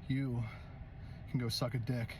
You can go suck a dick.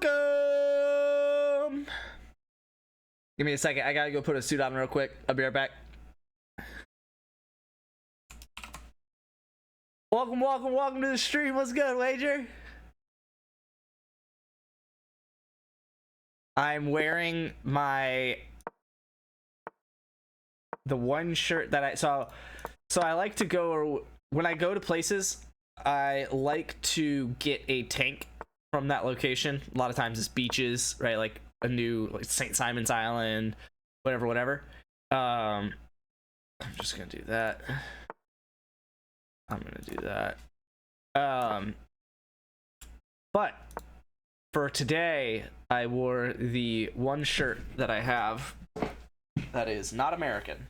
Welcome. Give me a second. I gotta go put a suit on real quick. I'll be right back. Welcome to the stream. What's good, Wager? I'm wearing the one shirt that so I like to go, when I go to places, I like to get a tank from that location. A lot of times it's beaches, right? Like a new, like St. Simon's Island, whatever. I'm just gonna do that. I'm gonna do that. But for today, I wore the one shirt that I have that is not American.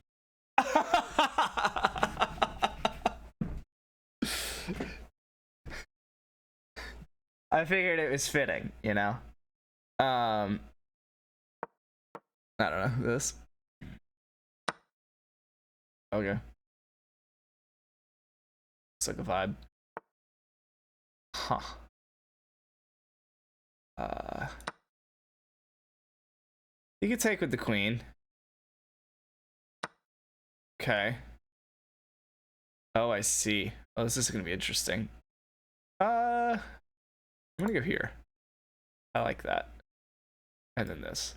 I figured it was fitting, you know. I don't know this. Okay. It's like a vibe. Huh. You can take with the queen. Okay. Oh, I see. Oh, this is gonna be interesting. I'm gonna go here. I like that. And then this.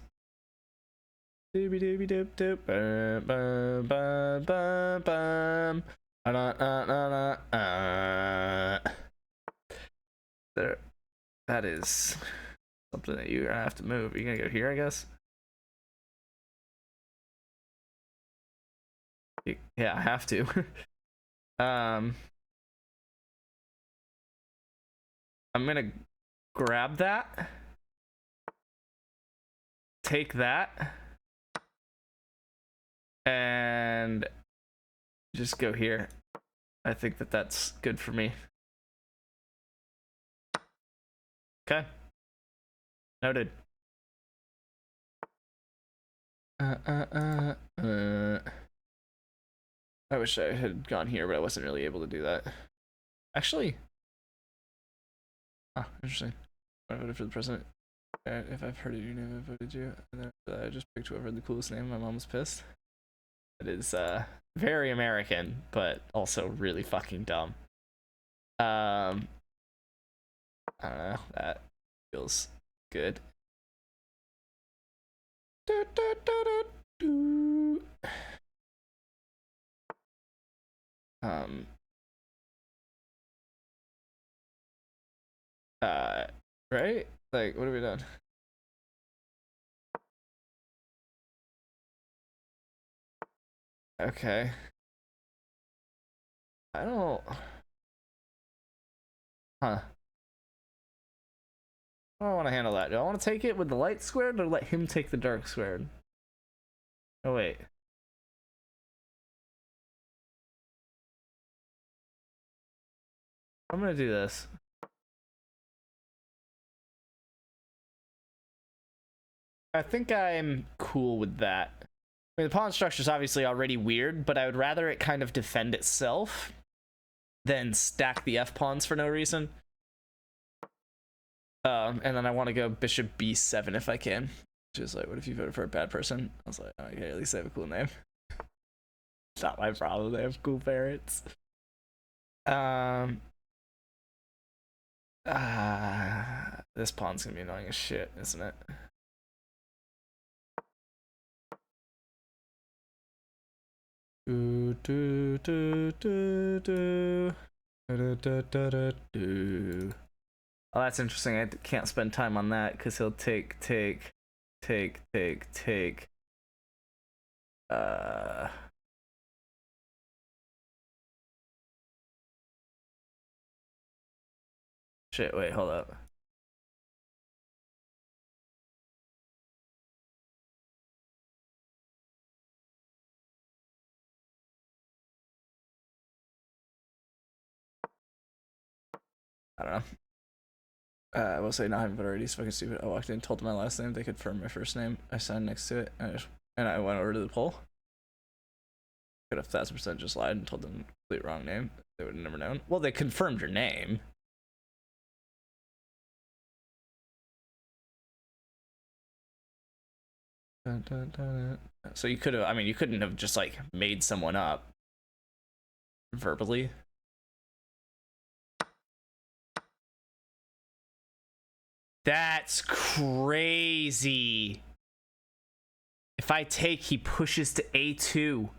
Dooby dooby doop doop. Bum bum bum bum bum. There. That is something that you're gonna have to move. You're gonna go here, I guess. Yeah, I have to. I'm gonna grab that, take that, and just go here. I think that that's good for me. Okay. Noted. I wish I had gone here, but I wasn't really able to do that. Actually, interesting. I voted for the president. If I've heard your name, I voted you. And then I just picked whoever had the coolest name. My mom was pissed. It is very American, but also really fucking dumb. I don't know. That feels good. Right? Like, what have we done? Okay. I don't... Huh. I don't want to handle that. Do I want to take it with the light squared or let him take the dark squared? Oh, wait. I'm gonna do this. I think I'm cool with that. I mean, the pawn structure is obviously already weird, but I would rather it kind of defend itself than stack the F pawns for no reason. And then I want to go bishop b7 if I can. Which is like, what if you voted for a bad person? I was like, oh, okay, at least they have a cool name. It's not my problem. They have cool parents. This pawn's gonna be annoying as shit, isn't it? Do do do do do do do do do. Oh, that's interesting. I can't spend time on that because he'll take. Shit, wait, hold up. I don't know. I will say not having voter ID is fucking stupid. I walked in, told them my last name, they confirmed my first name. I signed next to it, and I went over to the poll. Could have 1000% just lied and told them the complete wrong name. They would have never known. Well, they confirmed your name. Dun, dun, dun, dun. So you could have, I mean, you couldn't have just like made someone up verbally. That's crazy. If I take, he pushes to a2.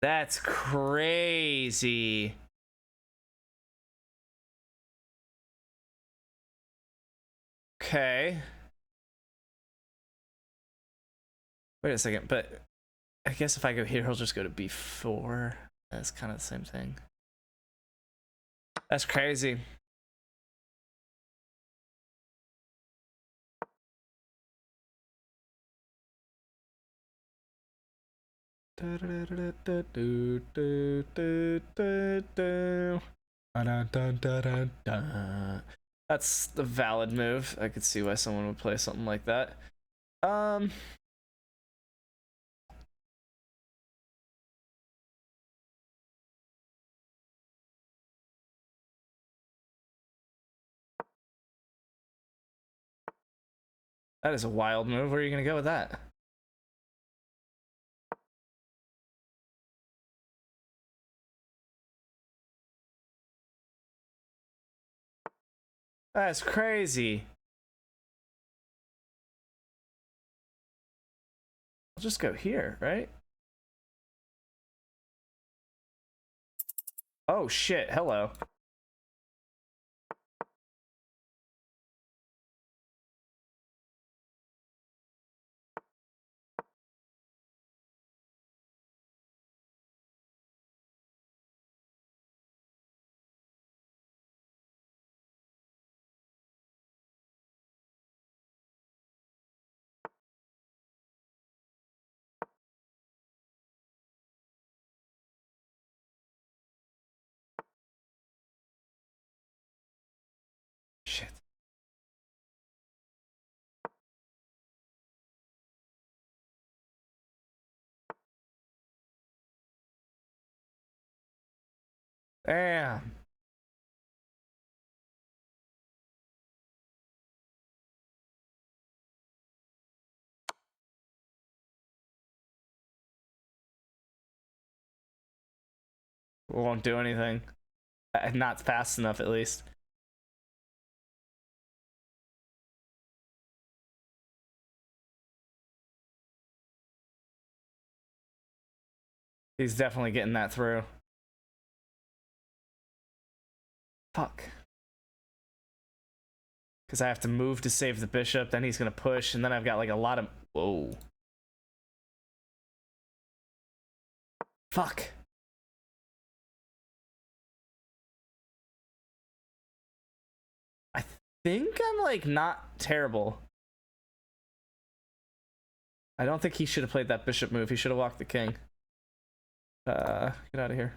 That's crazy. Okay. Wait a second, but I guess if I go here, he'll just go to b4. That's kind of the same thing. That's crazy. That's the valid move. I could see why someone would play something like that. That is a wild move. Where are you gonna go with that? That's crazy. I'll just go here, right? Oh shit, hello. Shit. Damn. Won't do anything. Not fast enough, at least. He's definitely getting that through. Fuck. Because I have to move to save the bishop, then he's gonna push, and then I've got like a lot of... Whoa. Fuck. I think I'm like not terrible. I don't think he should have played that bishop move. He should have walked the king. Get out of here.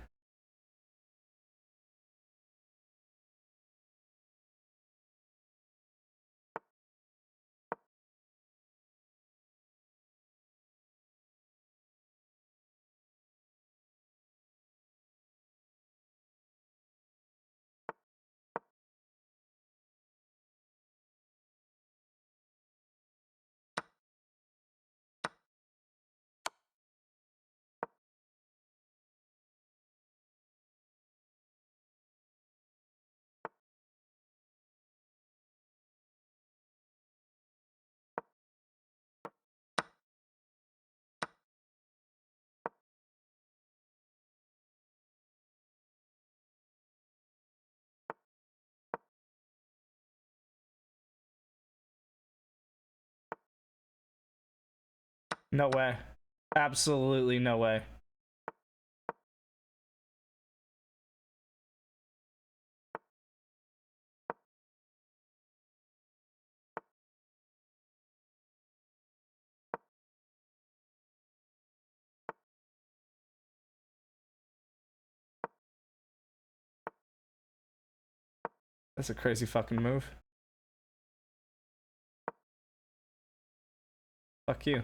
No way. Absolutely no way. That's a crazy fucking move. Fuck you.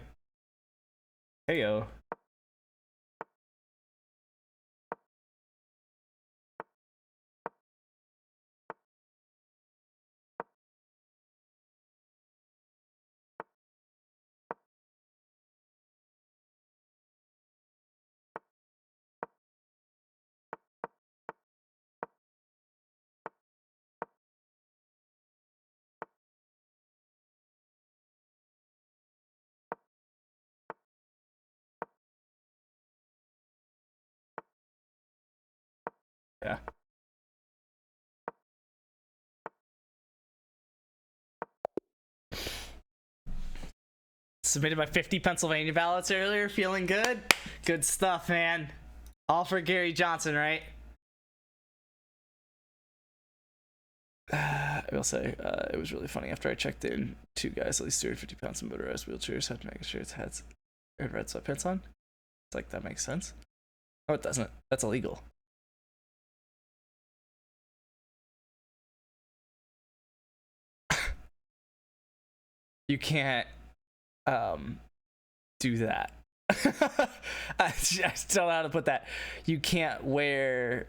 Heyo. Yeah. Submitted my 50 Pennsylvania ballots earlier. Feeling good? Good stuff, man. All for Gary Johnson, right? I will say, it was really funny. After I checked in, 2 guys, at least 250 pounds in motorized wheelchairs, had make sure its heads and red sweatpants on. It's like, that makes sense. Oh, it doesn't. That's illegal. You can't do that. I just don't know how to put that. You can't wear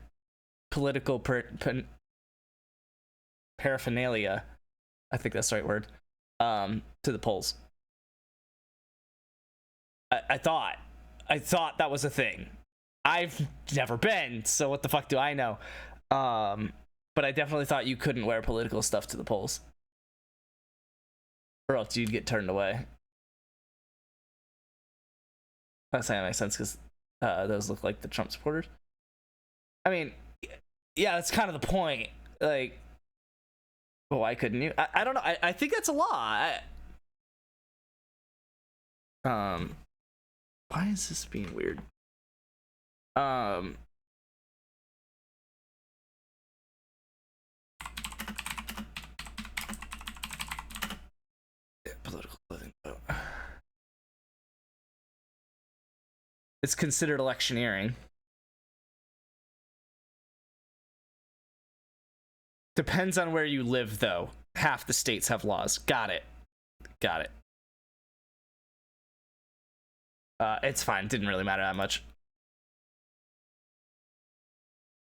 political paraphernalia, I think that's the right word, to the polls. I thought that was a thing. I've never been, so what the fuck do I know? But I definitely thought you couldn't wear political stuff to the polls, or else you'd get turned away. That's not makes sense because those look like the Trump supporters. I mean, yeah, that's kind of the point. Like, well, why couldn't you? I don't know. I think that's a law. Why is this being weird? Political clothing. Oh. It's considered electioneering. Depends on where you live, though. Half the states have laws. Got it. It's fine. Didn't really matter that much.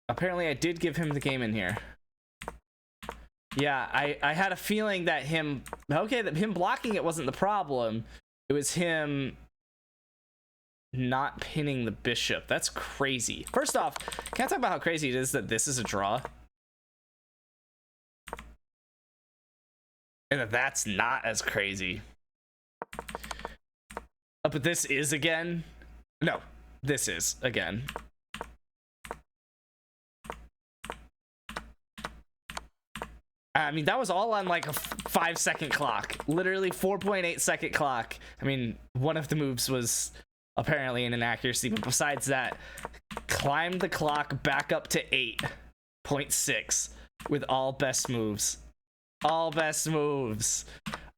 Apparently, I did give him the game in here. Yeah, I had a feeling that him blocking it wasn't the problem. It was him not pinning the bishop. That's crazy. First off, can I talk about how crazy it is that this is a draw? And that's not as crazy. But this is again. No, this is again. I mean, that was all on like a 5-second clock. Literally 4.8 second clock. I mean, one of the moves was apparently an inaccuracy, but besides that, climbed the clock back up to 8.6 with all best moves. All best moves.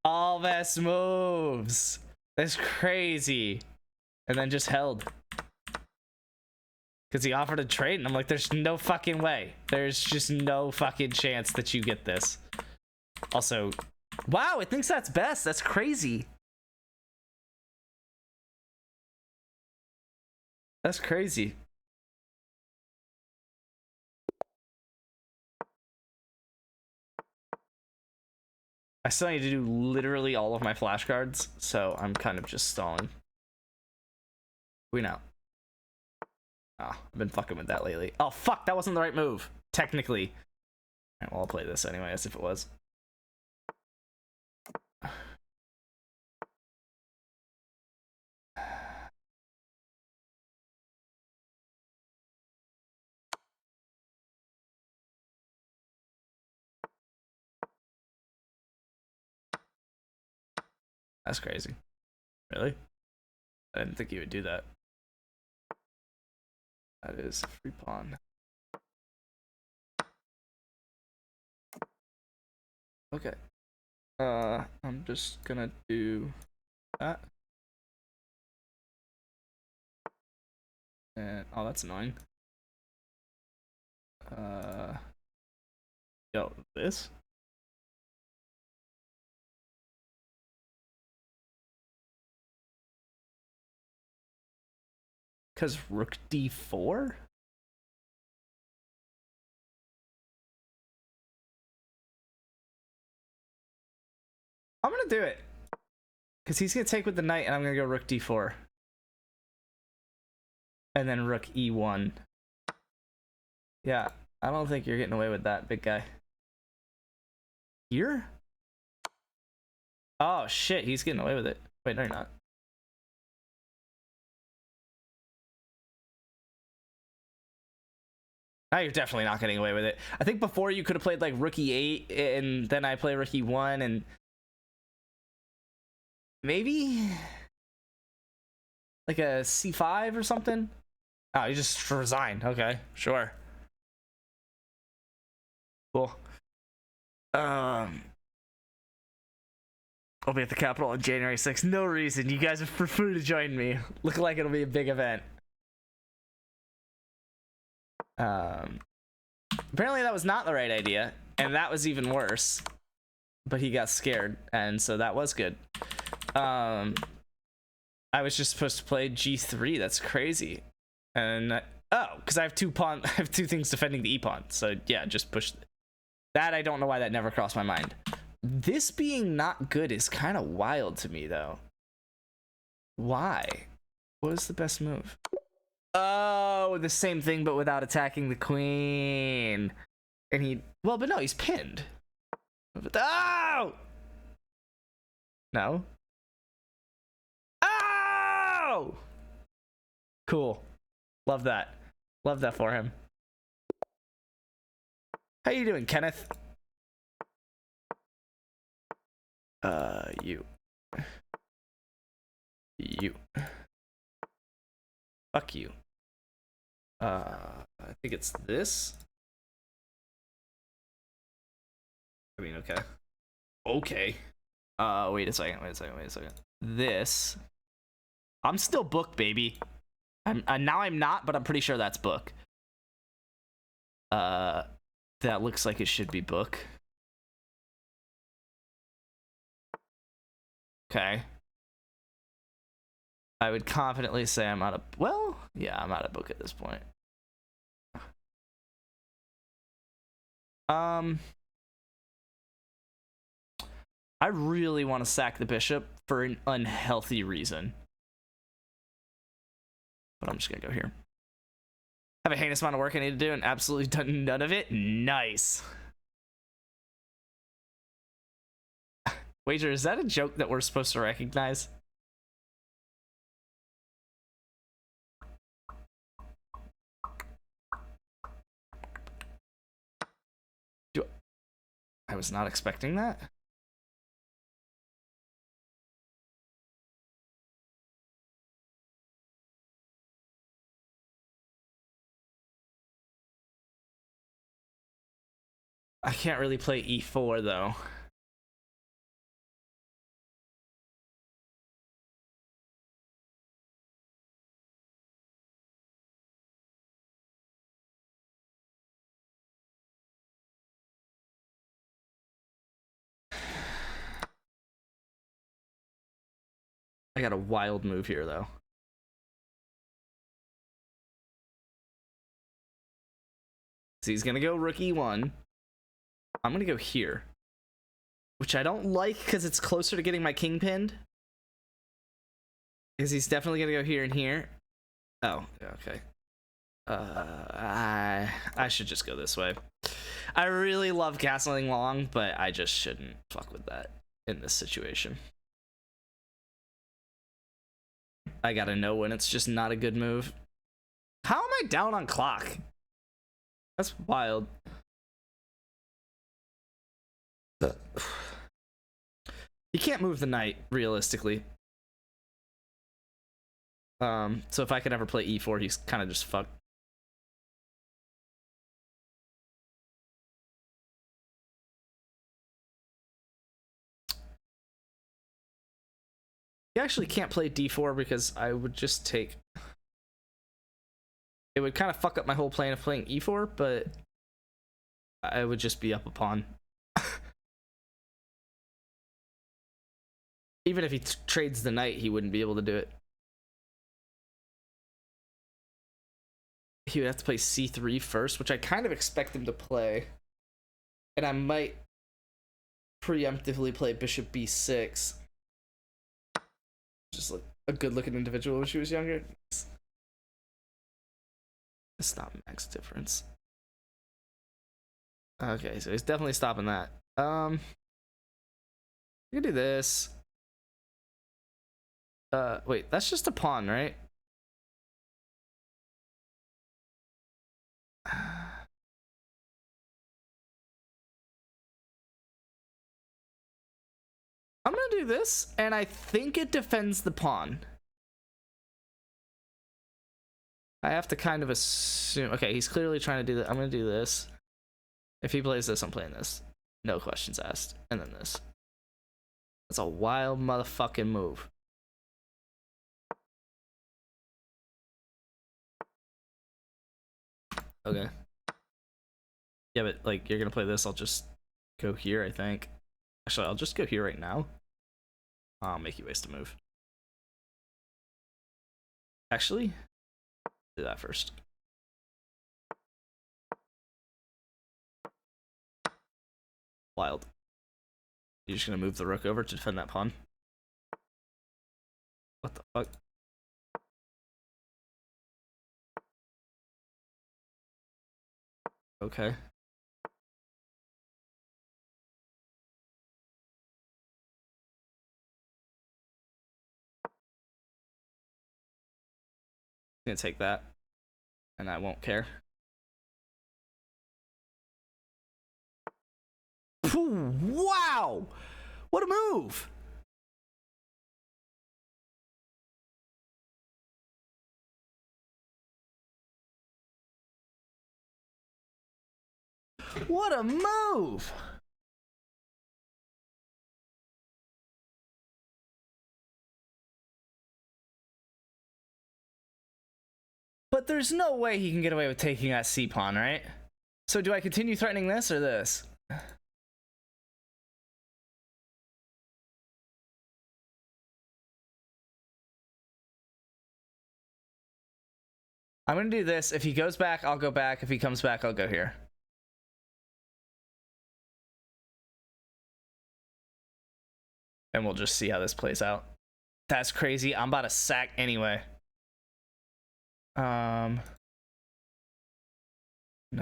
All best moves. That's crazy. And then just held. Because he offered a trade, and I'm like, there's no fucking way. There's just no fucking chance that you get this. Also, wow, it thinks that's best. That's crazy. That's crazy. I still need to do literally all of my flashcards, so I'm kind of just stalling. We know. Oh, I've been fucking with that lately. Oh, fuck, that wasn't the right move, technically. Alright, well, I'll play this anyway, as if it was. That's crazy. Really? I didn't think you would do that. That is a free pawn. Okay. I'm just gonna do that. And oh, that's annoying. Yo, this? Because rook d4? I'm gonna do it. Because he's gonna take with the knight, and I'm gonna go rook d4. And then rook e1. Yeah, I don't think you're getting away with that, big guy. Here? Oh, shit, he's getting away with it. Wait, no, you're not. Now you're definitely not getting away with it. I think before you could have played like rook e8, and then I play rook e1, and maybe like a c5 or something. Oh, you just resigned. Okay, sure. Cool. I'll be at the Capitol on January 6th. No reason. You guys are free to join me. Look like it'll be a big event. Apparently that was not the right idea, and that was even worse. But he got scared, and so that was good. I was just supposed to play g3. That's crazy. And oh, because I have two things defending the e pawn. So yeah, just push that. I don't know why that never crossed my mind. This being not good is kind of wild to me, though. Why? What was the best move? Oh, the same thing, but without attacking the queen. And he, well, but no, he's pinned. Oh! No. Oh! Cool. Love that. Love that for him. How you doing, Kenneth? You. Fuck you. I think it's this. I mean, okay. Okay. Wait a second. This. I'm still booked, baby. Now I'm not, but I'm pretty sure that's book. That looks like it should be book. Okay. I would confidently say I'm out of, well, yeah, I'm out of book at this point. I really want to sack the bishop for an unhealthy reason. But I'm just gonna go here. Have a heinous amount of work I need to do and absolutely done none of it? Nice. Wager, is that a joke that we're supposed to recognize? I was not expecting that. I can't really play e4 though. I got a wild move here, though. So he's gonna go rook e1. I'm gonna go here, which I don't like because it's closer to getting my king pinned. Because he's definitely gonna go here and here. Oh, okay. I should just go this way. I really love castling long, but I just shouldn't fuck with that in this situation. I gotta know when it's just not a good move. How am I down on clock? That's wild. He can't move the knight, realistically. So if I could ever play e4, he's kind of just fucked. He actually can't play d4 because I would just take... It would kind of fuck up my whole plan of playing e4, but I would just be up a pawn. Even if he trades the knight, he wouldn't be able to do it. He would have to play c3 first, which I kind of expect him to play. And I might preemptively play bishop b6. Just like a good looking individual when she was younger. It's not max difference. Okay, so he's definitely stopping that. We can do this. Wait, that's just a pawn, right? I'm gonna do this, and I think it defends the pawn. I have to kind of assume... Okay, he's clearly trying to do that. I'm gonna do this. If he plays this, I'm playing this. No questions asked. And then this. That's a wild motherfucking move. Okay. Yeah, but like, you're gonna play this, I'll just go here, I think. Actually, I'll just go here right now. I'll make you waste a move. Actually, do that first. Wild. You're just gonna move the rook over to defend that pawn? What the fuck? Okay. I'm gonna take that, and I won't care. Wow! What a move! What a move! But there's no way he can get away with taking that c-pawn, right? So do I continue threatening this or this? I'm gonna do this. If he goes back, I'll go back. If he comes back, I'll go here. And we'll just see how this plays out. That's crazy. I'm about to sack anyway. No,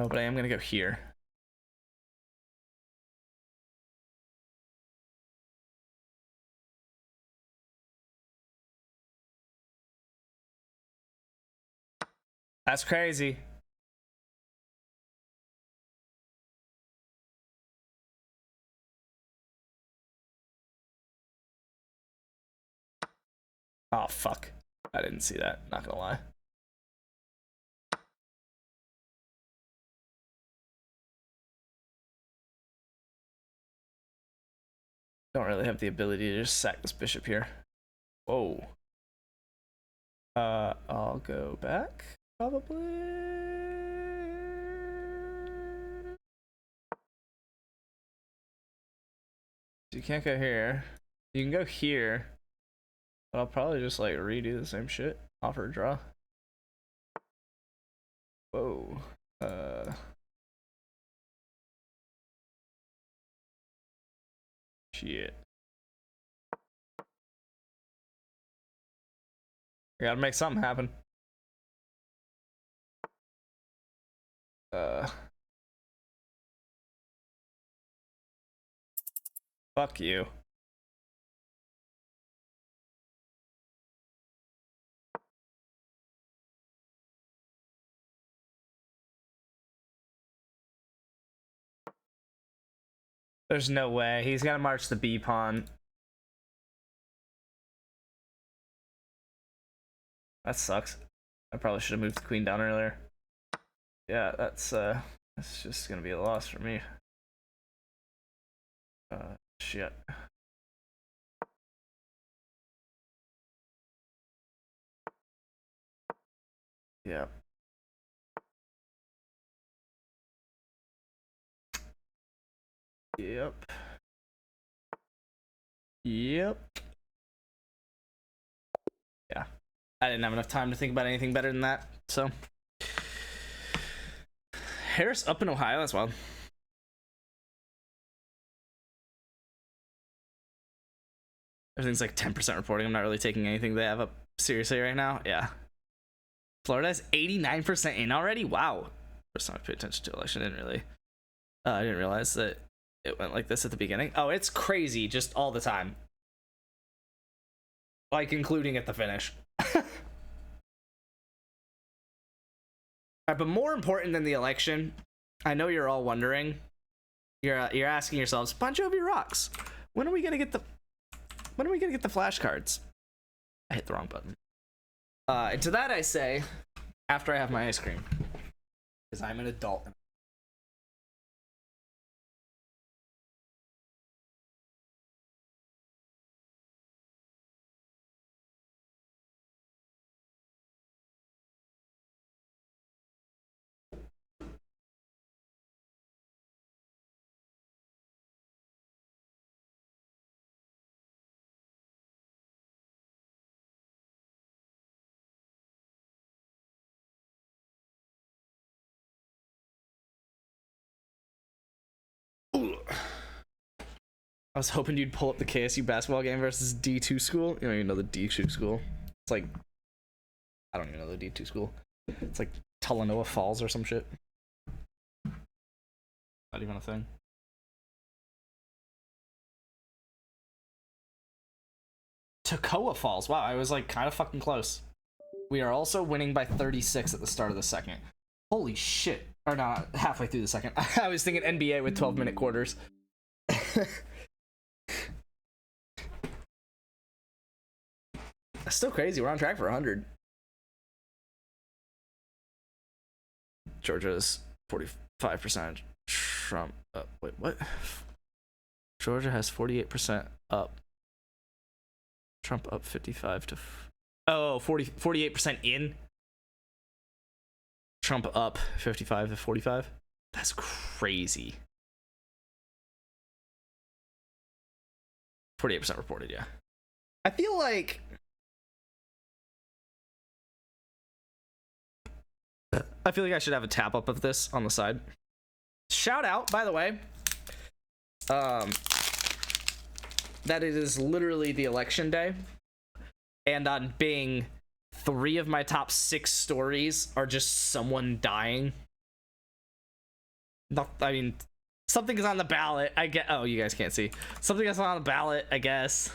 but I am gonna go here. That's crazy. Oh, fuck. I didn't see that. Not gonna lie. Don't really have the ability to just sack this bishop here. Whoa. I'll go back, probably. You can't go here. You can go here. But I'll probably just like redo the same shit. Offer draw. Whoa. Shit. I gotta make something happen. Fuck you. There's no way. He's gonna march the B pawn. That sucks. I probably should have moved the queen down earlier. Yeah, that's just gonna be a loss for me. Shit. Yep. Yep. Yep. Yeah. I didn't have enough time to think about anything better than that, so. Harris up in Ohio as well. Everything's like 10% reporting. I'm not really taking anything they have up seriously right now. Yeah. Florida's 89% in already? Wow. First time I paid attention to election. I didn't realize that it went like this at the beginning. Oh, it's crazy just all the time. Like, including at the finish. Alright, but more important than the election, I know you're all wondering. You're asking yourselves, Bon Jovi rocks. When are we gonna get the flashcards? I hit the wrong button. And to that I say, after I have my ice cream, because I'm an adult. I was hoping you'd pull up the KSU basketball game versus D2 school. You don't even know the D2 school. It's like, I don't even know the D2 school. It's like Talanoa Falls or some shit. Not even a thing. Toccoa Falls. Wow, I was like kind of fucking close. We are also winning by 36 at the start of the second. Holy shit. Or not, halfway through the second. I was thinking NBA with 12-minute quarters. That's still crazy. We're on track for 100. Georgia's 45% Trump up. Wait, what? Georgia has 48% up. Trump up 55 to... 48% in. Trump up 55 to 45. That's crazy. 48% reported, yeah. I feel like... I should have a tap up of this on the side. Shout out, by the way, that it is literally the election day, and on Bing, 3 of my top 6 stories are just someone dying. I mean, something is on the ballot. I get. Oh, you guys can't see. Something is on the ballot, I guess.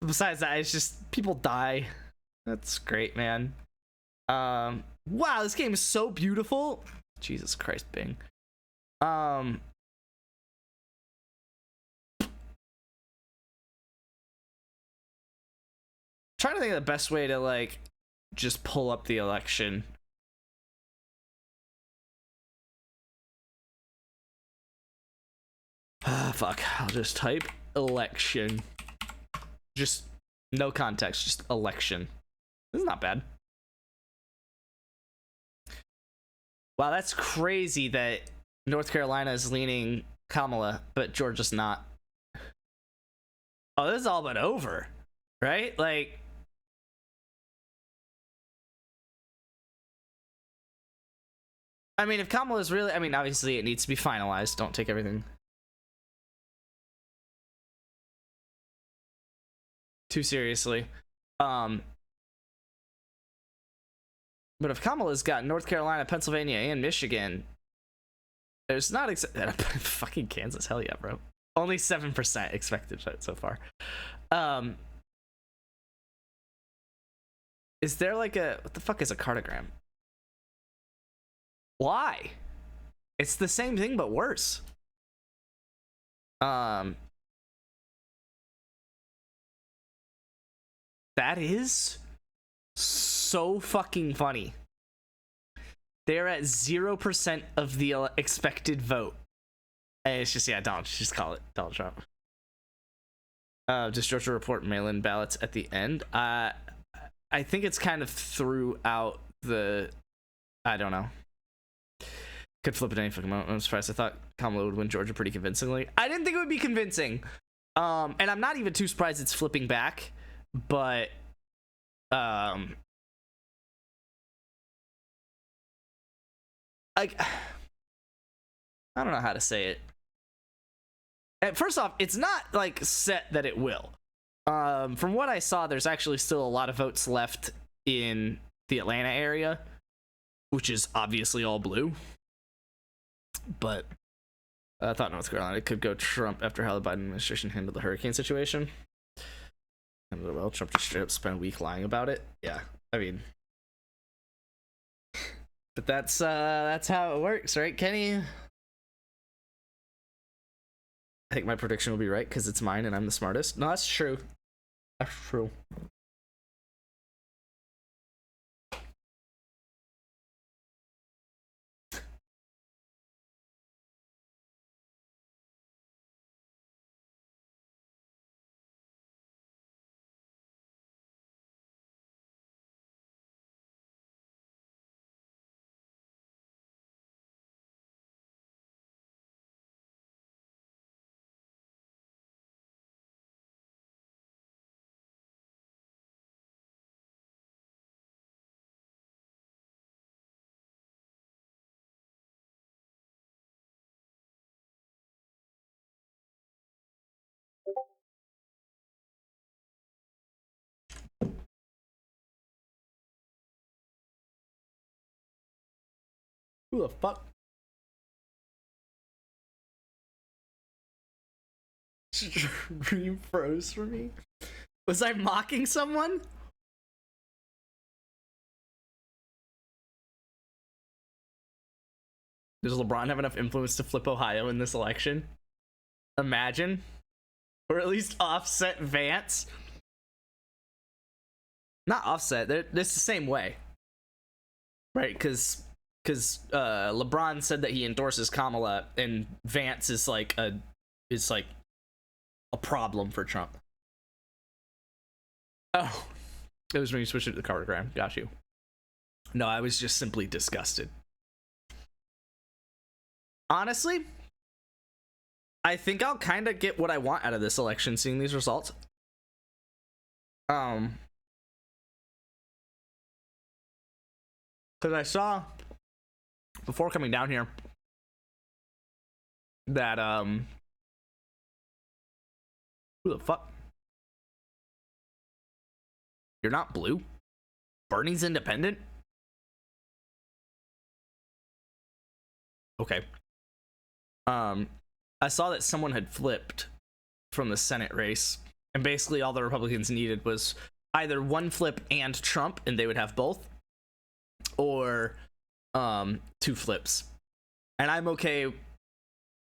Besides that, it's just people die. That's great, man. Wow, this game is so beautiful. Jesus Christ, Bing. Trying to think of the best way to like just pull up the election. Fuck. I'll just type election. Just no context, just election. This is not bad. Wow, that's crazy that North Carolina is leaning Kamala, but Georgia's not. Oh, this is all but over. right? Like, I mean, if Kamala is really, I mean, obviously it needs to be finalized. Don't take everything too seriously. But if Kamala's got North Carolina, Pennsylvania, and Michigan, there's not fucking Kansas. Hell yeah, bro. Only 7% expected so far. Is there like a, what the fuck is a cartogram? Why? It's the same thing but worse. That is so fucking funny. They're at 0% of the expected vote. And it's just, yeah, just call it Donald Trump. Does Georgia report mail-in ballots at the end? I think it's kind of throughout the, I don't know. Could flip at any fucking moment. I'm surprised. I thought Kamala would win Georgia pretty convincingly. I didn't think it would be convincing. And I'm not even too surprised it's flipping back. But, like, I don't know how to say it. First off, it's not like set that it will. From what I saw, there's actually still a lot of votes left in the Atlanta area, which is obviously all blue. But I thought North Carolina could go Trump after how the Biden administration handled the hurricane situation. And well, Trump just straight up spent a week lying about it. Yeah, I mean, but that's how it works, right, Kenny? I think my prediction will be right because it's mine and I'm the smartest. No, that's true. That's true. Who the fuck? Stream froze for me. Was I mocking someone? Does LeBron have enough influence to flip Ohio in this election? Imagine. Or at least offset Vance. Not offset, it's the same way. Right, because LeBron said that he endorses Kamala and Vance is like a problem for Trump. Oh, it was when you switched it to the cartogram. Got you. No, I was just simply disgusted. Honestly, I think I'll kind of get what I want out of this election, seeing these results. Because I saw before coming down here that who the fuck? You're not blue? Bernie's independent? Okay. I saw that someone had flipped from the Senate race, and basically all the Republicans needed was either one flip and Trump, and they would have both, or two flips. And I'm okay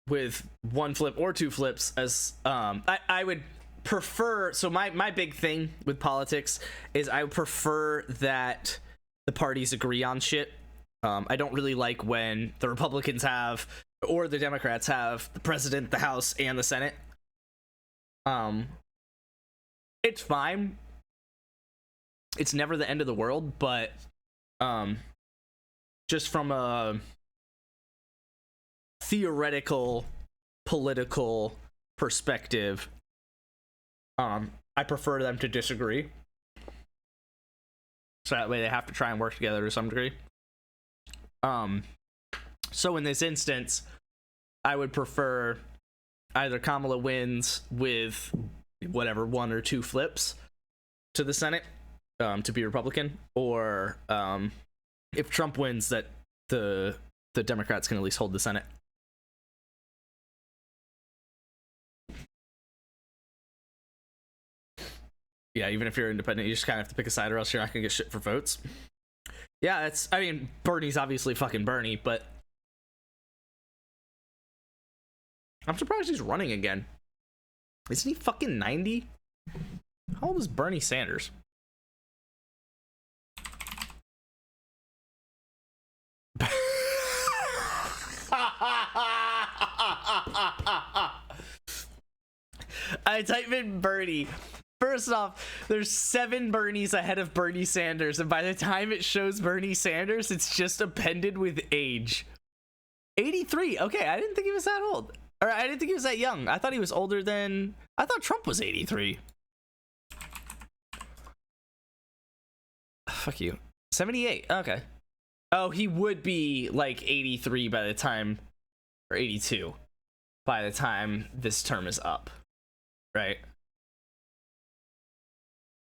with one flip or two flips, as I would prefer. So my big thing with politics is I would prefer that the parties agree on shit. I don't really like when the Republicans have, or the Democrats have, the president, the House, and the Senate. It's fine. It's never the end of the world, but just from a theoretical political perspective, I prefer them to disagree. So that way they have to try and work together to some degree. So in this instance, I would prefer either Kamala wins with whatever 1 or 2 flips to the Senate to be Republican, or if Trump wins, that the Democrats can at least hold the Senate. Yeah, even if you're independent, you just kind of have to pick a side, or else you're not gonna get shit for votes. Yeah, I mean, Bernie's obviously fucking Bernie, but I'm surprised he's running again. Isn't he fucking 90? How old is Bernie Sanders? I type in Bernie. First off, there's 7 Bernies ahead of Bernie Sanders, and by the time it shows Bernie Sanders, it's just appended with age. 83. Okay, I didn't think he was that old. Or I didn't think he was that young. I thought he was older than... I thought Trump was 83. Fuck you. 78. Okay. Oh, he would be like 83 by the time... Or 82. By the time this term is up. Right?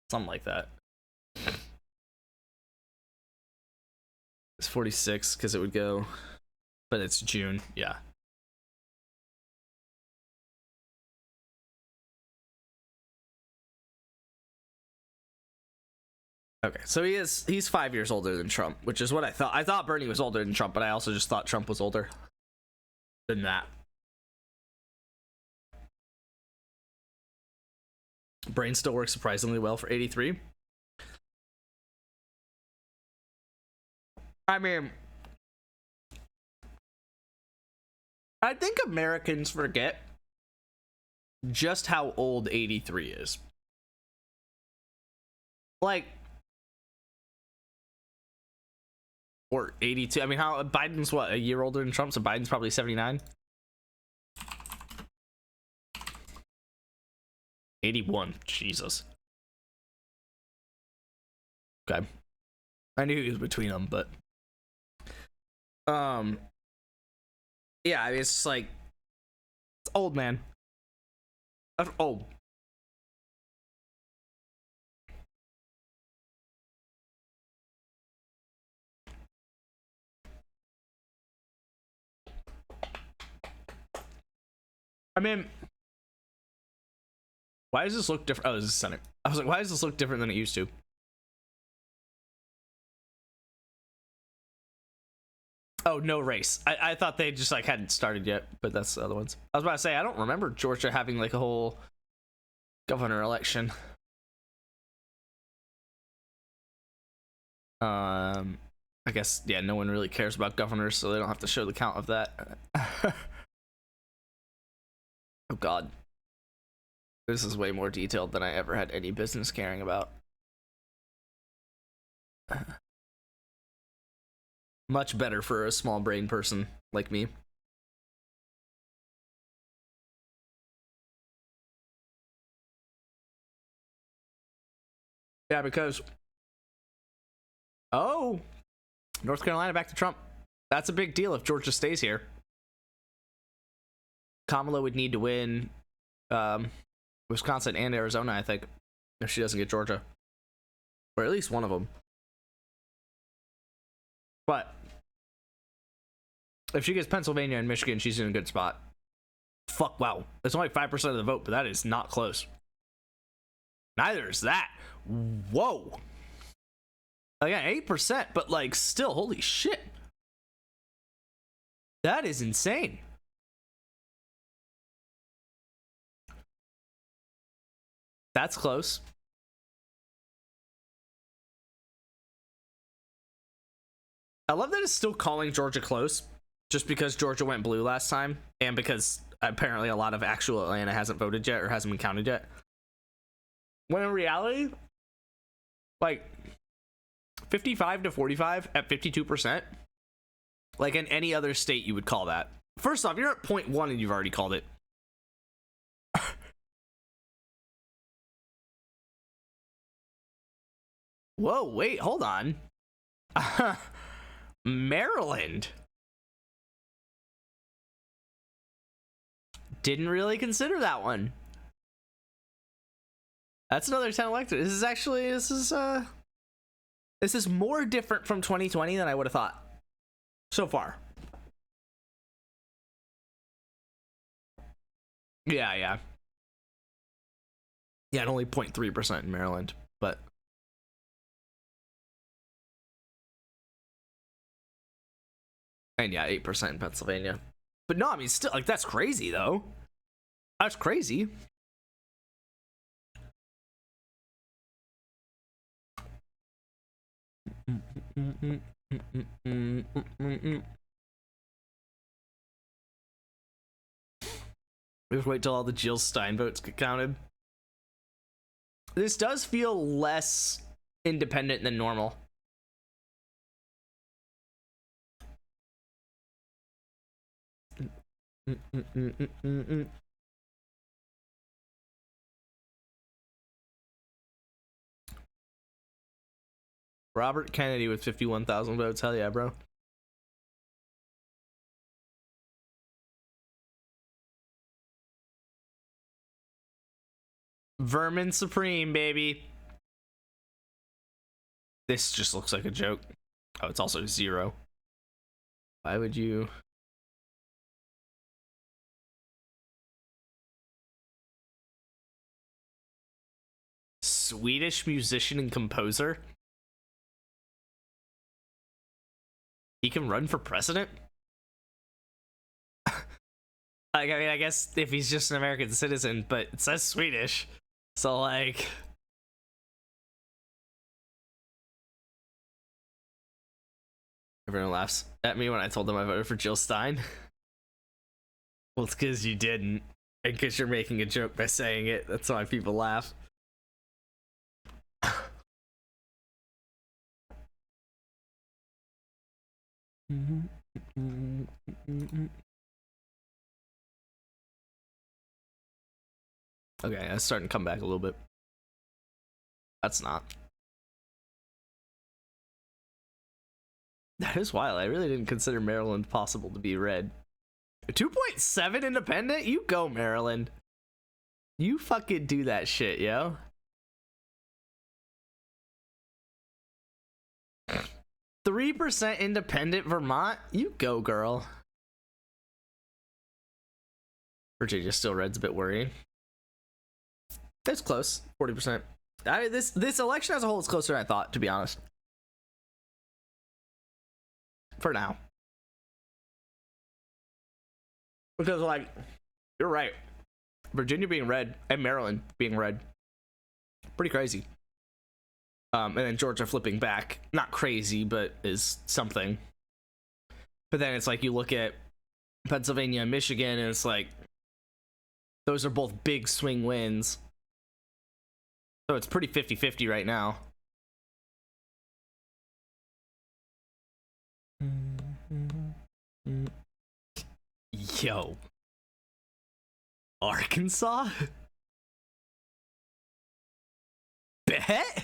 Something like that. It's 46 because it would go... But it's June. Yeah. Okay, so he's 5 years older than Trump, which is what I thought. I thought Bernie was older than Trump, but I also just thought Trump was older than that. Brain still works surprisingly well for 83. I mean, I think Americans forget just how old 83 is. Like, or 82. I mean, how Biden's what, a year older than Trump, so Biden's probably 79. 81. Jesus. Okay. I knew he was between them, but yeah, I mean, it's just like, it's old, man. That's old. I mean, why does this look different? Oh, this is Senate. I was like, why does this look different than it used to? Oh, no race. I thought they just like hadn't started yet, but that's the other ones. I was about to say, I don't remember Georgia having like a whole governor election. I guess, yeah, no one really cares about governors, so they don't have to show the count of that. Oh god. This is way more detailed than I ever had any business caring about. Much better for a small brain person like me. Yeah, because... Oh! North Carolina back to Trump. That's a big deal if Georgia stays here. Kamala would need to win Wisconsin and Arizona, I think, if she doesn't get Georgia. Or at least one of them. But if she gets Pennsylvania and Michigan, she's in a good spot. Fuck, wow. It's only 5% of the vote, but that is not close. Neither is that. Whoa. Again, 8%, but like still, holy shit. That is insane. That's close. I love that it's still calling Georgia close, just because Georgia went blue last time, and because apparently a lot of actual Atlanta hasn't voted yet or hasn't been counted yet. When in reality, like 55 to 45 at 52%, like in any other state you would call that. First off, you're at 0.1 and you've already called it. Whoa, wait, hold on. Maryland. Didn't really consider that one. That's another 10 elected. This is more different from 2020 than I would have thought so far. Yeah, and only 0.3% in Maryland, but and yeah, 8% in Pennsylvania. But no, I mean, still, like, that's crazy though. That's crazy. Just wait till all the Jill Stein votes get counted. This does feel less independent than normal. Robert Kennedy with 51,000 votes. Hell yeah, bro. Vermin Supreme, baby. This just looks like a joke. Oh, it's also 0. Why would you? Swedish musician and composer? He can run for president? Like, I mean, I guess if he's just an American citizen, but it says Swedish. So, like... Everyone laughs at me when I told them I voted for Jill Stein. Well, it's because you didn't. And because you're making a joke by saying it. That's why people laugh. Okay, that's starting to come back a little bit. That's not. That is wild. I really didn't consider Maryland possible to be red. 2.7 independent? You go, Maryland. You fucking do that shit, yo. %3 independent Vermont? You go, girl. Virginia still red's a bit worrying. That's close. 40%. This election as a whole is closer than I thought, to be honest. For now. Because, like, you're right. Virginia being red and Maryland being red. Pretty crazy. And then Georgia flipping back. Not crazy, but is something. But then it's like you look at Pennsylvania and Michigan, and it's like those are both big swing wins. So it's pretty 50-50 right now. Yo. Arkansas? Bet?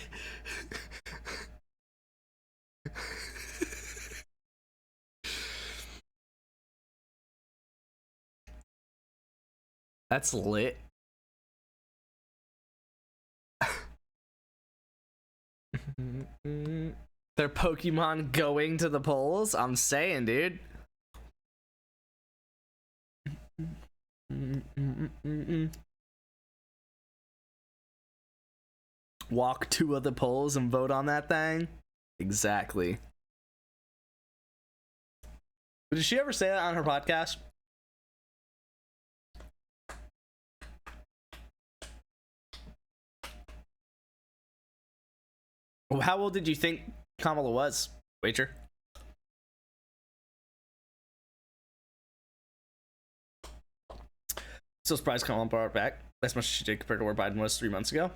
That's lit. They're Pokemon going to the polls? I'm saying, dude. Walk 2 of the polls and vote on that thing? Exactly. Did she ever say that on her podcast? How old did you think Kamala was, Wager? Still surprised Kamala brought it back as much as she did compared to where Biden was 3 months ago.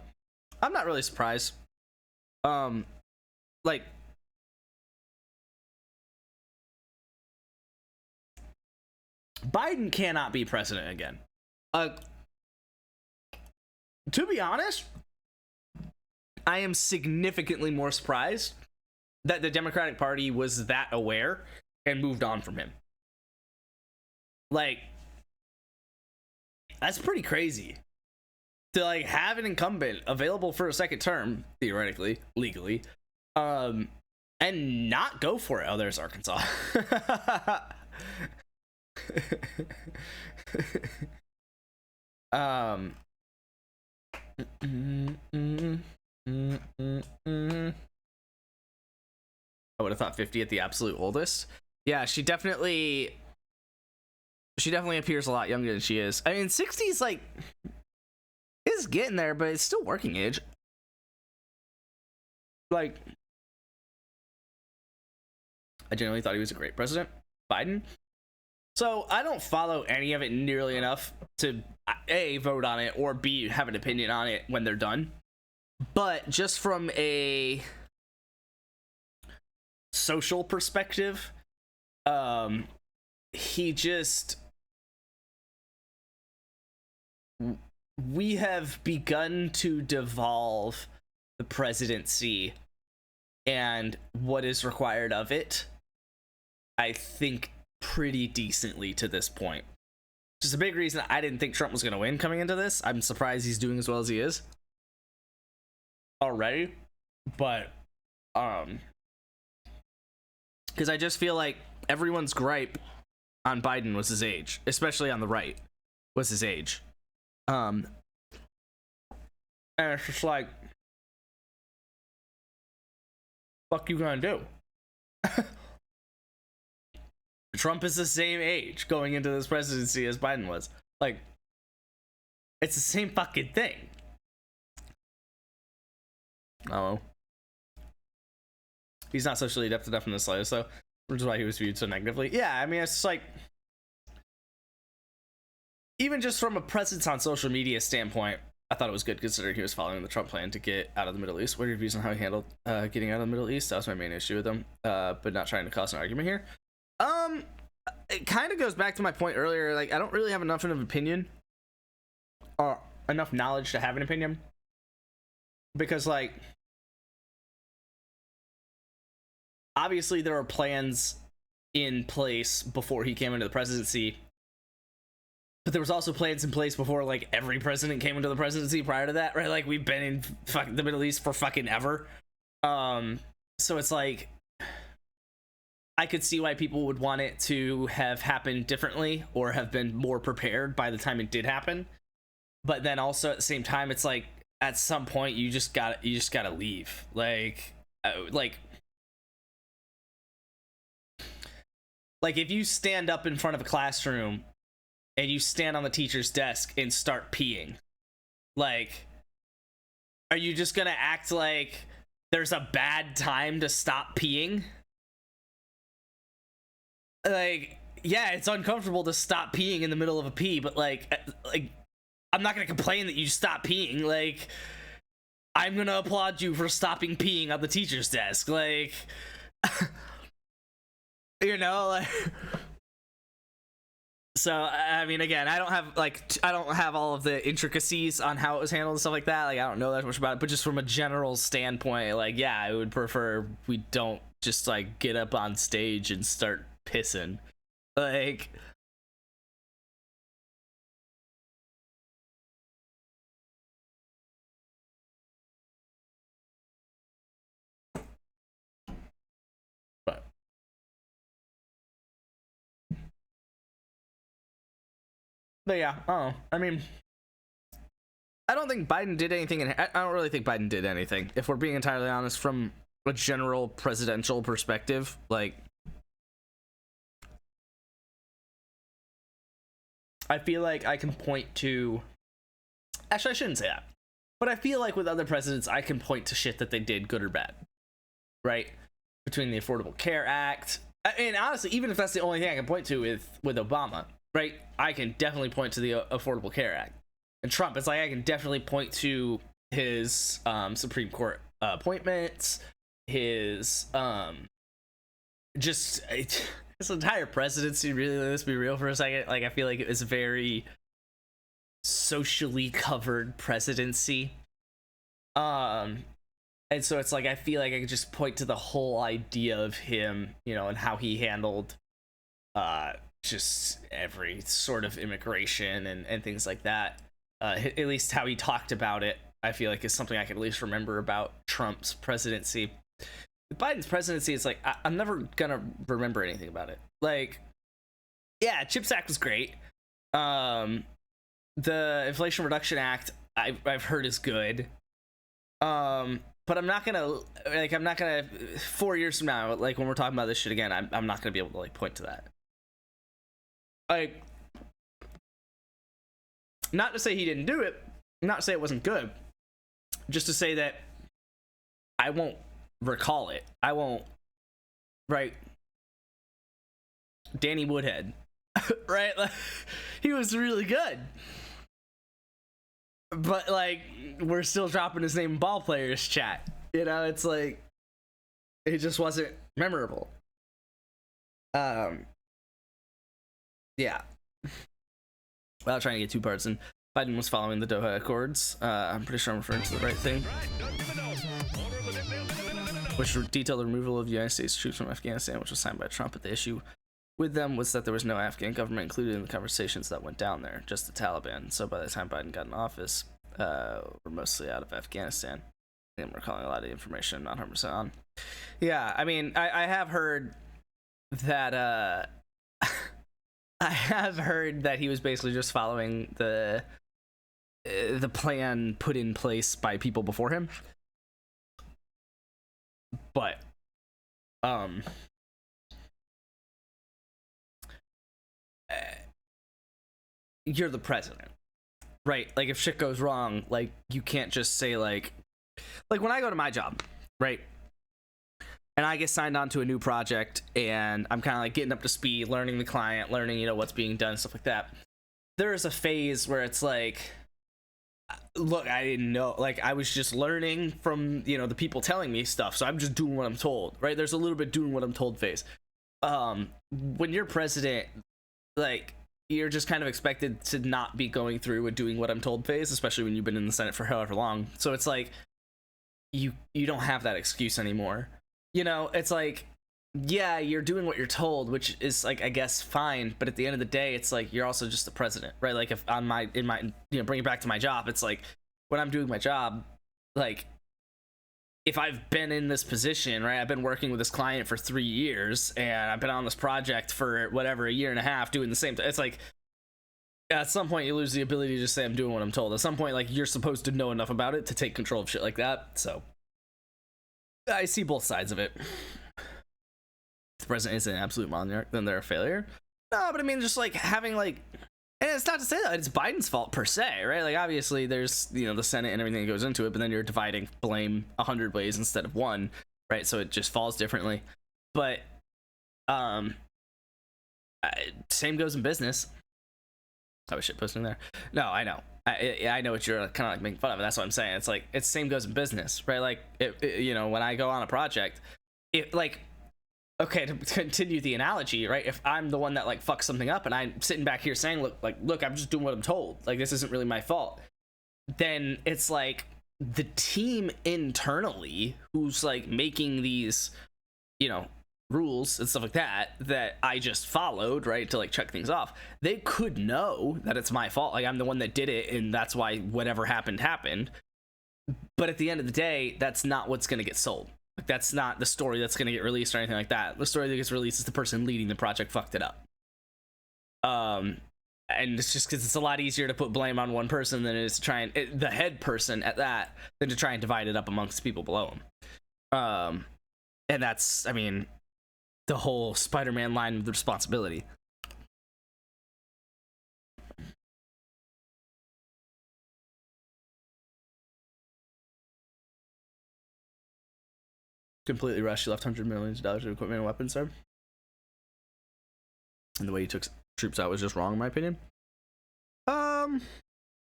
I'm not really surprised. Like, Biden cannot be president again. To be honest, I am significantly more surprised that the Democratic Party was that aware and moved on from him. Like, that's pretty crazy to like have an incumbent available for a second term, theoretically, legally, and not go for it. Oh, there's Arkansas. I would have thought 50 at the absolute oldest. Yeah, she definitely appears a lot younger than she is. I mean, 60's like is getting there, but it's still working age. Like, I genuinely thought he was a great president, Biden. So I don't follow any of it nearly enough to A, vote on it, or B, have an opinion on it when they're done. But just from a social perspective, we have begun to devolve the presidency and what is required of it, I think, pretty decently to this point. Which is a big reason I didn't think Trump was going to win coming into this. I'm surprised he's doing as well as he is already. But, because I just feel like everyone's gripe on Biden was his age, especially on the right, was his age. And it's just like, fuck you gonna do? Trump is the same age going into this presidency as Biden was. Like, it's the same fucking thing. Oh, he's not socially adept enough in the slightest, though, which is why he was viewed so negatively. Yeah, I mean, it's just like, even just from a presence on social media standpoint, I thought it was good considering he was following the Trump plan to get out of the Middle East. What are your views on how he handled getting out of the Middle East? That was my main issue with him, but not trying to cause an argument here. It kind of goes back to my point earlier. Like, I don't really have enough of an opinion or enough knowledge to have an opinion, because, like, obviously there are plans in place before he came into the presidency, but there was also plans in place before, like, every president came into the presidency prior to that, right? Like, we've been in the Middle East for fucking ever. So it's like, I could see why people would want it to have happened differently or have been more prepared by the time it did happen. But then also at the same time, it's like, at some point you just gotta leave. Like if you stand up in front of a classroom and you stand on the teacher's desk and start peeing, like, are you just gonna act like there's a bad time to stop peeing? Like, yeah, it's uncomfortable to stop peeing in the middle of a pee, but like I'm not gonna complain that you stop peeing. Like, I'm gonna applaud you for stopping peeing on the teacher's desk. Like, you know, like. So, I mean, again, I don't have all of the intricacies on how it was handled and stuff like that. Like, I don't know that much about it, but just from a general standpoint, like, yeah, I would prefer we don't just, like, get up on stage and start pissing. Like, but yeah, oh, I mean, I don't think Biden did anything, and I don't really think Biden did anything, if we're being entirely honest, from a general presidential perspective. Like, I feel like I can point to, actually, I shouldn't say that, but I feel like with other presidents, I can point to shit that they did, good or bad, right? Between the Affordable Care Act, and honestly, even if that's the only thing I can point to with Obama, right, I can definitely point to the Affordable Care Act. And Trump, it's like I can definitely point to his Supreme Court appointments, his his entire presidency. Really, let's be real for a second. Like, I feel like it was a very socially covered presidency. And so it's like I feel like I could just point to the whole idea of him, you know, and how he handled just every sort of immigration and things like that. At least how he talked about it, I feel like is something I can at least remember about Trump's presidency. Biden's presidency is like I'm never gonna remember anything about it. Like, yeah, CHIPS Act was great. The Inflation Reduction Act I've heard is good. But I'm not gonna 4 years from now, like when we're talking about this shit again, I'm not gonna be able to like point to that. Like, not to say he didn't do it, not to say it wasn't good, just to say that I won't recall it. I won't, right? Danny Woodhead, right? Like, he was really good. But, like, we're still dropping his name in ball players chat. You know, it's like, it just wasn't memorable. Yeah. Without trying to get too partisan, Biden was following the Doha Accords. I'm pretty sure I'm referring to the right thing. Which detailed the removal of United States troops from Afghanistan, which was signed by Trump. But the issue with them was that there was no Afghan government included in the conversations that went down there, just the Taliban. So by the time Biden got in office, we're mostly out of Afghanistan. I think I'm recalling a lot of information I'm not 100% on. Yeah, I mean, I have heard that I have heard that he was basically just following the plan put in place by people before him. But you're the president, right? Like, if shit goes wrong, like, you can't just say like when I go to my job, right, and I get signed on to a new project and I'm kind of like getting up to speed, learning the client, learning, you know, what's being done, stuff like that. There is a phase where it's like, look, I didn't know, like, I was just learning from, you know, the people telling me stuff, so I'm just doing what I'm told, right? There's a little bit doing what I'm told phase. When you're president, like, you're just kind of expected to not be going through and doing what I'm told phase, especially when you've been in the Senate for however long. So it's like, you don't have that excuse anymore. You know, it's like, yeah, you're doing what you're told, which is like, I guess, fine, but at the end of the day, it's like, you're also just the president, right? Like, if on my, in my, you know, bring it back to my job, it's like, when I'm doing my job, like, if I've been in this position, right, I've been working with this client for 3 years, and I've been on this project for whatever, a year and a half, doing the same thing. It's like, at some point you lose the ability to just say I'm doing what I'm told. At some point, like, you're supposed to know enough about it to take control of shit like that. So I see both sides of it. If the president is an absolute monarch, then they're a failure. No, but I mean, just like having like, and it's not to say that it's Biden's fault per se, right? Like, obviously there's, you know, the Senate and everything that goes into it, but then you're dividing blame 100 ways instead of one, right? So it just falls differently. But same goes in business. I was shit posting there. No, I know. I know what you're kind of like making fun of, and that's what I'm saying. It's like, it's same goes in business, right? Like, you know, when I go on a project, it like, okay, to continue the analogy, right? If I'm the one that like fucks something up and I'm sitting back here saying, look, I'm just doing what I'm told, like, this isn't really my fault, then it's like the team internally who's like making these, you know, rules and stuff like that I just followed, right, to like check things off, they could know that it's my fault, like I'm the one that did it and that's why whatever happened. But at the end of the day, that's not what's going to get sold. Like, that's not the story that's going to get released or anything like that. The story that gets released is the person leading the project fucked it up. And it's just because it's a lot easier to put blame on one person than it is to try and the head person at that, than to try and divide it up amongst people below him. And that's, I mean, the whole Spider-Man line of the responsibility. Completely rushed. He left $100 million of equipment and weapons there. And the way he took troops out was just wrong, in my opinion. I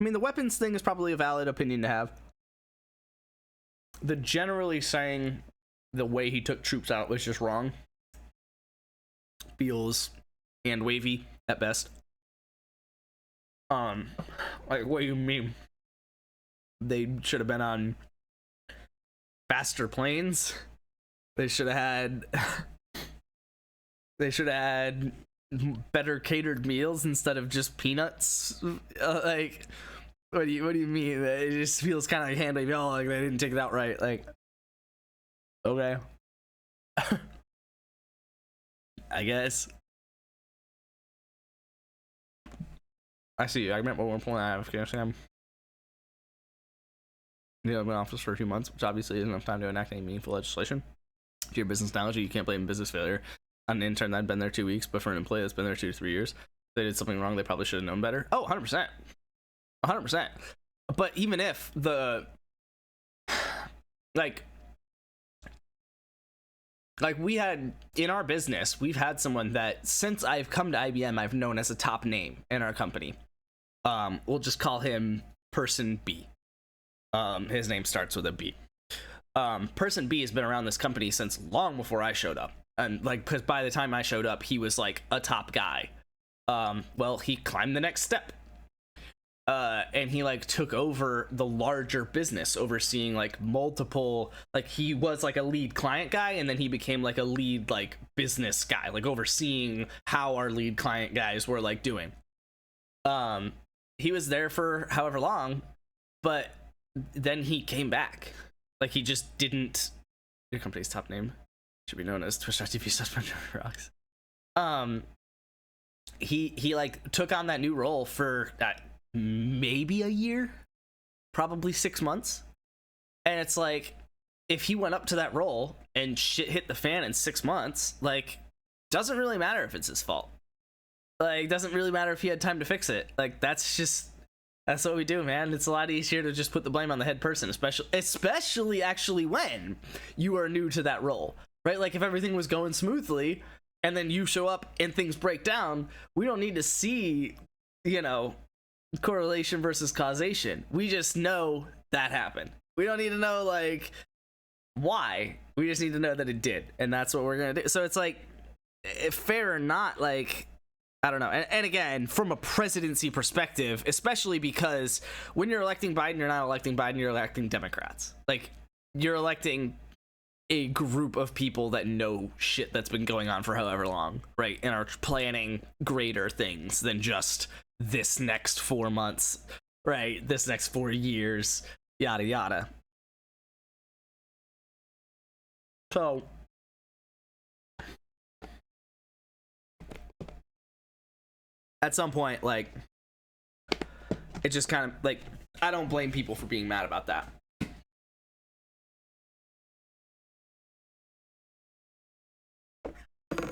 mean, the weapons thing is probably a valid opinion to have. The generally saying the way he took troops out was just wrong feels hand wavy at best. Like, what do you mean? They should have been on faster planes. They should have had they should have had better catered meals instead of just peanuts. Like, what do you mean? It just feels kind of like hand wavy. Oh, like they didn't take it out right. Like, okay, I guess. I see you. I meant one point. I Afghanistan. Yeah, I've been in office for 2 months, which obviously isn't enough time to enact any meaningful legislation. To your business analogy, you can't blame business failure on an intern that had been there 2 weeks, but for an employee that's been there 2 to 3 years, if they did something wrong, they probably should have known better. Oh, 100%. 100%. But even if the, like we had, in our business, we've had someone that since I've come to IBM, I've known as a top name in our company. We'll just call him Person B. His name starts with a B. Person B has been around this company since long before I showed up. And like, because by the time I showed up, he was like a top guy. Well, he climbed the next step. And he like took over the larger business, overseeing like multiple, like he was like a lead client guy, and then he became like a lead like business guy, like overseeing how our lead client guys were like doing. He was there for however long, but then he came back. Like, he just didn't. Your company's top name should be known as Twitch.tv/rocks. He like took on that new role for maybe a year, probably 6 months, and it's like, if he went up to that role and shit hit the fan in 6 months, like, doesn't really matter if it's his fault. Like, doesn't really matter if he had time to fix it. Like, that's what we do, man. It's a lot easier to just put the blame on the head person, especially actually when you are new to that role, right? Like, if everything was going smoothly and then you show up and things break down, we don't need to see, correlation versus causation. We just know that happened. We don't need to know, like, why. We just need to know that it did, and that's what we're gonna do. So it's like, if fair or not, like, I don't know. And again, from a presidency perspective, especially because when you're electing Biden, you're not electing Biden, you're electing Democrats. Like, you're electing a group of people that know shit that's been going on for however long, right? And are planning greater things than just this next 4 months, right? This next 4 years, yada, yada. So, at some point, like, it just kind of, like, I don't blame people for being mad about that.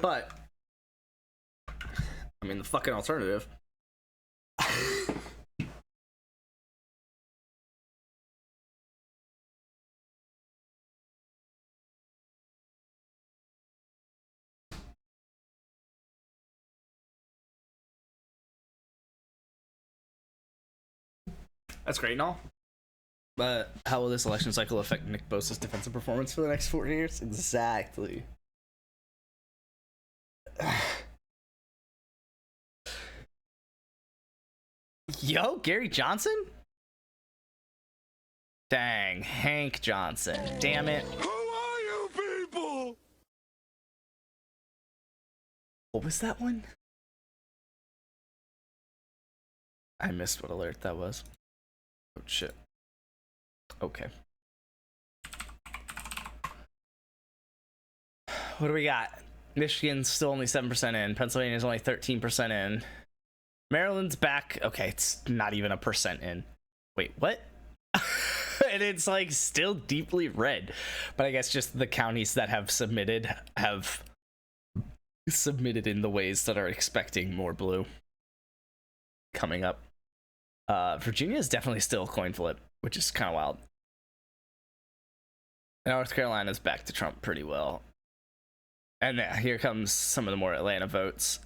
But, I mean, the fucking alternative. That's great and all. But how will this election cycle affect Nick Bosa's defensive performance for the next 4 years? Exactly. Yo, Gary Johnson? Dang, Hank Johnson. Damn it. Who are you people? What was that one? I missed what alert that was. Oh, shit. Okay. What do we got? Michigan's still only 7% in. Pennsylvania's only 13% in. Maryland's back. Okay, it's not even a percent in. Wait, what? And it's like still deeply red. But I guess just the counties that have submitted in the ways that are expecting more blue coming up. Virginia is definitely still a coin flip, which is kind of wild. North Carolina's back to Trump pretty well. And yeah, here comes some of the more Atlanta votes.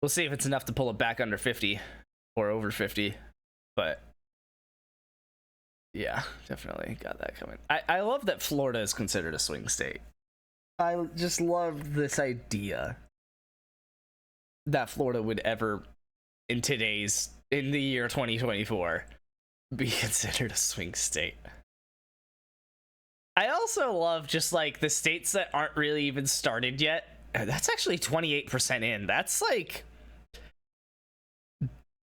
We'll see if it's enough to pull it back under 50 or over 50. But yeah, definitely got that coming. I love that Florida is considered a swing state. I just love this idea that Florida would ever, in the year 2024, be considered a swing state. I also love just like the states that aren't really even started yet. That's actually 28% in. That's like,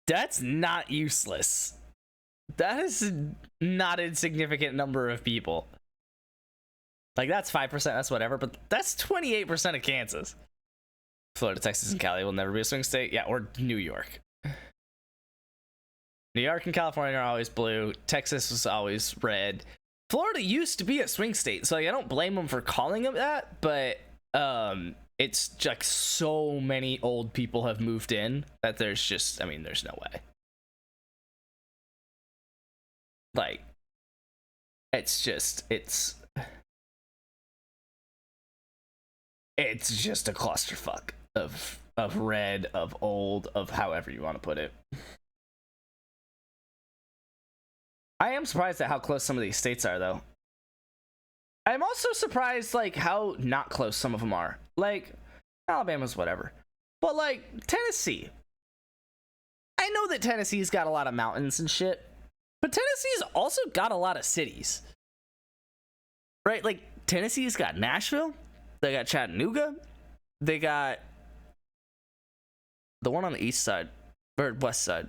that's not useless. That is not an insignificant number of people. Like, that's 5%, that's whatever, but that's 28% of Kansas. Florida, Texas, and Cali will never be a swing state. Yeah, or New York. New York and California are always blue. Texas was always red. Florida used to be a swing state, so like, I don't blame them for calling it that, but it's like so many old people have moved in that there's just, I mean, there's no way. Like, it's just a clusterfuck of red, of old, of however you want to put it. I am surprised at how close some of these states are, though. I'm also surprised, like, how not close some of them are. Like, Alabama's whatever. But, like, Tennessee. I know that Tennessee's got a lot of mountains and shit, but Tennessee's also got a lot of cities. Right? Like, Tennessee's got Nashville. They got Chattanooga. They got the one on the east side, or west side.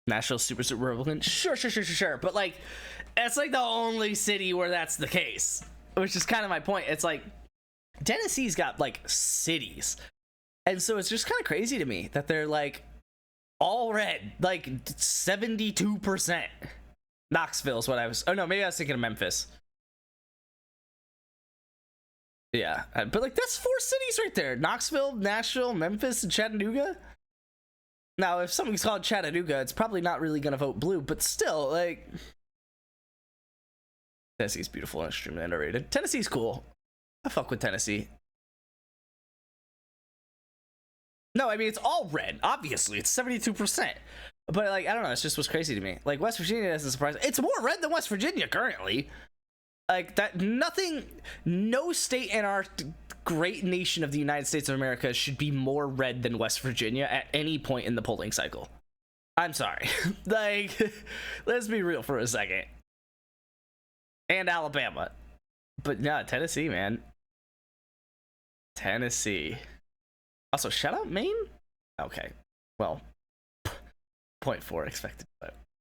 Nashville super Republican. Sure. But like, that's like the only city where that's the case, which is kind of my point. It's like Tennessee's got like cities, and so it's just kind of crazy to me that they're like all red, like 72%. Knoxville is what I was. Oh no, maybe I was thinking of Memphis. Yeah, but like that's 4 cities right there: Knoxville, Nashville, Memphis, and Chattanooga. Now, if something's called Chattanooga, it's probably not really gonna vote blue, but still, like, Tennessee's beautiful and extremely underrated. Tennessee's cool. I fuck with Tennessee. No, I mean, it's all red. Obviously, it's 72%. But, like, I don't know. It's just what's crazy to me. Like, West Virginia isn't surprising. It's more red than West Virginia currently. Like, that, no state in our great nation of the United States of America should be more red than West Virginia at any point in the polling cycle. I'm sorry. Like, let's be real for a second. And Alabama. But no, Tennessee, man. Tennessee. Also, shout out Maine? Okay. Well, 0.4 expected.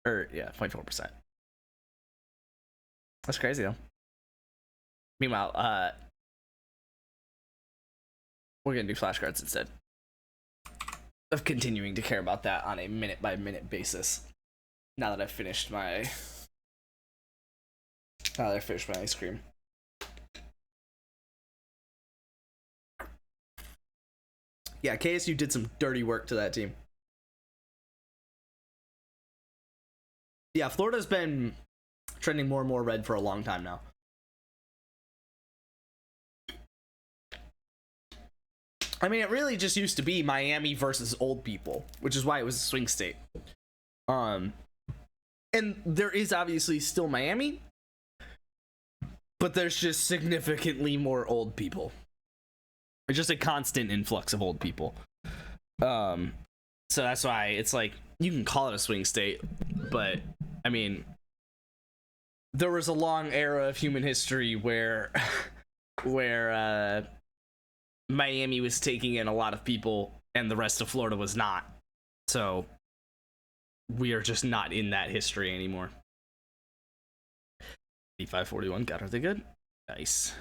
Or, yeah, 0.4%. That's crazy, though. Meanwhile, we're gonna do flashcards instead of continuing to care about that on a minute-by-minute basis. Now that I've finished my ice cream. Yeah, KSU did some dirty work to that team. Yeah, Florida's been trending more and more red for a long time now. I mean, it really just used to be Miami versus old people, which is why it was a swing state. And there is obviously still Miami, but there's just significantly more old people. It's just a constant influx of old people. So that's why it's like, you can call it a swing state, but I mean, there was a long era of human history where Miami was taking in a lot of people and the rest of Florida was not. So we are just not in that history anymore. 8541, God, are they good? Nice.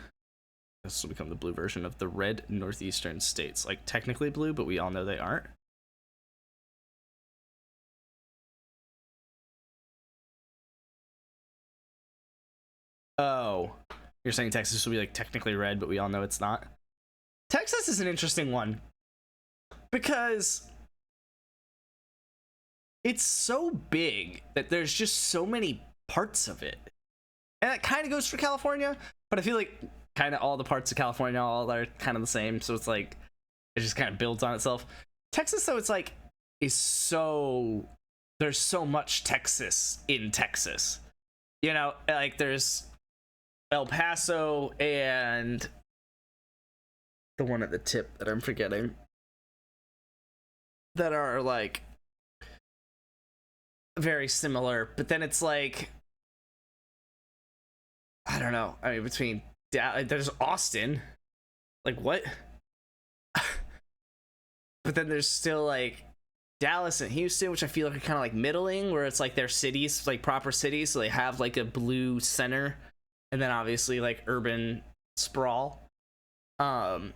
This will become the blue version of the red northeastern states. Like, technically blue, but we all know they aren't. Oh, you're saying Texas will be like technically red, but we all know it's not? Texas is an interesting one because it's so big that there's just so many parts of it. And that kind of goes for California, but I feel like kind of all the parts of California all are kind of the same, so it's like it just kind of builds on itself. Texas, though, it's like there's so much Texas in Texas. You know, like there's El Paso and the one at the tip that I'm forgetting that are like very similar, but then it's like, I don't know. I mean, between there's Austin, like what? But then there's still like Dallas and Houston, which I feel like are kind of like middling, where it's like they're cities, like proper cities, so they have like a blue center, and then obviously like urban sprawl. But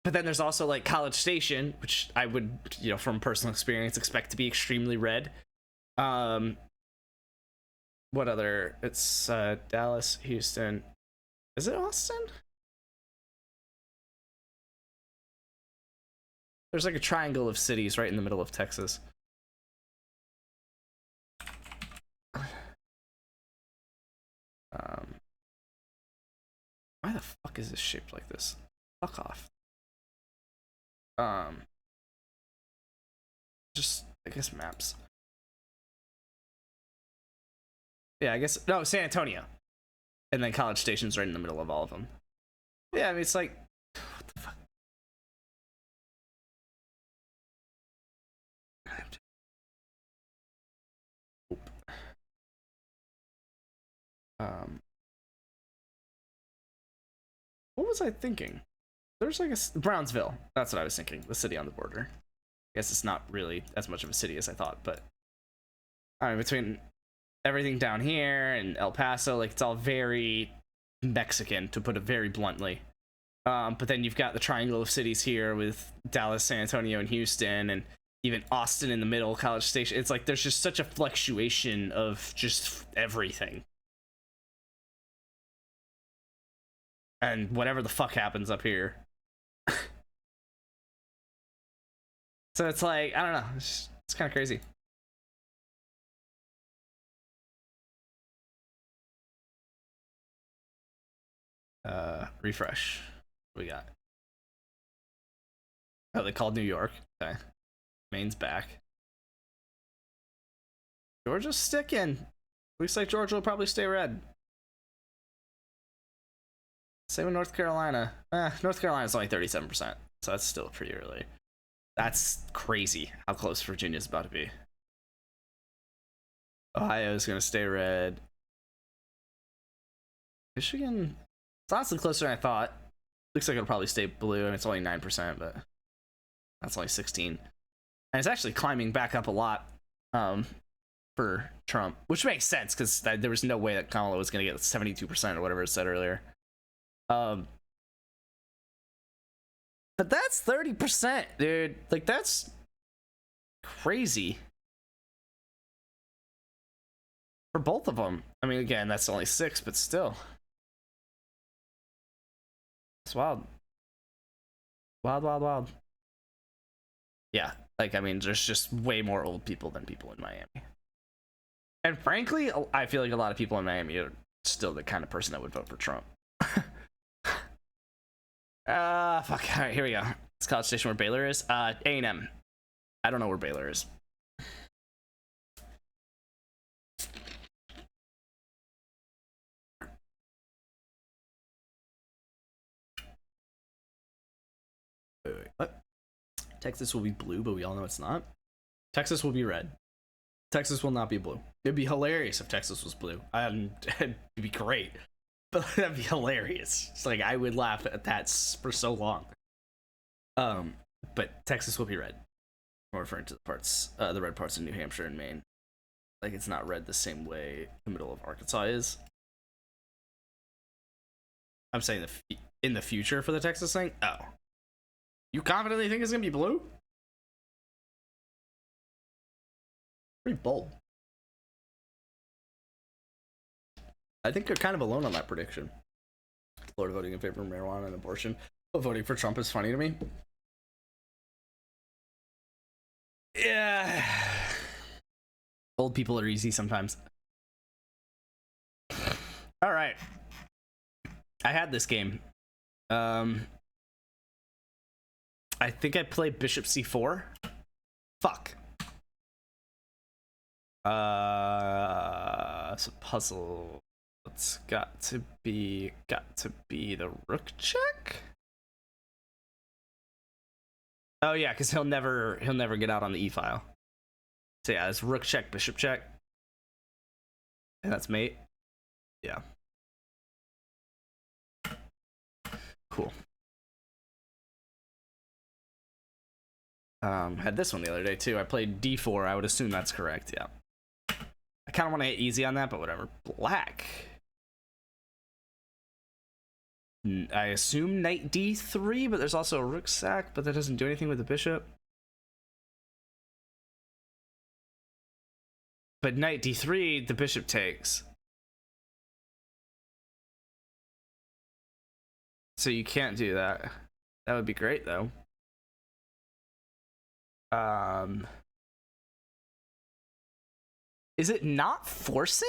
then there's also like College Station, which I would, you know, from personal experience, expect to be extremely red. What other? It's Dallas, Houston. Is it Austin? There's like a triangle of cities right in the middle of Texas. Why the fuck is this shaped like this? Fuck off. Just, I guess, maps. Yeah, I guess, no, San Antonio. And then College Station's right in the middle of all of them. Yeah, I mean, it's like, what the fuck? What was I thinking? There's like a Brownsville. That's what I was thinking. The city on the border. I guess it's not really as much of a city as I thought, but I mean, between everything down here and El Paso, like it's all very Mexican, to put it very bluntly. But then you've got the triangle of cities here with Dallas, San Antonio, and Houston, and even Austin in the middle, College Station. It's like there's just such a fluctuation of just everything. And whatever the fuck happens up here. So it's like, I don't know, it's kind of crazy. Refresh. What we got? Oh, they called New York. Okay. Maine's back. Georgia's sticking. Looks like Georgia will probably stay red. Same with North Carolina. North Carolina's only 37%, so that's still pretty early. That's crazy how close Virginia's about to be. Ohio's gonna stay red. Michigan, it's honestly closer than I thought. Looks like it'll probably stay blue, and it's only 9%, but that's only 16. And it's actually climbing back up a lot for Trump, which makes sense because there was no way that Kamala was gonna get 72% or whatever it said earlier. But that's 30%, dude. Like, that's crazy for both of them. I mean, again, that's only 6, but still, it's wild. Wild. Yeah, like, I mean, there's just way more old people than people in Miami. And frankly, I feel like a lot of people in Miami are still the kind of person that would vote for Trump. Fuck. All right, here we go. It's College Station where Baylor is. A&M. I don't know where Baylor is. Wait, what? Texas will be blue, but we all know it's not. Texas will be red. Texas will not be blue. It'd be hilarious if Texas was blue. It'd be great. But that'd be hilarious. It's like, I would laugh at that for so long. But Texas will be red. I'm referring to the red parts of New Hampshire and Maine. Like, it's not red the same way the middle of Arkansas is. I'm saying in the future for the Texas thing. Oh, you confidently think it's gonna be blue? Pretty bold. I think you're kind of alone on that prediction. Florida voting in favor of marijuana and abortion, but voting for Trump is funny to me. Yeah. Old people are easy sometimes. All right. I had this game. I think I played Bishop C4. Fuck. It's a puzzle. It's got to be the rook check. Oh yeah, because he'll never get out on the e file. So yeah, it's rook check, bishop check. And that's mate. Yeah. Cool. Had this one the other day too. I played d4. I would assume that's correct. Yeah. I kind of want to hit easy on that, but whatever. Black. I assume knight d3, but there's also a rook sack, but that doesn't do anything with the bishop. But knight d3, the bishop takes. So you can't do that. That would be great though. Is it not forcing?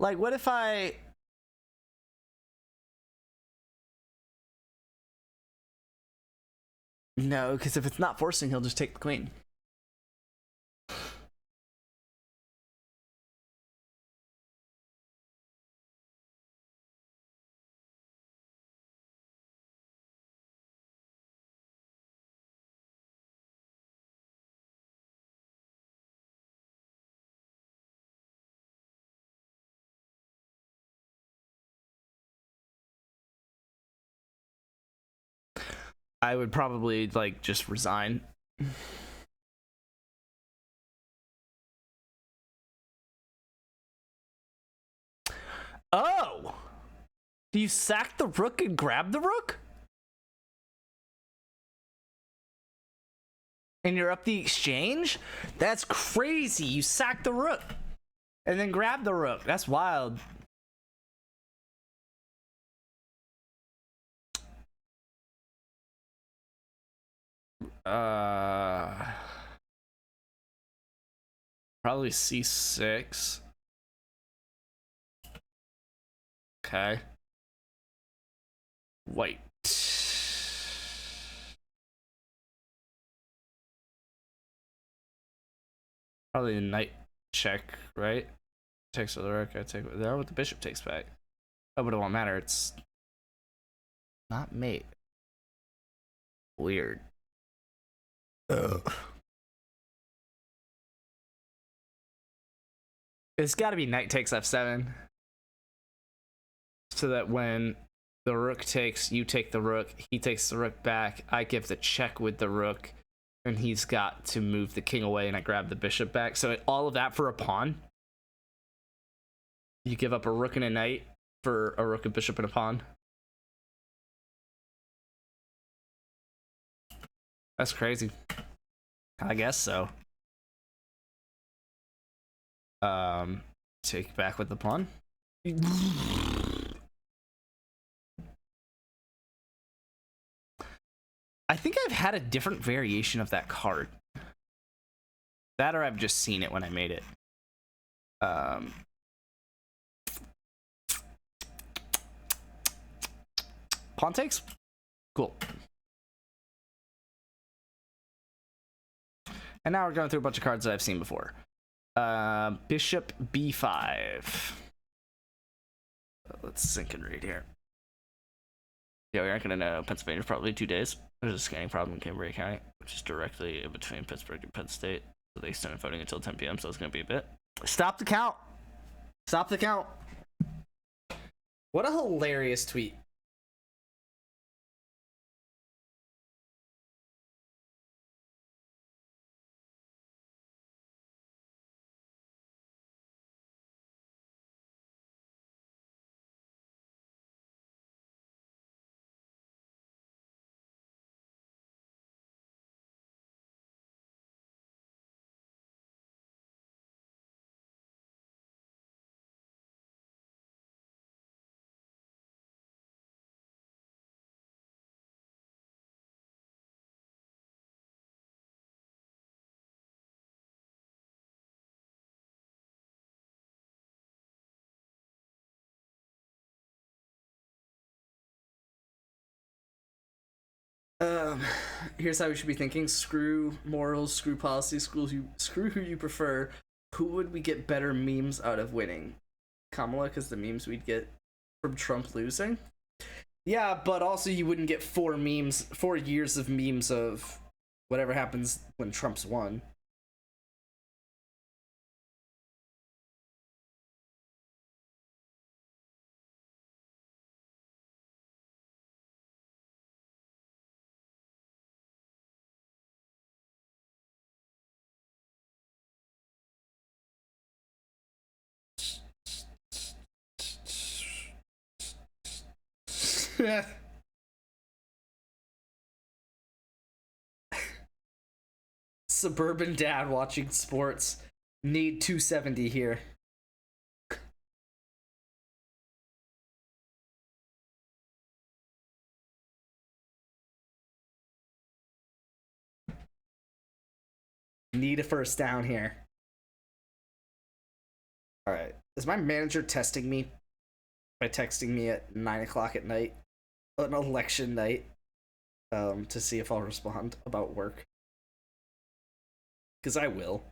Like, what if I... No, because if it's not forcing, he'll just take the queen. I would probably, like, just resign. Oh! Do you sack the rook and grab the rook? And you're up the exchange? That's crazy. You sack the rook and then grab the rook. That's wild. Probably c6. Okay. White. Probably a knight check, right? Takes the rook. I take that. What the bishop takes back. Oh, but it won't matter. It's not mate. Weird. It's got to be knight takes f7, so that when the rook takes, you take the rook, he takes the rook back, I give the check with the rook, and he's got to move the king away, and I grab the bishop back. So all of that for a pawn. You give up a rook and a knight for a rook, a bishop, and a pawn. That's crazy. I guess so. Take back with the pawn. I think I've had a different variation of that card. That or I've just seen it when I made it. Pawn takes? Cool. And now we're going through a bunch of cards that I've seen before. Bishop b5. Let's sync and read here. Yeah, we aren't going to know. Pennsylvania for probably 2 days. There's a scanning problem in Cambria County, which is directly in between Pittsburgh and Penn State. So they started voting until 10 p.m., so it's going to be a bit. Stop the count! Stop the count! What a hilarious tweet. Here's how we should be thinking. Screw morals, screw policy, screw who you prefer. Who would we get better memes out of winning? Kamala, because the memes we'd get from Trump losing? Yeah, but also you wouldn't get 4 years of memes of whatever happens when Trump's won. Suburban dad watching sports. Need 270 here. Need a first down here. Alright. Is my manager testing me by texting me at 9 o'clock at night? An election night. To see if I'll respond about work. Because I will.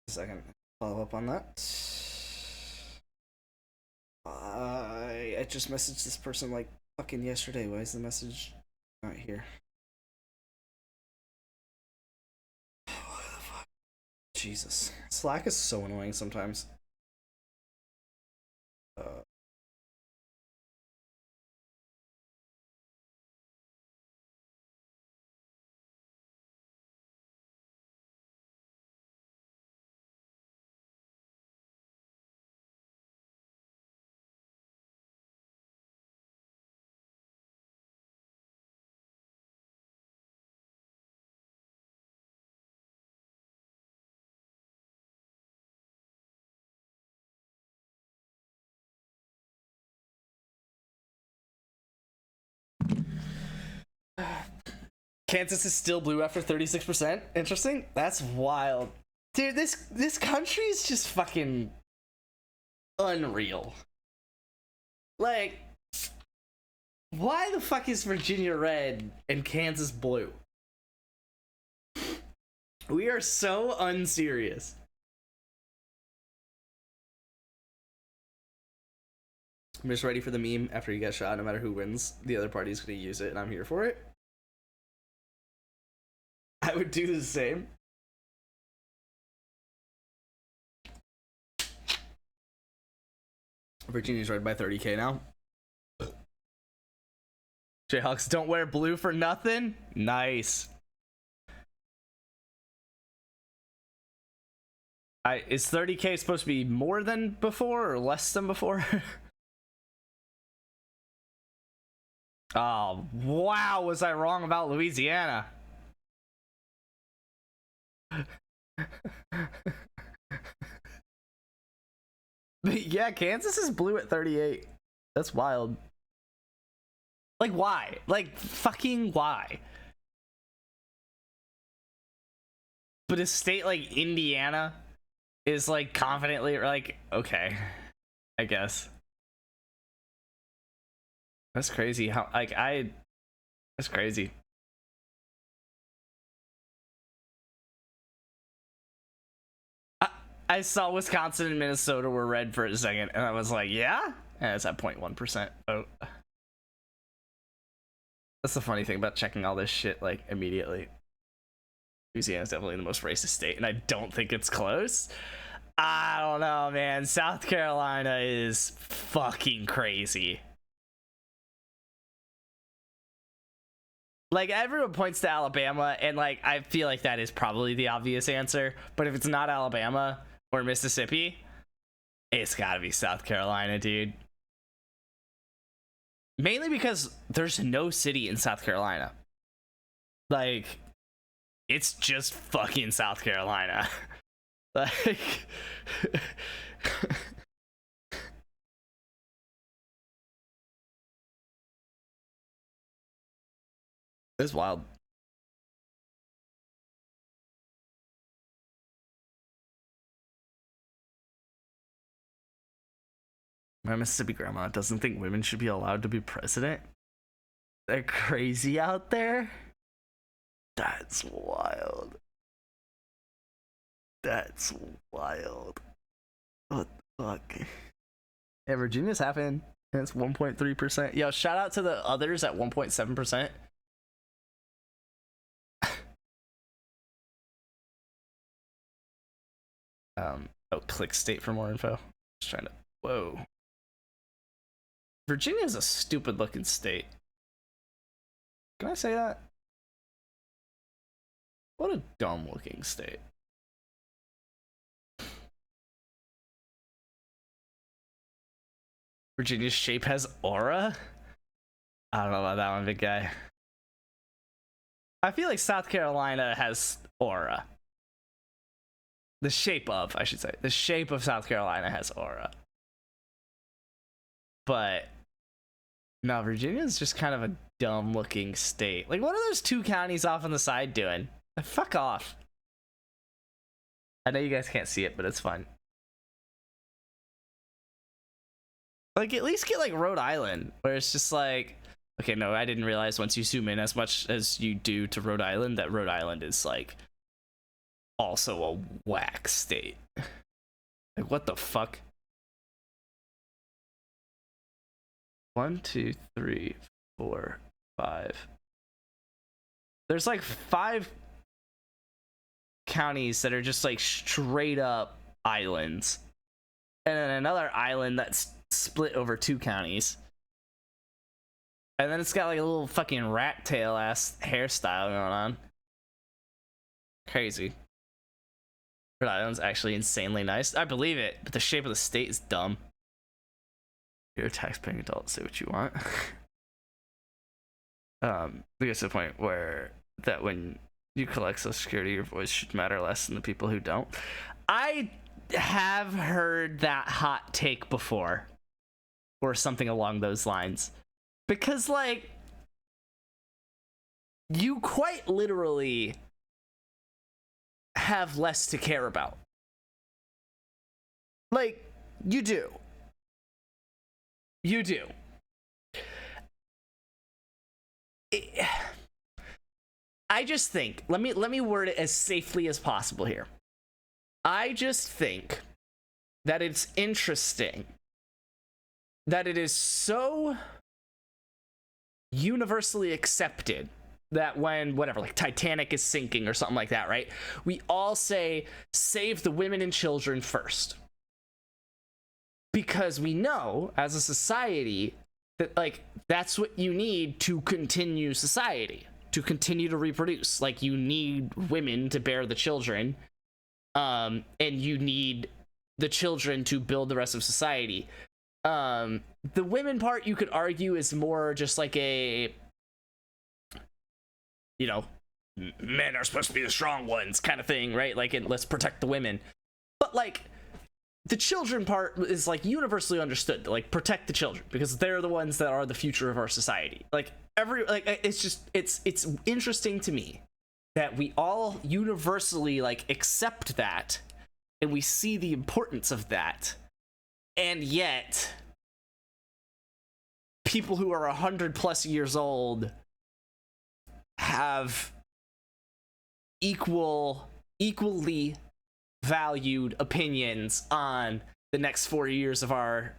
A second. Follow up on that. I just messaged this person like fucking yesterday. Why is the message not here? What the fuck? Jesus. Slack is so annoying sometimes. Kansas is still blue after 36%. Interesting. That's wild. Dude, this country is just fucking unreal. Like, why the fuck is Virginia red and Kansas blue? We are so unserious. I'm just ready for the meme after you get shot. No matter who wins, the other party's gonna use it, and I'm here for it. I would do the same. Virginia's red by 30K now. Jayhawks don't wear blue for nothing. Nice. Is 30K supposed to be more than before or less than before? Oh, wow, was I wrong about Louisiana? But yeah, Kansas is blue at 38. That's wild. Like, why? Like, fucking why? But a state like Indiana is like confidently like, okay, I guess. That's crazy. How like that's crazy. I saw Wisconsin and Minnesota were red for a second, and I was like, yeah? And it's at 0.1% vote. That's the funny thing about checking all this shit, like, immediately. Louisiana is definitely the most racist state, and I don't think it's close. I don't know, man. South Carolina is fucking crazy. Like, everyone points to Alabama, and, like, I feel like that is probably the obvious answer. But if it's not Alabama or Mississippi, it's gotta be South Carolina, dude. Mainly because there's no city in South Carolina. Like, it's just fucking South Carolina. Like... It's wild. My Mississippi grandma doesn't think women should be allowed to be president. They're crazy out there. That's wild. That's wild. What the fuck? Yeah, Virginia's happening. It's 1.3%. Yo, shout out to the others at 1.7%. Oh, click state for more info. Just trying to. Whoa. Virginia is a stupid looking state. Can I say that? What a dumb looking state. Virginia's shape has aura? I don't know about that one, big guy. I feel like South Carolina has aura. The shape of, I should say. The shape of South Carolina has aura. But no, Virginia is just kind of a dumb looking state. Like, what are those two counties off on the side doing? Like, fuck off. I know you guys can't see it, but it's fun. Like, at least get like Rhode Island, where it's just like, okay, no, I didn't realize once you zoom in as much as you do to Rhode Island that Rhode Island is like also a whack state. Like, what the fuck? 1, 2, 3, 4, 5. There's like 5 counties that are just like straight up islands, and then another island that's split over 2 counties, and then it's got like a little fucking rat tail ass hairstyle going on. Crazy. Rhode Island's actually insanely nice. I believe it, but the shape of the state is dumb. You're a taxpaying adult, say what you want. We get to the point where that when you collect Social Security, your voice should matter less than the people who don't. I have heard that hot take before, or something along those lines, because like, you quite literally have less to care about. Like, you do. You do. I just think, let me word it as safely as possible here. I just think that it's interesting that it is so universally accepted that when whatever, like Titanic is sinking or something like that, right? We all say, save the women and children first. Because we know as a society that like that's what you need to continue society, to continue to reproduce. Like, you need women to bear the children, and you need the children to build the rest of society. The women part, you could argue, is more just like a, you know, men are supposed to be the strong ones kind of thing, right? Like, let's protect the women. But like, the children part is like universally understood, like, protect the children because they're the ones that are the future of our society. Like, it's just, it's interesting to me that we all universally like accept that, and we see the importance of that, and yet people who are 100+ years old have equally valued opinions on the next 4 years of our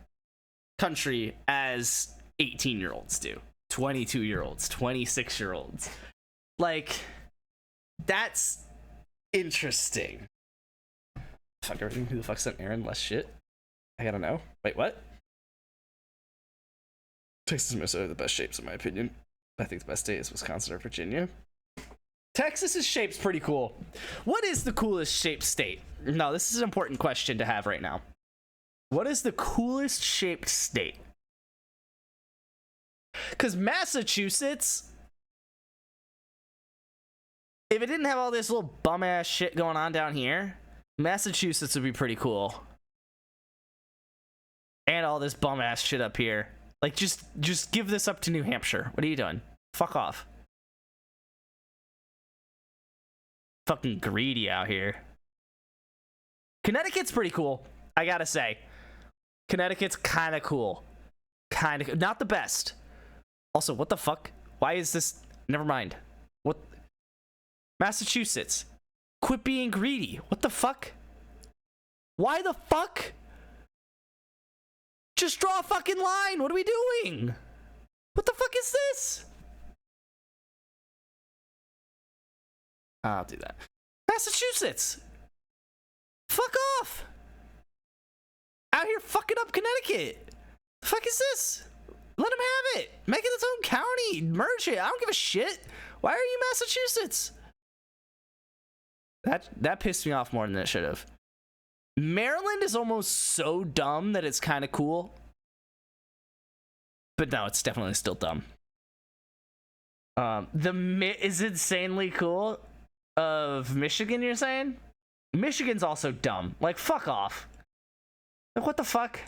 country as 18-year-olds do, 22-year-olds, 26-year-olds. Like, that's interesting. Fuck everything. Who the fuck sent Aaron less shit? I gotta know. Wait, what? Texas and Minnesota are the best shapes in my opinion. I think the best state is Wisconsin or Virginia. Texas's shape's pretty cool. What is the coolest shaped state? No, this is an important question to have right now. What is the coolest shaped state? Because Massachusetts, if it didn't have all this little bum ass shit going on down here, Massachusetts would be pretty cool. And all this bum ass shit up here. Like, just give this up to New Hampshire. What are you doing? Fuck off. Fucking greedy out here. Connecticut's pretty cool, I gotta say. Connecticut's kind of cool. Not the best. Also, what the fuck? Why is this? Never mind. What? Massachusetts. Quit being greedy. What the fuck? Why the fuck? Just draw a fucking line. What are we doing? What the fuck is this? I'll do that. Massachusetts. Fuck off. Out here fucking up Connecticut. The fuck is this? Let them have it. Make it its own county. Merge it. I don't give a shit. Why are you Massachusetts? That pissed me off more than it should have. Maryland is almost so dumb that it's kind of cool. But no, it's definitely still dumb. Is insanely cool of Michigan, you're saying? Michigan's also dumb. Like, fuck off. Like, what the fuck?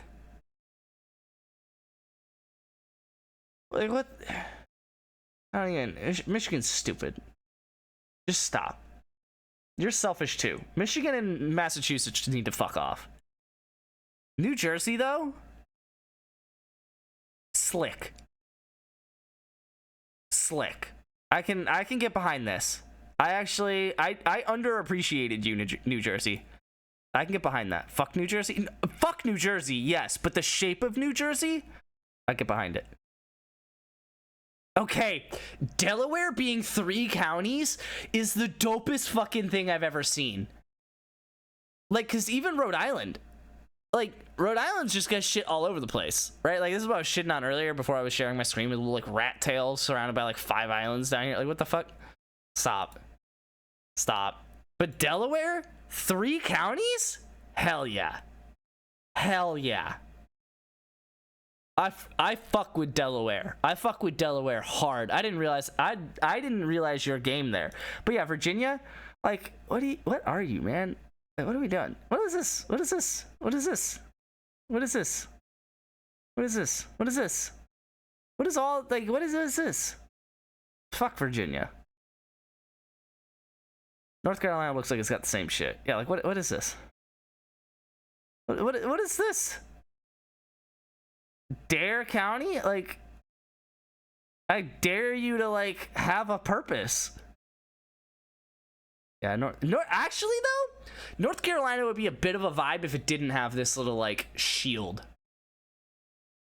Like, what? I don't even. Michigan's stupid. Just stop. You're selfish too. Michigan and Massachusetts just need to fuck off. New Jersey, though? Slick. Slick. I can get behind this. I underappreciated you, New Jersey. I can get behind that. Fuck New Jersey. Fuck New Jersey, yes, but the shape of New Jersey, I get behind it. Okay, Delaware being 3 counties is the dopest fucking thing I've ever seen. Like, cause even Rhode Island's just got shit all over the place, right? Like, this is what I was shitting on earlier before I was sharing my screen with little, like, rat tails surrounded by, like, 5 islands down here. Like, what the fuck? Stop. But Delaware? 3 counties? Hell yeah. Hell yeah. I fuck with Delaware. I fuck with Delaware hard. I didn't realize your game there. But yeah, Virginia, like, what are you, man? Like, what are we doing? What is this? What is this? What is this? What is this? What is this? What is this? What is all, like, what is this? Fuck Virginia. North Carolina looks like it's got the same shit. Yeah, like, what is this? What is this? Dare County? Like, I dare you to, like, have a purpose. Yeah, actually, though, North Carolina would be a bit of a vibe if it didn't have this little, like, shield.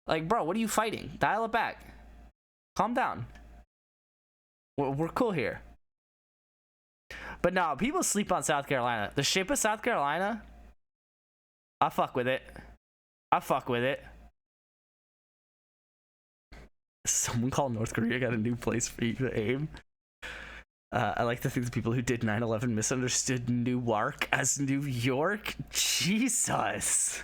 Like, bro, what are you fighting? Dial it back. Calm down. We're cool here. But no, people sleep on South Carolina. The shape of South Carolina, I fuck with it. Someone called North Korea got a new place for you to aim. I like to think the people who did 9/11 misunderstood Newark as New York. Jesus.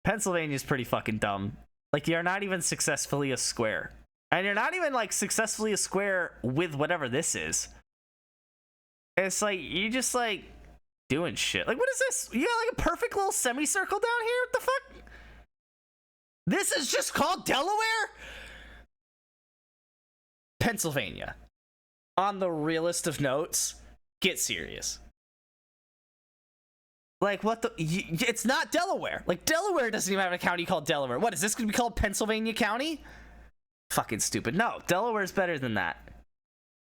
Pennsylvania's pretty fucking dumb. Like, you're not even successfully a square. And you're not even, like, successfully a square with whatever this is. It's like, you just, like, doing shit. Like, what is this? You got, like, a perfect little semicircle down here? What the fuck? This is just called Delaware? Pennsylvania. On the realest of notes, get serious. Like, what the? It's not Delaware. Like, Delaware doesn't even have a county called Delaware. What, is this going to be called Pennsylvania County? Fucking stupid. No, Delaware's better than that.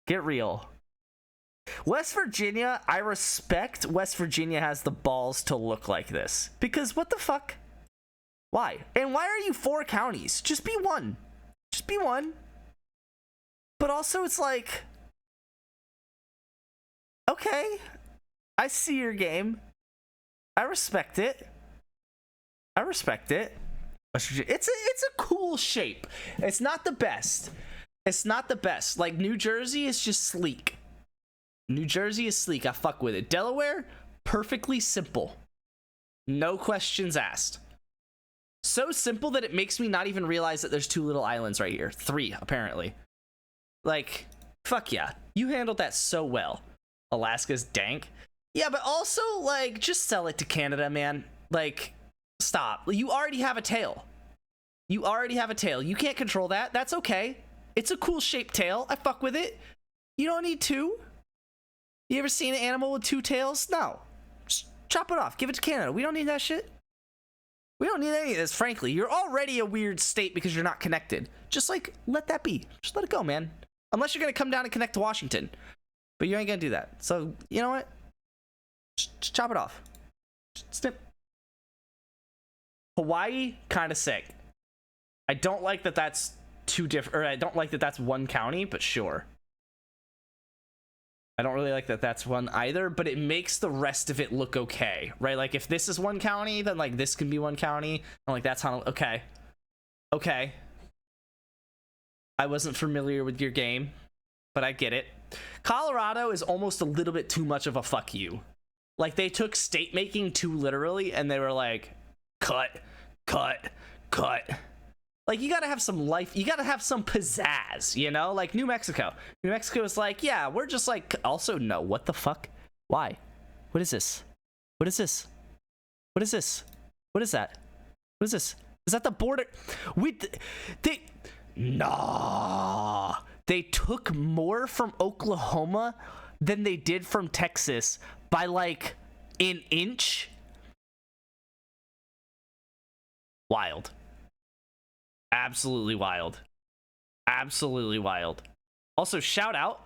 Get real. West Virginia, I respect West Virginia has the balls to look like this. Because what the fuck? Why? And why are you 4 counties? Just be one. Just be one. But also, it's like, okay, I see your game. I respect it. West Virginia, it's a cool shape. It's not the best. Like, New Jersey is just sleek. I fuck with it. Delaware, perfectly simple. No questions asked. So simple that it makes me not even realize that there's 2 little islands right here. 3, apparently. Like, fuck yeah. You handled that so well. Alaska's dank. Yeah, but also, like, just sell it to Canada, man. Like, stop. You already have a tail. You can't control that. That's okay. It's a cool shaped tail. I fuck with it. You don't need 2. You ever seen an animal with 2 tails? No. Chop it off. Give it to Canada. We don't need that shit. We don't need any of this, frankly. You're already a weird state because you're not connected. Just like, let that be. Just let it go, man. Unless you're going to come down and connect to Washington. But you ain't going to do that. So, you know what? Just chop it off. Just snip. Hawaii, kind of sick. I don't like that that's two different, or I don't like that that's one county, but sure. I don't really like that that's one either, but it makes the rest of it look okay, right? Like if this is one county, then like this can be one county. And like that's how, okay. Okay. I wasn't familiar with your game, but I get it. Colorado is almost a little bit too much of a fuck you. Like they took state making too literally and they were like, cut. Like, you gotta have some life, you gotta have some pizzazz, you know? Like, New Mexico. New Mexico is like, yeah, we're just like, also, no, what the fuck? Why? What is this? What is this? What is this? What is that? What is this? Is that the border? Nah. They took more from Oklahoma than they did from Texas by, like, an inch? Wild. Absolutely wild. Absolutely wild. Also, shout out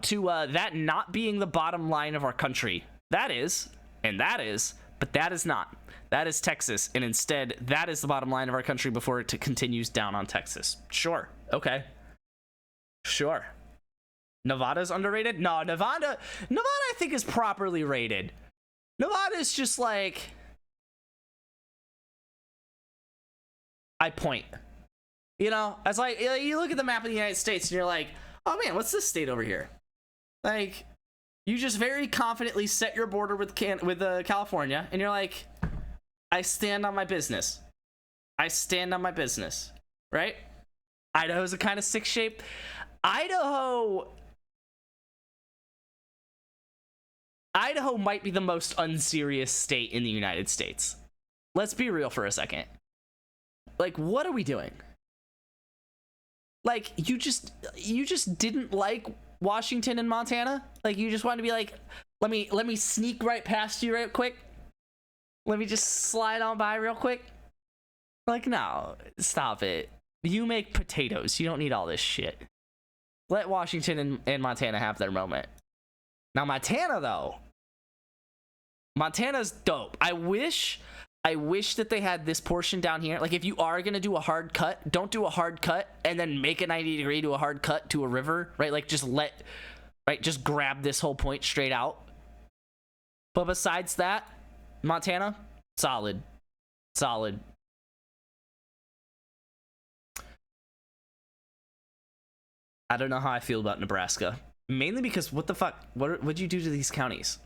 to that not being the bottom line of our country. That is, but that is not. That is Texas, and instead, that is the bottom line of our country before it continues down on Texas. Sure. Okay. Sure. Nevada's underrated? No, Nevada I think is properly rated. Nevada is just like, I point. You know, as like you look at the map of the United States and you're like, oh man, what's this state over here? Like, you just very confidently set your border with California, and you're like, I stand on my business. I stand on my business, right? Idaho's a kind of sick shape. Idaho might be the most unserious state in the United States. Let's be real for a second. Like, what are we doing? Like, you just didn't like Washington and Montana? Like, you just wanted to be like, let me sneak right past you real quick? Let me just slide on by real quick? Like, no, stop it. You make potatoes. You don't need all this shit. Let Washington and Montana have their moment. Now, Montana, though. Montana's dope. I wish that they had this portion down here. Like, if you are going to do a hard cut, don't do a hard cut and then make a 90-degree to a hard cut to a river, right? Like, just grab this whole point straight out. But besides that, Montana, solid. I don't know how I feel about Nebraska. Mainly because, what the fuck? What'd you do to these counties?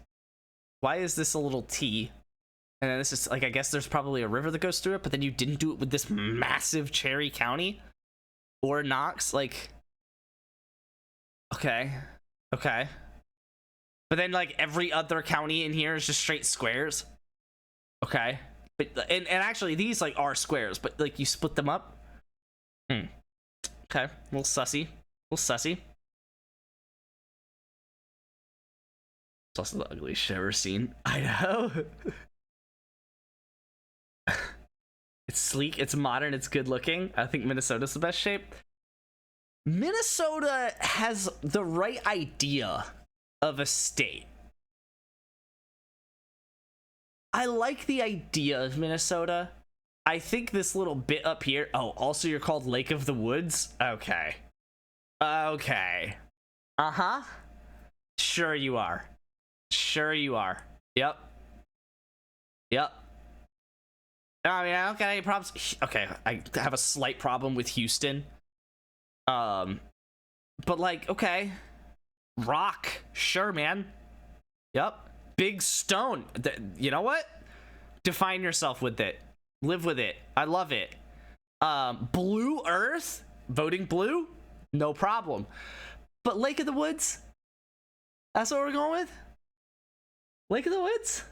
Why is this a little T? And then this is, like, I guess there's probably a river that goes through it, but then you didn't do it with this massive Cherry County? Or Knox? Like, okay. But then, like, every other county in here is just straight squares? Okay. But, and actually, these, like, are squares, but, like, you split them up? Okay. A little sussy. It's also the ugliest shit I've ever seen. I know. It's sleek, it's modern, it's good looking. I think Minnesota's the best shape. Minnesota has the right idea of a state. I like the idea of Minnesota. I think this little bit up here. Oh, also you're called Lake of the Woods? Okay. Uh-huh. Sure you are. Yep. I mean, I don't got any problems. Okay, I have a slight problem with Houston. But like, okay. Rock. Sure, man. Yep. Big Stone. You know what? Define yourself with it. Live with it. I love it. Blue Earth? Voting blue? No problem. But Lake of the Woods? That's what we're going with? Lake of the Woods?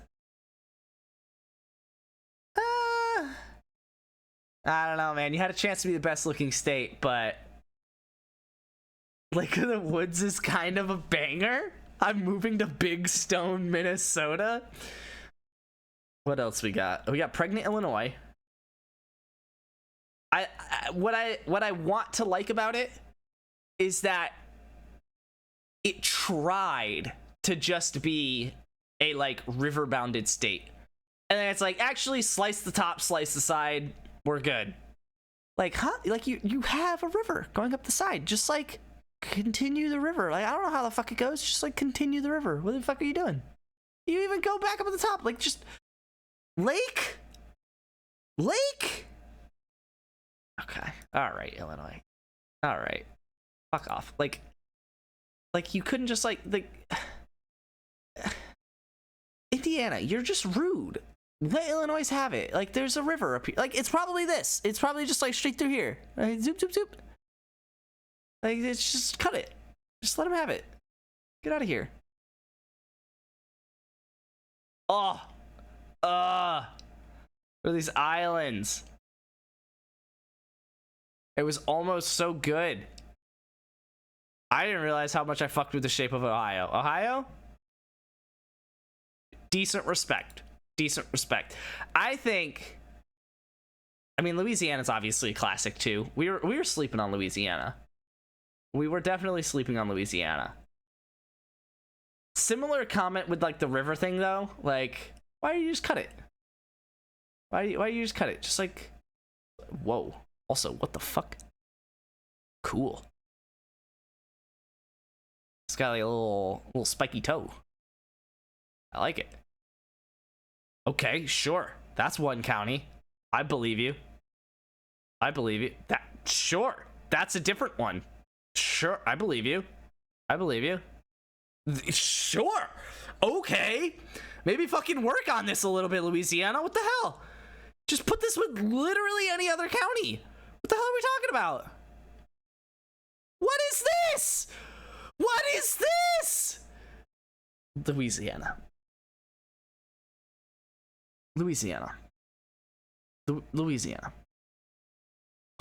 I don't know, man. You had a chance to be the best looking state, but Lake of the Woods is kind of a banger. I'm moving to Big Stone, Minnesota. What else we got? We got pregnant Illinois. What I want to like about it is that it tried to just be a like river bounded state, and then it's like, actually slice the top, slice the side, we're good. Like, huh? Like you have a river going up the side, just like continue the river. Like, I don't know how the fuck it goes, just like continue the river. What the fuck are you doing? You even go back up at the top, like just lake. Okay, all right, Illinois, all right, fuck off. Like you couldn't just like Indiana, you're just rude. Let Illinois have it. Like, there's a river up here. Like, it's probably this. It's probably just like straight through here. Like, zoop, zoop, zoop. Like, it's just cut it. Just let them have it. Get out of here. Oh. What are these islands? It was almost so good. I didn't realize how much I fucked with the shape of Ohio. Ohio? Decent respect. I mean, Louisiana's obviously a classic too. We were sleeping on Louisiana. We were definitely sleeping on Louisiana. Similar comment with like the river thing though. Like, why do you just cut it? Why do you just cut it? Just like, whoa. Also, what the fuck? Cool. It's got like a little spiky toe. I like it. Okay, sure. That's one county. I believe you. Sure. That's a different one. Sure. I believe you. Sure. Okay. Maybe fucking work on this a little bit, Louisiana. What the hell? Just put this with literally any other county. What the hell are we talking about? What is this? Louisiana.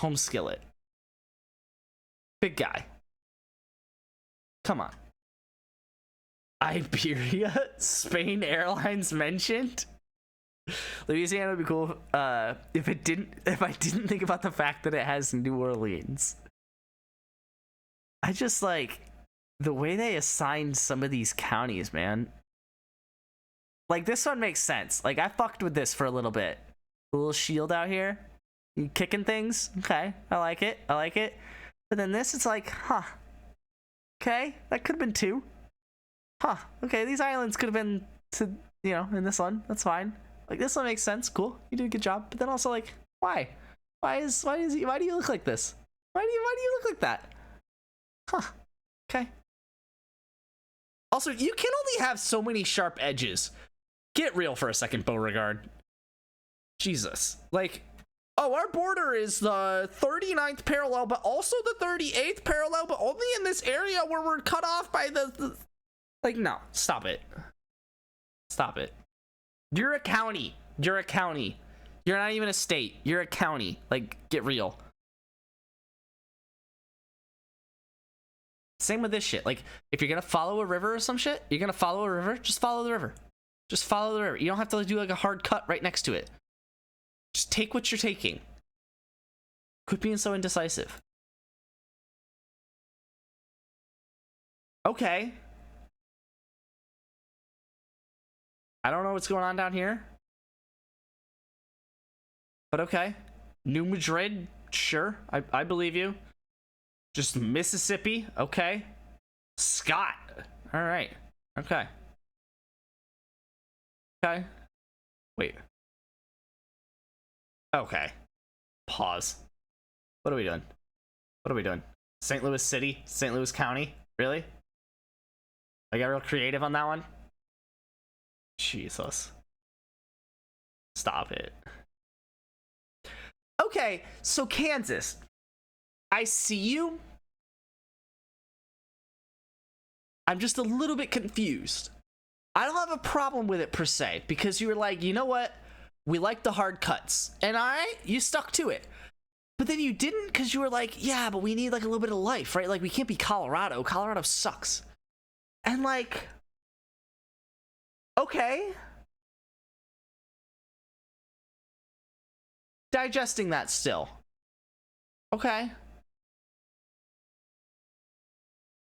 Home skillet. Big guy. Come on. Iberia? Spain Airlines mentioned? Louisiana would be cool if I didn't think about the fact that it has New Orleans. I just like the way they assigned some of these counties, man. Like, this one makes sense. Like, I fucked with this for a little bit. A little shield out here. You kicking things. Okay. I like it. But then this, it's like, huh. Okay. That could have been 2. Huh. Okay. These islands could have been in this one. That's fine. Like, this one makes sense. Cool. You did a good job. But then also, like, why? Why do you look like this? Why do you look like that? Huh. Okay. Also, you can only have so many sharp edges. Get real for a second, Beauregard. Jesus. Like, oh, our border is the 39th parallel, but also the 38th parallel, but only in this area where we're cut off by the... Like, no. Stop it. You're a county. You're not even a state. You're a county. Like, get real. Same with this shit. Like, if you're gonna follow a river or some shit, just follow the river. Just follow the river. You don't have to do like a hard cut right next to it. Just take what you're taking. Quit being so indecisive. Okay. I don't know what's going on down here. But okay. New Madrid, sure. I believe you. Just Mississippi, okay. Scott, all right, okay. Wait. Okay. Pause. What are we doing? St. Louis City, St. Louis County, really? I got real creative on that one. Jesus. Stop it. Okay, so Kansas. I see you. I'm just a little bit confused. I don't have a problem with it per se, because you were like, you know what? We like the hard cuts. And you stuck to it. But then you didn't, because you were like, yeah, but we need like a little bit of life, right? Like, we can't be Colorado. Colorado sucks. And like, okay. Digesting that still. Okay.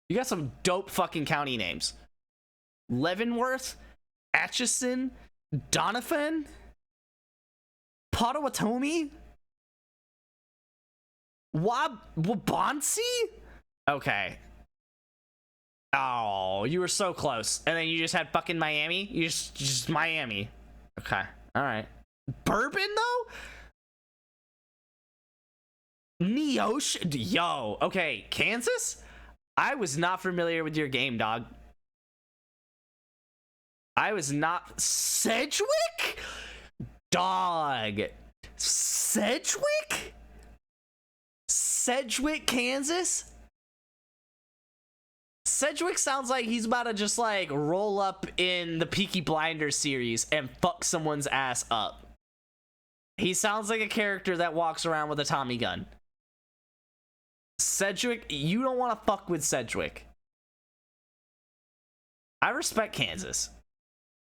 You got some dope fucking county names. Leavenworth, Atchison, Donovan, Potawatomi, Wabansi? Okay. Oh, you were so close. And then you just had fucking Miami? You just Miami. Okay. All right. Bourbon, though? Neosho? Yo. Okay. Kansas? I was not familiar with your game, dog. I was not... Sedgwick? Dog. Sedgwick? Sedgwick, Kansas? Sedgwick sounds like he's about to just like roll up in the Peaky Blinders series and fuck someone's ass up. He sounds like a character that walks around with a Tommy gun. Sedgwick, you don't want to fuck with Sedgwick. I respect Kansas.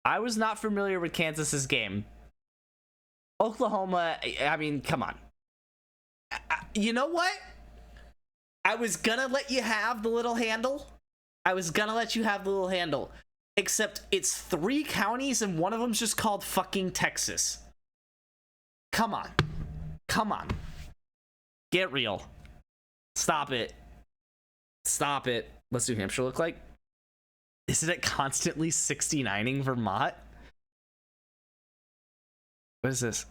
I was not familiar with Kansas's game. Oklahoma, I mean, come on. You know what? I was gonna let you have the little handle. Except it's 3 counties and one of them's just called fucking Texas. Come on. Get real. Stop it. What's New Hampshire look like? Isn't it constantly 69ing Vermont? What is this?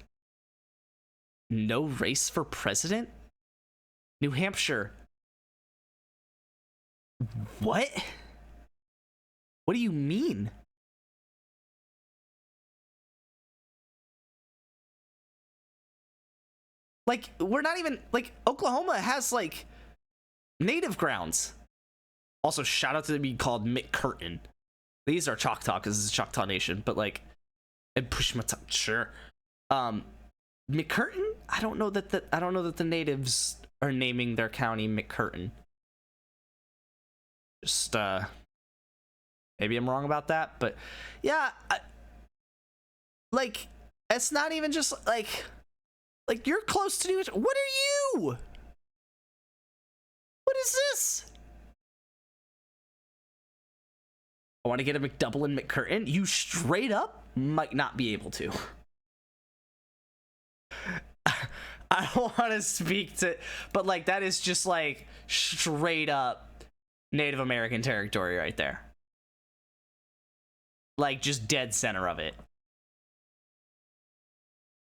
No race for president? New Hampshire. What? What do you mean? Like, we're not even, like, Oklahoma has, like, native grounds. Also, shout out to being called McCurtain. These are Choctaw, because it's a Choctaw Nation, but, like, and Pushmata, sure. McCurtain? I don't know that the natives are naming their county McCurtain. Just, maybe I'm wrong about that, but yeah, like, it's not even just, like, you're close to New Hampshire. What are you? What is this? I want to get a McDouble in McCurtain. You straight up might not be able to. I don't want to speak to, but, like, that is just, like, straight up Native American territory right there. Like, just dead center of it.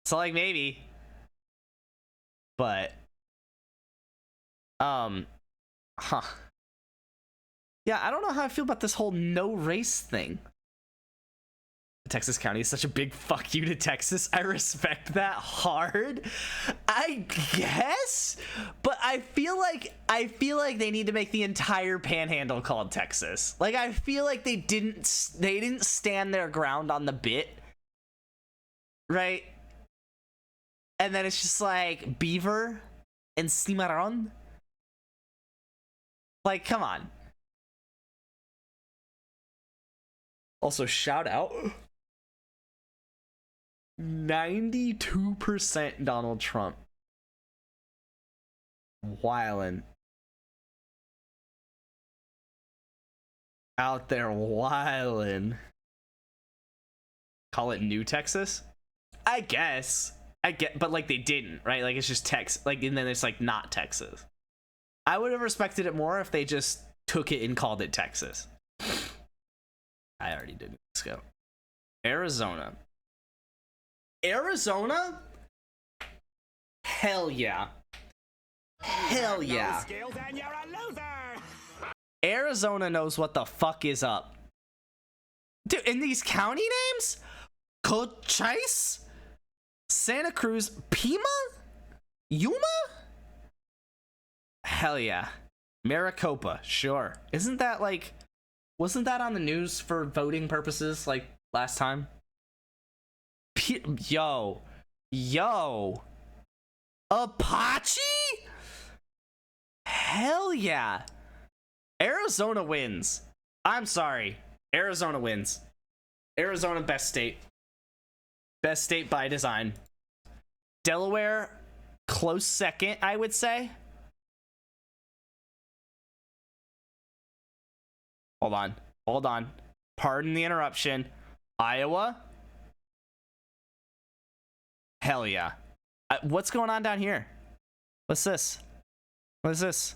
So, like, maybe. But, huh. Yeah, I don't know how I feel about this whole no race thing. Texas County is such a big fuck you to Texas. I respect that hard, I guess, but I feel like they need to make the entire panhandle called Texas. Like, I feel like they didn't stand their ground on the bit, right? And then it's just like Beaver and Cimarron. Like, come on. Also, shout out 92% Donald Trump. Wildin'. Out there wildin'. Call it New Texas? I guess. But, like, they didn't, right? Like, it's just Texas. Like, and then it's, like, not Texas. I would have respected it more if they just took it and called it Texas. I already did. Let's go. Arizona. Arizona? Hell yeah. Hell yeah. Arizona knows what the fuck is up. Dude, in these county names? Cochise? Santa Cruz? Pima? Yuma? Hell yeah. Maricopa, sure. Isn't that like... Wasn't that on the news for voting purposes, like, last time? Yo. Apache? Hell yeah. Arizona wins. I'm sorry. Arizona wins. Arizona, best state. Best state by design. Delaware, close second, I would say. Hold on. Hold on. Pardon the interruption. Iowa? Hell yeah. What's going on down here? What's this? What is this?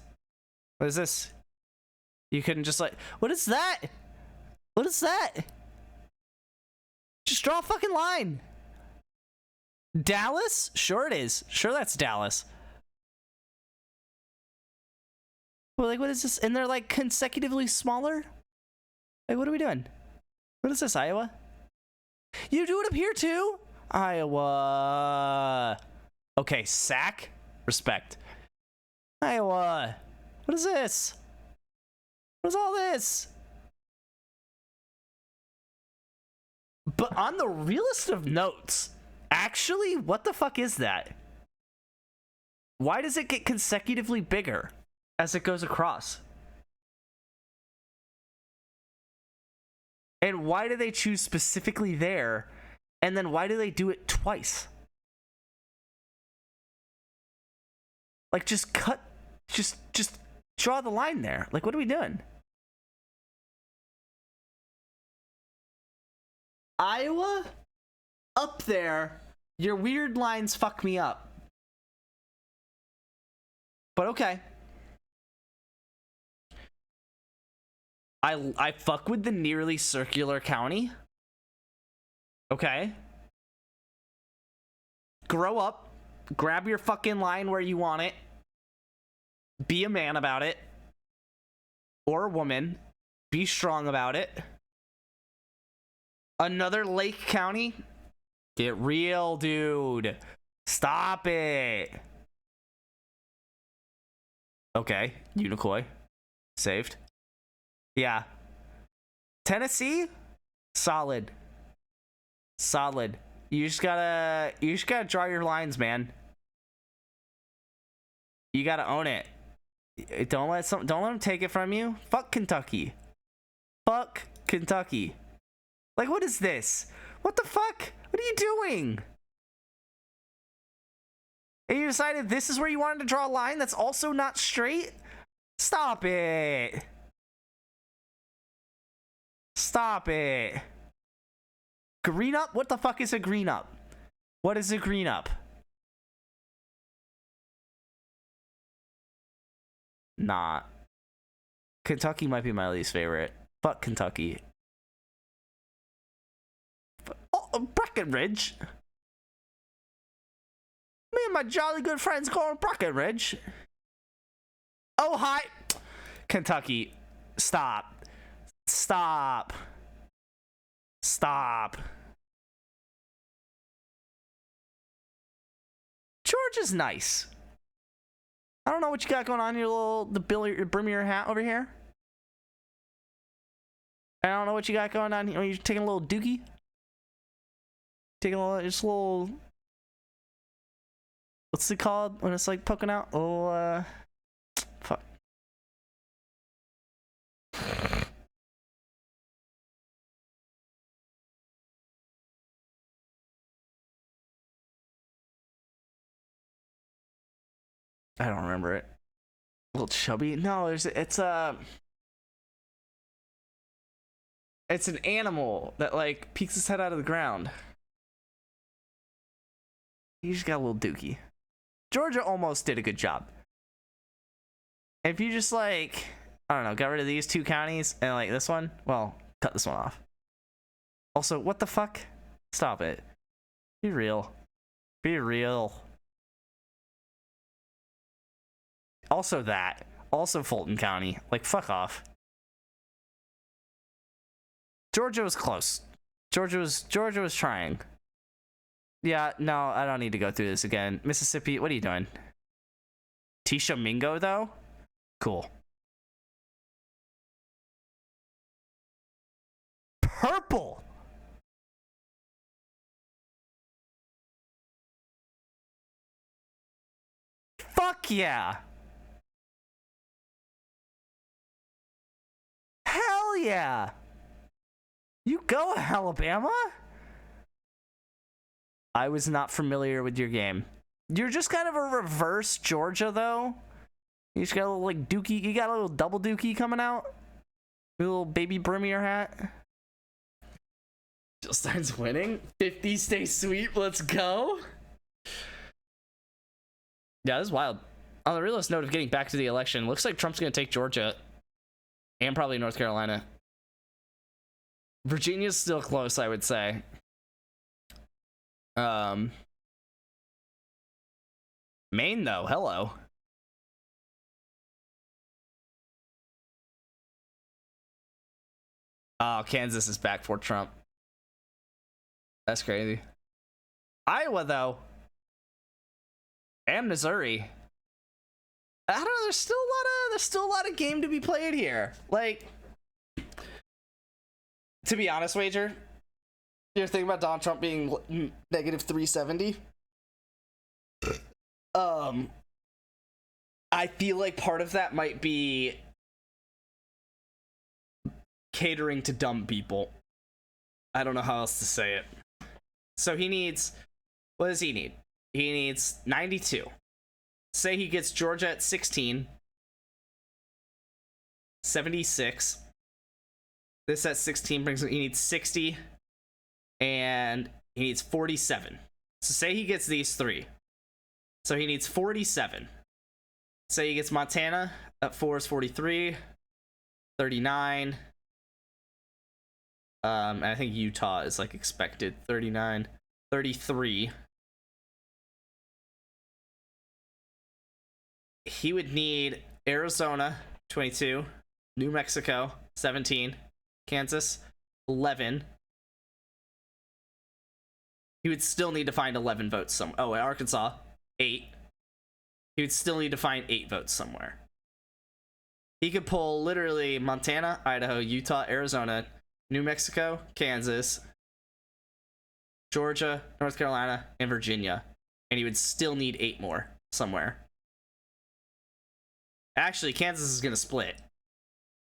What is this? You couldn't just like... What is that? What is that? Just draw a fucking line. Dallas? Sure it is. Sure that's Dallas. Well, like, what is this? And they're like consecutively smaller? Like, what are we doing? What is this, Iowa? You do it up here too? Iowa. Okay, sack? Respect. Iowa. What is this? What is all this? But on the realest of notes, actually, what the fuck is that? Why does it get consecutively bigger as it goes across? And why do they choose specifically there? And then why do they do it twice? Like, just cut, just draw the line there. Like, what are we doing? Iowa? Up there. Your weird lines fuck me up. But okay. I fuck with the nearly circular county. Okay. Grow up. Grab your fucking line where you want it. Be a man about it. Or a woman. Be strong about it. Another Lake County? Get real, dude. Stop it. Okay. Unicoi. Saved. Yeah. Tennessee? Solid. Solid. You just gotta draw your lines, man. You gotta own it. Don't let them take it from you. Fuck Kentucky. Fuck Kentucky. Like, what is this? What the fuck? What are you doing? And you decided this is where you wanted to draw a line that's also not straight? Stop it. Stop it. Green up? What the fuck is a green up? What is a green up? Nah. Kentucky might be my least favorite. Fuck Kentucky. Oh, Breckenridge. Me and my jolly good friends going Breckenridge. Oh, hi. Kentucky. Stop. Stop. Stop. Georgia's nice. I don't know what you got going on in your brim of your hat over here. I don't know what you got going on here. You're taking a little dookie. Taking a little, just a little. What's it called when it's like poking out? Oh, fuck. I don't remember it. A little chubby? No, it's an animal that like peeks its head out of the ground. You just got a little dookie. Georgia almost did a good job. If you just like, I don't know, got rid of these two counties and like this one, well, cut this one off. Also, what the fuck? Stop it. Be real. Be real. Also that. Also Fulton County. Like, fuck off. Georgia was close. Georgia was trying. Yeah, no, I don't need to go through this again. Mississippi, what are you doing? Tishomingo, though? Cool. Purple! Fuck yeah! Hell Hell yeah. You go, Alabama. I was not familiar with your game. You're just kind of a reverse Georgia, though. You just got a little, like, dookie. You got a little double dookie coming out. A little baby Brimmier hat. Jill Stein's winning. 50 stay sweet. Let's go. Yeah, this is wild. On the realist note of getting back to the election, looks like Trump's going to take Georgia and probably North Carolina. Virginia's still close, I would say. Maine, though, hello. Oh, Kansas is back for Trump. That's crazy. Iowa, though, and Missouri. I don't know. There's still a lot of game to be played here. Like, to be honest, Wager, you're thinking about Donald Trump being negative 370. I feel like part of that might be catering to dumb people. I don't know how else to say it. So he needs, what does he need? He needs 92. Say he gets Georgia at 16. 76. This at 16 brings him, he needs 60. And he needs 47. So say he gets these three. So he needs 47. Say he gets Montana at 4 is 43. 39. And I think Utah is like expected 39. 33. He would need Arizona 22, New Mexico 17, Kansas 11. He would still need to find 11 votes somewhere. Oh, Arkansas 8. He would still need to find 8 votes somewhere. He could pull literally Montana, Idaho, Utah, Arizona, New Mexico, Kansas, Georgia, North Carolina, and Virginia, and he would still need 8 more somewhere. Actually, Kansas is gonna split,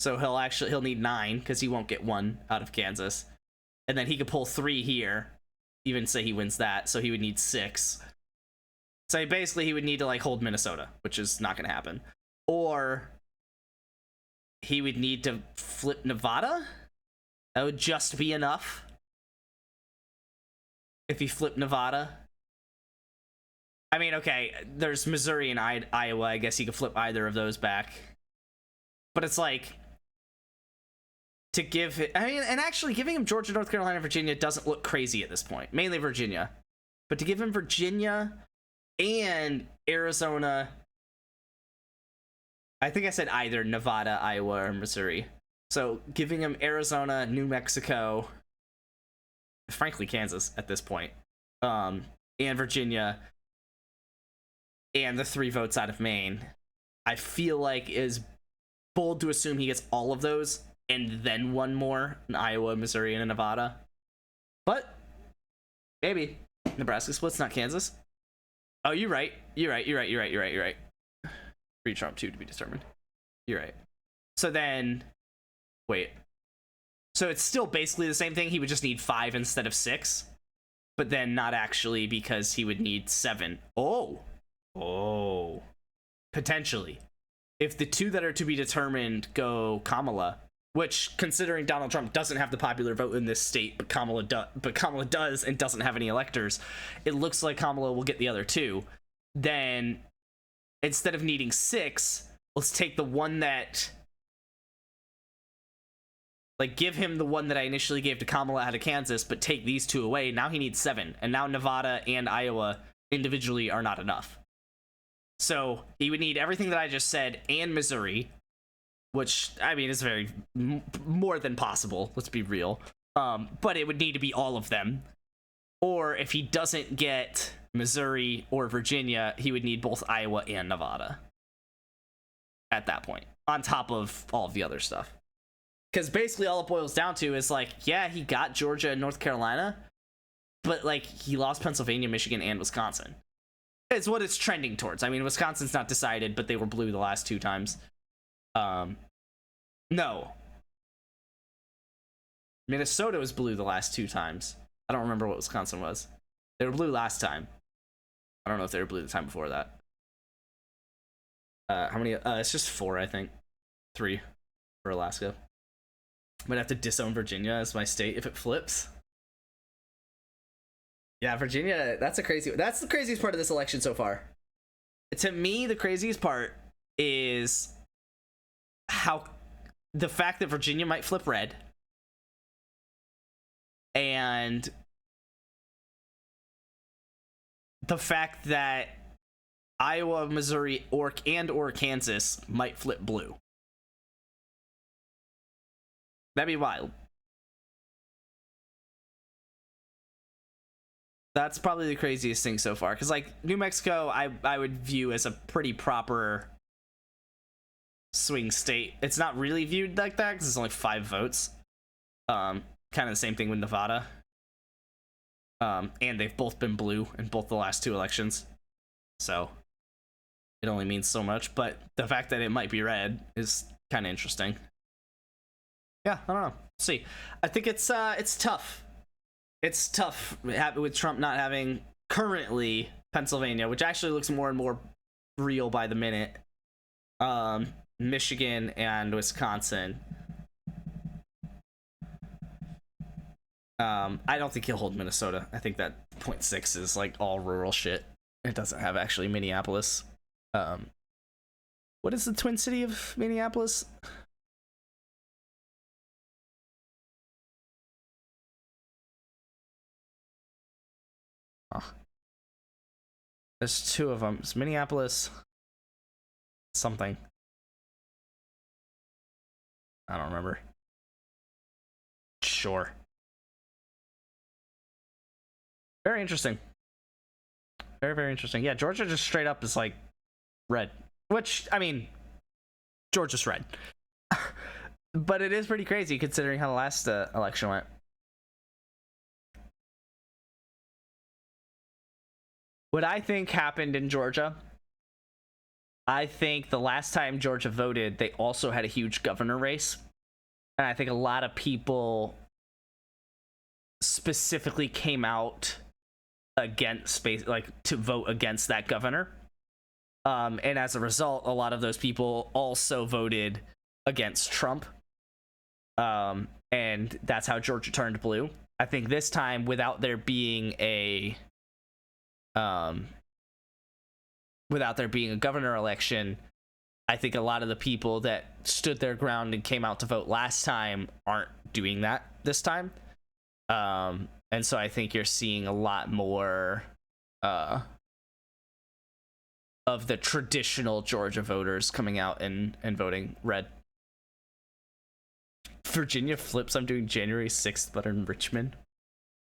so he'll need 9 because he won't get 1 out of Kansas, and then he could pull 3 here, even say he wins that, so he would need 6. So basically, he would need to like hold Minnesota, which is not gonna happen, or he would need to flip Nevada. That would just be enough. If he flipped Nevada. I mean, okay, there's Missouri and Iowa. I guess he could flip either of those back. But it's like, to give it, I mean, and actually giving him Georgia, North Carolina, Virginia doesn't look crazy at this point. Mainly Virginia. But to give him Virginia and Arizona, I think I said either Nevada, Iowa, or Missouri. So giving him Arizona, New Mexico, frankly Kansas at this point, and Virginia, and the 3 votes out of Maine, I feel like is bold to assume he gets all of those and then 1 more in Iowa, Missouri, and Nevada. But maybe Nebraska splits, not Kansas. Oh, you're right. You're right. Free Trump 2 to be determined. You're right. So then, wait. So it's still basically the same thing. He would just need 5 instead of 6. But then not actually, because he would need 7. Oh. Potentially. If the 2 that are to be determined go Kamala, which, considering Donald Trump doesn't have the popular vote in this state, but Kamala does and doesn't have any electors, it looks like Kamala will get the other 2. Then, instead of needing 6, let's take the one that, like, give him the one that I initially gave to Kamala out of Kansas, but take these 2 away. Now he needs 7, and now Nevada and Iowa individually are not enough. So he would need everything that I just said and Missouri, which, I mean, is very more than possible, let's be real. But it would need to be all of them. Or if he doesn't get Missouri or Virginia, he would need both Iowa and Nevada at that point, on top of all of the other stuff. Because basically all it boils down to is, like, yeah, he got Georgia and North Carolina, but, like, he lost Pennsylvania, Michigan, and Wisconsin. It's what it's trending towards. I mean, Wisconsin's not decided, but they were blue the last 2 times. No. Minnesota was blue the last 2 times. I don't remember what Wisconsin was. They were blue last time. I don't know if they were blue the time before that. How many? It's just 4, I think. 3 for Alaska. Might have to disown Virginia as my state if it flips. Yeah, Virginia, that's the craziest part of this election so far. To me, the craziest part is how the fact that Virginia might flip red, and the fact that Iowa, Missouri, or Kansas might flip blue. That'd be wild. That's probably the craziest thing so far, because like New Mexico I would view as a pretty proper swing state. It's not really viewed like that because it's only 5 votes. Kind of the same thing with Nevada. And they've both been blue in both the last 2 elections, so it only means so much. But the fact that it might be red is kind of interesting. Yeah, I don't know. See, I think it's tough. It's tough with Trump not having currently Pennsylvania, which actually looks more and more real by the minute. Michigan and Wisconsin. I don't think he'll hold Minnesota. I think that 0.6 is like all rural shit. It doesn't have actually Minneapolis. What is the twin city of Minneapolis? There's 2 of them. It's Minneapolis something. I don't remember. Sure. Very interesting. Very, very interesting. Yeah, Georgia just straight up is like red. Which, I mean, Georgia's red. But it is pretty crazy considering how the last election went. What I think happened in Georgia, I think the last time Georgia voted, they also had a huge governor race. And I think a lot of people specifically came out against, like, to vote against that governor. And as a result, a lot of those people also voted against Trump. And that's how Georgia turned blue. I think this time, without there being a governor election, I think a lot of the people that stood their ground and came out to vote last time aren't doing that this time. And so I think you're seeing a lot more of the traditional Georgia voters coming out and voting red. Virginia flips. I'm doing January 6th, but in Richmond.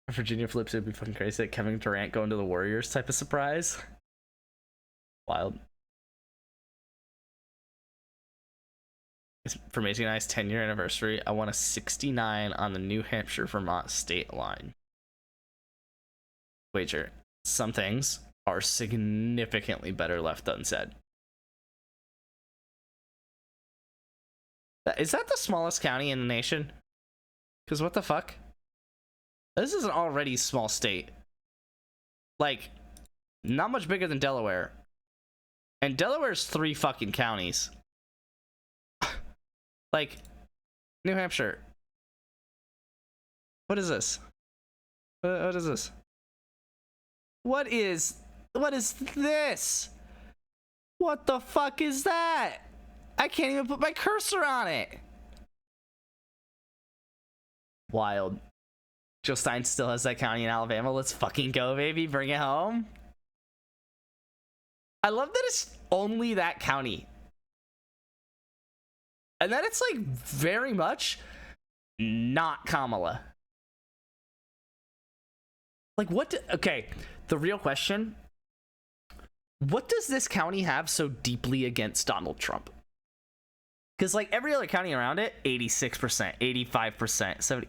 If Virginia flips, it'd be fucking crazy. Like Kevin Durant going to the Warriors type of surprise. Wild. For Macy and I's 10-year anniversary, I won a 69 on the New Hampshire-Vermont state line. Wager. Some things are significantly better left unsaid. Is that the smallest county in the nation? Because what the fuck? This is an already small state. Like, not much bigger than Delaware. And Delaware's 3 fucking counties. Like, New Hampshire. What is this? What is this? What is this? What the fuck is that? I can't even put my cursor on it. Wild. Jill Stein still has that county in Alabama. Let's fucking go, baby. Bring it home. I love that it's only that county. And then it's like very much not Kamala. Like okay, the real question. What does this county have so deeply against Donald Trump? Because like every other county around it, 86%, 85%, 70%.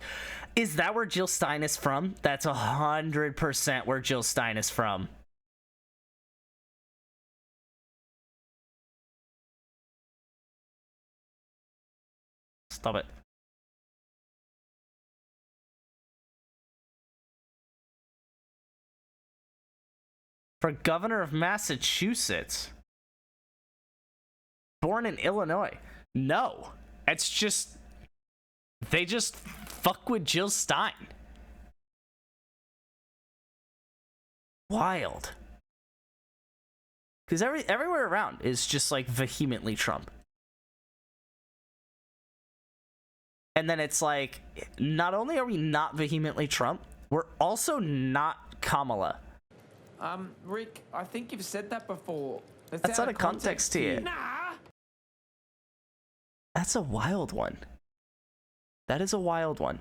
Is that where Jill Stein is from? That's 100% where Jill Stein is from. Stop it. for governor of Massachusetts. Born in Illinois. No. It's just... They just fuck with Jill Stein. Wild. Because everywhere around is just like vehemently Trump. And then it's like, not only are we not vehemently Trump, we're also not Kamala. Rick, I think you've said that before. That's out of context here. Nah! That's a wild one. That is a wild one.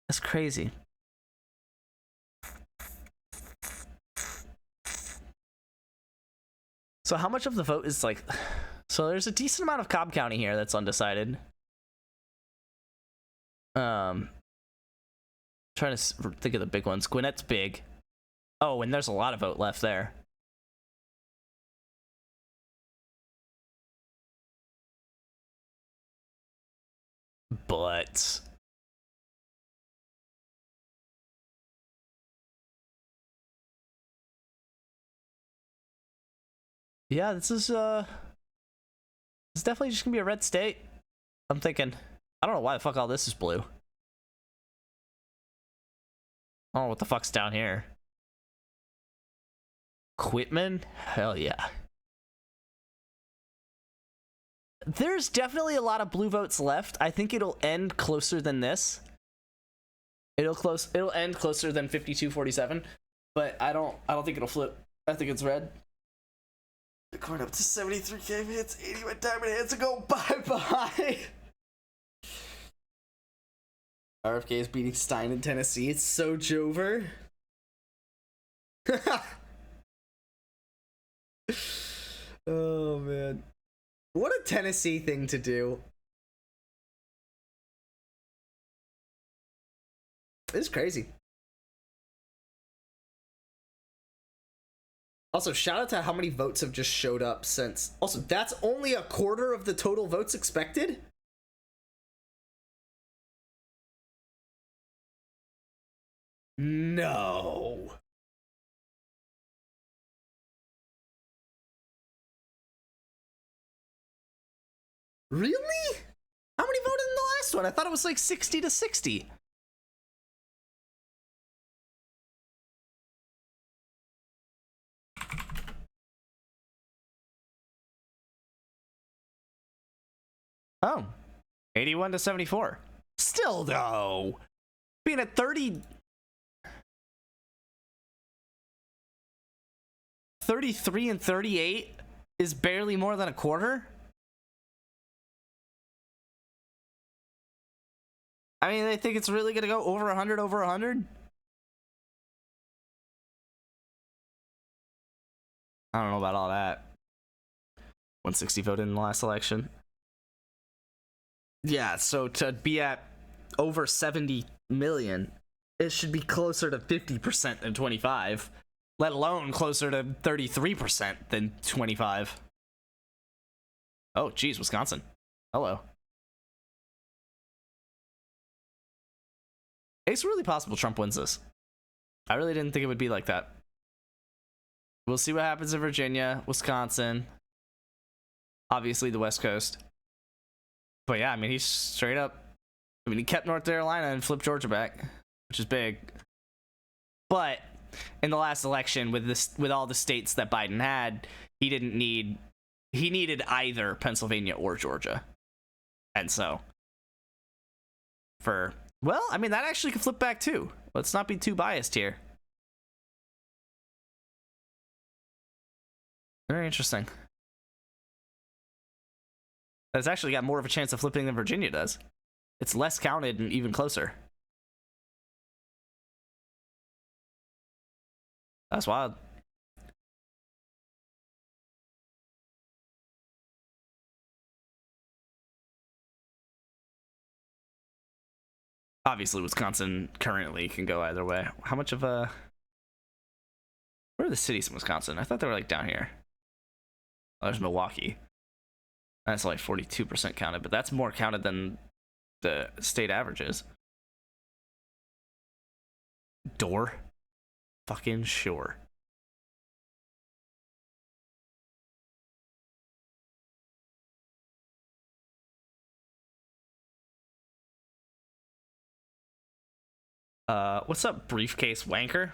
That's crazy. So how much of the vote is like... So there's a decent amount of Cobb County here that's undecided. Trying to think of the big ones. Gwinnett's big. Oh, and there's a lot of vote left there. But... Yeah, this is it's definitely just gonna be a red state. I'm thinking, I don't know why the fuck all this is blue. I don't know what the fuck's down here. Quitman? Hell yeah. There's definitely a lot of blue votes left. I think it'll end closer than this. It'll end closer than 52-47, but I don't think it'll flip. I think it's red. Bitcoin up to 73k hits, 80 with diamond hits, and go bye-bye. RFK is beating Stein in Tennessee. It's so Jover. Oh, man. What a Tennessee thing to do. It's crazy. Also, shout out to how many votes have just showed up since. Also, that's only a quarter of the total votes expected? No. Really? How many voted in the last one? I thought it was like 60-60. Oh, 81-74. Still, though, being at 33 and 38 is barely more than a quarter. I mean, they think it's really gonna go over 100, over 100. I don't know about all that. 160 voted in the last election. Yeah, so to be at over 70 million, it should be closer to 50% than 25, let alone closer to 33% than 25. Oh, geez, Wisconsin. Hello. It's really possible Trump wins this. I really didn't think it would be like that. We'll see what happens in Virginia, Wisconsin, obviously the West Coast. But yeah, I mean, he's straight up. I mean, he kept North Carolina and flipped Georgia back, which is big. But in the last election, with all the states that Biden had, he needed either Pennsylvania or Georgia. And so, well, I mean, that actually could flip back too. Let's not be too biased here. Very interesting. That's actually got more of a chance of flipping than Virginia does. It's less counted and even closer. That's wild. Obviously, Wisconsin currently can go either way. How much of a... Where are the cities in Wisconsin? I thought they were like down here. Oh, there's Milwaukee. That's like 42% counted, but that's more counted than the state averages. Door. fucking sure. What's up, briefcase wanker?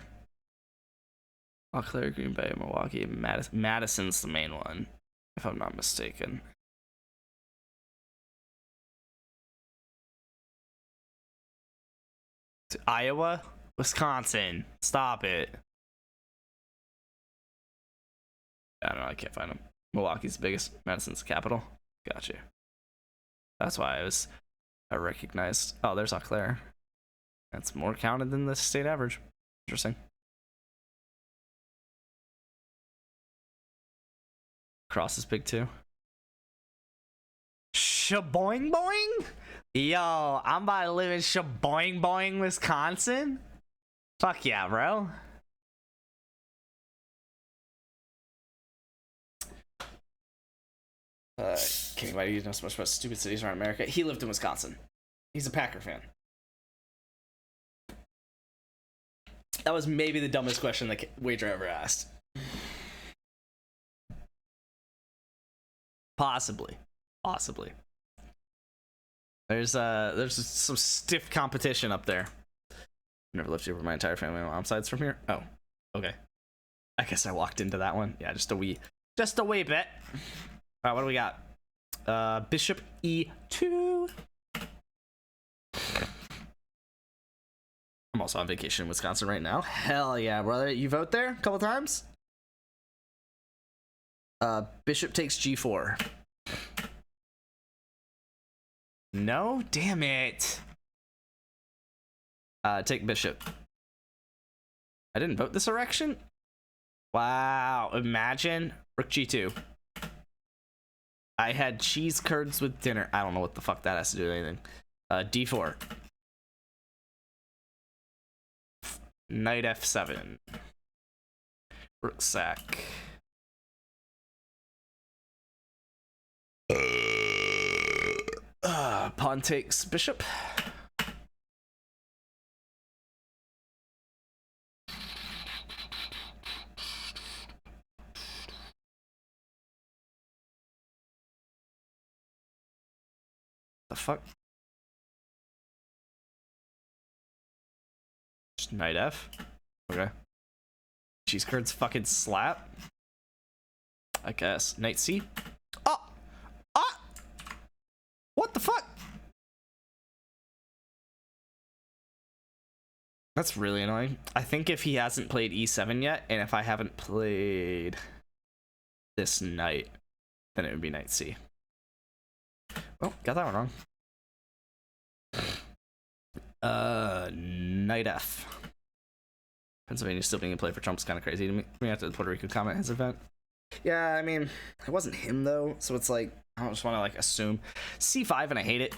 Eau Claire, Green Bay, Milwaukee, Madison's the main one, if I'm not mistaken. Iowa, Wisconsin. Stop it. I don't know. I can't find them. Milwaukee's the biggest. Madison's the capital. Gotcha. That's why I recognized. Oh, there's Eau Claire. That's more counted than the state average. Interesting. Cross is big too. Shaboing boing? Yo, I'm about to live in Shaboing boing, Wisconsin. Fuck yeah, bro. Kidding, why do you know so much about stupid cities around America? He lived in Wisconsin. He's a Packer fan. That was maybe the dumbest question that Wager ever asked. Possibly. There's some stiff competition up there. Never lived here with my entire family. My mom's side's from here. Oh, okay. I guess I walked into that one. Yeah, just a wee bit. All right, what do we got? Bishop E2. I'm also on vacation in Wisconsin right now. Hell yeah, brother. You vote there a couple times? Bishop takes G4. No? Damn it. Take bishop. I didn't vote this erection? Wow. Imagine. Rook G2. I had cheese curds with dinner. I don't know what the fuck that has to do with anything. D4. Knight F7. Rook sack. Pawn takes bishop. The fuck? Just knight F. Okay. Cheese curds fucking slap. I guess. Knight C. Oh! Ah! What the fuck? That's really annoying. I think if he hasn't played E7 yet, and if I haven't played this knight, then it would be knight C. Oh, got that one wrong. Knight F. Pennsylvania still being in play for Trump's kind of crazy to me after the Puerto Rico comment his event. Yeah, I mean, it wasn't him though, so it's like I don't just want to like assume C5, and I hate it.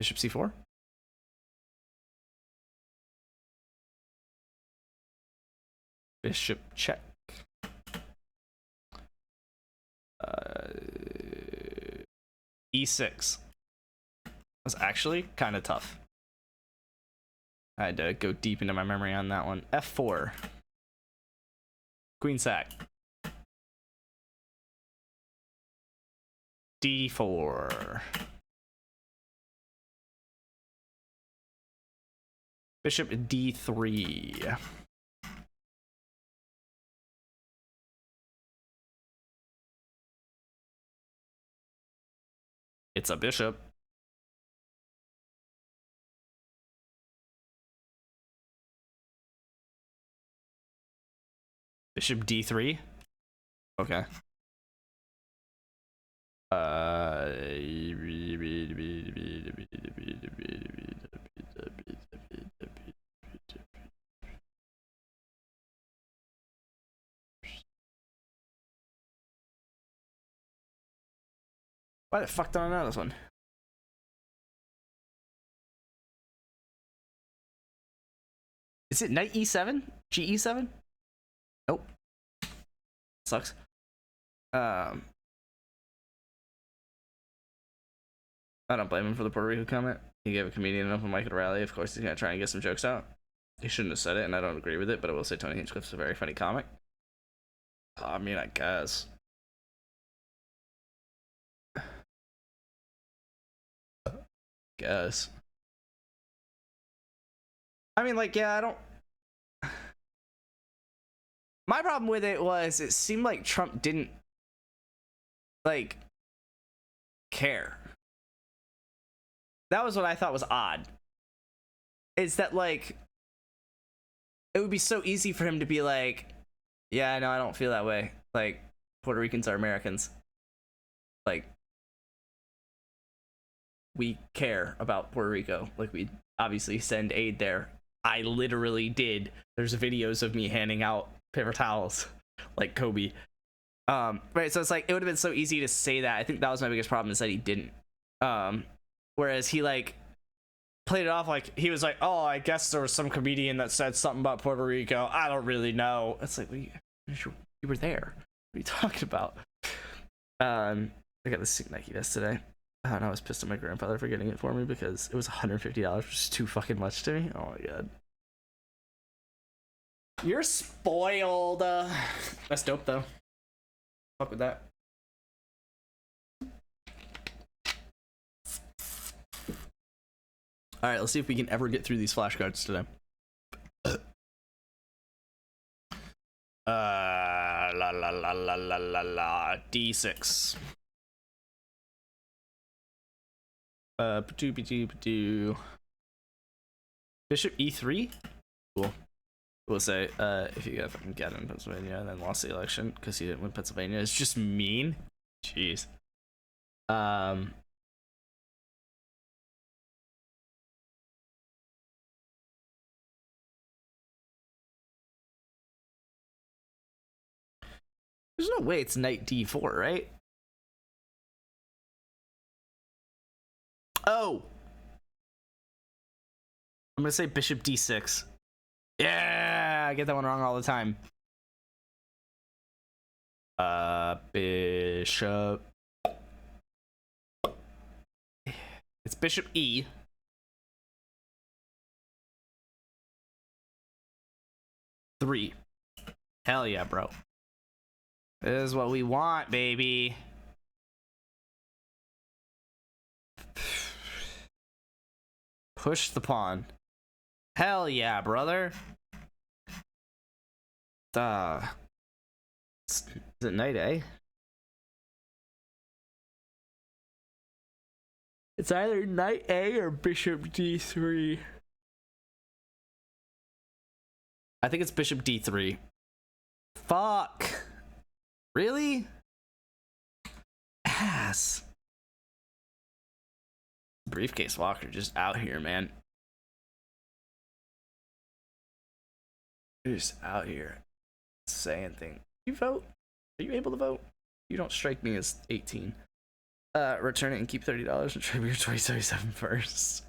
Bishop C4. Bishop check. E6. That's actually kind of tough. I had to go deep into my memory on that one. F4. Queen sack. D4. Bishop D3. It's a bishop. Bishop D3. Okay. Why the fuck don't I know this one? Is it knight E7? GE7? Nope. Sucks. I don't blame him for the Puerto Rico comment. He gave a comedian an open mic at a rally. Of course, he's gonna try and get some jokes out. He shouldn't have said it, and I don't agree with it. But I will say Tony Hinchcliffe's a very funny comic. I mean, I guess. I mean, like, yeah, I don't. My problem with it was it seemed like Trump didn't like care. That was what I thought was odd. Is that like it would be so easy for him to be like, yeah, no, I don't feel that way. Like, Puerto Ricans are Americans. Like, we care about Puerto Rico. Like, we obviously send aid there. I literally did. There's videos of me handing out paper towels like Kobe. Right, so it's like it would have been so easy to say that. I think that was my biggest problem, is that he didn't. Whereas he like played it off like he was like, oh, I guess there was some comedian that said something about Puerto Rico. I don't really know. It's like, you were there. What are you talking about? I got this sick Nike vest today. And I was pissed at my grandfather for getting it for me because it was $150, which is too fucking much to me. Oh my god. You're spoiled. That's dope though. Fuck with that. Alright, let's see if we can ever get through these flashcards today. D6. Bishop E3? Cool. We'll say, if you fucking get in Pennsylvania and then lost the election because he didn't win Pennsylvania, it's just mean. Jeez. There's no way it's knight D4, right? Oh! I'm gonna say bishop D6. Yeah, I get that one wrong all the time. Bishop. It's bishop E. Three. Hell yeah, bro. This is what we want, baby. Push the pawn. Hell yeah, brother. Is it knight A? It's either knight A or bishop D3. I think it's bishop D3. Fuck. Really? Ass. Briefcase Walker just out here, man. You're just out here saying things. You vote? Are you able to vote? You don't strike me as 18. Return it and keep $30 and trade me your 2077 first.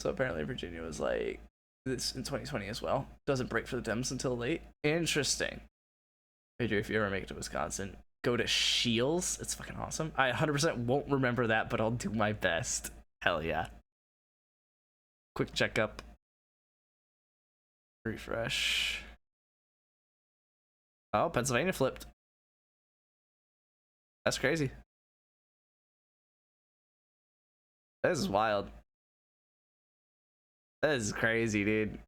So apparently Virginia was like this in 2020 as well. Doesn't break for the Dems until late. Interesting. Adrian, if you ever make it to Wisconsin, go to Shields. It's fucking awesome. I 100% won't remember that, but I'll do my best. Hell yeah. Quick checkup. Refresh. Oh, Pennsylvania flipped. That's crazy. This is wild. This is crazy, dude.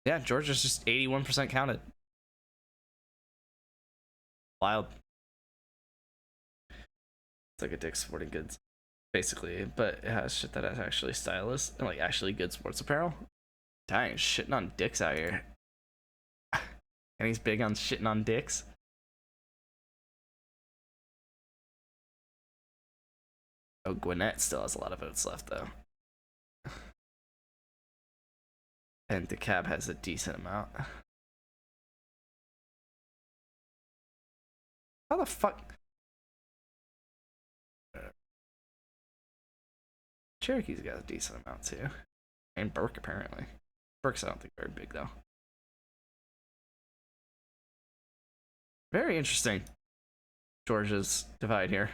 Yeah, Georgia's just 81% counted. Wild. It's like a Dick's Sporting Goods, basically, but it has shit that is actually stylish and like actually good sports apparel. Dang, shitting on dicks out here. And he's big on shitting on dicks. Oh, Gwinnett still has a lot of votes left though. And DeKalb has a decent amount. How the fuck? Cherokee's got a decent amount too. And Burke, apparently. Burke's, I don't think, very big, though. Very interesting. Georgia's divide here.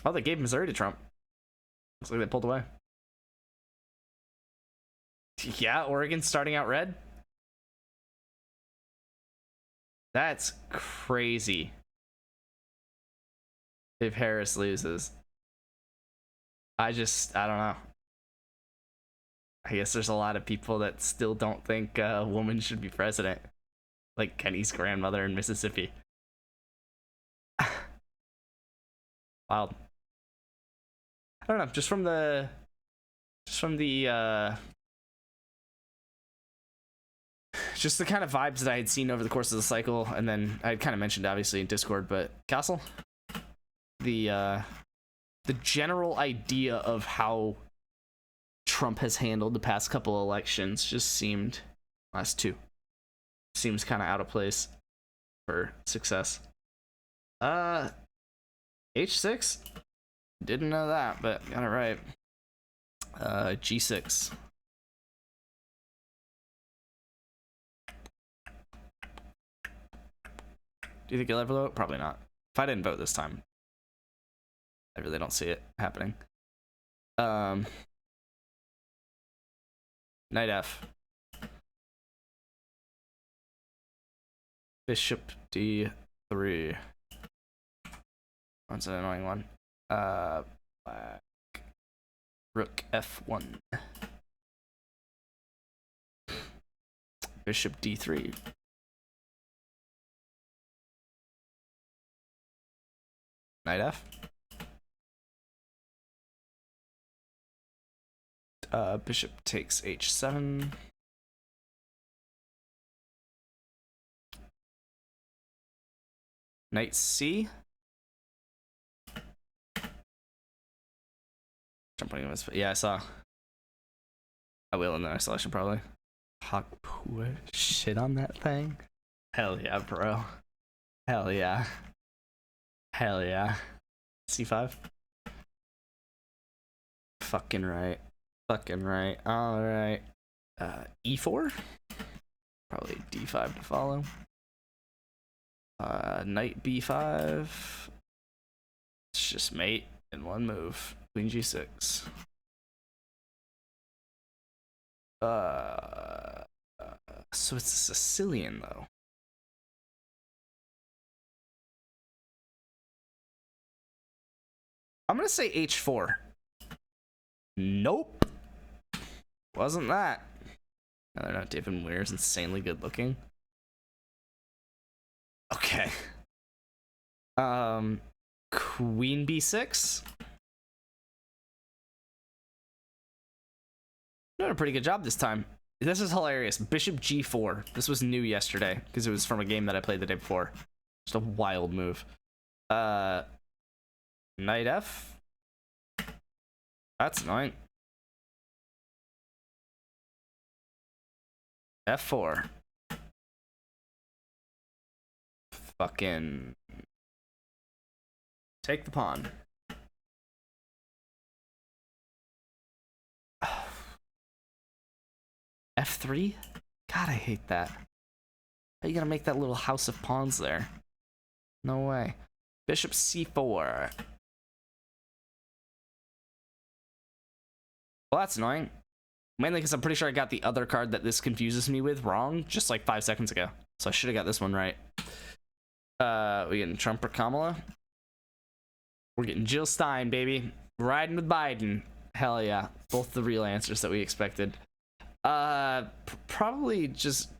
Oh, they gave Missouri to Trump. Looks like they pulled away. Yeah, Oregon's starting out red. That's crazy. If Harris loses. I don't know. I guess there's a lot of people that still don't think a woman should be president. Like Kenny's grandmother in Mississippi. Wild. I don't know, just from the just the kind of vibes that I had seen over the course of the cycle, and then I had kind of mentioned obviously in Discord, but Castle, the general idea of how Trump has handled the past couple elections just seemed, last two, seems kind of out of place for success. H6, didn't know that, but got it right. G6. Do you think you'll ever vote? Probably not. If I didn't vote this time, I really don't see it happening. Knight F. Bishop D3. That's an annoying one. Black. Rook F1. Bishop D3. Knight F. Bishop takes H7. Knight C. Jumping in this, yeah, I saw. I will in the next selection probably. Hot shit on that thing. Hell yeah, bro. Hell yeah. Hell yeah. C5. Fucking right. Fucking right. Alright. E4? Probably D5 to follow. Knight B5. It's just mate in one move. Queen G6. So it's a Sicilian though. I'm gonna say H4. Nope. Wasn't that. No, they're not. David Muir's insanely good looking. Okay. Queen B6. Doing a pretty good job this time. This is hilarious. Bishop G4. This was new yesterday because it was from a game that I played the day before. Just a wild move. Knight F. That's annoying. F4. Fucking take the pawn. F3? God, I hate that. How are you gonna make that little house of pawns there? No way. Bishop C4. Well, that's annoying. Mainly because I'm pretty sure I got the other card that this confuses me with wrong just like 5 seconds ago. So I should have got this one right. We getting Trump or Kamala? We're getting Jill Stein, baby. Riding with Biden. Hell yeah. Both the real answers that we expected. Probably just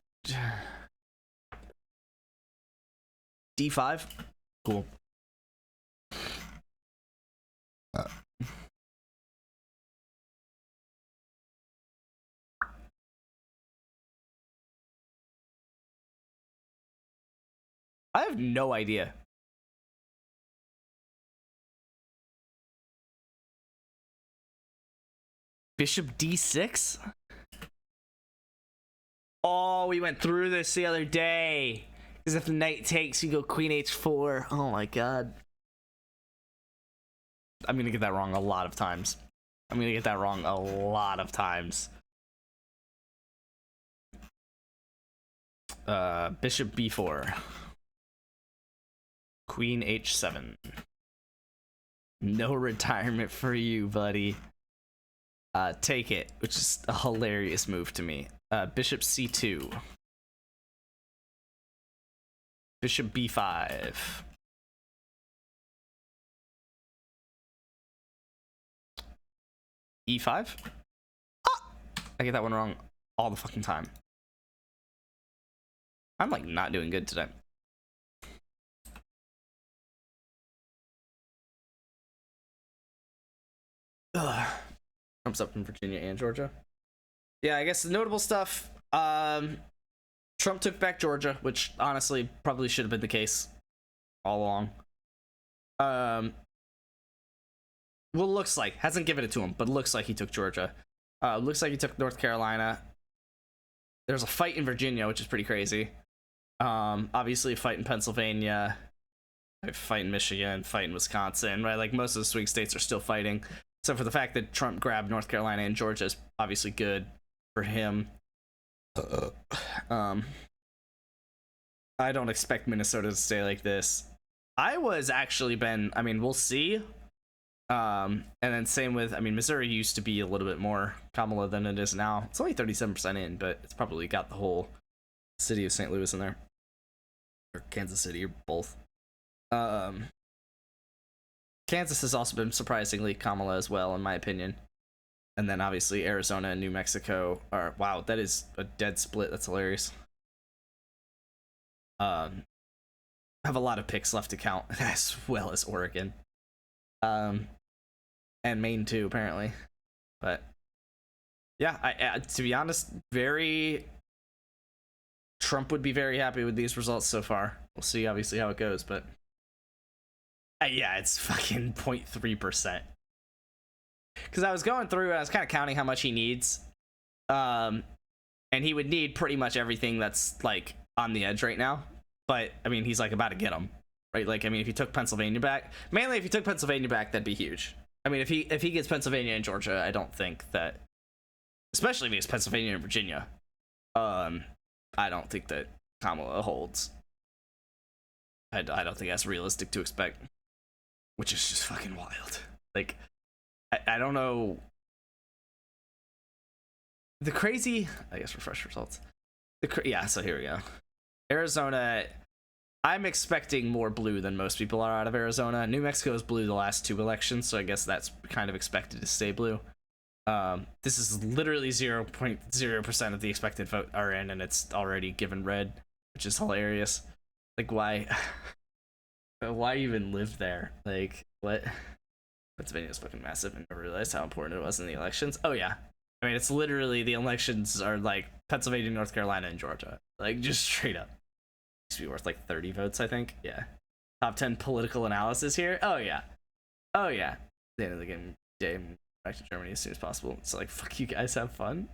D5. Cool. I have no idea. Bishop D6? Oh, we went through this the other day. Because if the knight takes, you go queen H4. Oh my god. I'm gonna get that wrong a lot of times. I'm gonna get that wrong a lot of times. Bishop b4. Queen h7. No retirement for you, buddy. Take it, which is a hilarious move to me. Bishop c2. Bishop b5. e5. Ah! I get that one wrong all the fucking time. I'm like not doing good today. Ugh. Trump's up in Virginia and Georgia. Yeah, I guess the notable stuff. Trump took back Georgia, which honestly probably should have been the case all along. Well, looks like, hasn't given it to him, but looks like he took Georgia. Looks like he took North Carolina. There's a fight in Virginia, which is pretty crazy. Obviously a fight in Pennsylvania, a fight in Michigan, fight in Wisconsin, right? Like most of the swing states are still fighting. So for the fact that Trump grabbed North Carolina and Georgia is obviously good for him. I don't expect Minnesota to stay like this. Iowa's actually been, I mean, we'll see. And then same with, I mean, Missouri used to be a little bit more Kamala than it is now. It's only 37% in, but it's probably got the whole city of St. Louis in there. Or Kansas City, or both. Kansas has also been surprisingly Kamala as well, in my opinion. And then obviously Arizona and New Mexico are, wow, that is a dead split. That's hilarious. Have a lot of picks left to count, as well as Oregon. And Maine too, apparently. But yeah, I to be honest, Trump would be very happy with these results so far. We'll see obviously how it goes, but yeah, it's fucking 0.3%. Because I was going through and I was kind of counting how much he needs. And he would need pretty much everything that's like on the edge right now. But I mean, he's like about to get them, right? Like, I mean, if he took Pennsylvania back, mainly if he took Pennsylvania back, that'd be huge. I mean, if he gets Pennsylvania and Georgia, I don't think that, especially if he gets Pennsylvania and Virginia, I don't think that Kamala holds. I don't think that's realistic to expect, which is just fucking wild. Like, I don't know. The crazy, I guess, refresh results. Yeah, so here we go. Arizona, I'm expecting more blue than most people are out of Arizona. New Mexico is blue the last two elections, so I guess that's kind of expected to stay blue. This is literally 0.0% of the expected vote are in, and it's already given red, which is hilarious. Like, why even live there? Like, what? Pennsylvania is fucking massive, and never realized how important it was in the elections. Oh yeah, I mean, it's literally, the elections are like Pennsylvania, North Carolina, and Georgia. Like, just straight up. Used to be worth like 30 votes, I think. Yeah. Top 10 political analysis here. Oh yeah. Oh yeah. The end of the game. Back to Germany as soon as possible. It's like, fuck you guys, have fun.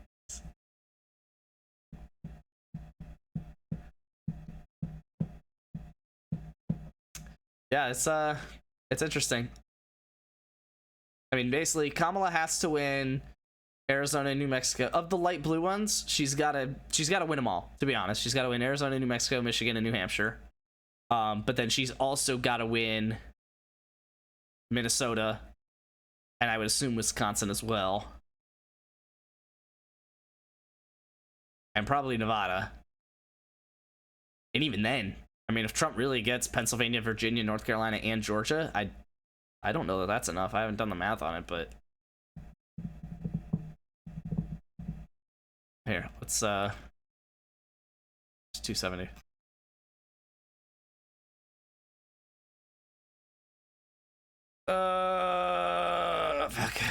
Yeah, it's interesting. I mean, basically, Kamala has to win Arizona and New Mexico. Of the light blue ones, she's gotta win them all, to be honest. She's gotta win Arizona, New Mexico, Michigan, and New Hampshire. But then she's also gotta win Minnesota, and I would assume Wisconsin as well. And probably Nevada. And even then, I mean, if Trump really gets Pennsylvania, Virginia, North Carolina, and Georgia, I don't know that that's enough. I haven't done the math on it, but here, let's it's 270. Fuck. I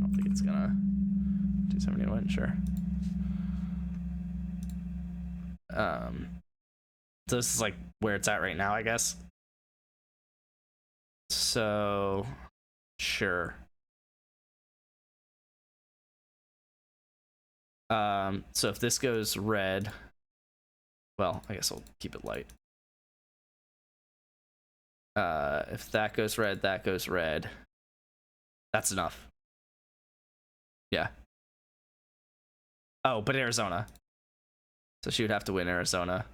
don't think it's gonna 271, sure. So this is like where it's at right now, I guess. So sure. So if this goes red, well, I guess I'll keep it light. If that goes red, that goes red. That's enough. Yeah. Oh, but Arizona. So she would have to win Arizona.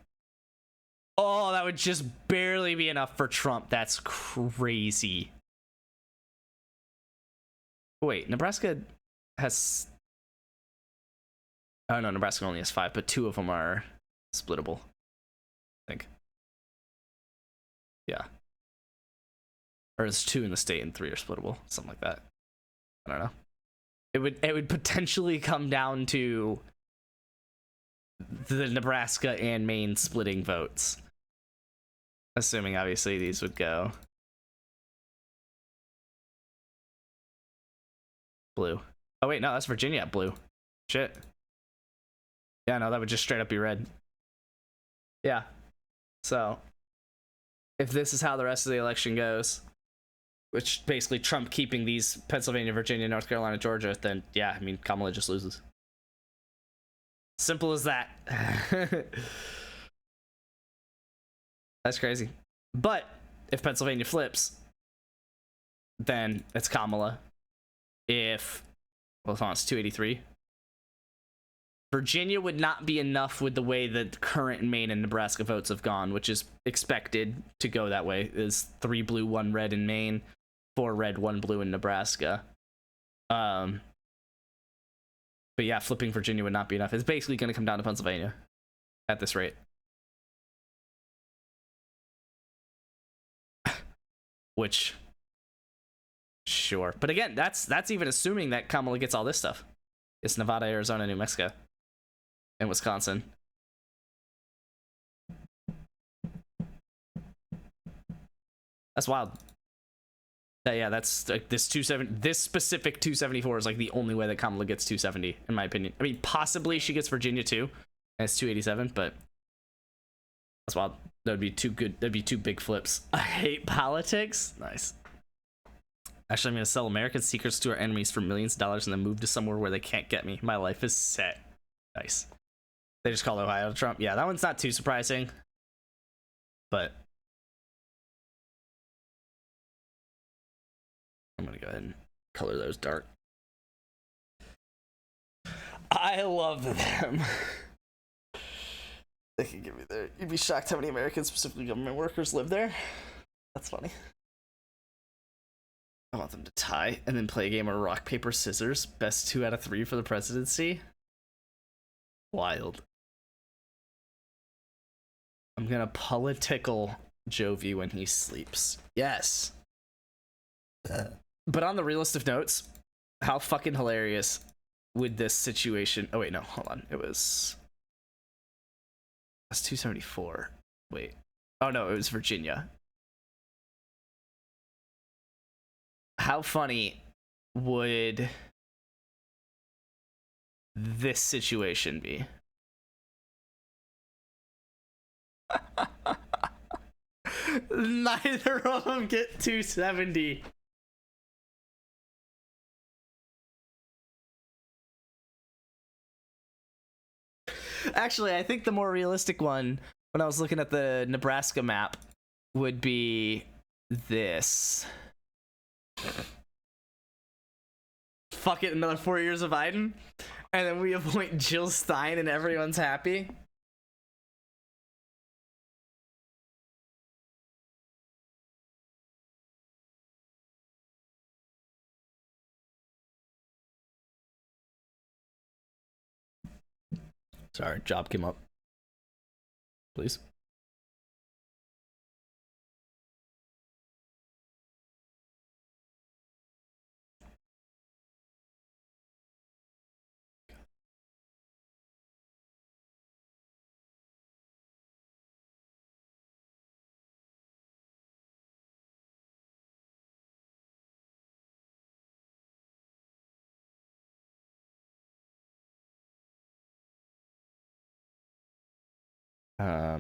Oh, that would just barely be enough for Trump. That's crazy. Wait, Nebraska has... Oh, no, Nebraska only has 5, but 2 of them are splittable, I think. Yeah. Or there's 2 in the state and 3 are splittable. Something like that. I don't know. It would potentially come down to the Nebraska and Maine splitting votes. Assuming, obviously, these would go blue. Oh, wait, no, that's Virginia blue. Shit. Yeah, no, that would just straight up be red. Yeah. So, if this is how the rest of the election goes, which basically Trump keeping these Pennsylvania, Virginia, North Carolina, Georgia, then yeah, I mean, Kamala just loses. Simple as that. That's crazy. But if Pennsylvania flips, then it's Kamala. If, well, hold on, it's 283. Virginia would not be enough with the way that current Maine and Nebraska votes have gone, which is expected to go that way. Is 3 blue, 1 red in Maine, 4 red, 1 blue in Nebraska. But yeah, flipping Virginia would not be enough. It's basically going to come down to Pennsylvania at this rate. Which, sure. But again, that's even assuming that Kamala gets all this stuff. It's Nevada, Arizona, New Mexico, and Wisconsin. That's wild. Yeah, that's like this 270. This specific 274 is like the only way that Kamala gets 270, in my opinion. I mean, possibly she gets Virginia too, and it's 287, but that's wild. That would be too good. That'd be 2 big flips. I hate politics. Nice. Actually, I'm gonna sell American secrets to our enemies for millions of dollars and then move to somewhere where they can't get me. My life is set. Nice. They just called Ohio Trump. Yeah, that one's not too surprising, but I'm gonna go ahead and color those dark. I love them. They can give me there. You'd be shocked how many Americans, specifically government workers, live there. That's funny. I want them to tie and then play a game of rock, paper, scissors. Best 2 out of 3 for the presidency. Wild. I'm gonna political Jovi when he sleeps. Yes. But on the realist of notes, how fucking hilarious would this situation... Oh, wait, no. Hold on. That's 274. Wait. Oh, no. It was Virginia. How funny would this situation be? Neither of them get 270. Actually, I think the more realistic one, when I was looking at the Nebraska map, would be this. Fuck it, another 4 years of Biden, and then we appoint Jill Stein and everyone's happy. Sorry, job came up. Please.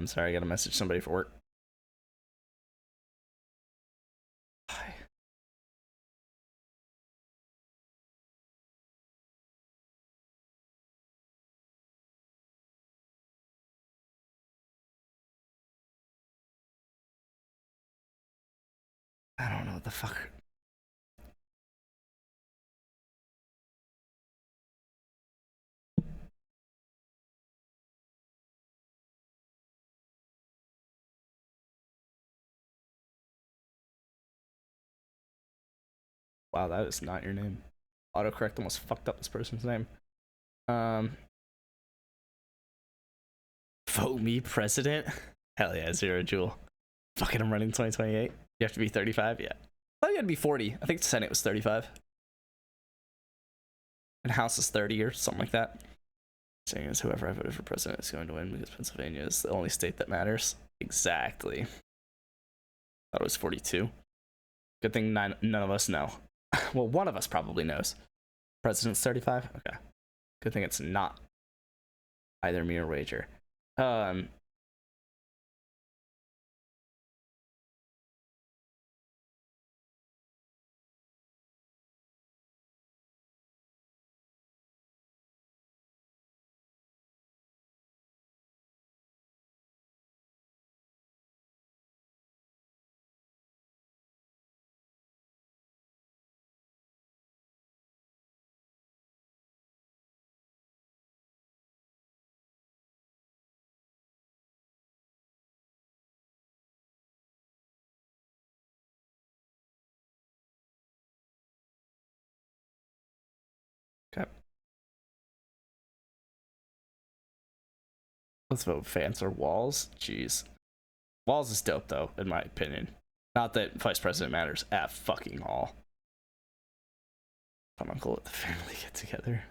Sorry, I gotta message somebody for work. I don't know what the fuck. Wow, that is not your name. Autocorrect almost fucked up this person's name. Vote me president? Hell yeah, Zero Jewel. Fucking, I'm running 2028. You have to be 35? Yeah. I thought you had to be 40. I think the Senate was 35. And House is 30 or something like that. Saying is whoever I voted for president is going to win because Pennsylvania is the only state that matters. Exactly. Thought it was 42. Good thing none of us know. Well, one of us probably knows. President's 35? Okay. Good thing it's not either me or Wager. Okay. Let's vote Vance or Walls. Jeez. Walls is dope, though, in my opinion. Not that Vice President matters at fucking all. I'm uncle let the family get together.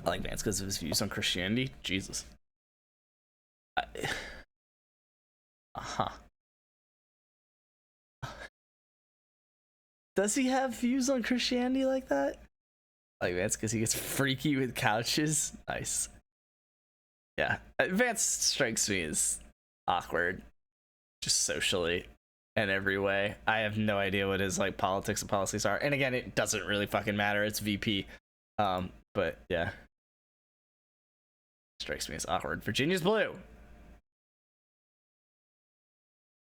I like Vance because of his views on Christianity. Jesus. Uh-huh. Does he have views on Christianity like that? I like Vance because he gets freaky with couches. Nice. Yeah. Vance strikes me as awkward. Just socially and every way. I have no idea what his like politics and policies are. And again, it doesn't really fucking matter. It's VP. But yeah. Strikes me as awkward. Virginia's blue.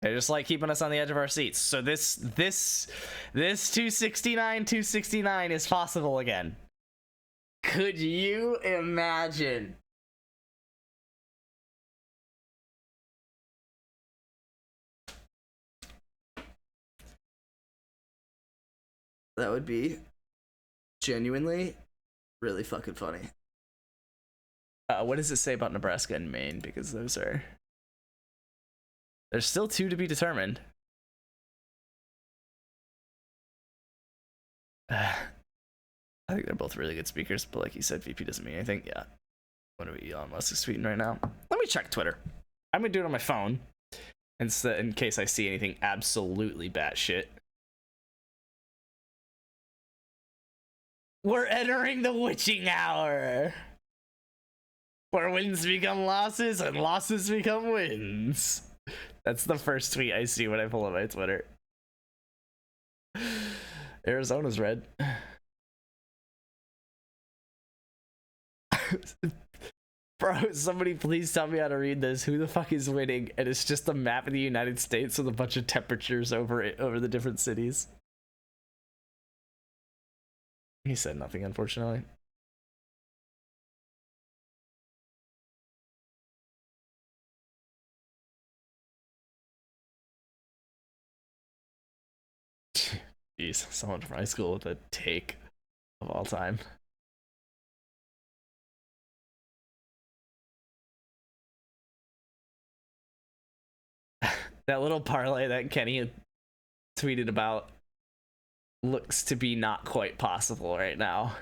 They just like keeping us on the edge of our seats. So this 269 is possible again. Could you imagine? That would be genuinely really fucking funny. What does it say about Nebraska and Maine? Because those are... There's still two to be determined. I think they're both really good speakers, but like you said, VP doesn't mean anything. Yeah. What are we Elon Musk is tweeting right now? Let me check Twitter. I'm gonna do it on my phone. Instead, in case I see anything absolutely batshit. We're entering the witching hour. Where wins become losses and losses become wins. That's the first tweet I see when I pull up my Twitter. Arizona's red. Bro, somebody please tell me how to read this. Who the fuck is winning? And it's just a map of the United States with a bunch of temperatures over it, over the different cities. He said nothing, unfortunately. Jeez, someone from high school with a take of all time. That little parlay that Kenny tweeted about looks to be not quite possible right now.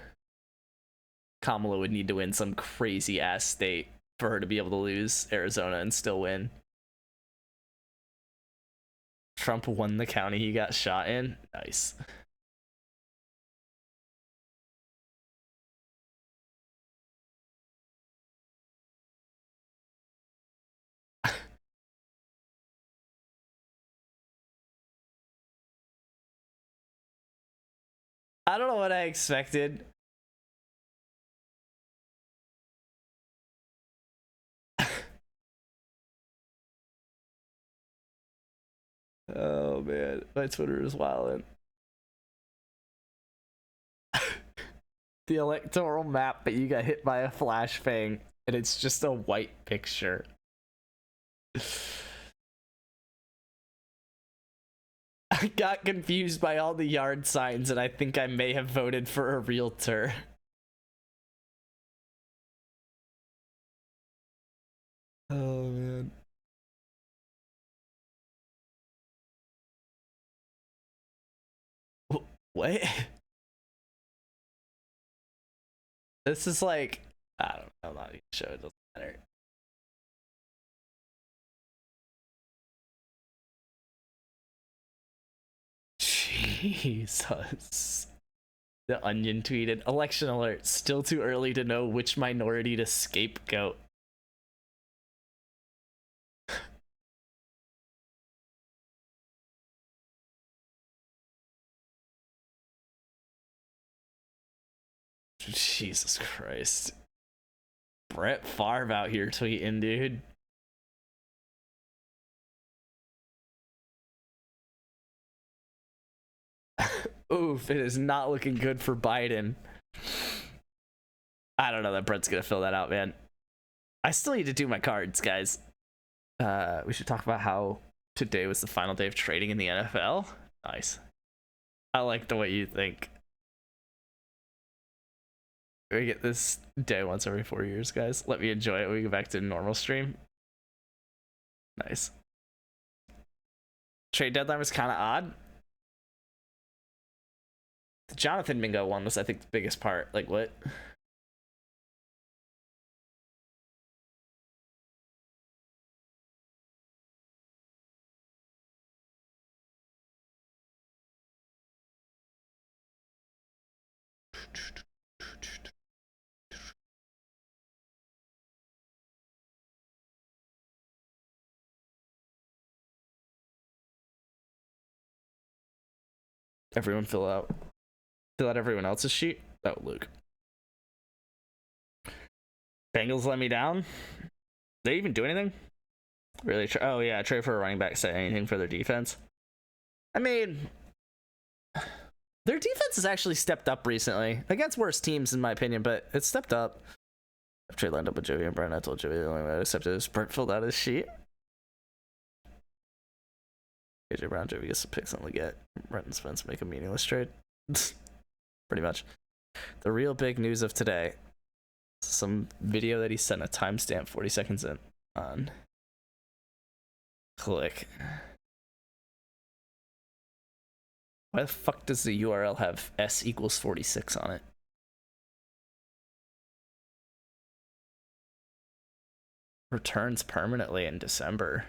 Kamala would need to win some crazy ass state for her to be able to lose Arizona and still win. Trump won the county he got shot in. Nice. I don't know what I expected. Oh man, my Twitter is wildin'. The electoral map, but you got hit by a flashbang, and it's just a white picture. I got confused by all the yard signs, and I think I may have voted for a realtor. Oh man. What? This is like, I don't know, I'm not even sure, it doesn't matter. Jesus. The Onion tweeted, election alert, still too early to know which minority to scapegoat. Jesus Christ. Brett Favre out here tweeting, dude. Oof, it is not looking good for Biden. I don't know that Brett's gonna fill that out, man. I still need to do my cards, guys. We should talk about how today was the final day of trading in the NFL. Nice. I like the way you think. We get this day once every 4 years, guys. Let me enjoy it when we go back to normal stream. Nice. Trade deadline was kind of odd. The Jonathan Mingo one was, I think, the biggest part. Like, what? Everyone fill out everyone else's sheet. Oh, Luke. Bengals let me down. They even do anything? Really? Oh yeah, trade for a running back. Say anything for their defense. I mean, their defense has actually stepped up recently against worse teams, in my opinion, but it's stepped up. I've trade lined up with Joey and Brent. I told Joey the only way I accepted is Brent filled out his sheet. AJ Brown, Joey gets some picks on Leggett. Brent and Spence make a meaningless trade. Pretty much. The real big news of today. Some video that he sent a timestamp 40 seconds in on. Click. Why the fuck does the URL have s equals 46 on it? Returns permanently in December.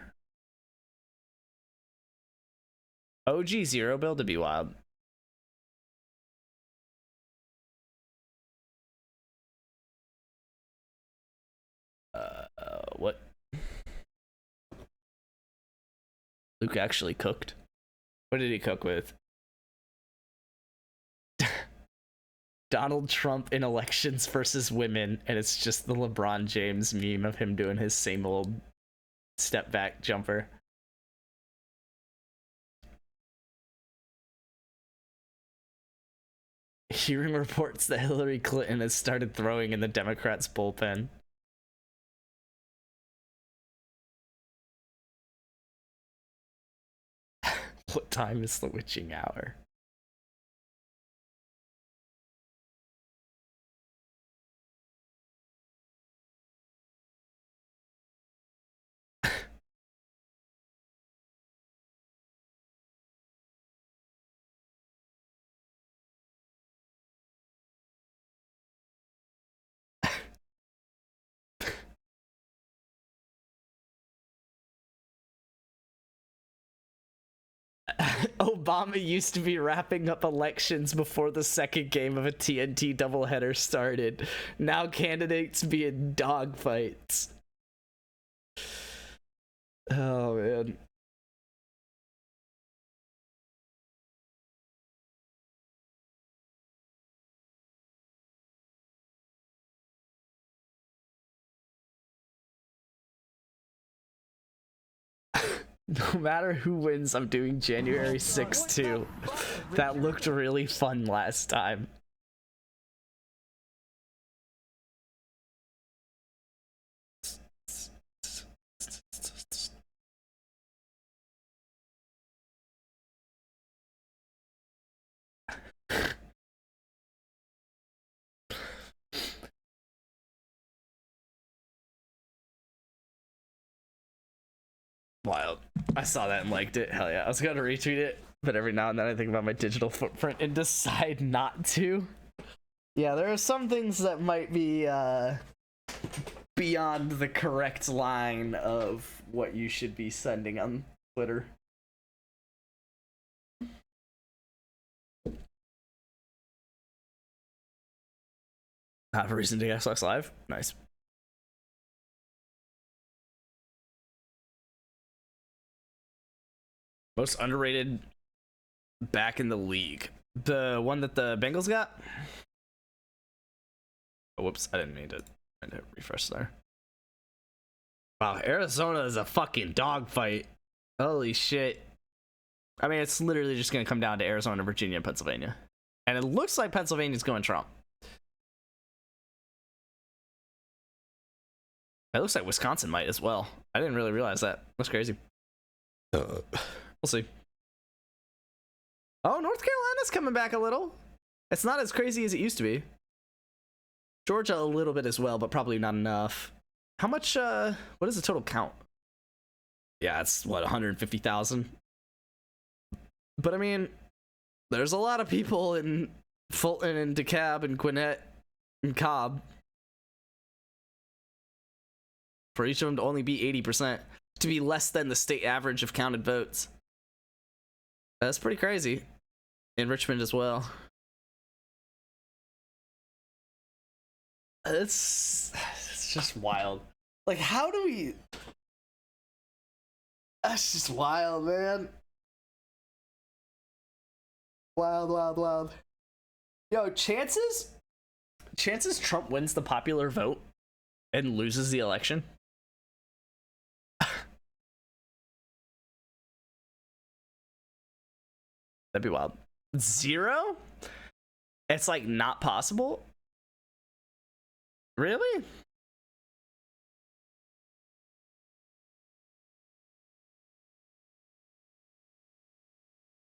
OG Zero build to be wild. What? Luke actually cooked? What did he cook with? Donald Trump in elections versus women, and it's just the LeBron James meme of him doing his same old step back jumper. Hearing reports that Hillary Clinton has started throwing in the Democrats' bullpen. What time is the witching hour? Obama used to be wrapping up elections before the second game of a TNT doubleheader started. Now candidates be in dogfights. Oh man. No matter who wins, I'm doing January 6th too. That looked really fun last time. Wild. I saw that and liked it. Hell yeah. I was gonna retweet it, but every now and then I think about my digital footprint and decide not to. Yeah, there are some things that might be beyond the correct line of what you should be sending on Twitter. I have a reason to Xbox Live. Nice. Most underrated back in the league. The one that the Bengals got? Oh, whoops, I didn't mean to refresh there. Wow, Arizona is a fucking dogfight. Holy shit. I mean, it's literally just going to come down to Arizona, Virginia, and Pennsylvania. And it looks like Pennsylvania's going Trump. It looks like Wisconsin might as well. I didn't really realize that. That's crazy. We'll see. Oh, North Carolina's coming back a little. It's not as crazy as it used to be. Georgia a little bit as well, but probably not enough. How much, what is the total count? Yeah, it's, what, 150,000? But, I mean, there's a lot of people in Fulton and DeKalb and Gwinnett and Cobb. For each of them to only be 80%. To be less than the state average of counted votes. That's pretty crazy. In Richmond as well. It's just wild. Like, how do we... That's just wild, man. Wild, wild, wild. Yo, chances Trump wins the popular vote and loses the election? That'd be wild. 0? It's like not possible? Really?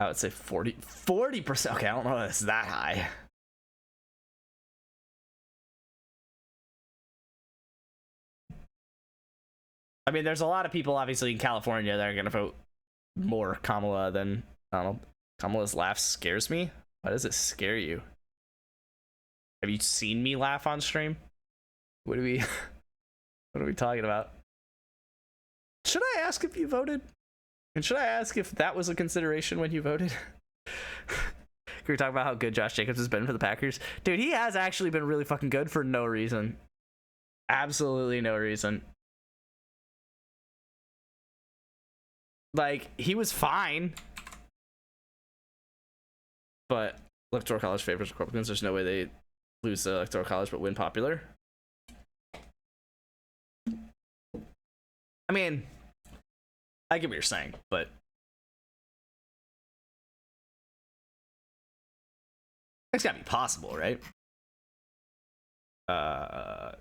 I would say 40%. Okay, I don't know if it's that high. I mean, there's a lot of people obviously in California that are gonna vote more Kamala than Donald. Kamala's laugh scares me. Why does it scare you? Have you seen me laugh on stream? What are we talking about? Should I ask if you voted? And should I ask if that was a consideration when you voted? Can we talk about how good Josh Jacobs has been for the Packers? Dude, he has actually been really fucking good for no reason. Absolutely no reason. Like, he was fine. But Electoral College favors Republicans. There's no way they lose the Electoral College but win popular. I mean, I get what you're saying, but it's gotta be possible, right? I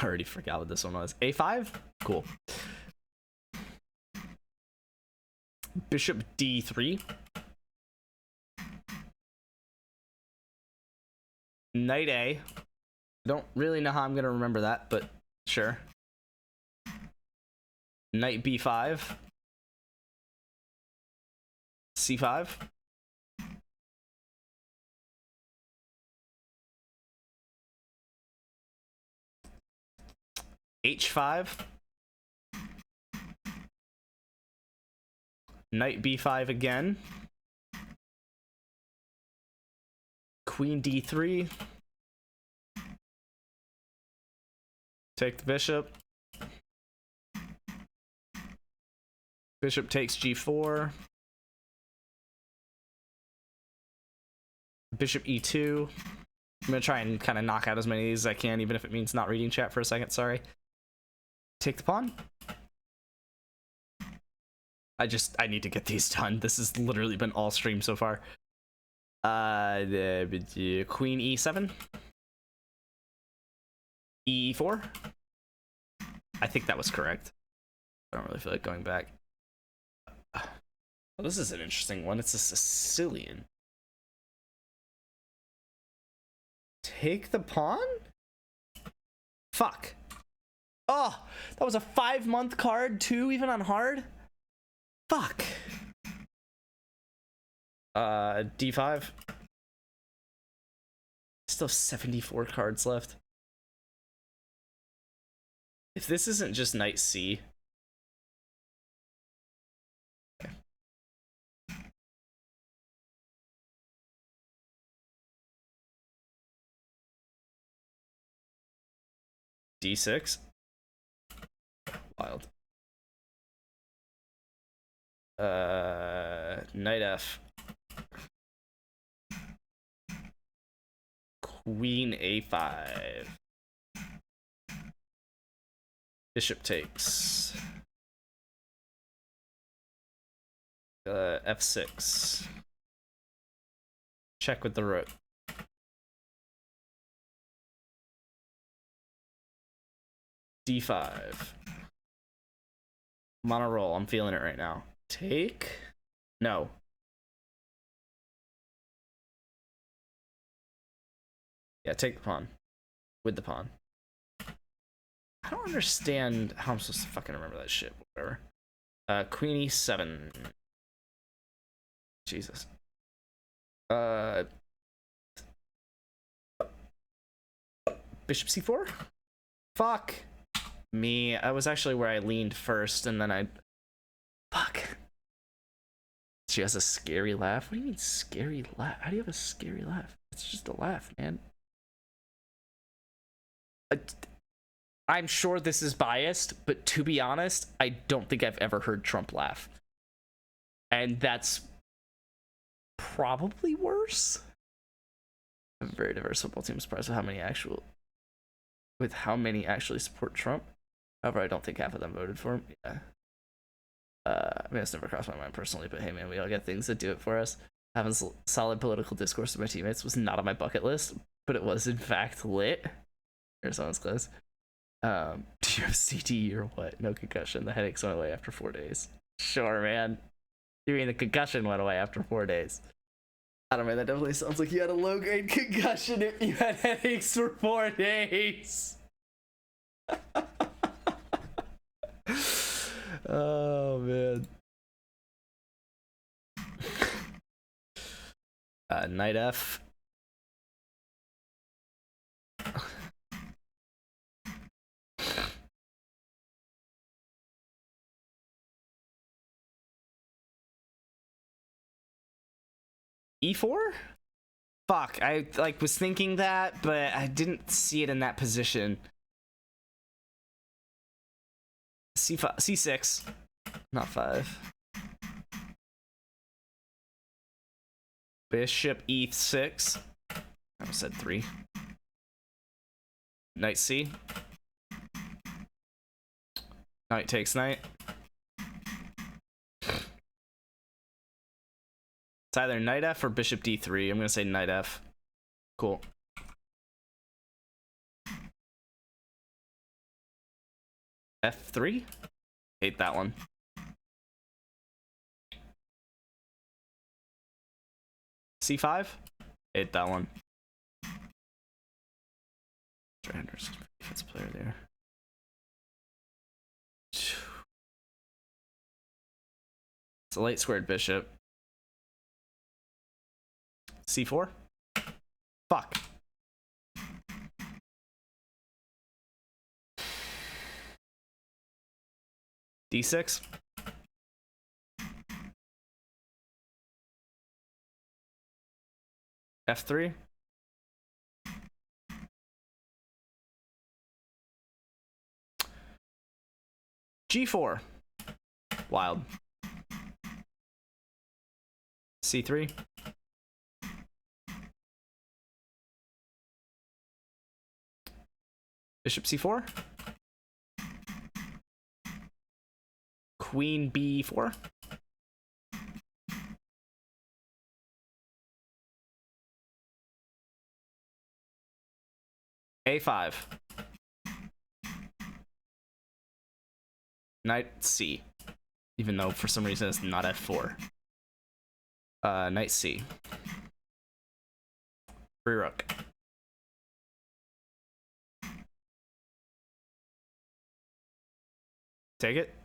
already forgot what this one was. A5? Cool. Bishop D3. Knight A. Don't really know how I'm gonna remember that, but sure. Knight B5. C5. H5. Knight B5 again. Queen D3. Take the bishop. Bishop takes G4. Bishop E2. I'm gonna try and kind of knock out as many of these as I can, even if it means not reading chat for a second. Sorry. Take the pawn. I need to get these done. This has literally been all stream so far. The Queen E7. E4. I think that was correct. I don't really feel like going back. Well, this is an interesting one. It's a Sicilian. Take the pawn? Fuck. Oh, that was a 5-month card too, even on hard? Fuck. D5. Still 74 cards left. If this isn't just knight C. Okay. D6. Wild. Knight F. Queen A5. Bishop takes. F6. Check with the rook. D5. I'm on a roll. I'm feeling it right now. Take? No. Yeah, take the pawn. With the pawn. I don't understand how I'm supposed to fucking remember that shit. Whatever. Queen E7. Jesus. Bishop C4? Fuck me. I was actually where I leaned first, and then I... Fuck. She has a scary laugh? What do you mean scary laugh? How do you have a scary laugh? It's just a laugh, man. I'm sure this is biased, but to be honest, I don't think I've ever heard Trump laugh. And that's probably worse. A very diverse football team. Surprised with how many actually support Trump. However, I don't think half of them voted for him. Yeah. I mean, it's never crossed my mind personally, but hey, man, we all get things that do it for us. Having solid political discourse with my teammates was not on my bucket list, but it was in fact lit. Arizona's close. Do you have CTE or what? No concussion. The headaches went away after 4 days. Sure, man. You mean the concussion went away after 4 days? I don't know, man. That definitely sounds like you had a low-grade concussion if you had headaches for 4 days. Oh, man. Knight F. E4? Fuck, I was thinking that, but I didn't see it in that position. C5, C6, not 5. Bishop E6. I almost said 3. Knight C. Knight takes knight. It's either knight F or bishop D3. I'm gonna say knight F. Cool. F3? Hate that one. C5? Hate that one. Henderson, defense player there. It's a late squared bishop. C4? Fuck. D6? F3? G4. Wild. C3. Bishop C4. Queen B4. A5. Knight C. Even though for some reason it's not F4. Knight C. Free rook. Take it.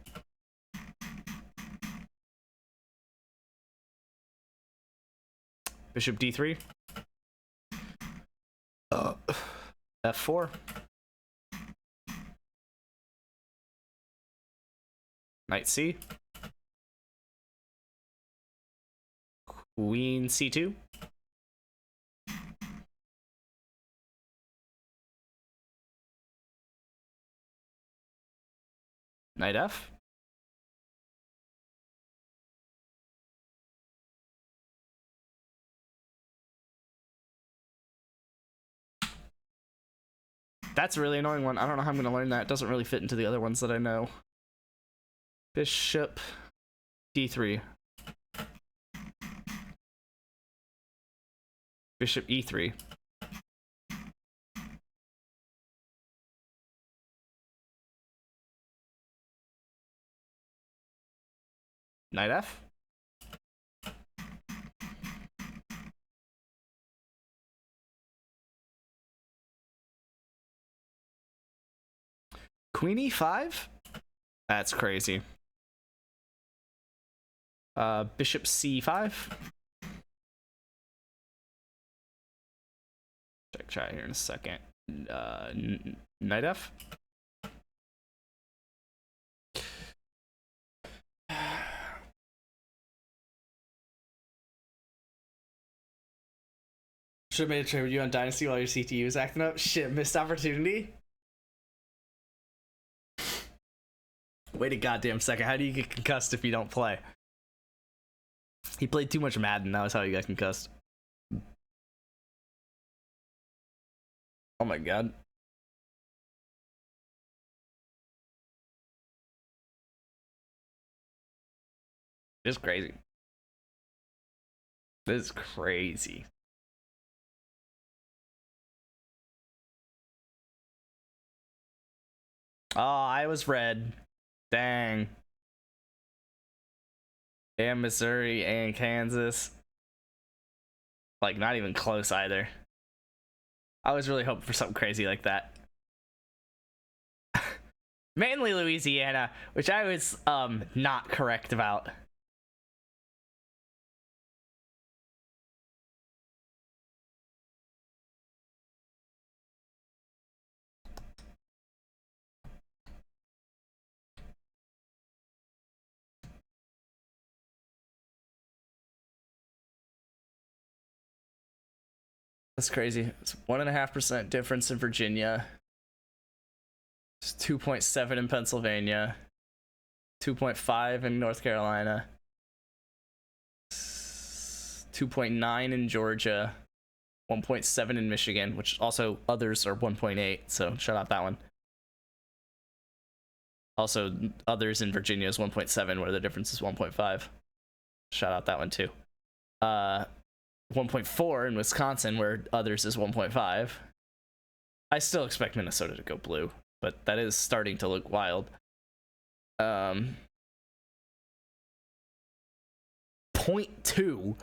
Bishop D3. F4. Knight C. Queen C2. Knight F. That's a really annoying one. I don't know how I'm going to learn that. It doesn't really fit into the other ones that I know. Bishop D3. Bishop E3. Knight F. Queen E5? That's crazy. Bishop C5. Try here in a second. Knight F. Should have made a trade with you on Dynasty while your CTU is acting up. Shit, missed opportunity. Wait a goddamn second. How do you get concussed if you don't play? He played too much Madden. That was how he got concussed. Oh my god. This is crazy. This is crazy. Oh, I was red. Dang. And Missouri and Kansas. Like, not even close either. I was really hoping for something crazy like that. Mainly Louisiana, which I was not correct about. That's crazy. It's 1.5% difference in Virginia. It's 2.7 in Pennsylvania. 2.5 in North Carolina. 2.9 in Georgia. 1.7 in Michigan, which also others are 1.8, so shout out that one. Also, others in Virginia is 1.7, where the difference is 1.5. Shout out that one too. 1.4 in Wisconsin, where others is 1.5. I still expect Minnesota to go blue, but that is starting to look wild. 0.2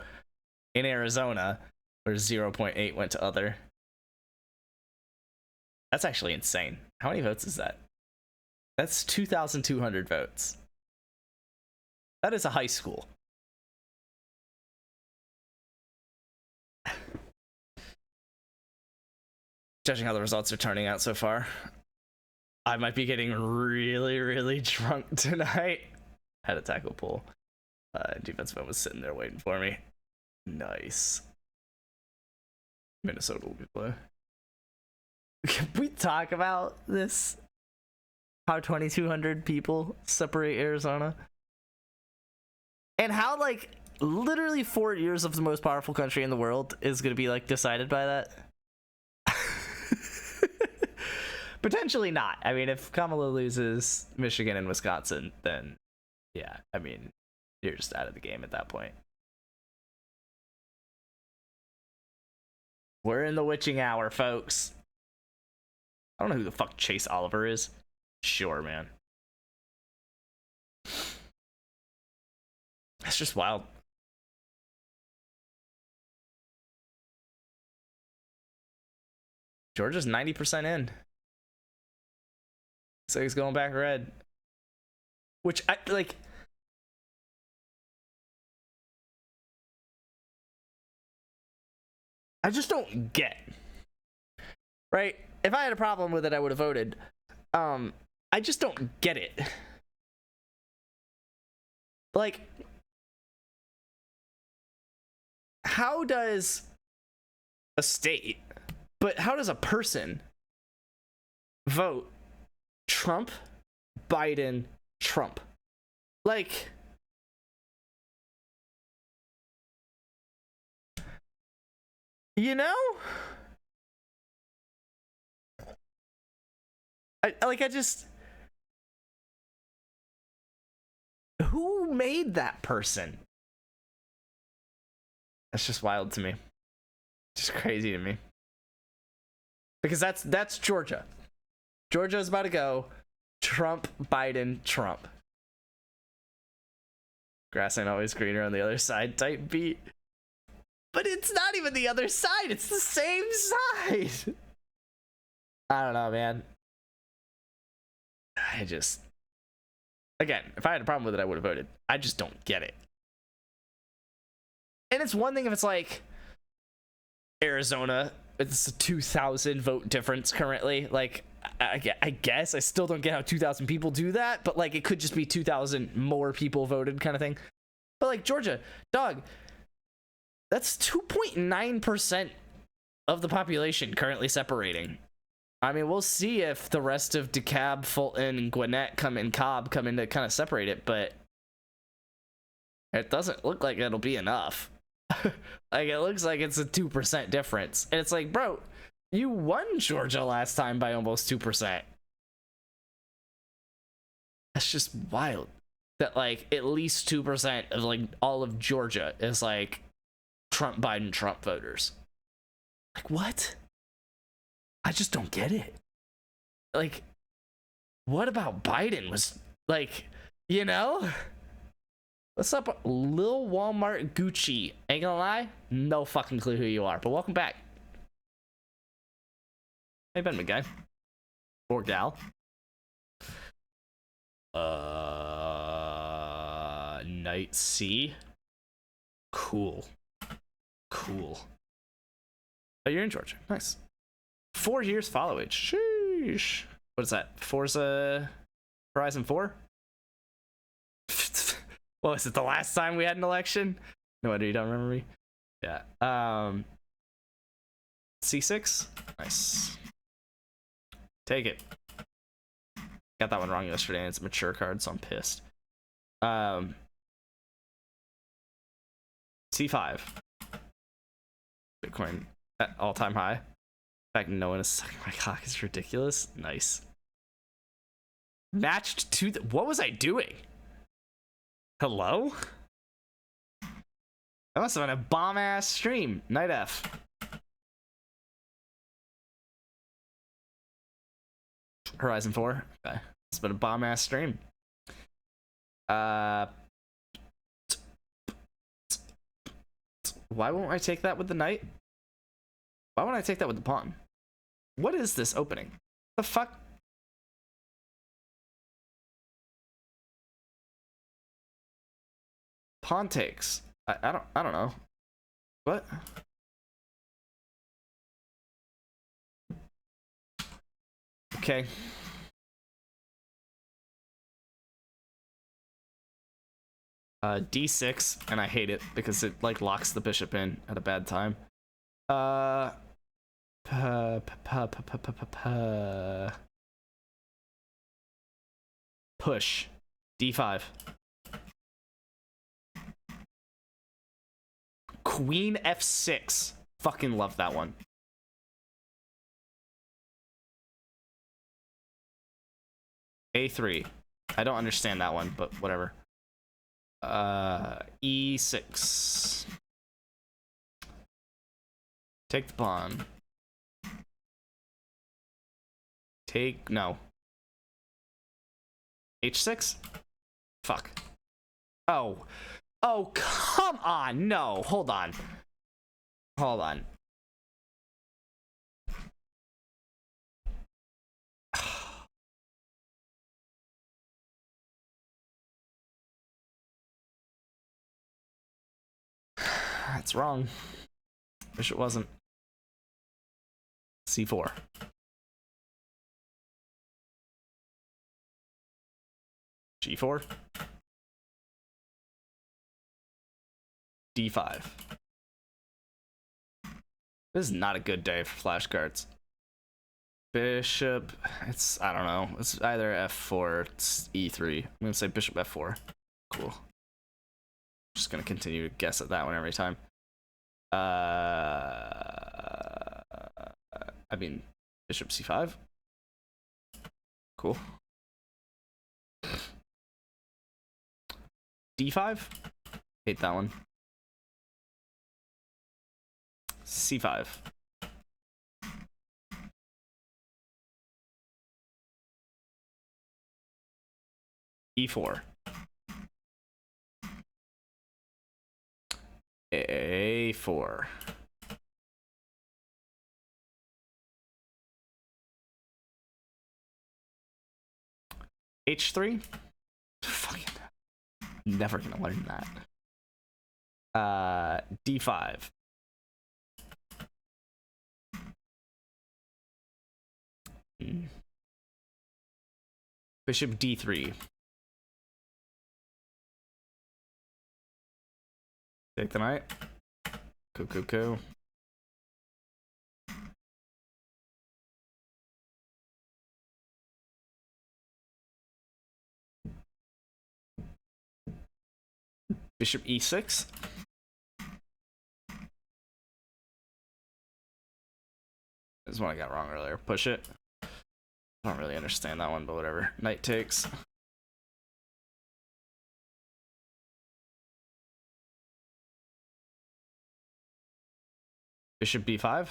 in Arizona, where 0.8 went to other. That's actually insane. How many votes is that? That's 2,200 votes. That is a high school. Judging how the results are turning out so far, I might be getting really, really drunk tonight. Had a tackle pull. Defense man was sitting there waiting for me. Nice. Minnesota will be play. Can we talk about this? How 2,200 people separate Arizona? And how, like, literally 4 years of the most powerful country in the world is going to be, like, decided by that? Potentially not. I mean, if Kamala loses Michigan and Wisconsin, then yeah, I mean, you're just out of the game at that point. We're in the witching hour, folks. I don't know who the fuck Chase Oliver is. Sure, man. That's just wild. Georgia's 90% in. So he's going back red. Which, I like... I just don't get. Right? If I had a problem with it, I would have voted. I just don't get it. Like, how does a state, but how does a person vote Trump, Biden, Trump? Like, you know? I just... Who made that person? That's just wild to me. Just crazy to me. Because that's Georgia. Georgia's about to go Trump, Biden, Trump. Grass ain't always greener on the other side type beat. But it's not even the other side. It's the same side. I don't know, man. I just... Again, if I had a problem with it, I would have voted. I just don't get it. And it's one thing if it's like Arizona, it's a 2,000 vote difference currently. Like, I guess I still don't get how 2,000 people do that, but like it could just be 2,000 more people voted kind of thing. But like Georgia, dog, that's 2.9% of the population currently separating. I mean, we'll see if the rest of DeKalb, Fulton, and Gwinnett Cobb come in to kind of separate it, but it doesn't look like it'll be enough. Like, it looks like it's a 2% difference. And it's like, bro, you won Georgia last time by almost 2%. That's just wild. That, like, at least 2% of, like, all of Georgia is, like, Trump, Biden, Trump voters. Like, what? I just don't get it. Like, what about Biden was, like, you know? What's up, Lil Walmart Gucci? Ain't gonna lie, no fucking clue who you are, but welcome back. Hey, Ben McGuy. Or gal. Night C. Cool. Cool. Oh, you're in Georgia. Nice. 4 years follow age. Sheesh. What is that? Forza Horizon 4? What was it, the last time we had an election? No wonder you don't remember me. Yeah. C6? Nice. Take it. Got that one wrong yesterday, and it's a mature card, so I'm pissed. C5. Bitcoin at all-time high. In fact, no one is sucking my cock is ridiculous. Nice. Matched to the... What was I doing? Hello? That must have been a bomb-ass stream. Night F. Horizon 4. Okay. It's been a bomb-ass stream. Why won't I take that with the knight? Why won't I take that with the pawn? What is this opening? The fuck? Pawn takes. I don't know. What? Okay. D6, and I hate it because it like locks the bishop in at a bad time. Push. D5. Queen F6. Fucking love that one. A3. I don't understand that one, but whatever. E6. Take the pawn. Take, no. H6? Fuck. Oh. Oh, come on. No, hold on. Hold on. That's wrong. Wish it wasn't. C4. G4. D5. This is not a good day for flashcards. Bishop, it's, I don't know. It's either F4 or it's E3. I'm gonna say bishop F4. Cool. Just gonna continue to guess at that one every time. I mean, bishop C5. Cool. D5? Hate that one. C5. E4. A4. H3? Fucking never gonna learn that. D5. Bishop D3. Take the knight. Cool. Bishop E6. This is one I got wrong earlier. Push it. I don't really understand that one, but whatever. Knight takes. Bishop B5.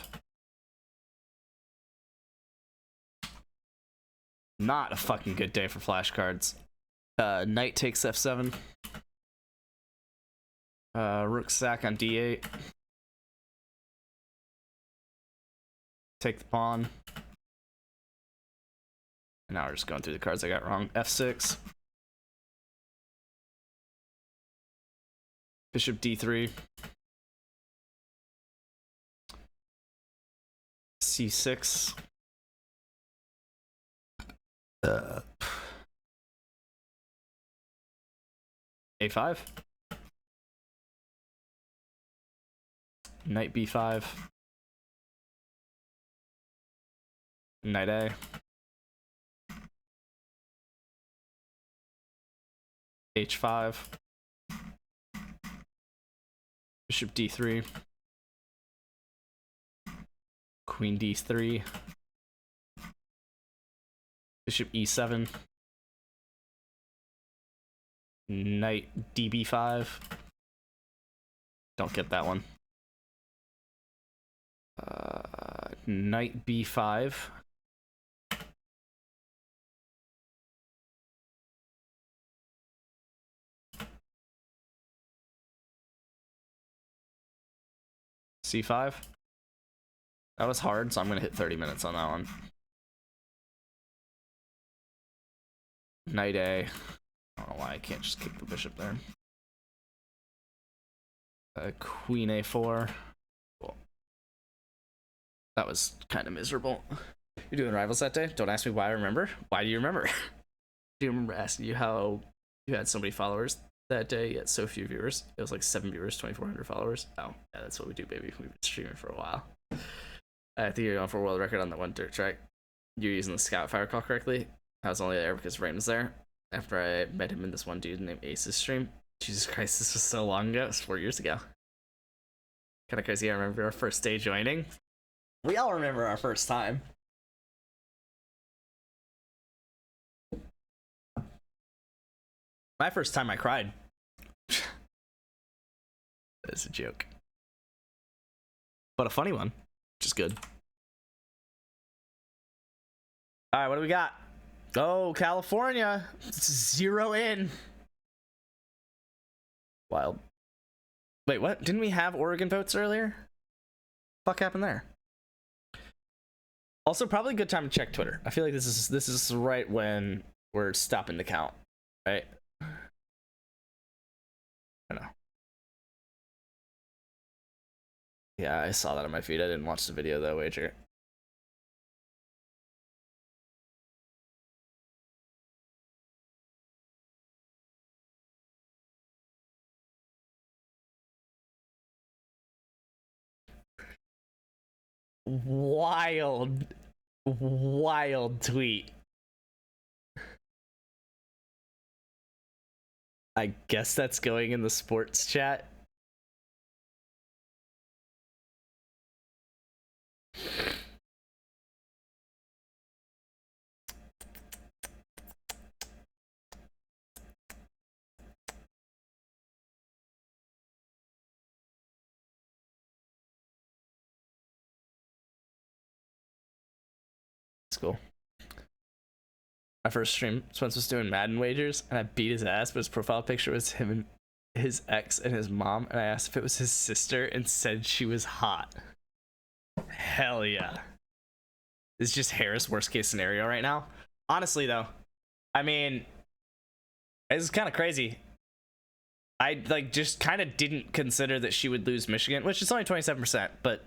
Not a fucking good day for flashcards. Knight takes F7. Rook sack on D8. Take the pawn. And now we're just going through the cards I got wrong. F6. Bishop D3. C6. A5. Knight B5. Knight A. H5. Bishop D3. Queen D3. Bishop E7. Knight DB5. Don't get that one. Knight B5. C5. That was hard, so I'm gonna hit 30 minutes on that one. Knight A. I don't know why I can't just kick the bishop there. Queen A4. Cool. That was kind of miserable. You're doing rivals that day? Don't ask me why I remember. Why do you remember? Do you remember asking you how you had so many followers that day yet so few viewers? It was like 7 viewers, 2,400 followers. Oh, yeah, that's what we do, baby. We've been streaming for a while. I think you're going for a world record on that one dirt track. You're using the scout fire call correctly. I was only there because Rain was there. After I met him in this one dude named Ace's stream. Jesus Christ, this was so long ago. It was 4 years ago. Kind of crazy. I remember our first day joining. We all remember our first time. My first time I cried. That's a joke. But a funny one, which is good. All right, what do we got? Oh, California. 0 in. Wild. Wait, what? Didn't we have Oregon votes earlier? Fuck happened there? Also, probably a good time to check Twitter. I feel like this is right when we're stopping the count, right? I don't know. Yeah, I saw that on my feed. I didn't watch the video though, wager. Wild tweet. I guess that's going in the sports chat. Cool. My first stream, Spence was doing Madden wagers, and I beat his ass, but his profile picture was him and his ex and his mom, and I asked if it was his sister and said she was hot. Hell yeah. This is just Harris' worst case scenario right now. Honestly, though, I mean, it's kind of crazy. I just kind of didn't consider that she would lose Michigan, which is only 27%, but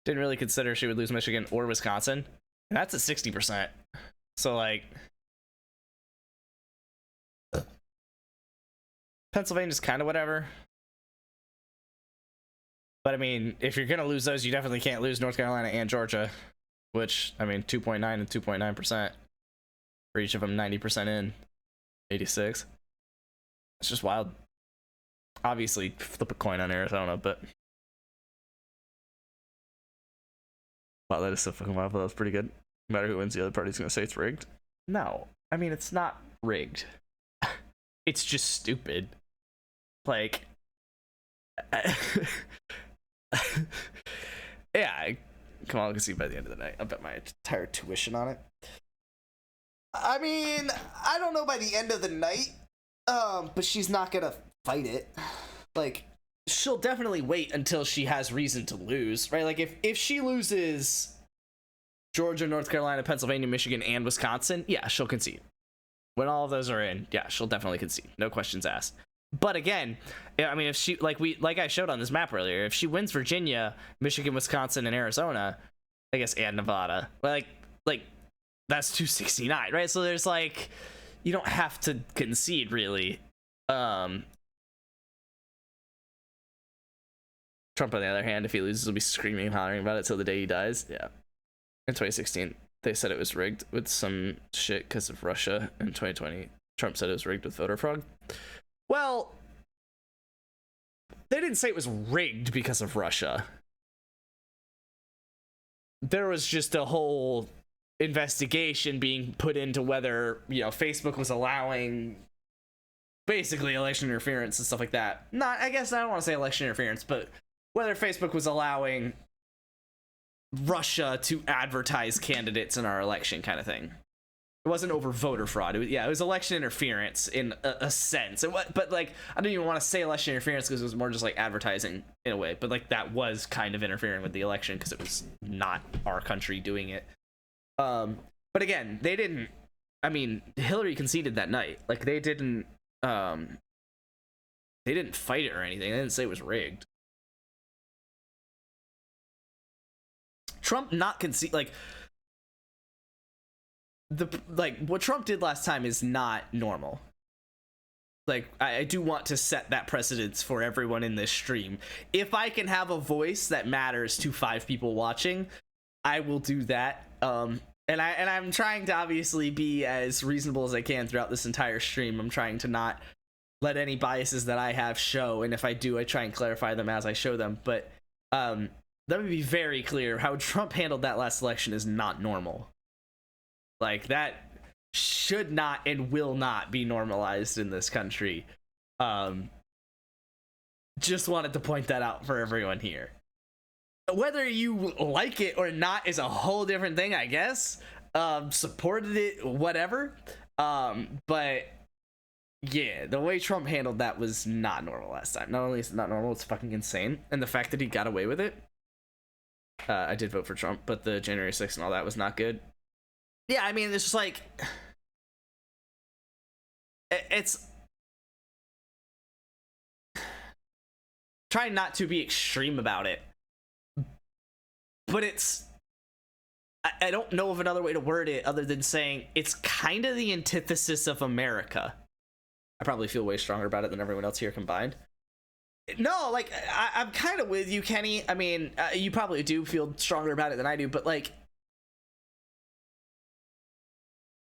didn't really consider she would lose Michigan or Wisconsin. And that's at 60%. So, like, Pennsylvania's kind of whatever. But, I mean, if you're going to lose those, you definitely can't lose North Carolina and Georgia, which, I mean, 2.9 and 2.9%. For each of them, 90% in, 86. It's just wild. Obviously, flip a coin on Arizona, but... Wow, that is so fucking wild, but that was pretty good. No matter who wins, the other party's gonna say it's rigged. No, I mean, it's not rigged. It's just stupid. Like, yeah, Kamal can see by the end of the night. I bet my entire tuition on it. I mean, I don't know by the end of the night, but she's not gonna fight it. Like, she'll definitely wait until she has reason to lose, right? Like, if she loses Georgia, North Carolina, Pennsylvania, Michigan, and Wisconsin, yeah, she'll concede. When all of those are in, yeah, she'll definitely concede. No questions asked. But again, I mean, if she, like I showed on this map earlier, if she wins Virginia, Michigan, Wisconsin, and Arizona, I guess, and Nevada, like that's 269, right? So there's like, you don't have to concede really. Trump, on the other hand, if he loses, will be screaming and hollering about it till the day he dies. Yeah. In 2016, they said it was rigged with some shit because of Russia. In 2020, Trump said it was rigged with voter fraud. Well, they didn't say it was rigged because of Russia. There was just a whole investigation being put into whether, Facebook was allowing basically election interference and stuff like that. I guess I don't want to say election interference, but whether Facebook was allowing Russia to advertise candidates in our election kind of thing. It wasn't over voter fraud. It was election interference in a sense. But like, I don't even want to say election interference because it was more just like advertising in a way. But like, that was kind of interfering with the election because it was not our country doing it. But again, they didn't. I mean, Hillary conceded that night. Like, they didn't fight it or anything. They didn't say it was rigged. Trump not concede, what Trump did last time is not normal. Like, I do want to set that precedence for everyone in this stream. If I can have a voice that matters to 5 people watching, I will do that. And I'm trying to obviously be as reasonable as I can throughout this entire stream. I'm trying to not let any biases that I have show, and if I do, I try and clarify them as I show them. But let me be very clear, how Trump handled that last election is not normal. Like, that should not and will not be normalized in this country. Just wanted to point that out for everyone here. Whether you like it or not is a whole different thing, I guess. supported it, whatever. But yeah, the way Trump handled that was not normal last time. Not only is it not normal, it's fucking insane. And the fact that he got away with it, I did vote for Trump, but the January 6th and all that was not good. Yeah, I mean, it's just like, it's trying not to be extreme about it, but it's, I don't know of another way to word it other than saying it's kind of the antithesis of America. I probably feel way stronger about it than everyone else here combined. No, like, I'm kind of with you, Kenny. I mean, you probably do feel stronger about it than I do, but like,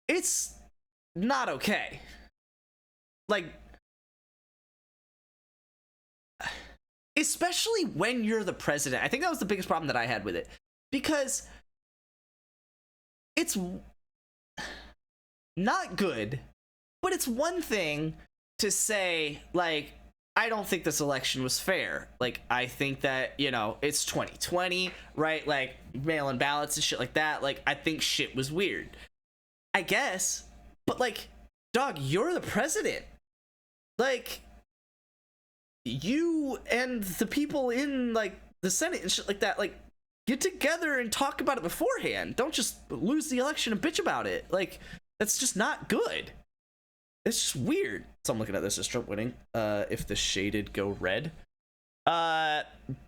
it's not okay. Like, especially when you're the president. I think that was the biggest problem that I had with it, because it's not good, but it's one thing to say, like, I don't think this election was fair. Like, I think that, you know, it's 2020, right? Like, mail-in ballots and shit like that. Like, I think shit was weird, I guess. But, like, dog, you're the president. Like, you and the people in, like, the Senate and shit like that, like, get together and talk about it beforehand. Don't just lose the election and bitch about it. Like, that's just not good. It's just weird. So I'm looking at this as Trump winning. If the shaded go red.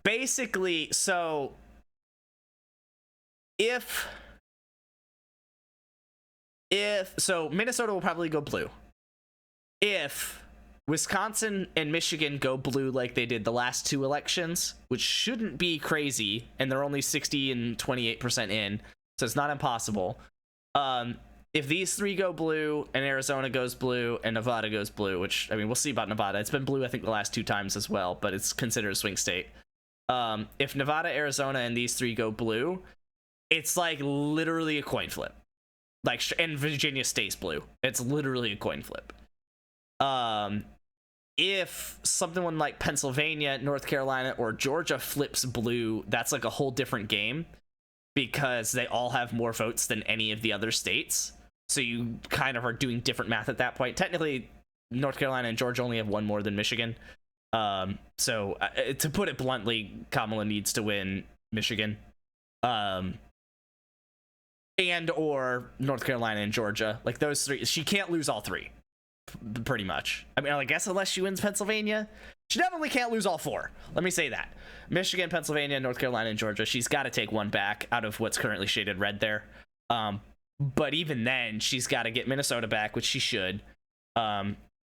Basically, so if so Minnesota will probably go blue. If Wisconsin and Michigan go blue like they did the last two elections, which shouldn't be crazy, and they're only 60 and 28% in, so it's not impossible. If these three go blue and Arizona goes blue and Nevada goes blue, which, I mean, we'll see about Nevada. It's been blue, I think, the last two times as well, but it's considered a swing state. If Nevada, Arizona, and these three go blue, it's like literally a coin flip. Like, and Virginia stays blue. It's literally a coin flip. If something like Pennsylvania, North Carolina, or Georgia flips blue, that's like a whole different game, because they all have more votes than any of the other states. So you kind of are doing different math at that point. Technically, North Carolina and Georgia only have one more than Michigan. So to put it bluntly, Kamala needs to win Michigan. And or North Carolina and Georgia. Like, those three. She can't lose all three, pretty much. I mean, I guess unless she wins Pennsylvania. She definitely can't lose all four. Let me say that. Michigan, Pennsylvania, North Carolina, and Georgia. She's got to take one back out of what's currently shaded red there. But even then, she's got to get Minnesota back, which she should.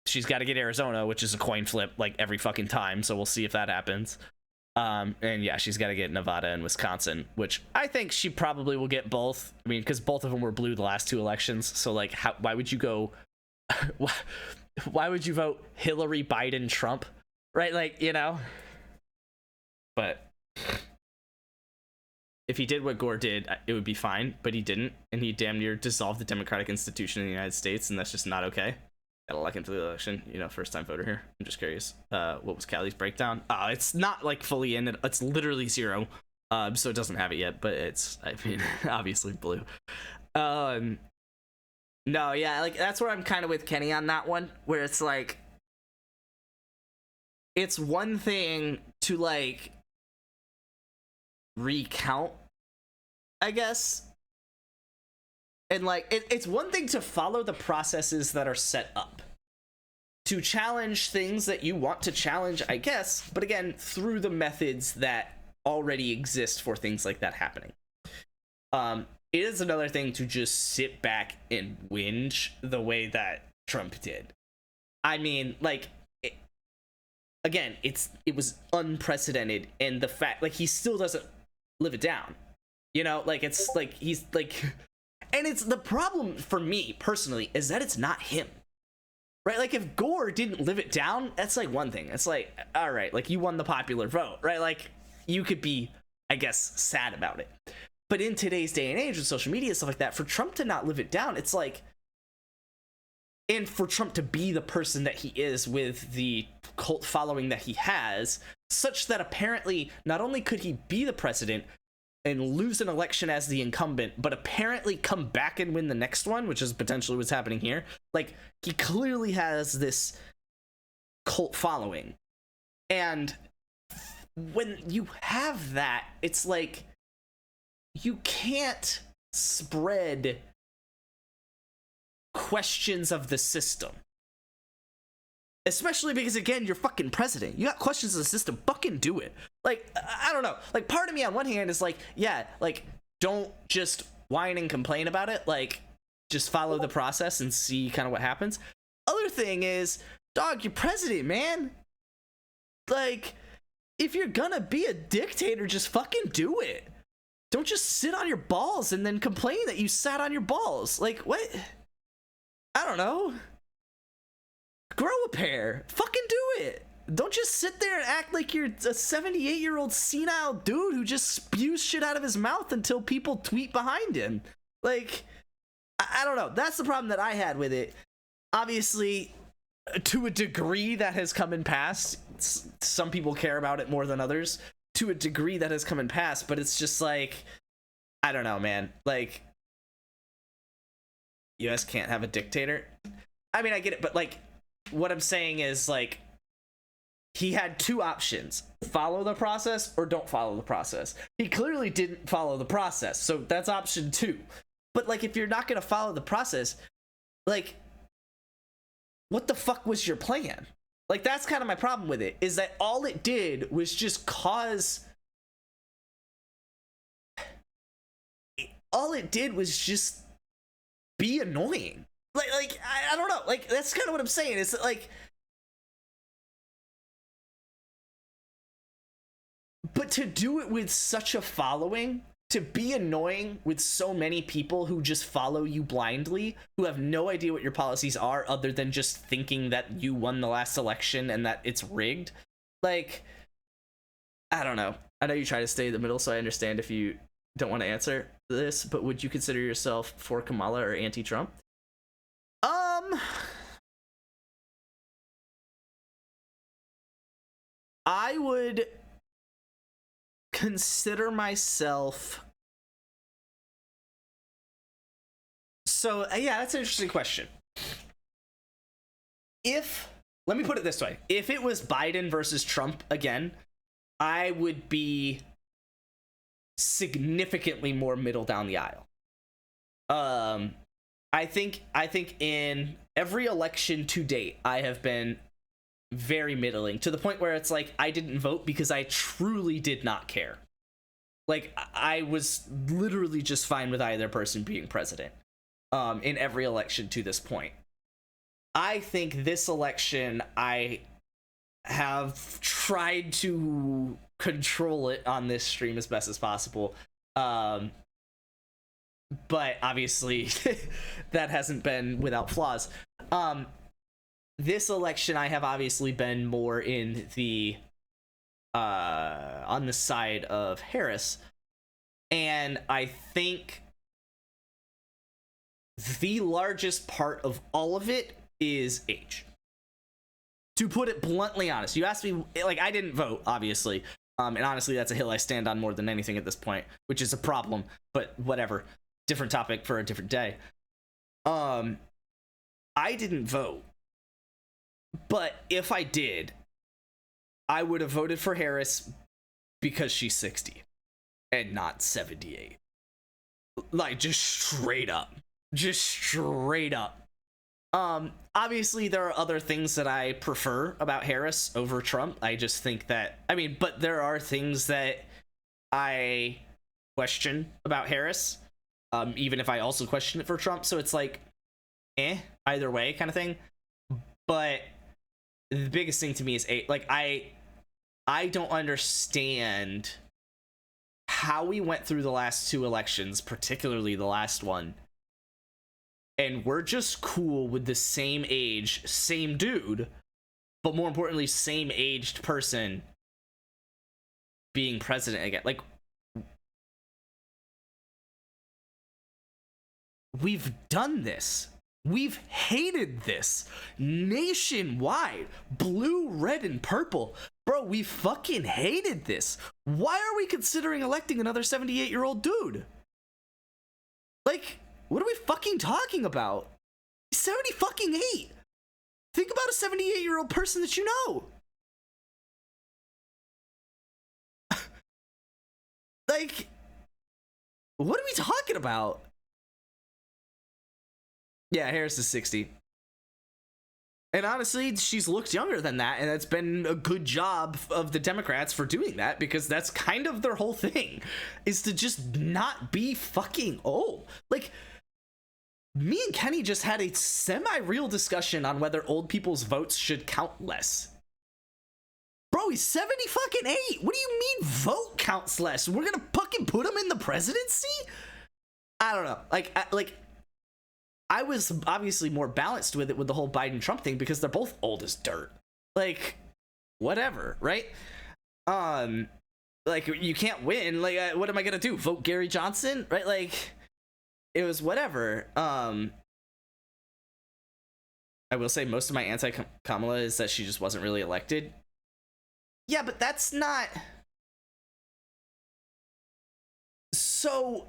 She's got to get Arizona, which is a coin flip like every fucking time. So we'll see if that happens. And yeah, she's got to get Nevada and Wisconsin, which I think she probably will get both. I mean, because both of them were blue the last two elections. So like, why would you go? Why would you vote Hillary, Biden, Trump? Right? Like, you know. But if he did what Gore did, it would be fine, but he didn't, and he damn near dissolved the democratic institution in the United States, and that's just not okay. Gotta look into the election, you know, first time voter here. I'm just curious. What was Callie's breakdown? It's not like fully in, it's literally 0. So it doesn't have it yet, but it's, I mean, obviously blue. No, yeah, like, that's where I'm kind of with Kenny on that one, where it's like, it's one thing to, like, recount, I guess, and like, it's one thing to follow the processes that are set up to challenge things that you want to challenge, I guess, but again, through the methods that already exist for things like that happening. It is another thing to just sit back and whinge the way that Trump did. I mean, like, again, it was unprecedented, and the fact, like, he still doesn't live it down, you know, like, it's like, he's like, and it's the problem for me personally is that it's not him, right? Like, if Gore didn't live it down, that's like one thing. It's like, all right, like, you won the popular vote, right? Like, you could be, I guess, sad about it. But in today's day and age with social media and stuff like that, for Trump to not live it down, it's like, and for Trump to be the person that he is with the cult following that he has, such that apparently not only could he be the president, and lose an election as the incumbent, but apparently come back and win the next one, which is potentially what's happening here. Like, he clearly has this cult following. And when you have that, it's like, you can't spread questions of the system. Especially because, again, you're fucking president. You got questions of the system, fucking do it. Like, I don't know. Like, part of me on one hand is like, yeah, like, don't just whine and complain about it. Like, just follow the process and see kind of what happens. Other thing is, dog, you're president, man. Like, if you're gonna be a dictator, just fucking do it. Don't just sit on your balls and then complain that you sat on your balls. Like, what? I don't know. Grow a pair. Fucking do it. Don't just sit there and act like you're a 78-year-old senile dude who just spews shit out of his mouth until people tweet behind him. Like, I don't know. That's the problem that I had with it. Obviously, to a degree that has come and passed. Some people care about it more than others. To a degree that has come and passed, but it's just like, I don't know, man. Like, US can't have a dictator. I mean, I get it, but like, what I'm saying is, like, he had two options: follow the process or don't follow the process. He clearly didn't follow the process, so that's option 2. But like, if you're not gonna follow the process, like, what the fuck was your plan? Like, that's kind of my problem with it, is that all it did was just cause... All it did was just be annoying. Like I don't know. Like, that's kind of what I'm saying. It's like... But to do it with such a following, to be annoying with so many people who just follow you blindly, who have no idea what your policies are other than just thinking that you won the last election and that it's rigged. Like, I don't know. I know you try to stay in the middle, so I understand if you don't want to answer this, but would you consider yourself for Kamala or anti-Trump? I would consider myself... So, yeah, that's an interesting question. Let me put it this way. If it was Biden versus Trump again, I would be significantly more middle down the aisle. I think in every election to date, I have been very middling, to the point where it's like, I didn't vote because I truly did not care. Like, I was literally just fine with either person being president. In every election to this point. I think this election, I have tried to control it on this stream as best as possible. But obviously, that hasn't been without flaws. This election, I have obviously been more in the on the side of Harris. And I think the largest part of all of it is age. To put it bluntly honest, you asked me, like, I didn't vote, obviously. And honestly, that's a hill I stand on more than anything at this point, which is a problem, but whatever. Different topic for a different day. I didn't vote. But if I did, I would have voted for Harris because she's 60 and not 78. Like, just straight up. Just straight up. Obviously there are other things that I prefer about Harris over Trump. I just think that, I mean, but there are things that I question about Harris, even if I also question it for Trump. So it's like, either way kind of thing. But the biggest thing to me is, like, I don't understand how we went through the last 2 elections, particularly the last one, and we're just cool with the same age, same dude, but more importantly, same aged person being president again. Like, we've done this. We've hated this nationwide. Blue, red, and purple. Bro, we fucking hated this. Why are we considering electing another 78-year-old dude? Like, what are we fucking talking about? He's 70 fucking 8. Think about a 78-year-old person that you know. Like, what are we talking about? Yeah, Harris is 60. And honestly, she's looked younger than that, and it's been a good job of the Democrats for doing that, because that's kind of their whole thing, is to just not be fucking old. Like, me and Kenny just had a semi-real discussion on whether old people's votes should count less. Bro, he's 70 fucking 8. What do you mean vote counts less? We're gonna fucking put him in the presidency? I don't know. I was obviously more balanced with it with the whole Biden-Trump thing because they're both old as dirt. Like, whatever, right? Like, you can't win. Like, what am I gonna do? Vote Gary Johnson? Right? Like, it was whatever. I will say most of my anti-Kamala is that she just wasn't really elected. Yeah, but that's not... So...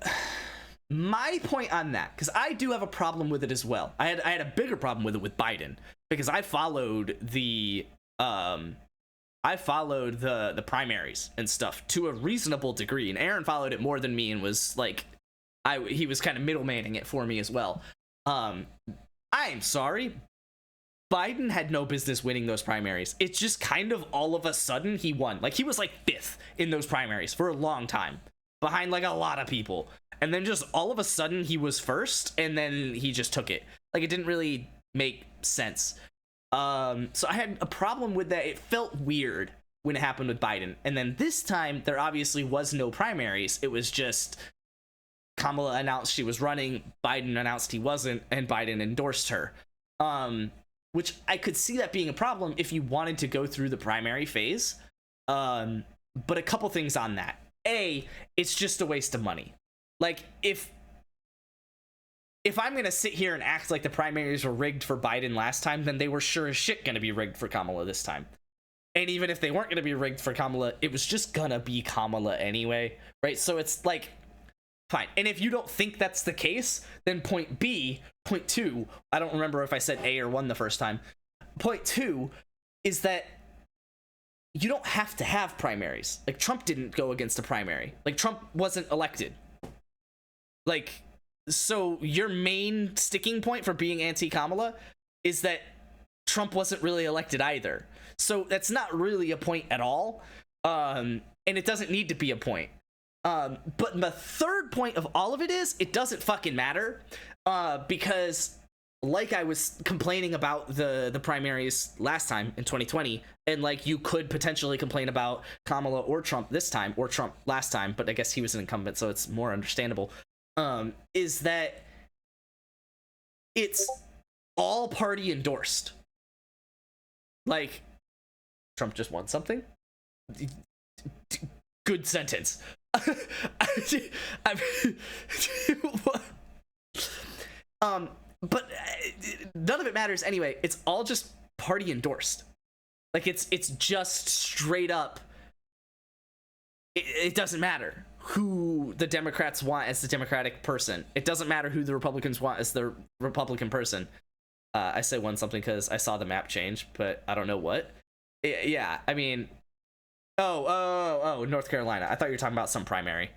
My point on that, because I do have a problem with it as well. I had a bigger problem with it with Biden, because I followed the primaries and stuff to a reasonable degree, and Aaron followed it more than me and was like, he was kind of middlemaning it for me as well. I'm sorry, Biden had no business winning those primaries. It's just kind of all of a sudden he won. Like, he was like 5th in those primaries for a long time, behind like a lot of people. And then just all of a sudden he was first, and then he just took it. Like, it didn't really make sense. So I had a problem with that. It felt weird when it happened with Biden. And then this time, there obviously was no primaries. It was just Kamala announced she was running, Biden announced he wasn't, and Biden endorsed her. Which I could see that being a problem if you wanted to go through the primary phase. But a couple things on that. A, it's just a waste of money. Like, if I'm gonna sit here and act like the primaries were rigged for Biden last time, then they were sure as shit gonna be rigged for Kamala this time. And even if they weren't gonna be rigged for Kamala, it was just gonna be Kamala anyway, right? So it's like, fine. And if you don't think that's the case, then point 2, I don't remember if I said A or 1 the first time. Point 2 is that you don't have to have primaries. Like, Trump didn't go against a primary. Like, Trump wasn't elected. Like, so your main sticking point for being anti-Kamala is that Trump wasn't really elected either. So that's not really a point at all. And it doesn't need to be a point. But the third point of all of it is, it doesn't fucking matter. Because, like I was complaining about the primaries last time in 2020, and like you could potentially complain about Kamala or Trump this time, or Trump last time, but I guess he was an incumbent, so it's more understandable. Is that it's all party endorsed. Like, Trump just won something? Good sentence. But none of it matters anyway. It's all just party endorsed. Like, it's just straight up. It doesn't matter who the Democrats want as the Democratic person. It doesn't matter who the Republicans want as the Republican person. I say one something because I saw the map change, but I don't know what. Yeah, I mean, oh, North Carolina. I thought you were talking about some primary.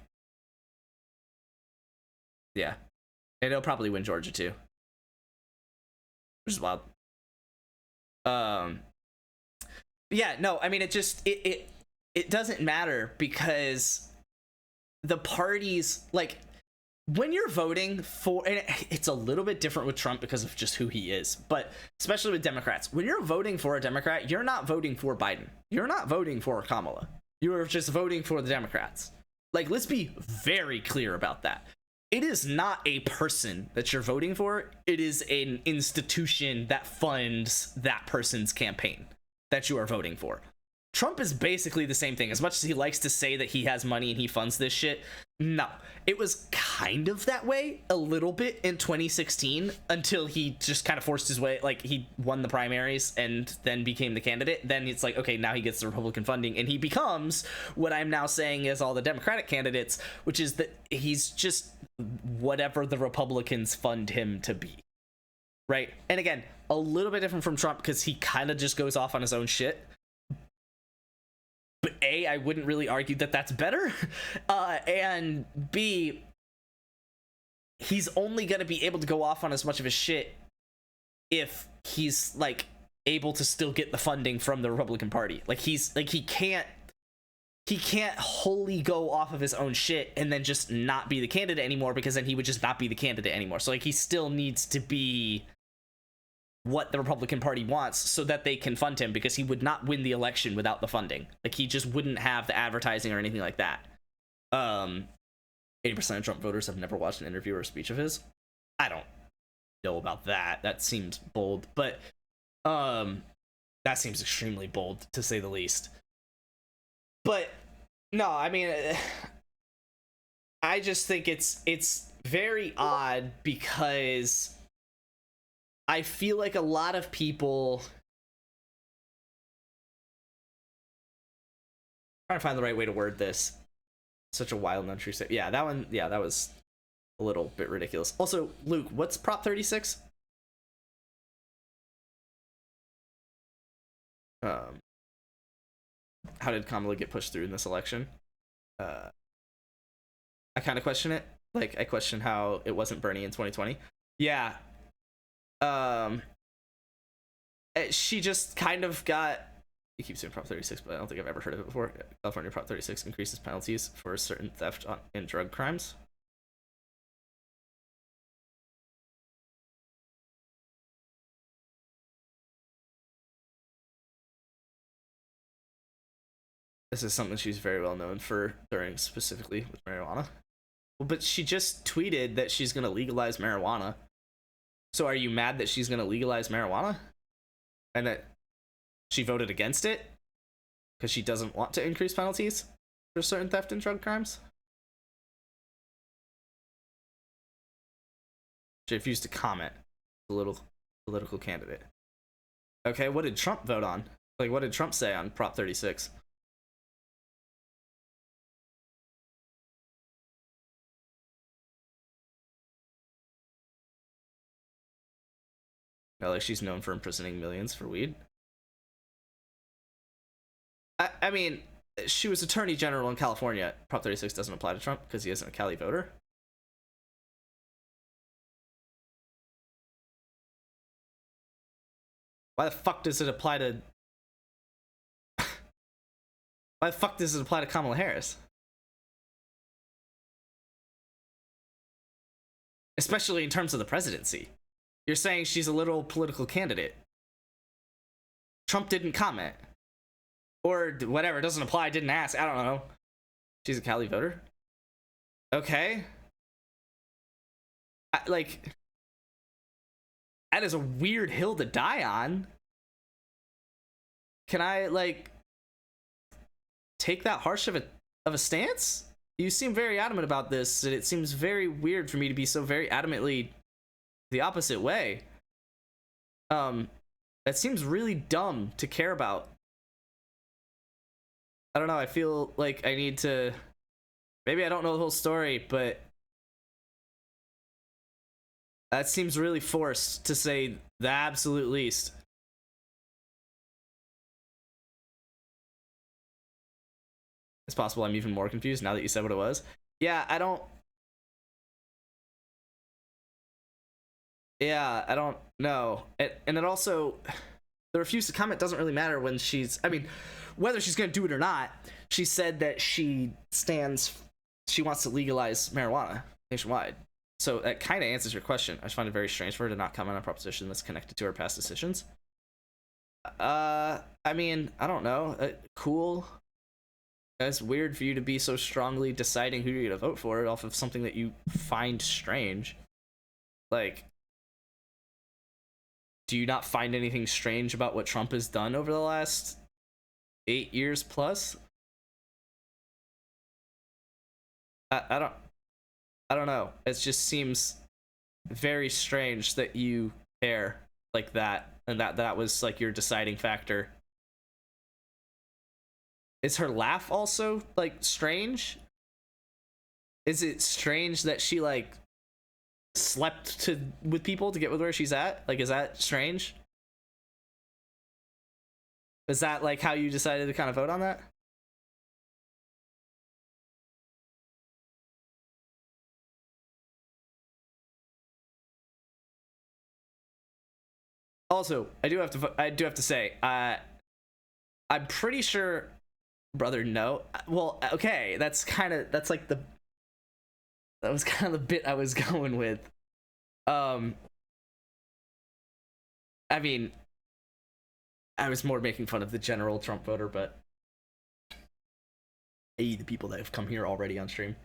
Yeah, and it'll probably win Georgia too, which is wild. Yeah, no, I mean, it doesn't matter because the parties, like, when you're voting for, and it's a little bit different with Trump because of just who he is, but especially with Democrats, when you're voting for a Democrat, you're not voting for Biden. You're not voting for Kamala. You're just voting for the Democrats. Like, let's be very clear about that. It is not a person that you're voting for. It is an institution that funds that person's campaign that you are voting for. Trump is basically the same thing. As much as he likes to say that he has money and he funds this shit, No, it was kind of that way a little bit in 2016 until he just kind of forced his way. Like, he won the primaries and then became the candidate. Then it's like, okay, now he gets the Republican funding and he becomes what I'm now saying is all the Democratic candidates, which is that he's just whatever the Republicans fund him to be. Right. And again, a little bit different from Trump because he kind of just goes off on his own shit. But A, I wouldn't really argue that that's better. And B, he's only going to be able to go off on as much of his shit if he's like able to still get the funding from the Republican Party. Like he can't wholly go off of his own shit and then just not be the candidate anymore, because then he would just not be the candidate anymore. So like he still needs to be what the Republican Party wants so that they can fund him, because he would not win the election without the funding. Like, he just wouldn't have the advertising or anything like that. 80% of Trump voters have never watched an interview or a speech of his. I don't know about that. That seems bold, but that seems extremely bold, to say the least. But no, I mean, I just think it's very odd, because I feel like a lot of people, trying to find the right way to word this. Such a wild and untrue statement. Yeah, that one. Yeah, that was a little bit ridiculous. Also, Luke, what's Prop 36? How did Kamala get pushed through in this election? I kind of question it. Like, I question how it wasn't Bernie in 2020. Yeah. She just kind of got, you keep saying Prop 36, but I don't think I've ever heard of it before. California Prop 36 increases penalties for certain theft and drug crimes. This is something she's very well known for doing, specifically with marijuana. Well, but she just tweeted that she's going to legalize marijuana. So are you mad that she's going to legalize marijuana? And that she voted against it because she doesn't want to increase penalties for certain theft and drug crimes? She refused to comment. A little political candidate. Okay, what did Trump vote on? Like, what did Trump say on Prop 36? No, like, she's known for imprisoning millions for weed. I mean, she was Attorney General in California. Prop 36 doesn't apply to Trump because he isn't a Cali voter. Why the fuck does it apply to... Why the fuck does it apply to Kamala Harris? Especially in terms of the presidency. You're saying she's a literal political candidate. Trump didn't comment. Or whatever, it doesn't apply, didn't ask, I don't know. She's a Cali voter? Okay. Like, that is a weird hill to die on. Can I, like, take that harsh of a stance? You seem very adamant about this, and it seems very weird for me to be so very adamantly the opposite way. That seems really dumb to care about. I don't know, I feel like I need to, maybe I don't know the whole story, but that seems really forced, to say the absolute least. It's possible I'm even more confused now that you said what it was. Yeah, I don't know. And it also, the refuse to comment doesn't really matter when she's, I mean, whether she's going to do it or not. She said that she wants to legalize marijuana nationwide. So that kind of answers your question. I just find it very strange for her to not comment on a proposition that's connected to her past decisions. I mean, I don't know. Cool. It's weird for you to be so strongly deciding who you're going to vote for off of something that you find strange. Like, do you not find anything strange about what Trump has done over the last 8 years plus? I don't know. It just seems very strange that you care like that, and that was like your deciding factor. Is her laugh also like strange? Is it strange that she like slept with people to get with where she's at? Like, is that strange? Is that like how you decided to kind of vote on that? Also, I do have to say, I'm pretty sure, brother. No, well, okay, that was kind of the bit I was going with. I mean, I was more making fun of the general Trump voter, but the people that have come here already on stream.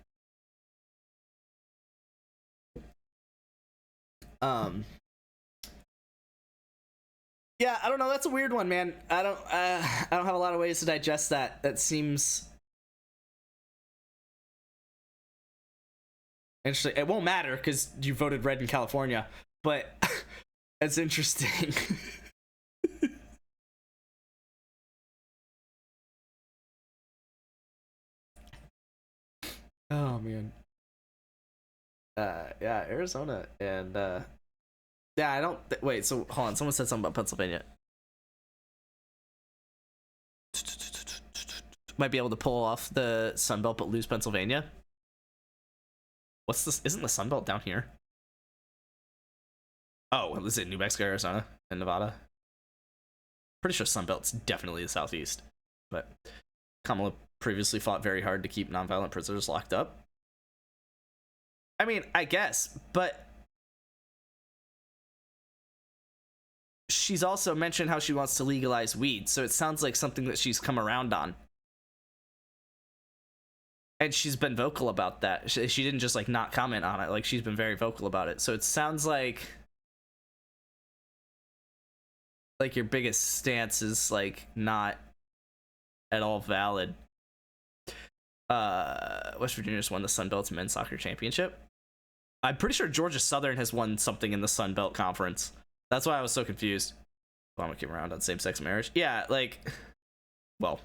Yeah, I don't know. That's a weird one, man. I don't have a lot of ways to digest that. That seems interesting. It won't matter because you voted red in California, but it's interesting. Oh man. Yeah, Arizona and yeah, I don't wait, so hold on, someone said something about Pennsylvania. Might be able to pull off the Sunbelt but lose Pennsylvania. What's this? Isn't the Sunbelt down here? Oh, is it New Mexico, Arizona, and Nevada? Pretty sure Sunbelt's definitely the southeast. But Kamala previously fought very hard to keep nonviolent prisoners locked up. I mean, I guess, but she's also mentioned how she wants to legalize weed, so it sounds like something that she's come around on. And she's been vocal about that. She didn't just like not comment on it, like she's been very vocal about it. So it sounds like your biggest stance is like not at all valid. West Virginia just won the Sun Belt men's soccer championship. I'm pretty sure Georgia Southern has won something in the Sun Belt Conference. That's why I was so confused. Obama came around on same-sex marriage. Yeah, like, well,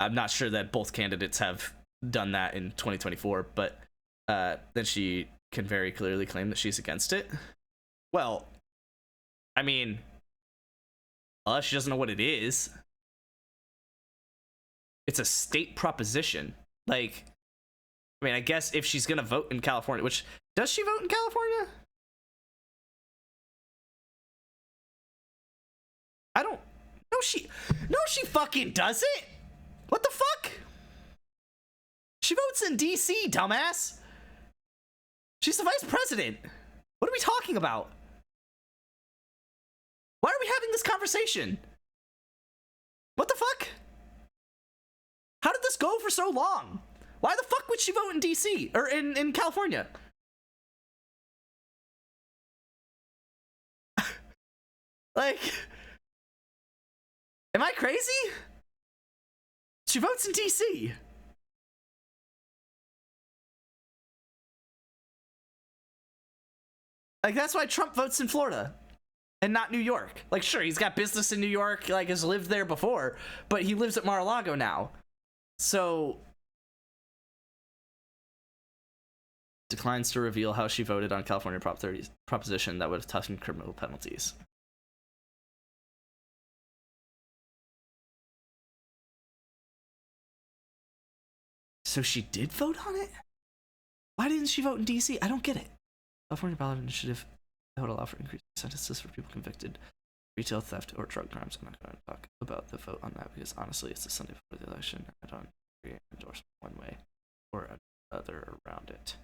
I'm not sure that both candidates have done that in 2024, but then she can very clearly claim that she's against it. Well, I mean, unless she doesn't know what it is. It's a state proposition. Like, I mean, I guess if she's gonna vote in California, which, does she vote in California? I don't. No, she fucking doesn't. What the fuck? She votes in DC, dumbass. She's the vice president. What are we talking about? Why are we having this conversation? What the fuck? How did this go for so long? Why the fuck would she vote in DC or in California? Like, am I crazy? She votes in DC. Like, that's why Trump votes in Florida and not New York. Like, sure, he's got business in New York, like, has lived there before, but he lives at Mar-a-Lago now. So, declines to reveal how she voted on California Prop 30 proposition that would have toughened criminal penalties. So she did vote on it? Why didn't she vote in DC? I don't get it. California ballot initiative that would allow for increased sentences for people convicted of retail theft or drug crimes. I'm not going to talk about the vote on that because honestly, it's the Sunday before the election. I don't endorse one way or another around it.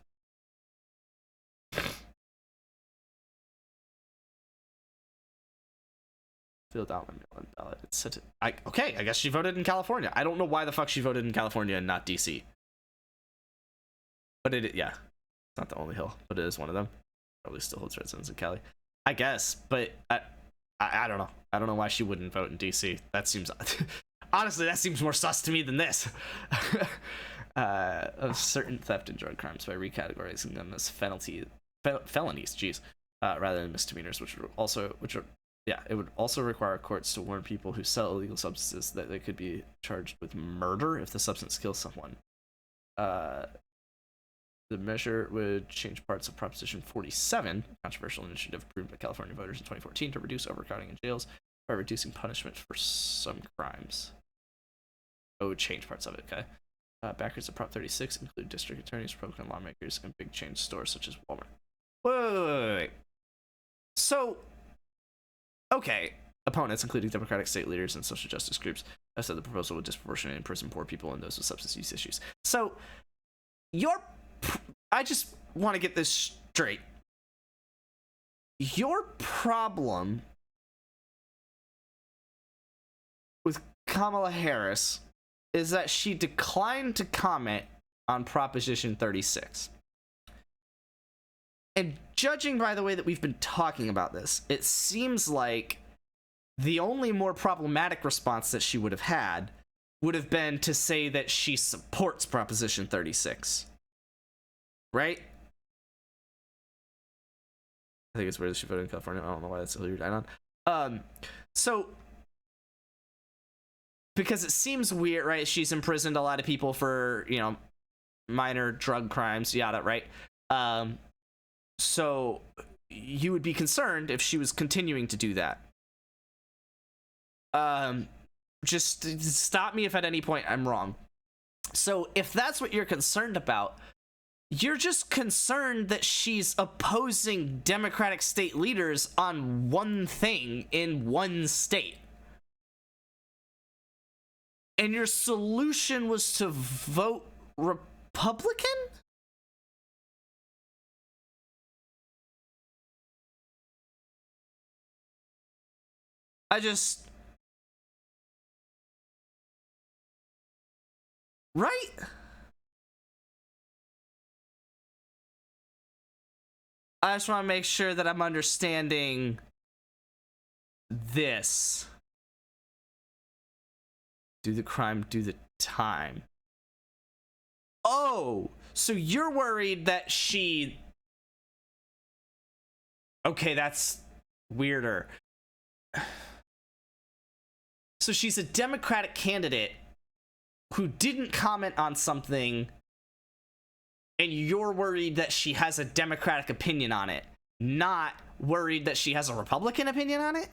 Filled out my mail-in ballot. It said okay, I guess she voted in California. I don't know why the fuck she voted in California and not DC. But yeah, it's not the only hill, but it is one of them. Probably still holds residence in Cali, I guess. But I don't know. I don't know why she wouldn't vote in DC. That seems honestly, that seems more sus to me than this. of certain theft and drug crimes by recategorizing them as felonies, rather than misdemeanors, it would also require courts to warn people who sell illegal substances that they could be charged with murder if the substance kills someone. The measure would change parts of Proposition 47, controversial initiative approved by California voters in 2014 to reduce overcrowding in jails by reducing punishment for some crimes. It would change parts of it, okay? Backers of Prop 36 include district attorneys, Republican lawmakers, and big chain stores such as Walmart. Wait. So, okay. Opponents, including Democratic state leaders and social justice groups, have said the proposal would disproportionately imprison poor people and those with substance use issues. So, I just want to get this straight. Your problem with Kamala Harris is that she declined to comment on Proposition 36. And judging by the way that we've been talking about this, it seems like the only more problematic response that she would have had would have been to say that she supports Proposition 36. Right? I think it's weird that she voted in California. I don't know why that's a hill you're dying on. So, because it seems weird, right? She's imprisoned a lot of people for, minor drug crimes, yada, right? So, you would be concerned if she was continuing to do that. Just stop me if at any point I'm wrong. So, if that's what you're concerned about, you're just concerned that she's opposing Democratic state leaders on one thing in one state. And your solution was to vote Republican? Right? I just want to make sure that I'm understanding this. Do the crime, do the time. Oh, so you're worried that she... Okay, that's weirder. So she's a Democratic candidate who didn't comment on something, and you're worried that she has a Democratic opinion on it, not worried that she has a Republican opinion on it?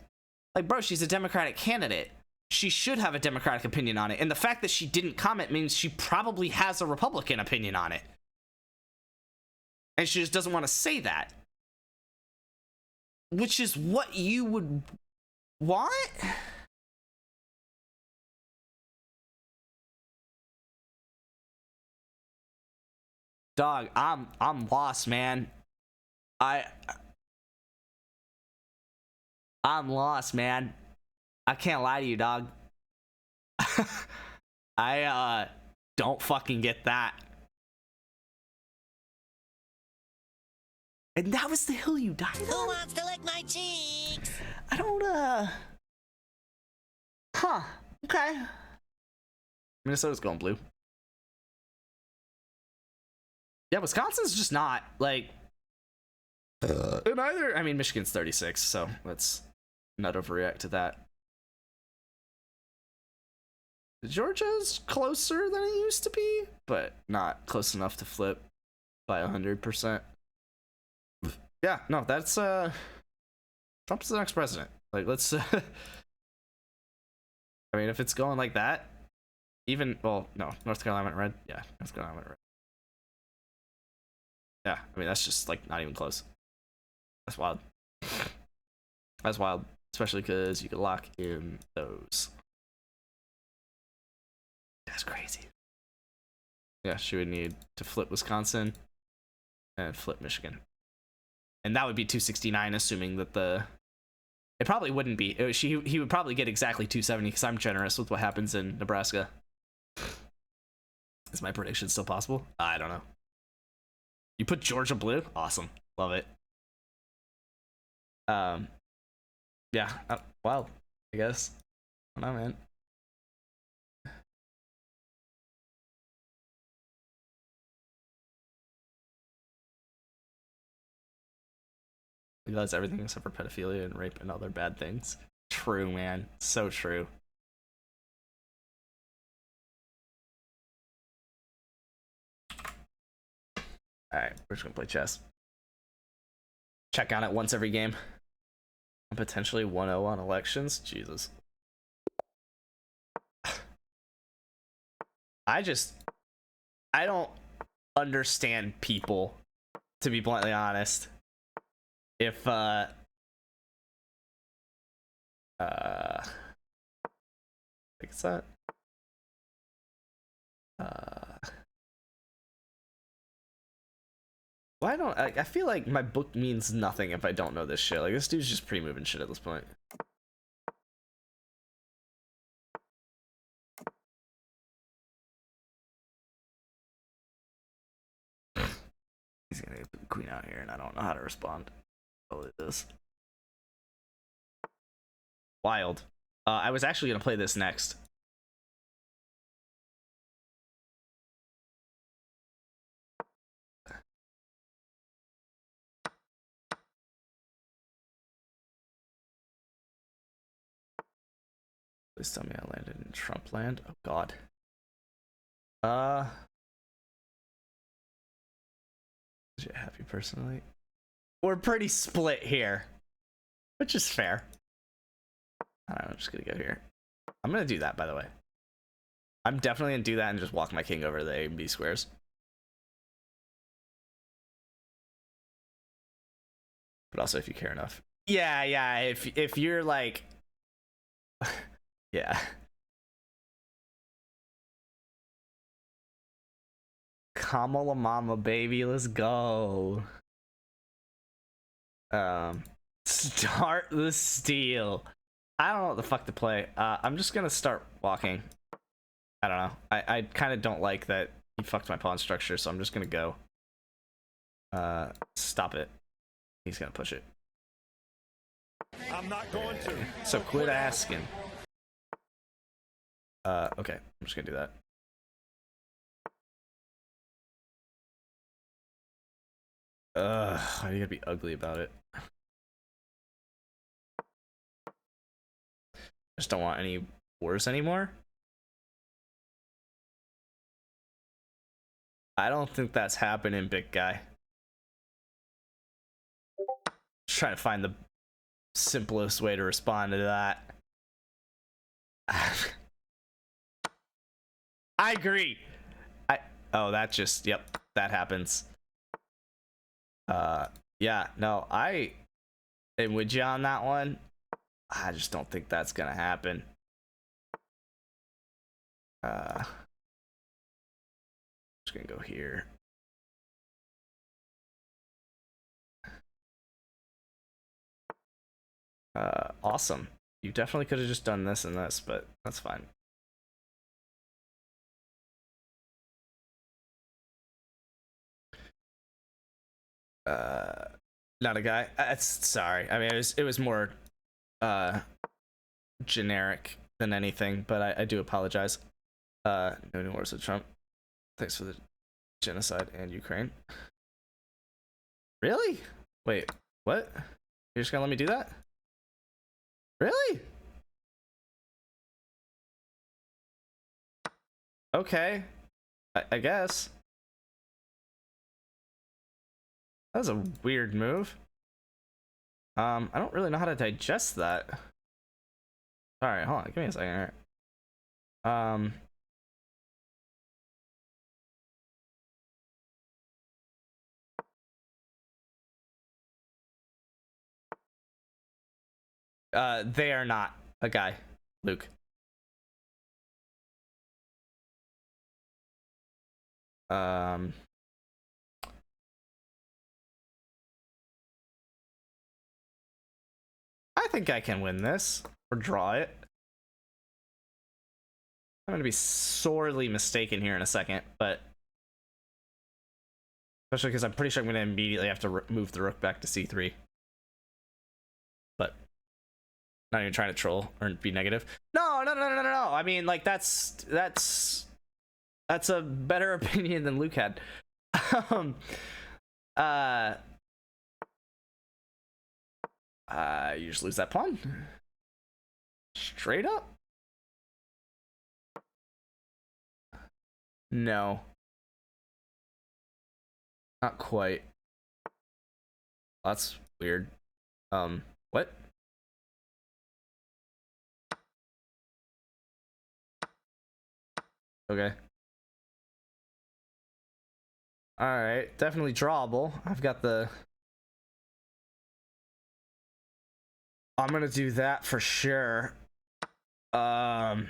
Like, bro, she's a Democratic candidate. She should have a Democratic opinion on it. And the fact that she didn't comment means she probably has a Republican opinion on it. And she just doesn't want to say that. Which is what you would want? Dog, I'm lost, man. I'm lost, man. I can't lie to you, dog. I don't fucking get that. And that was the hill you died on? Who wants to lick my cheeks? I don't okay. Minnesota's going blue. Yeah, Wisconsin's just not, like... And either... I mean, Michigan's 36, so let's not overreact to that. Georgia's closer than it used to be, but not close enough to flip by 100%. Yeah, no, that's, Trump's the next president. Like, let's, I mean, if it's going like that, even, well, no, North Carolina went red. Yeah, North Carolina went red. Yeah, I mean, that's just, like, not even close. That's wild. That's wild, especially because you could lock in those. That's crazy. Yeah, she would need to flip Wisconsin and flip Michigan. And that would be 269, assuming that the... It probably wouldn't be. He would probably get exactly 270, because I'm generous with what happens in Nebraska. Is my prediction still possible? I don't know. You put Georgia blue? Awesome. Love it. Yeah. Wild, I guess. I don't know, man. legalize everything except for pedophilia and rape and other bad things. True, man. So true. Alright, we're just gonna play chess. Check on it once every game. And potentially 1-0 on elections. Jesus. I don't understand people, to be bluntly honest. If what's that? Why don't I feel like my book means nothing if I don't know this shit. Like, this dude's just pre-moving shit at this point. He's gonna put the queen out here, and I don't know how to respond. Oh, it is wild. I was actually gonna play this next. Please tell me I landed in Trump land. Oh God. Is you happy personally? We're pretty split here, which is fair. I don't know, I'm just gonna go here. I'm gonna do that, by the way. I'm definitely gonna do that and just walk my king over the A and B squares. But also, if you care enough. Yeah. If you're like, yeah. Kamala Mama, baby, let's go. Start the steal. I don't know what the fuck to play. I'm just gonna start walking. I don't know. I kind of don't like that he fucked my pawn structure, so I'm just gonna go. Stop it. He's gonna push it. I'm not going to. So quit asking. Okay. I'm just gonna do that. Why do you gotta be ugly about it? I just don't want any wars anymore. I don't think that's happening, big guy. Just trying to find the simplest way to respond to that. I agree. Oh, that just, yep, that happens. Yeah, no, I am with you on that one. I just don't think that's gonna happen. Just gonna go here. Awesome. You definitely could have just done this and this, but that's fine. Not a guy. Sorry. I mean, it was more generic than anything, but I do apologize. No new wars with Trump. Thanks for the genocide and Ukraine. Really? Wait, what? You're just gonna let me do that? Really? Okay. I guess. That was a weird move. I don't really know how to digest that. Alright, hold on, give me a second here. They are not a guy, Luke. I think I can win this or draw it. I'm gonna be sorely mistaken here in a second, but especially because I'm pretty sure I'm gonna immediately have to move the rook back to c3. But not even trying to troll or be negative. No. I mean, like that's a better opinion than Luke had. You just lose that pawn. Straight up. No. Not quite. That's weird. What? Okay. Alright, definitely drawable. I've got the... I'm gonna do that for sure. That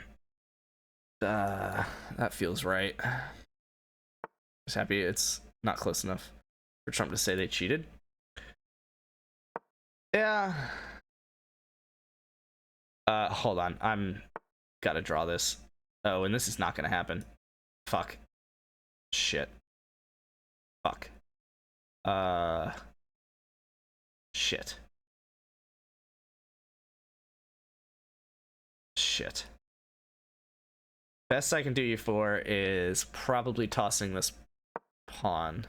feels right. Just happy it's not close enough for Trump to say they cheated. Yeah. Hold on. I'm gotta draw this. Oh, and this is not gonna happen. Fuck. Shit. Fuck. Shit. Shit. Best I can do you for is probably tossing this pawn.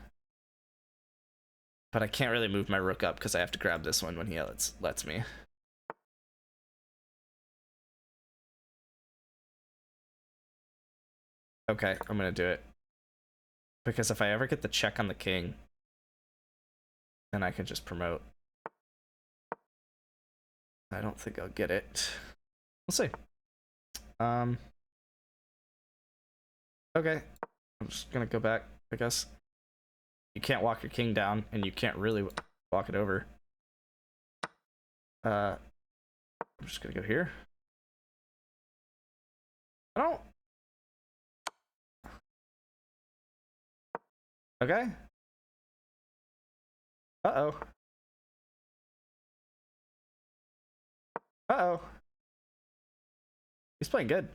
But I can't really move my rook up because I have to grab this one when he lets me. Okay, I'm gonna do it. Because if I ever get the check on the king, then I can just promote. I don't think I'll get it. We'll see. Okay. I'm just gonna go back, I guess. You can't walk your king down, and you can't really walk it over. I'm just gonna go here. I don't... Okay. Uh-oh. Uh-oh. He's playing good.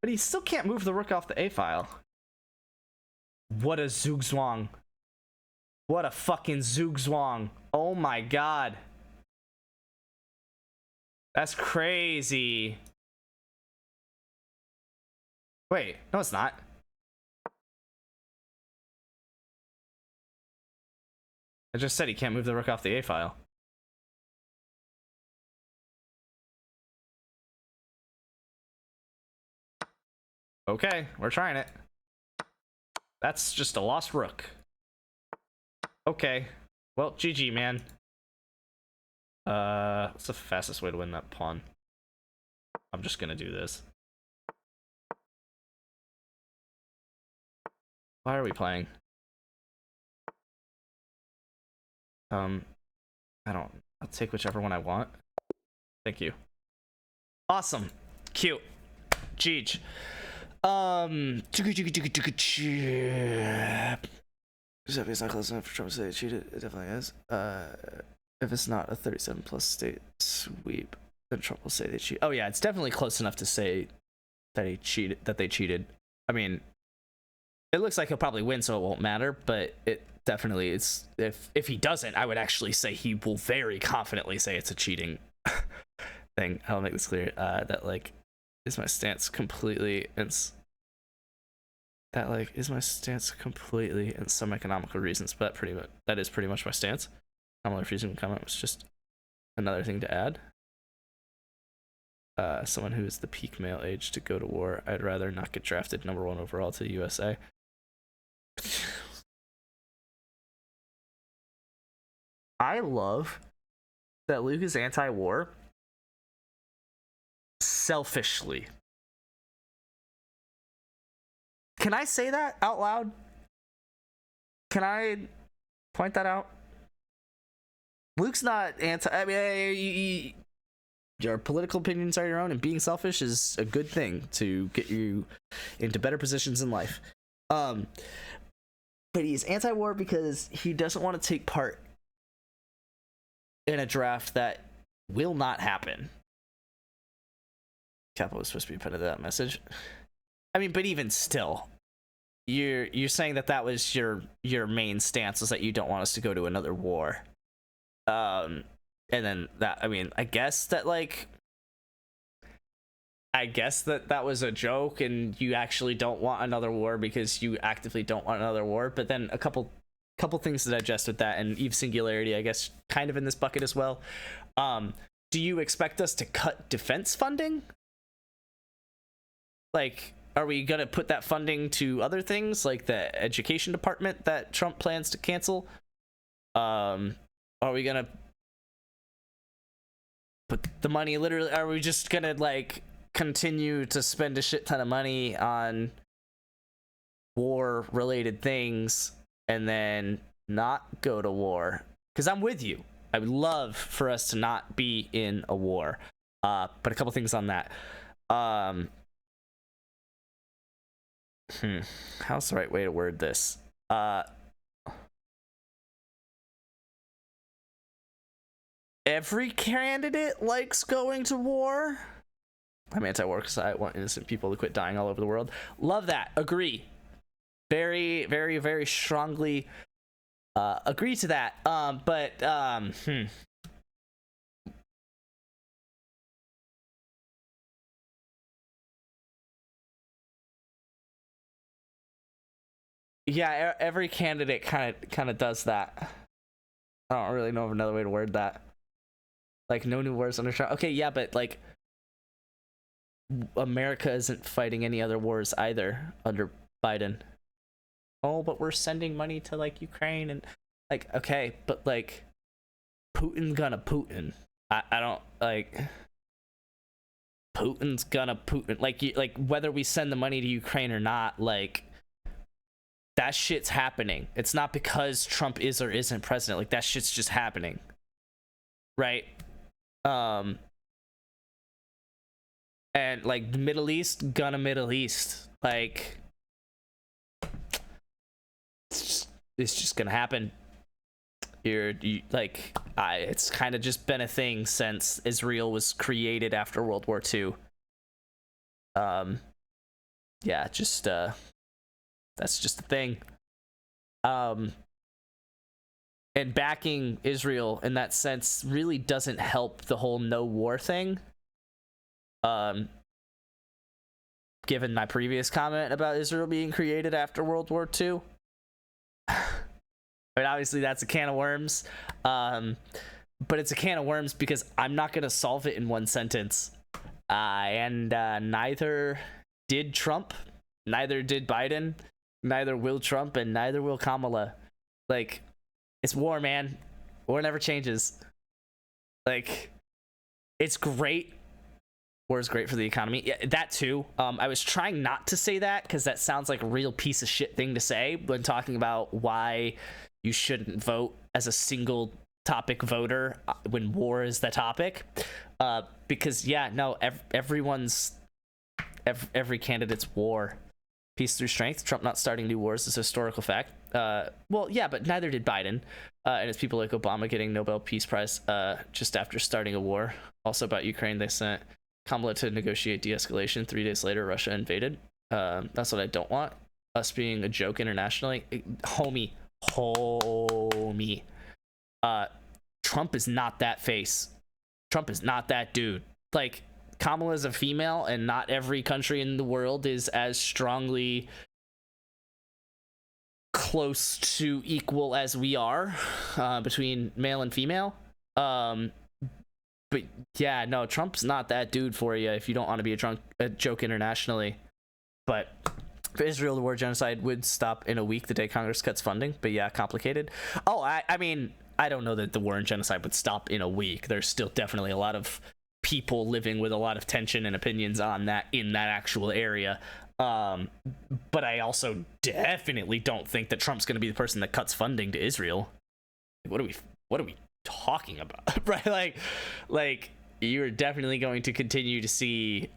But he still can't move the rook off the A file. What a zugzwang. What a fucking zugzwang. Oh my god. That's crazy. Wait, no it's not. I just said he can't move the rook off the A file. Okay, we're trying it. That's just a lost rook. Okay. Well, GG, man. What's the fastest way to win that pawn? I'm just gonna do this. Why are we playing? I'll take whichever one I want. Thank you. Awesome. Cute. Jeej. It's not close enough for Trump to say it cheated. It definitely is. If it's not a 37 plus state sweep, then Trump will say they cheat. Oh yeah, it's definitely close enough to say that he cheated. That they cheated. I mean, it looks like he'll probably win, so it won't matter. But it definitely is. If he doesn't, I would actually say he will very confidently say it's a cheating thing. I'll make this clear. That like. Is my stance completely in some economical reasons, but that is pretty much my stance. I'm only refusing to comment was just another thing to add. Someone who is the peak male age to go to war. I'd rather not get drafted #1 overall to the USA. I love that Luke is anti-war. Selfishly. Can I say that out loud? Can I point that out? Luke's not anti. I mean, your political opinions are your own, and being selfish is a good thing to get you into better positions in life. But he's anti-war because he doesn't want to take part in a draft that will not happen. Capital was supposed to be put into that message. I mean, but even still, you're saying that was your main stance, was that you don't want us to go to another war. And then that, I mean, I guess that was a joke, and you actually don't want another war because you actively don't want another war. But then a couple couple things to digest with that, and Eve Singularity, I guess, kind of in this bucket as well. Do you expect us to cut defense funding? Like, are we gonna put that funding to other things like the education department that Trump plans to cancel? Are we gonna put the money literally? Are we just gonna like continue to spend a shit ton of money on war-related things and then not go to war? Because I'm with you. I would love for us to not be in a war. But a couple things on that. How's the right way to word this? Every candidate likes going to war. I'm anti-war because I want innocent people to quit dying all over the world. Love that. Agree. Very, very, very strongly agree to that. Yeah, every candidate kind of does that. I don't really know of another way to word that. Like, no new wars under Trump. Okay, yeah, but like, America isn't fighting any other wars either under Biden. Oh, but we're sending money to like Ukraine and like, okay, but like, Putin's gonna Putin. I don't like. Putin's gonna Putin. Like whether we send the money to Ukraine or not, like, that shit's happening. It's not because Trump is or isn't president. Like, that shit's just happening, right? And like the Middle East, gonna Middle East. Like, it's just gonna happen. It's kind of just been a thing since Israel was created after World War II. Yeah, just that's just the thing. And backing Israel in that sense really doesn't help the whole no war thing. Given my previous comment about Israel being created after World War II. I mean, obviously that's a can of worms. But it's a can of worms because I'm not going to solve it in one sentence. And neither did Trump, neither did Biden, neither will Trump, and neither will Kamala. Like, it's war, man. War never changes. Like, it's great. War is great for the economy. Yeah, that too. I was trying not to say that because that sounds like a real piece of shit thing to say when talking about why you shouldn't vote as a single topic voter when war is the topic. Because yeah, no, every candidate's war. Peace through strength. Trump not starting new wars is a historical fact. Well, yeah, but neither did Biden. And it's people like Obama getting Nobel Peace Prize just after starting a war. Also about Ukraine, they sent Kamala to negotiate de-escalation. 3 days later, Russia invaded. That's what I don't want. Us being a joke internationally. Homie. Trump is not that face. Trump is not that dude. Like, Kamala is a female, and not every country in the world is as strongly close to equal as we are between male and female. But yeah, no, Trump's not that dude for you if you don't want to be a joke internationally. But for Israel, the war genocide would stop in a week the day Congress cuts funding. But yeah, complicated. Oh, I mean, I don't know that the war and genocide would stop in a week. There's still definitely a lot of people living with a lot of tension and opinions on that in that actual area. But I also definitely don't think that Trump's going to be the person that cuts funding to Israel. What are we talking about? Right? Like you're definitely going to continue to see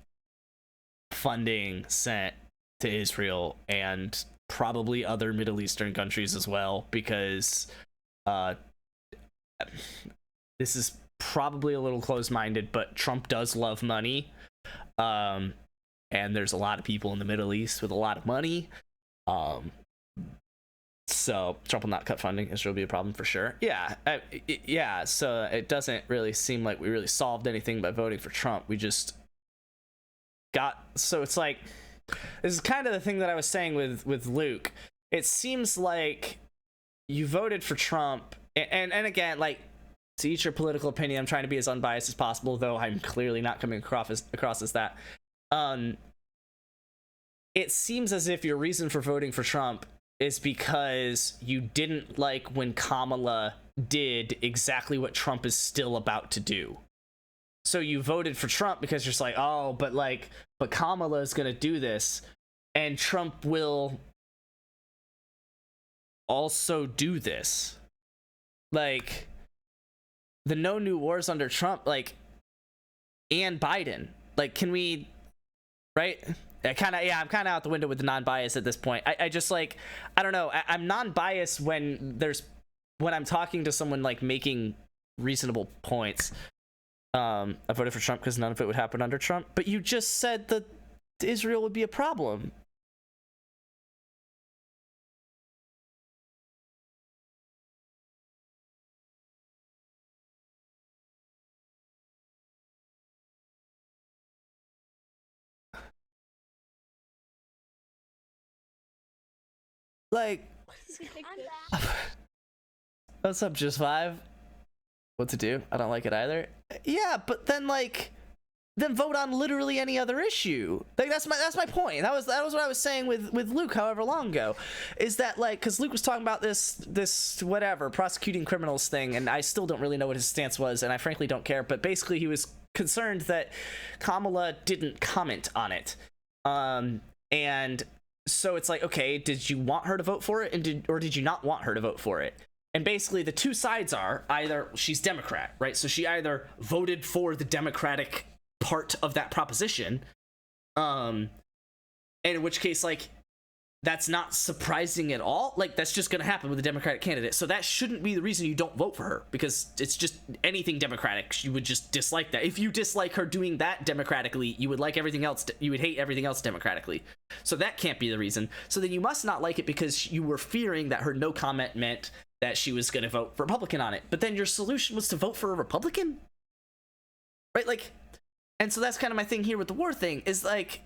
funding sent to Israel and probably other Middle Eastern countries as well, because this is probably a little close-minded, but Trump does love money. And there's a lot of people in the Middle East with a lot of money. So Trump will not cut funding. Israel will be a problem for sure. Yeah. So it doesn't really seem like we really solved anything by voting for Trump. We just so it's like, this is kind of the thing that I was saying with Luke. It seems like you voted for Trump, and again, like, to each your political opinion, I'm trying to be as unbiased as possible, though I'm clearly not coming across as that. It seems as if your reason for voting for Trump is because you didn't like when Kamala did exactly what Trump is still about to do. So you voted for Trump because you're just like, oh, but Kamala is gonna do this, and Trump will also do this. Like, the no new wars under Trump, like, and Biden. Like, can we, right? I'm kind of out the window with the non-bias at this point. I just, like, I don't know. I'm non-biased when I'm talking to someone, like, making reasonable points. I voted for Trump because none of it would happen under Trump. But you just said that Israel would be a problem. Like, what's up, Just Five? What to do? I don't like it either. Yeah, but then, like, then vote on literally any other issue. Like, that's my point. That was what I was saying with Luke however long ago, is that, like, because Luke was talking about this whatever prosecuting criminals thing, and I still don't really know what his stance was, and I frankly don't care. But basically, he was concerned that Kamala didn't comment on it, and so it's like, okay, did you want her to vote for it, or did you not want her to vote for it? And basically, the two sides are either she's Democrat, right? So she either voted for the Democratic part of that proposition, and in which case, like, that's not surprising at all. Like, that's just gonna happen with a Democratic candidate. So that shouldn't be the reason you don't vote for her, because it's just anything Democratic, you would just dislike that. If you dislike her doing that democratically, you would like everything else, you would hate everything else democratically. So that can't be the reason. So then you must not like it because you were fearing that her no comment meant that she was gonna vote Republican on it. But then your solution was to vote for a Republican? Right, like, and so that's kind of my thing here with the war thing, is like,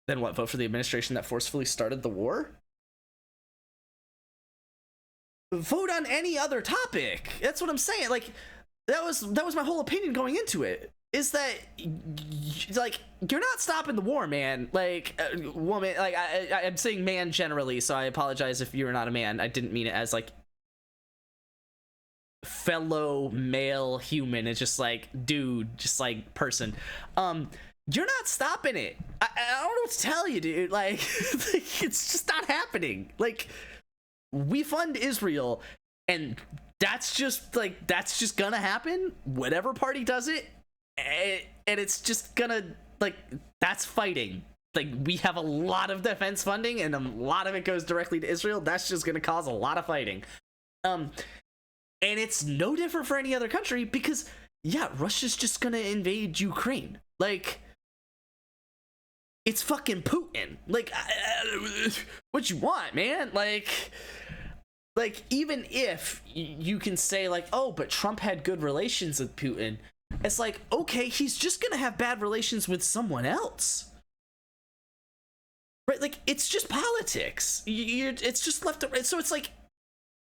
then what, vote for the administration that forcefully started the war? Vote on any other topic. That's what I'm saying. Like, that was my whole opinion going into it, is that, like, you're not stopping the war, man. Like, woman, like, I'm saying man generally, so I apologize if you're not a man. I didn't mean it as, like, fellow male human. It's just like, dude, just like person. You're not stopping it. I don't know what to tell you, dude. Like, it's just not happening. Like, we fund Israel, and that's just gonna happen. Whatever party does it, and it's just gonna, like, that's fighting. Like, we have a lot of defense funding, and a lot of it goes directly to Israel. That's just gonna cause a lot of fighting. And it's no different for any other country, because, yeah, Russia's just gonna invade Ukraine. Like, it's fucking Putin. Like, what you want, man? Like, even if you can say, like, oh, but Trump had good relations with Putin, it's like, okay, he's just gonna have bad relations with someone else, right? Like, it's just politics. It's just left to right. So it's like,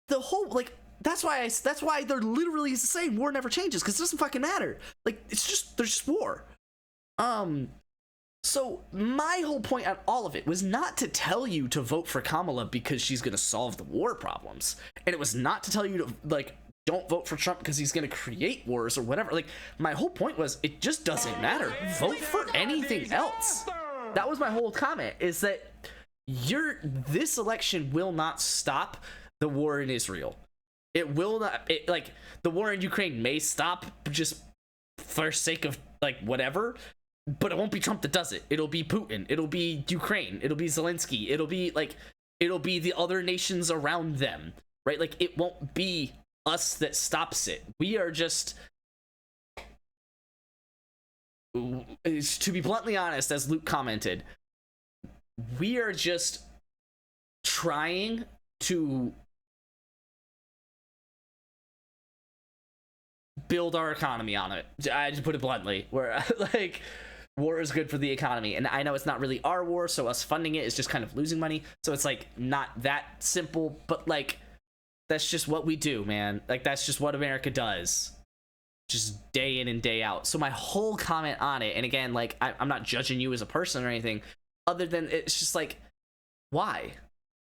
the whole, like, that's why they're literally the same. War never changes, because it doesn't fucking matter. Like, it's just, there's just war. So my whole point on all of it was not to tell you to vote for Kamala because she's going to solve the war problems. And it was not to tell you to, like, don't vote for Trump because he's going to create wars or whatever. Like, my whole point was, it just doesn't matter. Vote for anything else. That was my whole comment, is that this election will not stop the war in Israel. It will not, like, the war in Ukraine may stop just for sake of, like, whatever. But it won't be Trump that does it. It'll be Putin. It'll be Ukraine. It'll be Zelensky. It'll be the other nations around them, right? Like, it won't be us that stops it. We are just, to be bluntly honest, as Luke commented, we are just trying to build our economy on it. I just put it bluntly, where, like, war is good for the economy. And I know it's not really our war, so us funding it is just kind of losing money. So it's like not that simple, but like that's just what we do, man. Like that's just what America does, just day in and day out. So my whole comment on it, and again, like I'm not judging you as a person or anything, other than it's just like, why?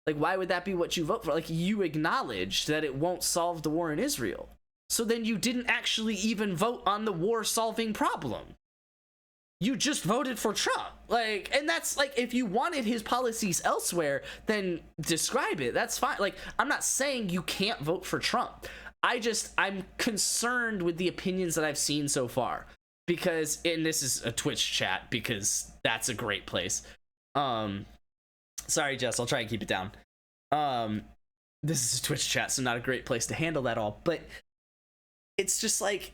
Like, why would that be what you vote for? Like, you acknowledged that it won't solve the war in Israel. So then you didn't actually even vote on the war-solving problem. You just voted for Trump. Like, and that's like, if you wanted his policies elsewhere, then describe it. That's fine. Like, I'm not saying you can't vote for Trump. I'm concerned with the opinions that I've seen so far. Because, and this is a Twitch chat, because that's a great place. Sorry, Jess, I'll try and keep it down. This is a Twitch chat, so not a great place to handle that all. But it's just like,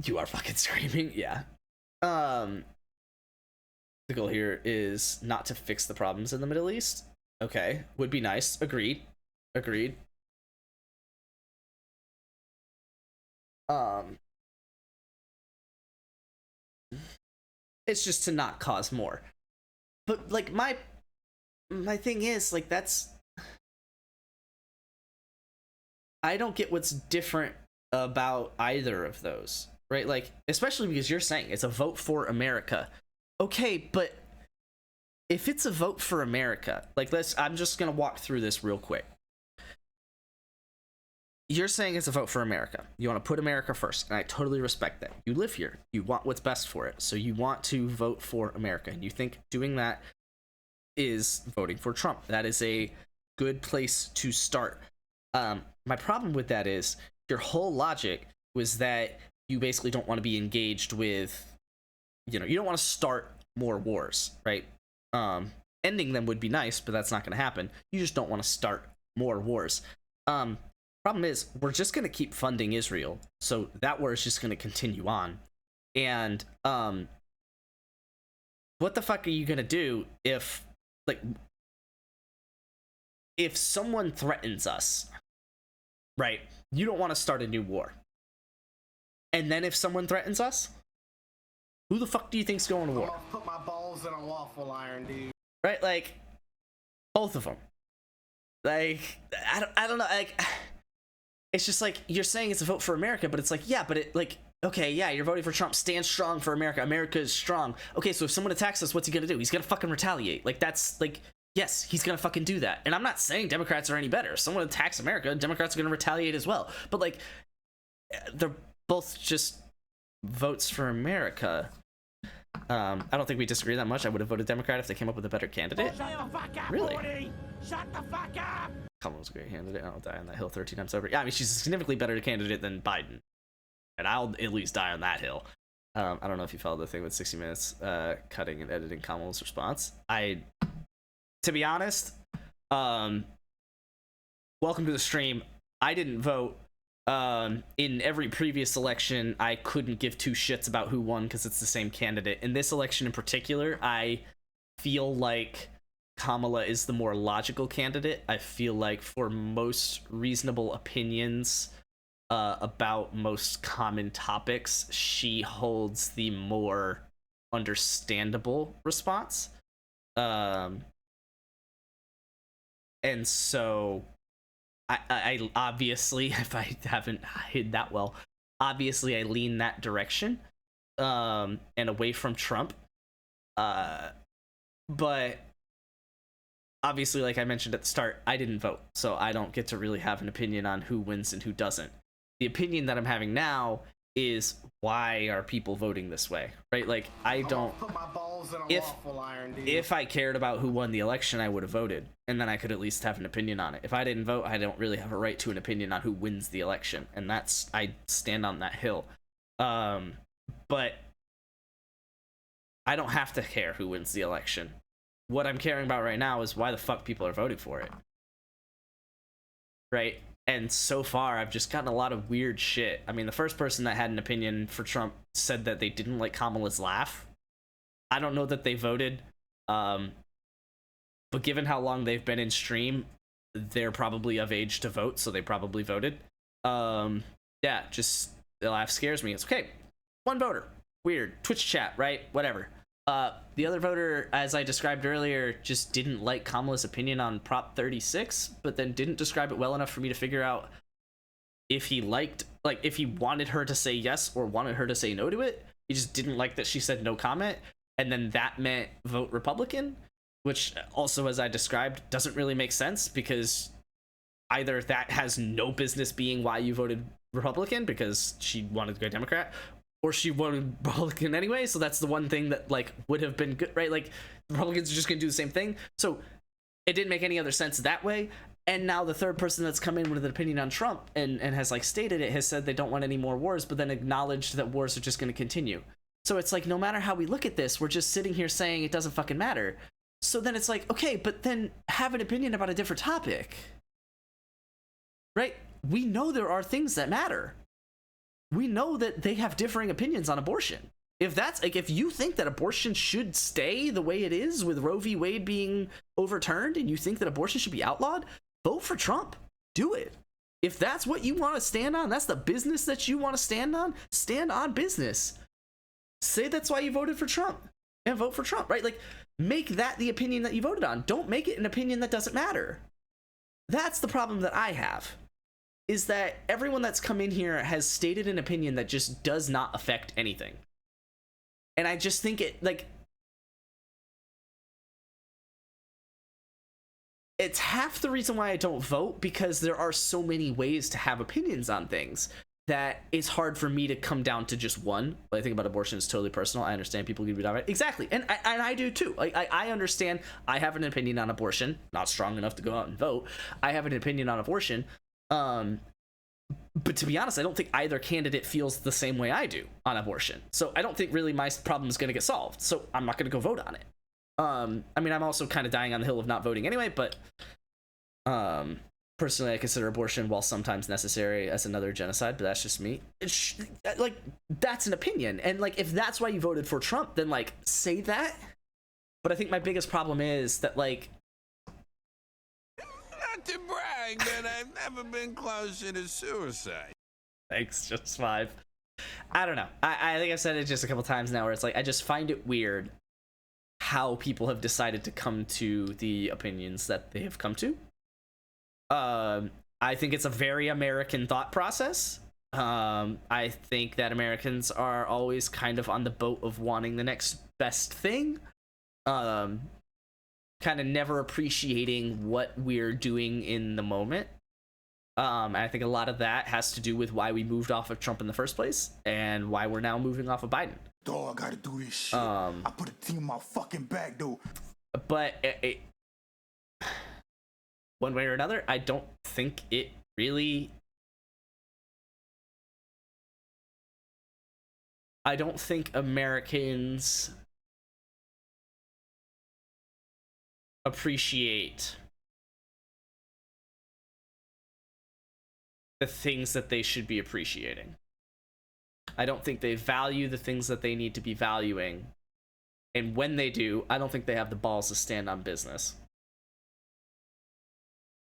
you are fucking screaming, yeah. The goal here is not to fix the problems in the Middle East. Okay, would be nice. Agreed. It's just to not cause more. But like my thing is like that's, I don't get what's different about either of those, right? Like especially because you're saying it's a vote for America. Okay, but if it's a vote for America, like I'm just gonna walk through this real quick. You're saying it's a vote for America. You want to put America first, and I totally respect that. You live here. You want what's best for it, so you want to vote for America, and you think doing that is voting for Trump. That is a good place to start. My problem with that is your whole logic was that you basically don't want to be engaged with, you don't want to start more wars, right? Ending them would be nice, but that's not going to happen. You just don't want to start more wars. Problem is, we're just going to keep funding Israel, so that war is just going to continue on. And what the fuck are you going to do if someone threatens us, right? You don't want to start a new war. And then if someone threatens us, who the fuck do you think's going to war? I'll put my balls in a waffle iron, dude. Right? Like, both of them. Like, I don't know, like, it's just like, you're saying it's a vote for America, but it's like, yeah, but it, like, okay, yeah, you're voting for Trump, stand strong for America, America is strong. Okay, so if someone attacks us, what's he gonna do? He's gonna fucking retaliate. Like, that's, like, yes, he's gonna fucking do that. And I'm not saying Democrats are any better. If someone attacks America, Democrats are gonna retaliate as well. But, like, they're both just votes for America. I don't think we disagree that much. I would have voted Democrat if they came up with a better candidate. Really? Shut the fuck up! Kamala's a great candidate. I'll die on that hill 13 times over. Yeah, I mean, she's a significantly better candidate than Biden. And I'll at least die on that hill. I don't know if you followed the thing with 60 Minutes cutting and editing Kamala's response. To be honest, welcome to the stream. I didn't vote. In every previous election, I couldn't give two shits about who won because it's the same candidate. In this election in particular, I feel like Kamala is the more logical candidate. I feel like for most reasonable opinions about most common topics, she holds the more understandable response. And so I obviously, if I haven't hid that well, obviously I lean that direction and away from Trump. But obviously, like I mentioned at the start, I didn't vote, so I don't get to really have an opinion on who wins and who doesn't. The opinion that I'm having now is, why are people voting this way, right? Like, I don't, Put my balls in a waffle iron, dude. if I cared about who won the election, I would have voted, and then I could at least have an opinion on it. If I didn't vote, I don't really have a right to an opinion on who wins the election, and that's, I stand on that hill. But I don't have to care who wins the election. What I'm caring about right now is why the fuck people are voting for it. Right? And so far, I've just gotten a lot of weird shit. I mean, the first person that had an opinion for Trump said that they didn't like Kamala's laugh. I don't know that they voted. But given how long they've been in stream, they're probably of age to vote, so they probably voted. Yeah, just the laugh scares me. It's okay. One voter. Weird. Twitch chat, right? Whatever. The other voter, as I described earlier, just didn't like Kamala's opinion on Prop 36, but then didn't describe it well enough for me to figure out if he liked, like, if he wanted her to say yes or wanted her to say no to it. He just didn't like that she said no comment, and then that meant vote Republican, which also, as I described, doesn't really make sense, because either that has no business being why you voted Republican because she wanted to go Democrat, or she voted Republican anyway, so that's the one thing that, like, would have been good, right? Like, Republicans are just gonna do the same thing, so it didn't make any other sense that way. And now the third person that's come in with an opinion on Trump and has, like, stated it, has said they don't want any more wars, but then acknowledged that wars are just gonna continue. So it's like, no matter how we look at this, we're just sitting here saying it doesn't fucking matter. So then it's like, okay, but then have an opinion about a different topic, right? We know there are things that matter. We know that they have differing opinions on abortion. If that's, like, if you think that abortion should stay the way it is with Roe v. Wade being overturned, and you think that abortion should be outlawed, vote for Trump. Do it. If that's what you want to stand on, that's the business that you want to stand on business. Say that's why you voted for Trump, and vote for Trump, right? Like, make that the opinion that you voted on. Don't make it an opinion that doesn't matter. That's the problem that I have, is that everyone that's come in here has stated an opinion that just does not affect anything. And I just think it, like, it's half the reason why I don't vote, because there are so many ways to have opinions on things that it's hard for me to come down to just one. What I think about abortion is totally personal. I understand people can be down. Exactly. And I do too. Like, I understand. I have an opinion on abortion, not strong enough to go out and vote. I have an opinion on abortion. But to be honest, I don't think either candidate feels the same way I do on abortion. So I don't think really my problem is going to get solved. So I'm not going to go vote on it. I mean, I'm also kind of dying on the hill of not voting anyway, but personally, I consider abortion, while sometimes necessary, as another genocide, but that's just me. Like, that's an opinion. And, like, if that's why you voted for Trump, then, like, say that. But I think my biggest problem is that, like, not to brag, but I've never been closer to suicide. Thanks, just 5. I don't know. I think I've said it just a couple times now, where it's like, I just find it weird how people have decided to come to the opinions that they have come to. I think it's a very American thought process. I think that Americans are always kind of on the boat of wanting the next best thing. Kind of never appreciating what we're doing in the moment. I think a lot of that has to do with why we moved off of Trump in the first place, and why we're now moving off of Biden. Dog, I gotta do this shit. I put a team on my fucking back, dude. But one way or another, I don't think it really... I don't think Americans appreciate the things that they should be appreciating. I don't think they value the things that they need to be valuing. And when they do, I don't think they have the balls to stand on business.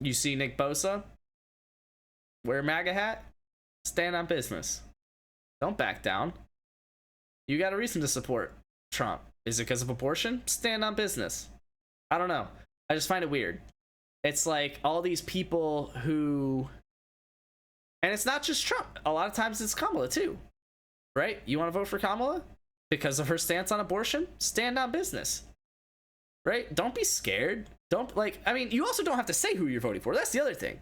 You see Nick Bosa? Wear a MAGA hat? Stand on business. Don't back down. You got a reason to support Trump. Is it because of abortion? Stand on business. I don't know. I just find it weird. It's like all these people who... And it's not just Trump. A lot of times it's Kamala too. Right? You want to vote for Kamala? Because of her stance on abortion? Stand on business. Right? Don't be scared. Don't, like, I mean, you also don't have to say who you're voting for. That's the other thing.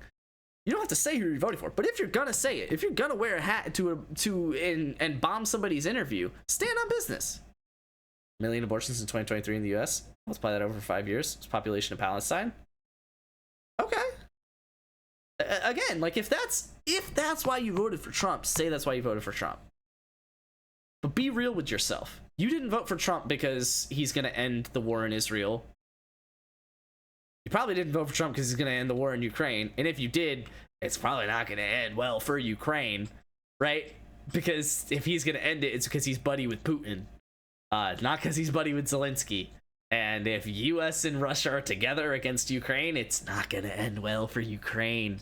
You don't have to say who you're voting for. But if you're gonna say it, if you're gonna wear a hat and bomb somebody's interview, stand on business. 1 million abortions in 2023 in the US. Multiply that over 5 years. It's population of Palestine. Okay. Again, like, if that's why you voted for Trump, say that's why you voted for Trump. But be real with yourself. You didn't vote for Trump because he's gonna end the war in Israel. You probably didn't vote for Trump because he's going to end the war in Ukraine. And if you did, it's probably not going to end well for Ukraine, right? Because if he's going to end it, it's because he's buddy with Putin, not because he's buddy with Zelensky. And if US and Russia are together against Ukraine, it's not going to end well for Ukraine.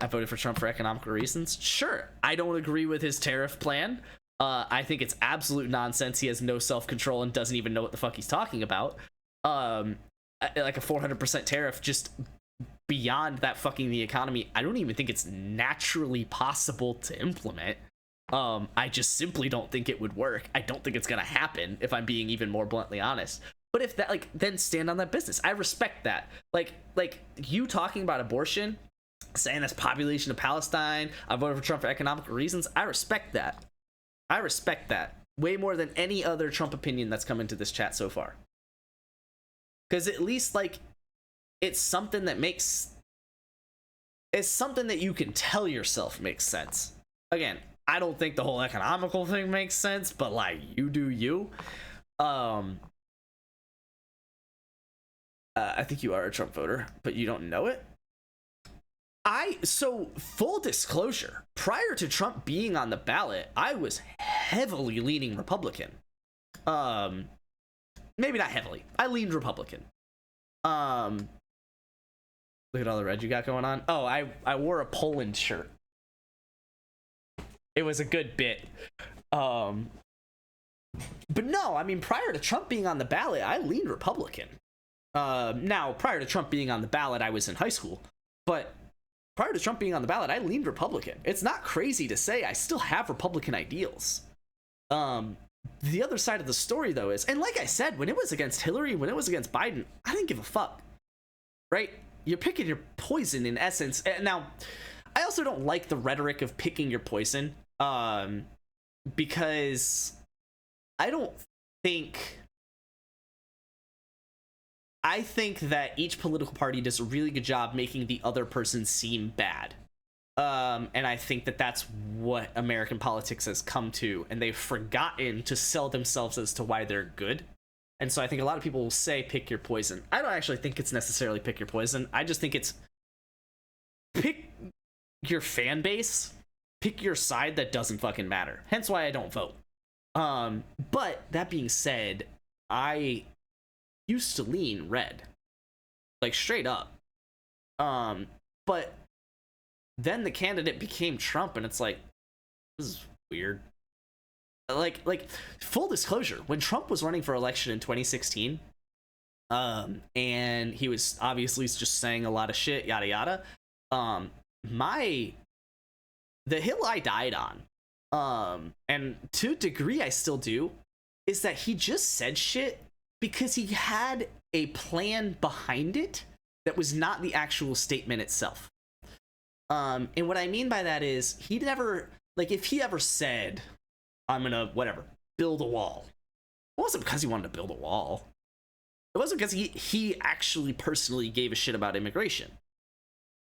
I voted for Trump for economical reasons. Sure, I don't agree with his tariff plan. I think it's absolute nonsense. He has no self-control and doesn't even know what the fuck he's talking about. Like a 400% tariff just beyond that fucking the economy. I don't even think it's naturally possible to implement. I just simply don't think it would work. I don't think it's gonna happen, if I'm being even more bluntly honest. But if that, like, then stand on that business. I respect that. Like you talking about abortion, saying that's population of Palestine, I voted for Trump for economical reasons. I respect that. I respect that way more than any other Trump opinion that's come into this chat so far. Because at least, like, it's something that you can tell yourself makes sense. Again, I don't think the whole economical thing makes sense, but, like, you do you. I think you are a Trump voter, but you don't know it. So full disclosure, prior to Trump being on the ballot, I was heavily leaning Republican. Maybe not heavily. I leaned Republican. Look at all the red you got going on. Oh, I wore a Poland shirt. It was a good bit. But no, I mean, prior to Trump being on the ballot, I leaned Republican. Now, prior to Trump being on the ballot, I was in high school. But prior to Trump being on the ballot, I leaned Republican. It's not crazy to say I still have Republican ideals. The other side of the story, though, is, and like I said, when it was against Hillary, when it was against Biden, I didn't give a fuck. Right? You're picking your poison, in essence. Now, I also don't like the rhetoric of picking your poison, because I think that each political party does a really good job making the other person seem bad. And I think that that's what American politics has come to, and they've forgotten to sell themselves as to why they're good. And so I think a lot of people will say pick your poison. I don't actually think it's necessarily pick your poison. I just think it's pick your fan base, pick your side that doesn't fucking matter. Hence why I don't vote. But that being said, I used to lean red, like straight up. But then the candidate became Trump, and it's like, this is weird. Like full disclosure, when Trump was running for election in 2016, and he was obviously just saying a lot of shit, yada yada, the hill I died on, and to a degree I still do, is that he just said shit because he had a plan behind it that was not the actual statement itself. And what I mean by that is, he never, like, if he ever said, I'm gonna, whatever, build a wall, it wasn't because he wanted to build a wall. It wasn't because he actually personally gave a shit about immigration.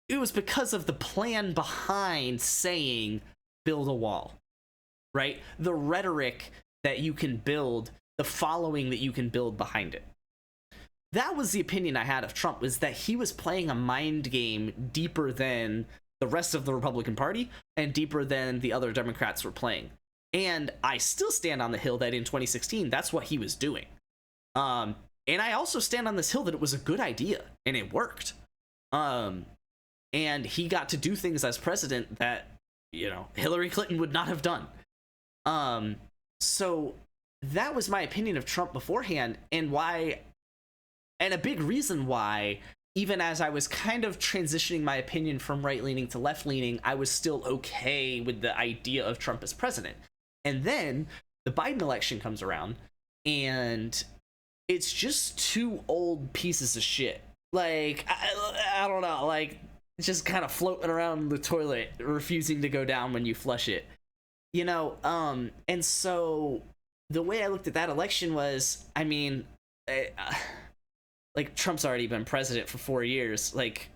It was because of the plan behind saying, build a wall, right? The rhetoric that you can build, the following that you can build behind it. That was the opinion I had of Trump, was that he was playing a mind game deeper than the rest of the Republican Party and deeper than the other Democrats were playing. And I still stand on the hill that in 2016, that's what he was doing. And I also stand on this hill that it was a good idea and it worked. And he got to do things as president that, you know, Hillary Clinton would not have done. So that was my opinion of Trump beforehand, and why, and a big reason why, even as I was kind of transitioning my opinion from right-leaning to left-leaning, I was still okay with the idea of Trump as president. And then the Biden election comes around, and it's just two old pieces of shit. Like, I don't know, like, just kind of floating around the toilet, refusing to go down when you flush it. You know, and so the way I looked at that election was, I mean, like, Trump's already been president for 4 years. Like,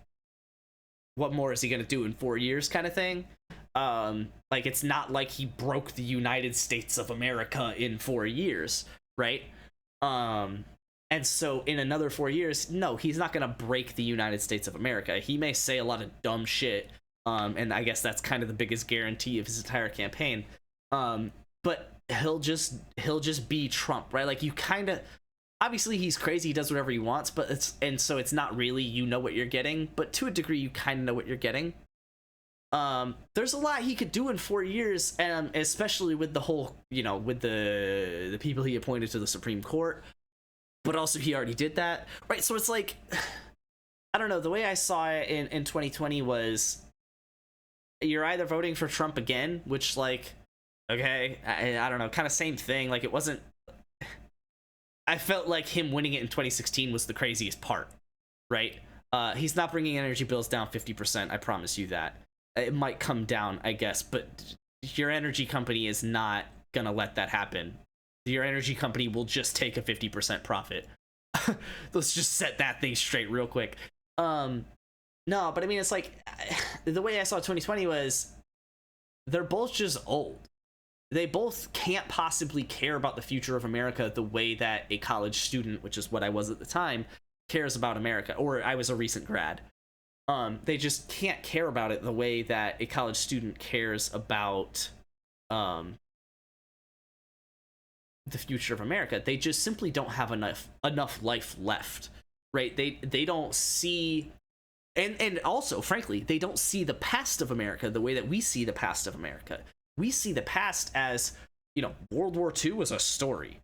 what more is he gonna do in 4 years, kind of thing? Like, it's not like he broke the United States of America in 4 years, right? And so in another 4 years, no, he's not gonna break the United States of America. He may say a lot of dumb shit, and I guess that's kind of the biggest guarantee of his entire campaign. But he'll just be Trump, right? Like, you kind of, obviously he's crazy, he does whatever he wants, but it's not really, you know what you're getting, but to a degree you kind of know what you're getting. There's a lot he could do in 4 years, especially with the whole, with the people he appointed to the Supreme Court. But also he already did that, right? So it's like, I don't know. The way I saw it in 2020 was, you're either voting for Trump again, which, like, okay, I don't know, kind of same thing. Like, it wasn't. I felt like him winning it in 2016 was the craziest part, right? He's not bringing energy bills down 50%. I promise you that. It might come down, I guess, but your energy company is not gonna let that happen. Your energy company will just take a 50% profit. Let's just set that thing straight real quick. No, but I mean, it's like, the way I saw 2020 was, they're both just old. They both can't possibly care about the future of America the way that a college student, which is what I was at the time, cares about America. Or I was a recent grad. They just can't care about it the way that a college student cares about the future of America. They just simply don't have enough life left, right? They don't see, and also, frankly, they don't see the past of America the way that we see the past of America. We see the past as, World War II was a story.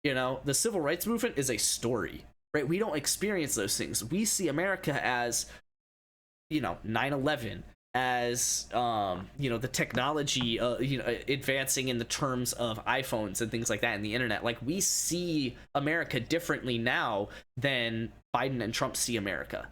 The Civil Rights Movement is a story, right? We don't experience those things. We see America as, 9/11, as the technology advancing in the terms of iPhones and things like that, and the internet. Like, we see America differently now than Biden and Trump see America,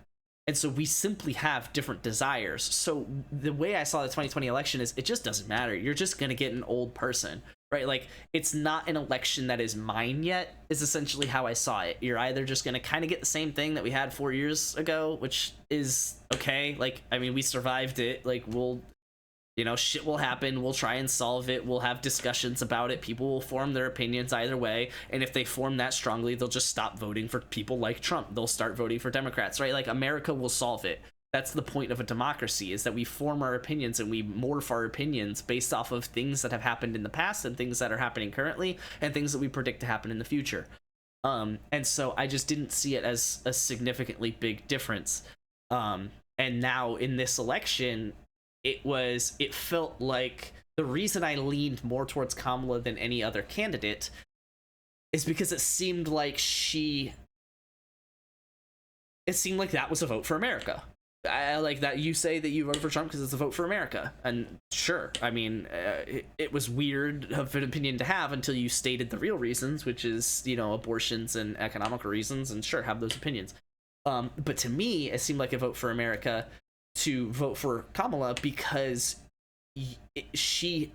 and so we simply have different desires. So the way I saw the 2020 election is, it just doesn't matter. You're just gonna get an old person, right? Like, it's not an election that is mine yet, is essentially how I saw it. You're either just gonna kind of get the same thing that we had 4 years ago, which is okay. Like, I mean, we survived it. Like, we'll, shit will happen. We'll try and solve it. We'll have discussions about it. People will form their opinions either way. And if they form that strongly, they'll just stop voting for people like Trump. They'll start voting for Democrats, right? Like, America will solve it. That's the point of a democracy, is that we form our opinions and we morph our opinions based off of things that have happened in the past and things that are happening currently and things that we predict to happen in the future. And so I just didn't see it as a significantly big difference. And now in this election, it felt like the reason I leaned more towards Kamala than any other candidate is because it seemed like that was a vote for America. I like that you say that you voted for Trump because it's a vote for America. And sure, I mean, it was weird of an opinion to have until you stated the real reasons, which is, abortions and economical reasons, and sure, have those opinions. But to me, it seemed like a vote for America to vote for Kamala because she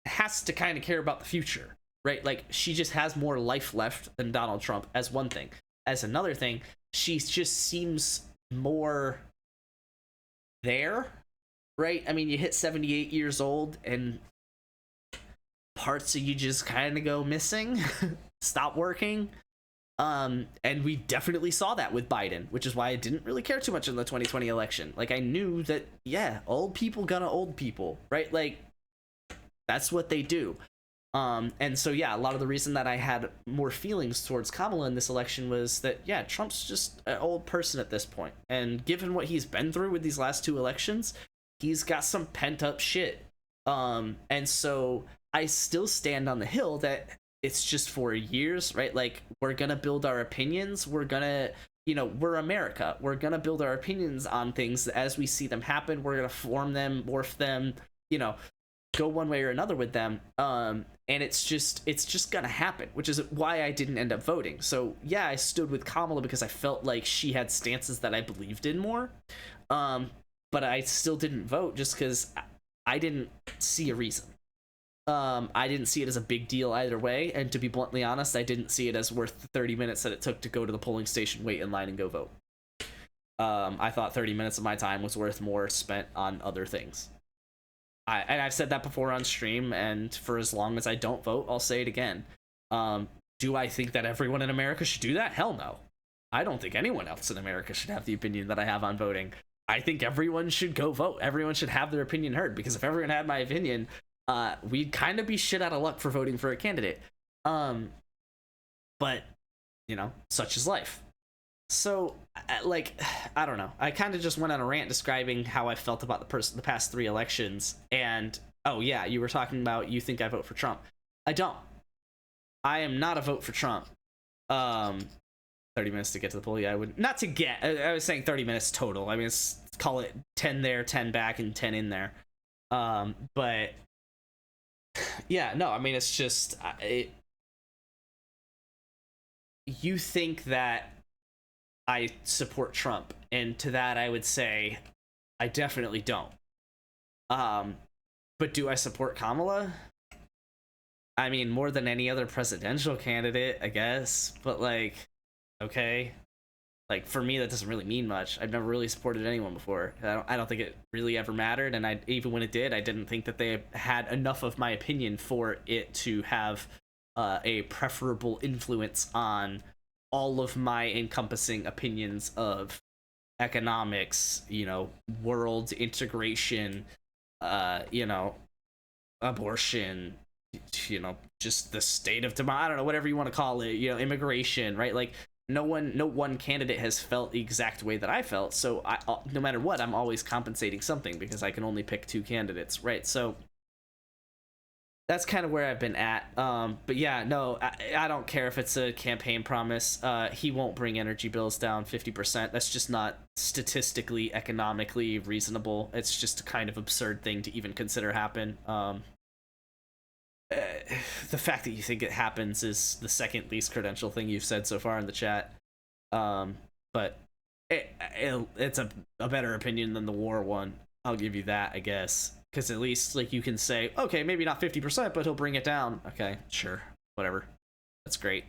has to kind of care about the future, right? Like, she just has more life left than Donald Trump, as one thing. As another thing, she just seems more there, right? I mean, you hit 78 years old and parts of you just kind of go missing, stop working. And we definitely saw that with Biden, which is why I didn't really care too much in the 2020 election. Like, I knew that, yeah, old people gonna old people, right? Like, that's what they do. And so, yeah, a lot of the reason that I had more feelings towards Kamala in this election was that, yeah, Trump's just an old person at this point. And given what he's been through with these last two elections, he's got some pent up shit. And so I still stand on the hill that it's just 4 years, right? Like, we're gonna build our opinions. We're gonna, we're America. We're gonna build our opinions on things as we see them happen. We're gonna form them, morph them, go one way or another with them. And it's just gonna happen, which is why I didn't end up voting. So yeah, I stood with Kamala because I felt like she had stances that I believed in more. But I still didn't vote just because I didn't see a reason. I didn't see it as a big deal either way, and to be bluntly honest, I didn't see it as worth the 30 minutes that it took to go to the polling station, wait in line, and go vote. I thought 30 minutes of my time was worth more spent on other things. And I've said that before on stream, and for as long as I don't vote, I'll say it again. Do I think that everyone in America should do that? Hell no. I don't think anyone else in America should have the opinion that I have on voting. I think everyone should go vote. Everyone should have their opinion heard, because if everyone had my opinion, we'd kind of be shit out of luck for voting for a candidate. But, such is life. So, like, I don't know. I kind of just went on a rant describing how I felt about the past 3 elections. And, oh yeah, you were talking about you think I vote for Trump. I don't. I am not a vote for Trump. 30 minutes to get to the poll. Yeah, I would not to get. I was saying 30 minutes total. I mean, call it 10 there, 10 back, and 10 in there. But yeah, no. I mean, it's just you think that I support Trump, and to that I would say I definitely don't. But do I support Kamala? I mean, more than any other presidential candidate, I guess. But like, okay, like for me that doesn't really mean much. I've never really supported anyone before. I don't think it really ever mattered, and even when it did, I didn't think that they had enough of my opinion for it to have a preferable influence on all of my encompassing opinions of economics, you know, world integration, you know, abortion, you know, just the state of democracy, I don't know, whatever you want to call it, you know, immigration, right? Like no one candidate has felt the exact way that I felt, so no matter what, I'm always compensating something because I can only pick 2 candidates, right? So that's kind of where I've been at. But yeah, no, I don't care if it's a campaign promise. He won't bring energy bills down 50%. That's just not statistically, economically reasonable. It's just a kind of absurd thing to even consider happen. The fact that you think it happens is the second least credential thing you've said so far in the chat. But it's a better opinion than the war one. I'll give you that, I guess. Because at least, like, you can say, okay, maybe not 50%, but he'll bring it down. Okay, sure, whatever. That's great.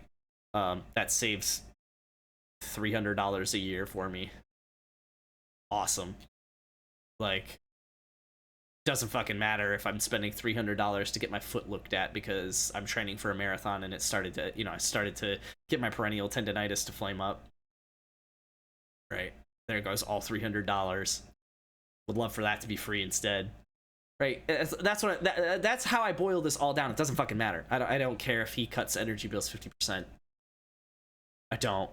That saves $300 a year for me. Awesome. Like, doesn't fucking matter if I'm spending $300 to get my foot looked at because I'm training for a marathon and it started to, you know, I started to get my perennial tendonitis to flame up. Right. There goes all $300. Would love for that to be free instead. Right, that's how I boil this all down. It doesn't fucking matter. I don't care if he cuts energy bills 50%. I don't.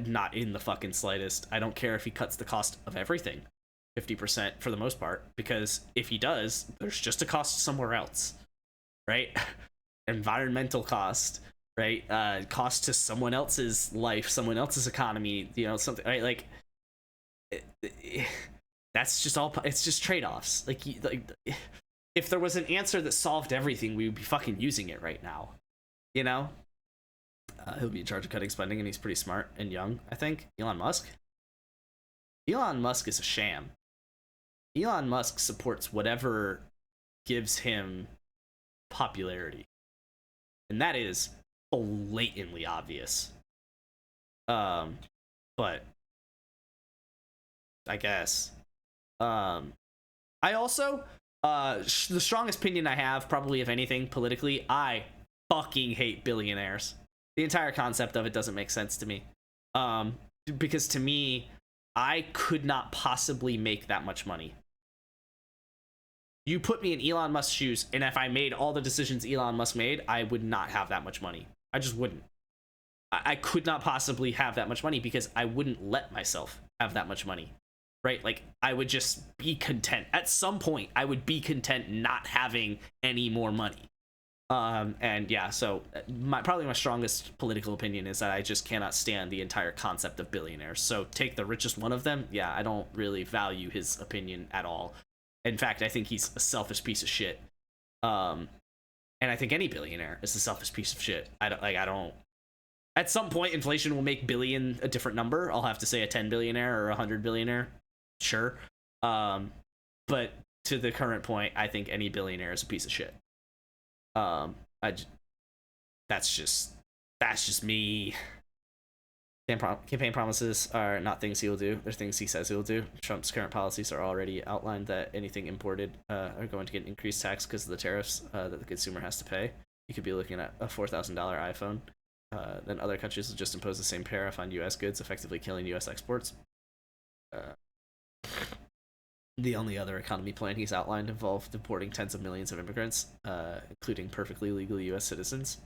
Not in the fucking slightest. I don't care if he cuts the cost of everything 50% for the most part, because if he does, there's just a cost somewhere else, right? Environmental cost, right? Cost to someone else's life, someone else's economy, you know, something, right? Like, that's just all. It's just trade-offs. Like if there was an answer that solved everything, we would be fucking using it right now. You know. He'll be in charge of cutting spending, and he's pretty smart and young. I think Elon Musk. Elon Musk is a sham. Elon Musk supports whatever gives him popularity, and that is blatantly obvious. But I guess. I also, the strongest opinion I have, probably of anything politically, I fucking hate billionaires. The entire concept of it doesn't make sense to me. Because to me, I could not possibly make that much money. You put me in Elon Musk's shoes, and if I made all the decisions Elon Musk made, I would not have that much money. I just wouldn't. I could not possibly have that much money because I wouldn't let myself have that much money. Right? Like, I would just be content. At some point, I would be content not having any more money. And yeah, so probably my strongest political opinion is that I just cannot stand the entire concept of billionaires. So take the richest one of them. Yeah, I don't really value his opinion at all. In fact, I think he's a selfish piece of shit. And I think any billionaire is a selfish piece of shit. I don't. At some point, inflation will make billion a different number. I'll have to say a 10 billionaire or a 100 billionaire. Sure. But to the current point, I think any billionaire is a piece of shit. That's just me. Campaign promises are not things he will do. They're things he says he will do. Trump's current policies are already outlined that anything imported are going to get an increased tax because of the tariffs that the consumer has to pay. You could be looking at a $4,000 iPhone. Then other countries will just impose the same tariff on U.S. goods, effectively killing U.S. exports. The only other economy plan he's outlined involved deporting tens of millions of immigrants, including perfectly legal U.S. citizens.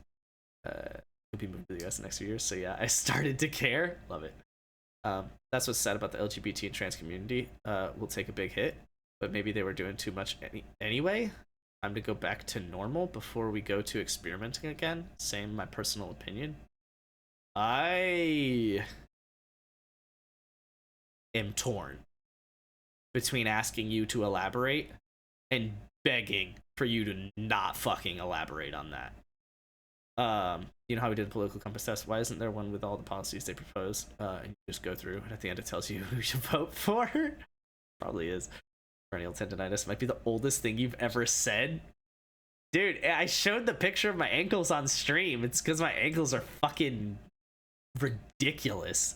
Could be moving to the U.S. in the next few years. So yeah, I started to care. Love it. That's what's sad about the LGBT and trans community. Will take a big hit, but maybe they were doing too much anyway. Time to go back to normal before we go to experimenting again. Same, my personal opinion. I am torn between asking you to elaborate and begging for you to not fucking elaborate on that. You know how we did the political compass test? Why isn't there one with all the policies they propose? And you just go through, and at the end it tells you who you should vote for. Probably is. Perennial tendonitis might be the oldest thing you've ever said. Dude, I showed the picture of my ankles on stream. It's because my ankles are fucking ridiculous.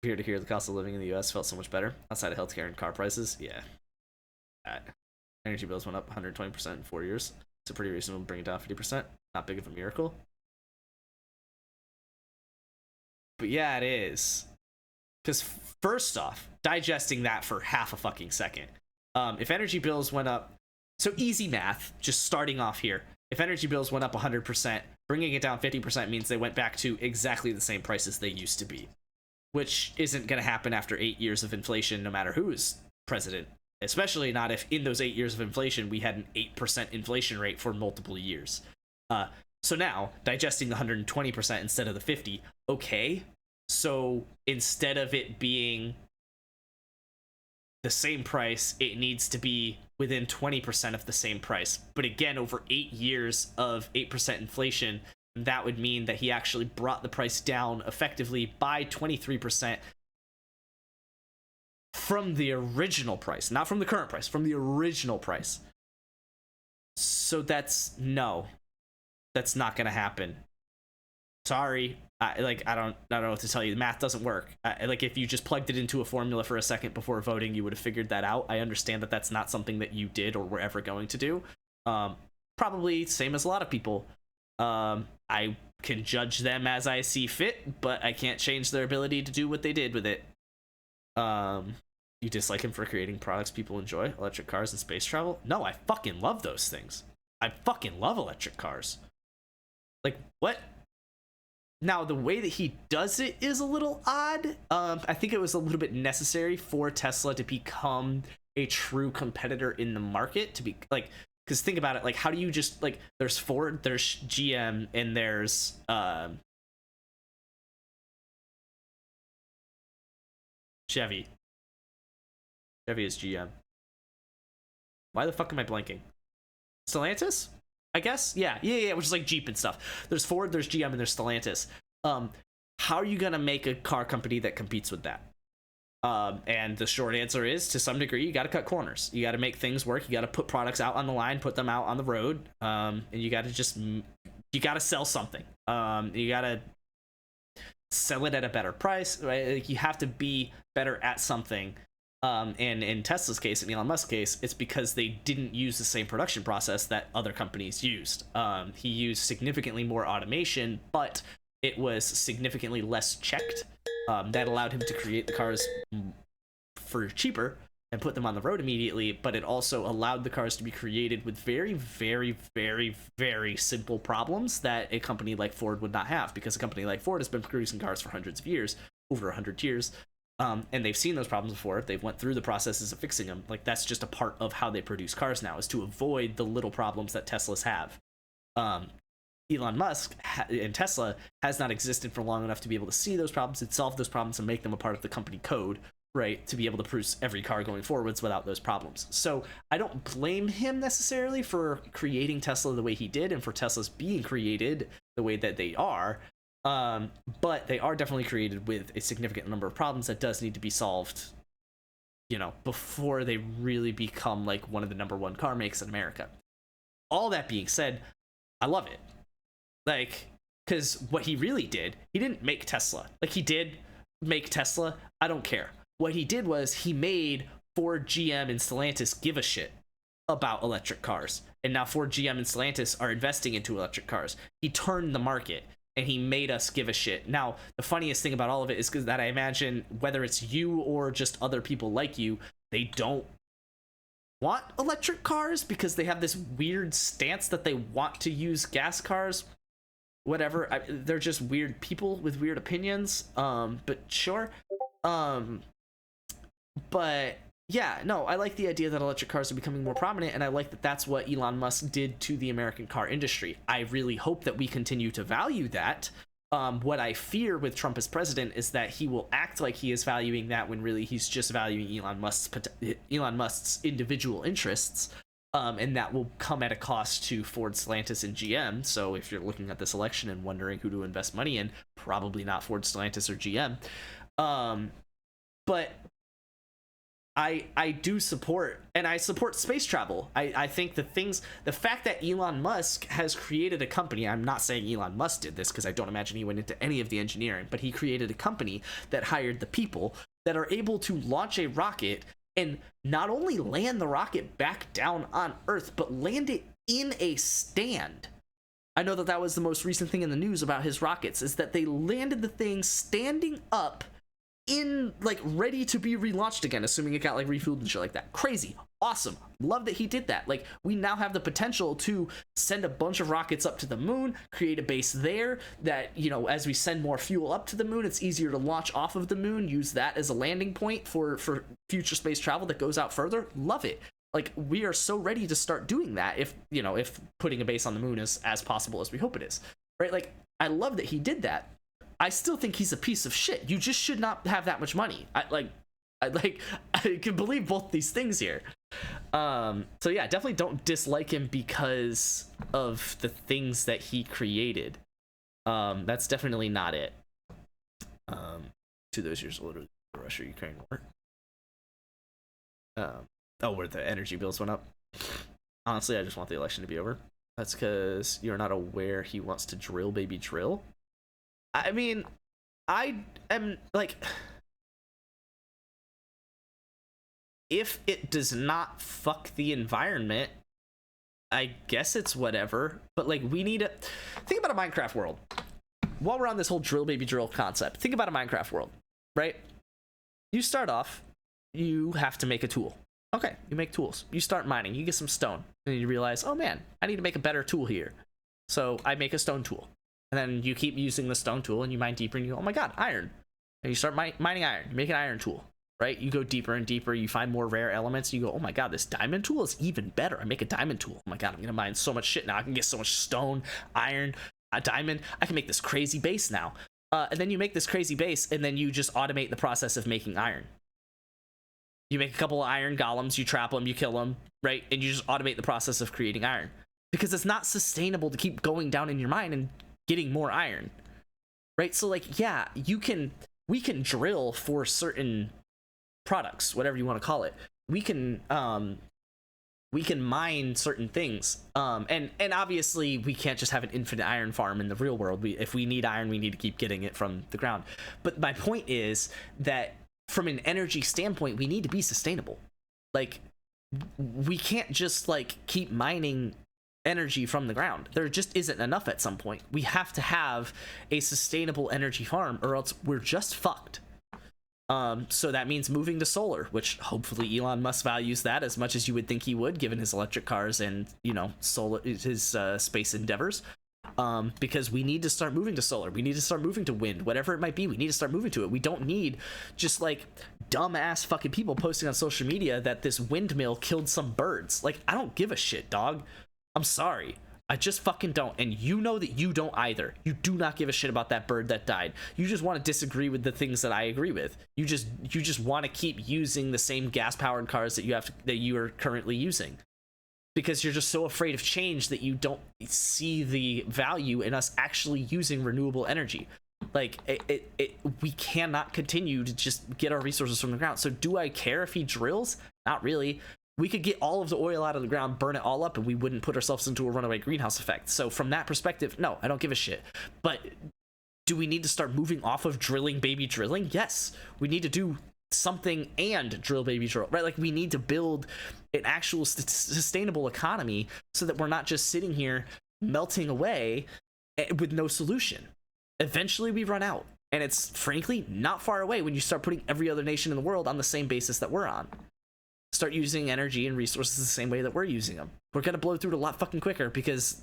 Here to hear the cost of living in the US felt so much better outside of healthcare and car prices. Yeah. Energy bills went up 120% in 4 years. It's a pretty reasonable to bring it down 50%. Not big of a miracle. But yeah, it is. Because first off, digesting that for half a fucking second. If energy bills went up, so easy math, just starting off here. If energy bills went up 100%, bringing it down 50% means they went back to exactly the same prices they used to be. Which isn't going to happen after 8 years of inflation, no matter who is president. Especially not if in those 8 years of inflation, we had an 8% inflation rate for multiple years. So now, digesting the 120% instead of the 50, okay. So instead of it being the same price, it needs to be within 20% of the same price. But again, over 8 years of 8% inflation, that would mean that he actually brought the price down effectively by 23% from the original price, not from the current price, from the original price. So that's that's not gonna happen. Sorry, I don't know what to tell you. The math doesn't work. Like if you just plugged it into a formula for a second before voting, you would have figured that out. I understand that that's not something that you did or were ever going to do. Probably same as a lot of people. I can judge them as I see fit, but I can't change their ability to do what they did with it. You dislike him for creating products people enjoy, electric cars and space travel? No, I fucking love those things. I fucking love electric cars. Like, what? Now, the way that he does it is a little odd. I think it was a little bit necessary for Tesla to become a true competitor in the market, to be like, because think about it, like, how do you just, like, there's Ford, there's GM, and there's Chevy. Chevy is GM. Why the fuck am I blanking? Stellantis? I guess? Yeah, which is like Jeep and stuff. There's Ford, there's GM, and there's Stellantis. How are you gonna make a car company that competes with that? And the short answer is, to some degree, you gotta cut corners. You gotta make things work. You gotta put products out on the line, put them out on the road, and you gotta sell something. You gotta sell it at a better price, right? Like, you have to be better at something. And in Tesla's case, in Elon Musk's case, it's because they didn't use the same production process that other companies used. He used significantly more automation, but it was significantly less checked. That allowed him to create the cars for cheaper and put them on the road immediately, but it also allowed the cars to be created with very, very, very, very simple problems that a company like Ford would not have, because a company like Ford has been producing cars for hundreds of years, over 100 years. And they've seen those problems before. They've went through the processes of fixing them. Like, that's just a part of how they produce cars now, is to avoid the little problems that Teslas have. Elon Musk and Tesla has not existed for long enough to be able to see those problems and solve those problems and make them a part of the company code, right, to be able to produce every car going forwards without those problems. So I don't blame him necessarily for creating Tesla the way he did and for Teslas being created the way that they are. But they are definitely created with a significant number of problems that does need to be solved, you know, before they really become like one of the number one car makes in America. All that being said, I love it. Like, because what he really did, he didn't make Tesla. Like, he did make Tesla. I don't care. What he did was he made Ford, GM, and Stellantis give a shit about electric cars. And now Ford, GM, and Stellantis are investing into electric cars. He turned the market. And he made us give a shit. Now, the funniest thing about all of it is that I imagine, whether it's you or just other people like you, they don't want electric cars because they have this weird stance that they want to use gas cars. Whatever. They're just weird people with weird opinions. But sure. But yeah, no, I like the idea that electric cars are becoming more prominent, and I like that that's what Elon Musk did to the American car industry. I really hope that we continue to value that. What I fear with Trump as president is that he will act like he is valuing that when really he's just valuing Elon Musk's individual interests, and that will come at a cost to Ford, Stellantis, and GM. So if you're looking at this election and wondering who to invest money in, probably not Ford, Stellantis, or GM. But I do support, and I support space travel. I think the fact that Elon Musk has created a company, I'm not saying Elon Musk did this because I don't imagine he went into any of the engineering, but he created a company that hired the people that are able to launch a rocket and not only land the rocket back down on Earth, but land it in a stand. I know that was the most recent thing in the news about his rockets, is that they landed the thing standing up in, like, ready to be relaunched again, assuming it got, like, refueled and shit like that. Crazy. Awesome. Love that he did that. Like, we now have the potential to send a bunch of rockets up to the moon, create a base there that, you know, as we send more fuel up to the moon, it's easier to launch off of the moon, use that as a landing point for future space travel that goes out further. Love it. Like, we are so ready to start doing that if putting a base on the moon is as possible as we hope it is. Right? Like, I love that he did that. I still think he's a piece of shit. You just should not have that much money. I can believe both these things here. So yeah, definitely don't dislike him because of the things that he created. That's definitely not it. 2 those years older, the Russia-Ukraine war. Where the energy bills went up. Honestly, I just want the election to be over. That's because you're not aware he wants to drill baby drill. I mean, I am like, if it does not fuck the environment, I guess it's whatever. But like, we need to think about a Minecraft world. While we're on this whole drill baby drill concept, think about a Minecraft world, right? You start off, you have to make a tool. Okay, you make tools. You start mining, you get some stone, and you realize, oh man, I need to make a better tool here. So I make a stone tool. And then you keep using the stone tool and you mine deeper and you go, oh my god, iron. And you start mining iron. You make an iron tool, right? You go deeper and deeper. You find more rare elements. You go, oh my god, this diamond tool is even better. I make a diamond tool. Oh my god, I'm going to mine so much shit now. I can get so much stone, iron, a diamond. I can make this crazy base now. And then you make this crazy base and then you just automate the process of making iron. You make a couple of iron golems, you trap them, you kill them, right? And you just automate the process of creating iron. Because it's not sustainable to keep going down in your mine and getting more iron, right? So like, yeah, we can drill for certain products, whatever you want to call it. We can mine certain things, and obviously we can't just have an infinite iron farm in the real world. If we need iron, we need to keep getting it from the ground. But my point is that from an energy standpoint, we need to be sustainable. Like, we can't just like keep mining energy from the ground. There just isn't enough at some point. We have to have a sustainable energy farm or else we're just fucked. So that means moving to solar, which hopefully Elon Musk values that as much as you would think he would, given his electric cars and, you know, solar, his space endeavors. Because we need to start moving to solar. We need to start moving to wind, whatever it might be. We need to start moving to it. We don't need just like dumbass fucking people posting on social media that this windmill killed some birds. Like, I don't give a shit, dog. I'm sorry. I just fucking don't. And you know that you don't either. You do not give a shit about that bird that died. You just want to disagree with the things that I agree with. You just want to keep using the same gas-powered cars that you are currently using. Because you're just so afraid of change that you don't see the value in us actually using renewable energy. Like, we cannot continue to just get our resources from the ground. So do I care if he drills? Not really. We could get all of the oil out of the ground, burn it all up, and we wouldn't put ourselves into a runaway greenhouse effect. So from that perspective, no, I don't give a shit. But do we need to start moving off of drilling baby drilling? Yes. We need to do something and drill baby drill, right? Like, we need to build an actual sustainable economy so that we're not just sitting here melting away with no solution. Eventually we run out, and it's frankly not far away when you start putting every other nation in the world on the same basis that we're on. Start using energy and resources the same way that we're using them. We're gonna blow through it a lot fucking quicker because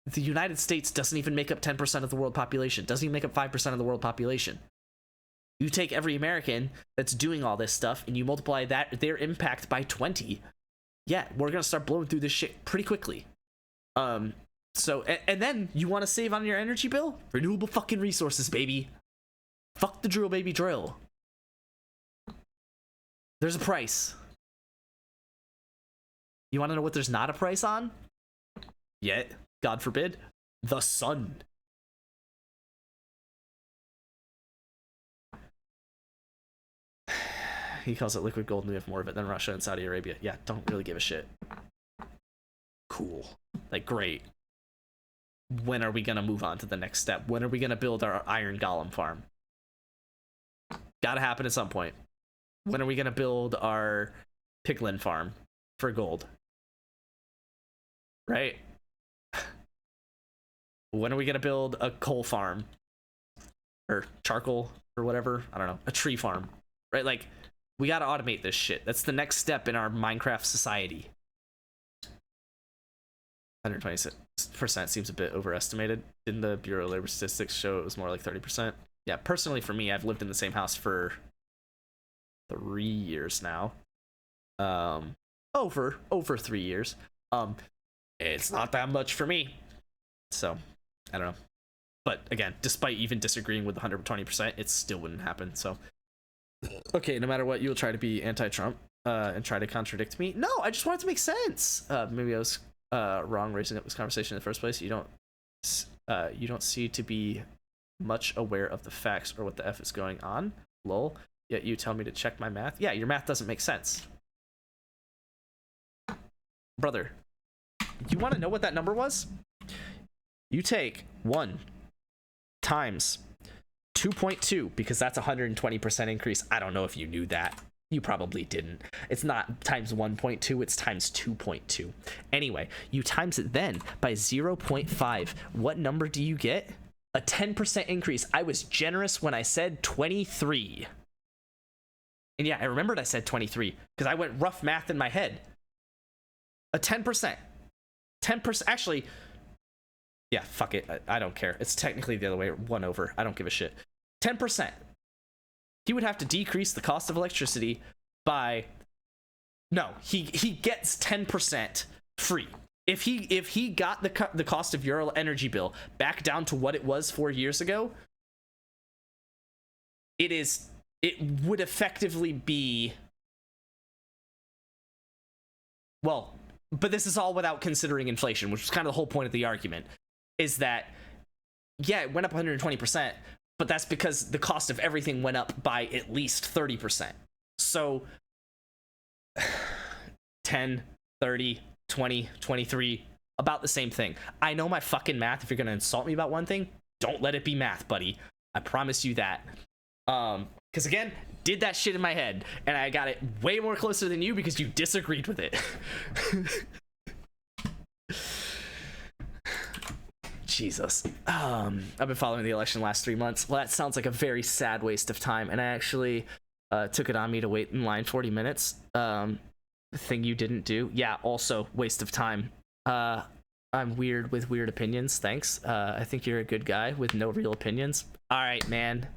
the United States doesn't even make up 10% of the world population, doesn't even make up 5% of the world population. You take every American that's doing all this stuff and you multiply their impact by 20. Yeah, we're gonna start blowing through this shit pretty quickly. So and then you want to save on your energy bill? Renewable fucking resources, baby. Fuck the drill, baby, drill. There's a price. You want to know what there's not a price on? Yet, God forbid, the sun. He calls it liquid gold and we have more of it than Russia and Saudi Arabia. Yeah, don't really give a shit. Cool. Like, great. When are we gonna move on to the next step? When are we gonna build our iron golem farm? Gotta happen at some point. When are we gonna build our piglin farm for gold? Right? When are we gonna build a coal farm? Or charcoal, or whatever? I don't know. A tree farm. Right? Like, we gotta automate this shit. That's the next step in our Minecraft society. 126% seems a bit overestimated. Didn't the Bureau of Labor Statistics show it was more like 30%? Yeah, personally for me, I've lived in the same house for 3 years now. Over 3 years. It's not that much for me. So, I don't know. But again, despite even disagreeing with 120%, it still wouldn't happen. So, okay, no matter what, you'll try to be anti-Trump and try to contradict me. No, I just want it to make sense. Maybe I was wrong raising up this conversation in the first place. You don't seem to be much aware of the facts or what the F is going on. Lol. Yet you tell me to check my math. Yeah, your math doesn't make sense. Brother, you want to know what that number was? You take 1 times 2.2 because that's 120% increase. I don't know if you knew that. You probably didn't. It's not times 1.2, it's times 2.2. Anyway, you times it then by 0.5. What number do you get? A 10% increase. I was generous when I said 23. And yeah, I remembered I said 23 because I went rough math in my head. A 10%. 10%. Actually, yeah, fuck it. I don't care. It's technically the other way. 1 over. I don't give a shit. 10%. He would have to decrease the cost of electricity by... No, he gets 10% free. If he got the cost of your energy bill back down to what it was 4 years ago, it would effectively be... Well, but this is all without considering inflation, which is kind of the whole point of the argument, is that, yeah, it went up 120%, but that's because the cost of everything went up by at least 30%. So 10, 30, 20, 23, about the same thing. I know my fucking math. If you're going to insult me about one thing, don't let it be math, buddy. I promise you that. Because again, did that shit in my head, and I got it way more closer than you because you disagreed with it. Jesus. I've been following the election the last 3 months. Well, that sounds like a very sad waste of time, and I actually took it on me to wait in line 40 minutes. The thing you didn't do. Yeah, also waste of time. I'm weird with weird opinions. Thanks. I think you're a good guy with no real opinions. All right, man.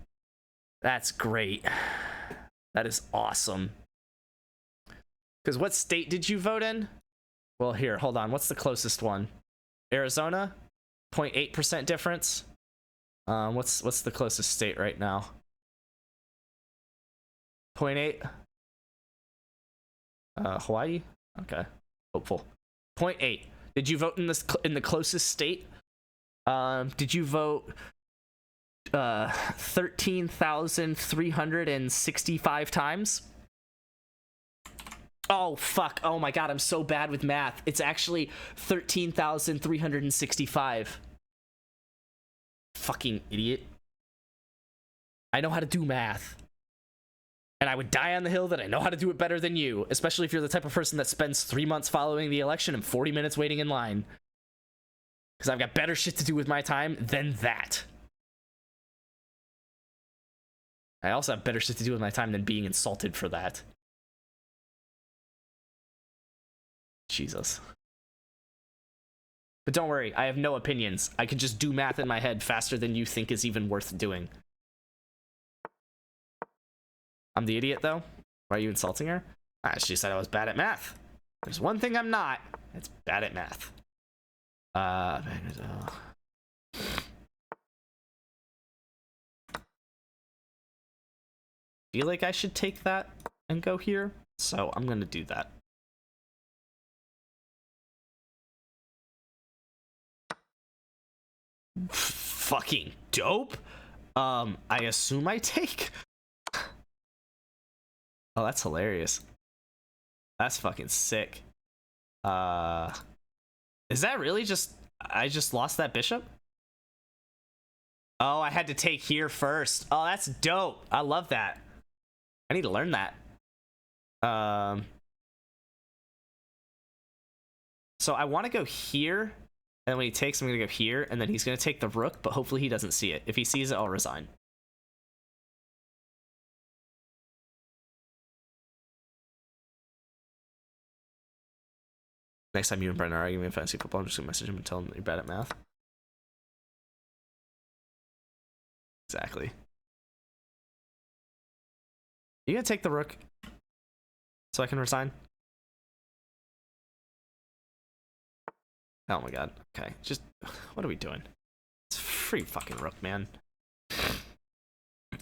That's great. That is awesome. Because what state did you vote in? Well, here, hold on. What's the closest one? Arizona? 0.8% difference. What's the closest state right now? 0.8. Hawaii. Okay, hopeful. 0.8. Did you vote in the closest state? Did you vote 13,365 times? Oh fuck. Oh my god, I'm so bad with math. It's actually 13,365. Fucking idiot. I know how to do math. And I would die on the hill that I know how to do it better than you, especially if you're the type of person that spends 3 months following the election and 40 minutes waiting in line. Because I've got better shit to do with my time than that. I also have better shit to do with my time than being insulted for that. Jesus. But don't worry, I have no opinions. I can just do math in my head faster than you think is even worth doing. I'm the idiot though. Why are you insulting her? Ah, she said I was bad at math. There's one thing I'm not. It's bad at math. Feel like I should take that and go here, so I'm gonna do that. Fucking dope. I assume I take. Oh, that's hilarious. That's fucking sick. Is that really just I just lost that bishop? Oh, I had to take here first. Oh, that's dope. I love that. I need to learn that. So I want to go here, and when he takes, I'm gonna go here, and then he's gonna take the rook, but hopefully he doesn't see it. If he sees it, I'll resign. Next time you and Brendan are arguing fantasy football, I'm just gonna message him and tell him that you're bad at math. Exactly. You gonna take the rook so I can resign? Oh my god. Okay, just what are we doing? It's free fucking rook, man.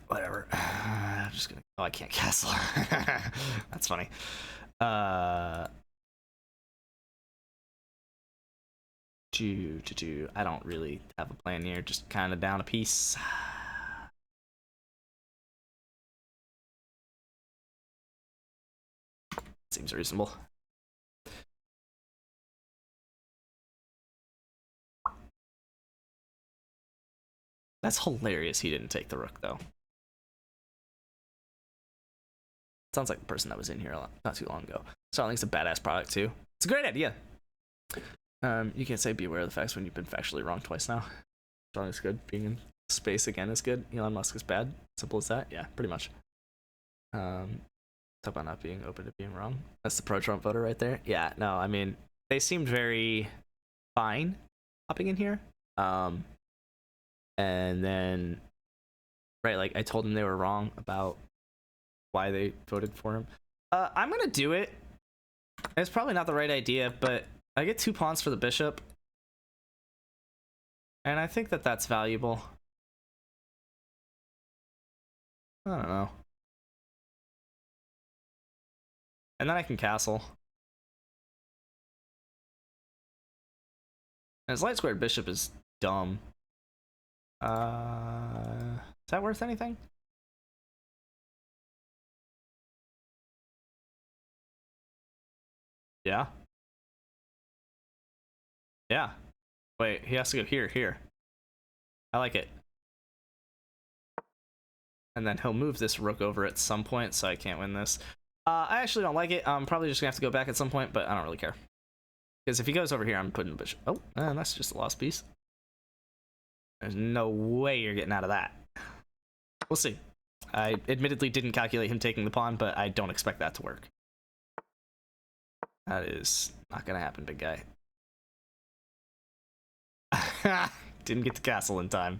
Whatever. I'm just gonna. Oh, I can't castle. That's funny. I don't really have a plan here. Just kind of down a piece. Seems reasonable. That's hilarious he didn't take the rook, though. Sounds like the person that was in here not too long ago. Starling's a badass product, too. It's a great idea. You can't say be aware of the facts when you've been factually wrong twice now. Starling's good. Being in space again is good. Elon Musk is bad. Simple as that. Yeah, pretty much. Talk about not being open to being wrong. That's the pro-Trump voter right there. Yeah, no, I mean, they seemed very fine hopping in here. And then, right, like, I told them they were wrong about why they voted for him. I'm gonna do it. It's probably not the right idea, but I get 2 pawns for the bishop. And I think that that's valuable. I don't know. And then I can castle. And his light squared bishop is dumb. Is that worth anything? Yeah. Yeah. Wait, he has to go here. I like it. And then he'll move this rook over at some point, so I can't win this. I actually don't like it. I'm probably just gonna have to go back at some point, but I don't really care. Because if he goes over here, I'm putting the bishop. Oh, that's just a lost piece. There's no way you're getting out of that. We'll see. I admittedly didn't calculate him taking the pawn, but I don't expect that to work. That is not gonna happen, big guy. Didn't get the castle in time.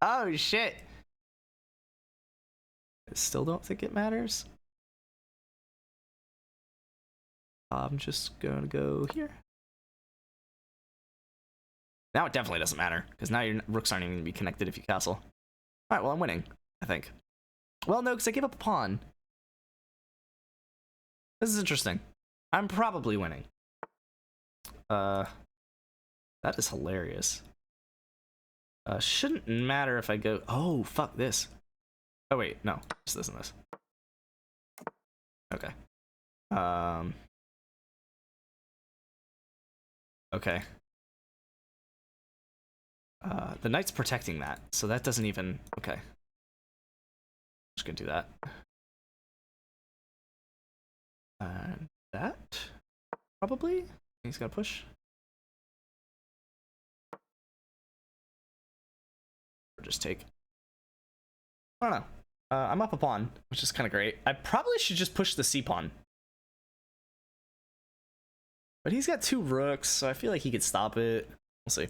Oh, shit. I still don't think it matters. I'm just gonna go here. Now it definitely doesn't matter, because now your rooks aren't even gonna be connected if you castle. Alright, well, I'm winning, I think. Well, no, because I gave up a pawn. This is interesting. I'm probably winning. That is hilarious. Shouldn't matter if I go... Oh, fuck this. Oh, wait, no. Just this and this. Okay. Okay. The knight's protecting that, so that doesn't even... Okay. Just gonna do that. And that? Probably? He's gonna push. Or just take. I don't know. I'm up a pawn, which is kind of great. I probably should just push the c-pawn. But he's got 2 rooks, so I feel like he could stop it. We'll see. I'm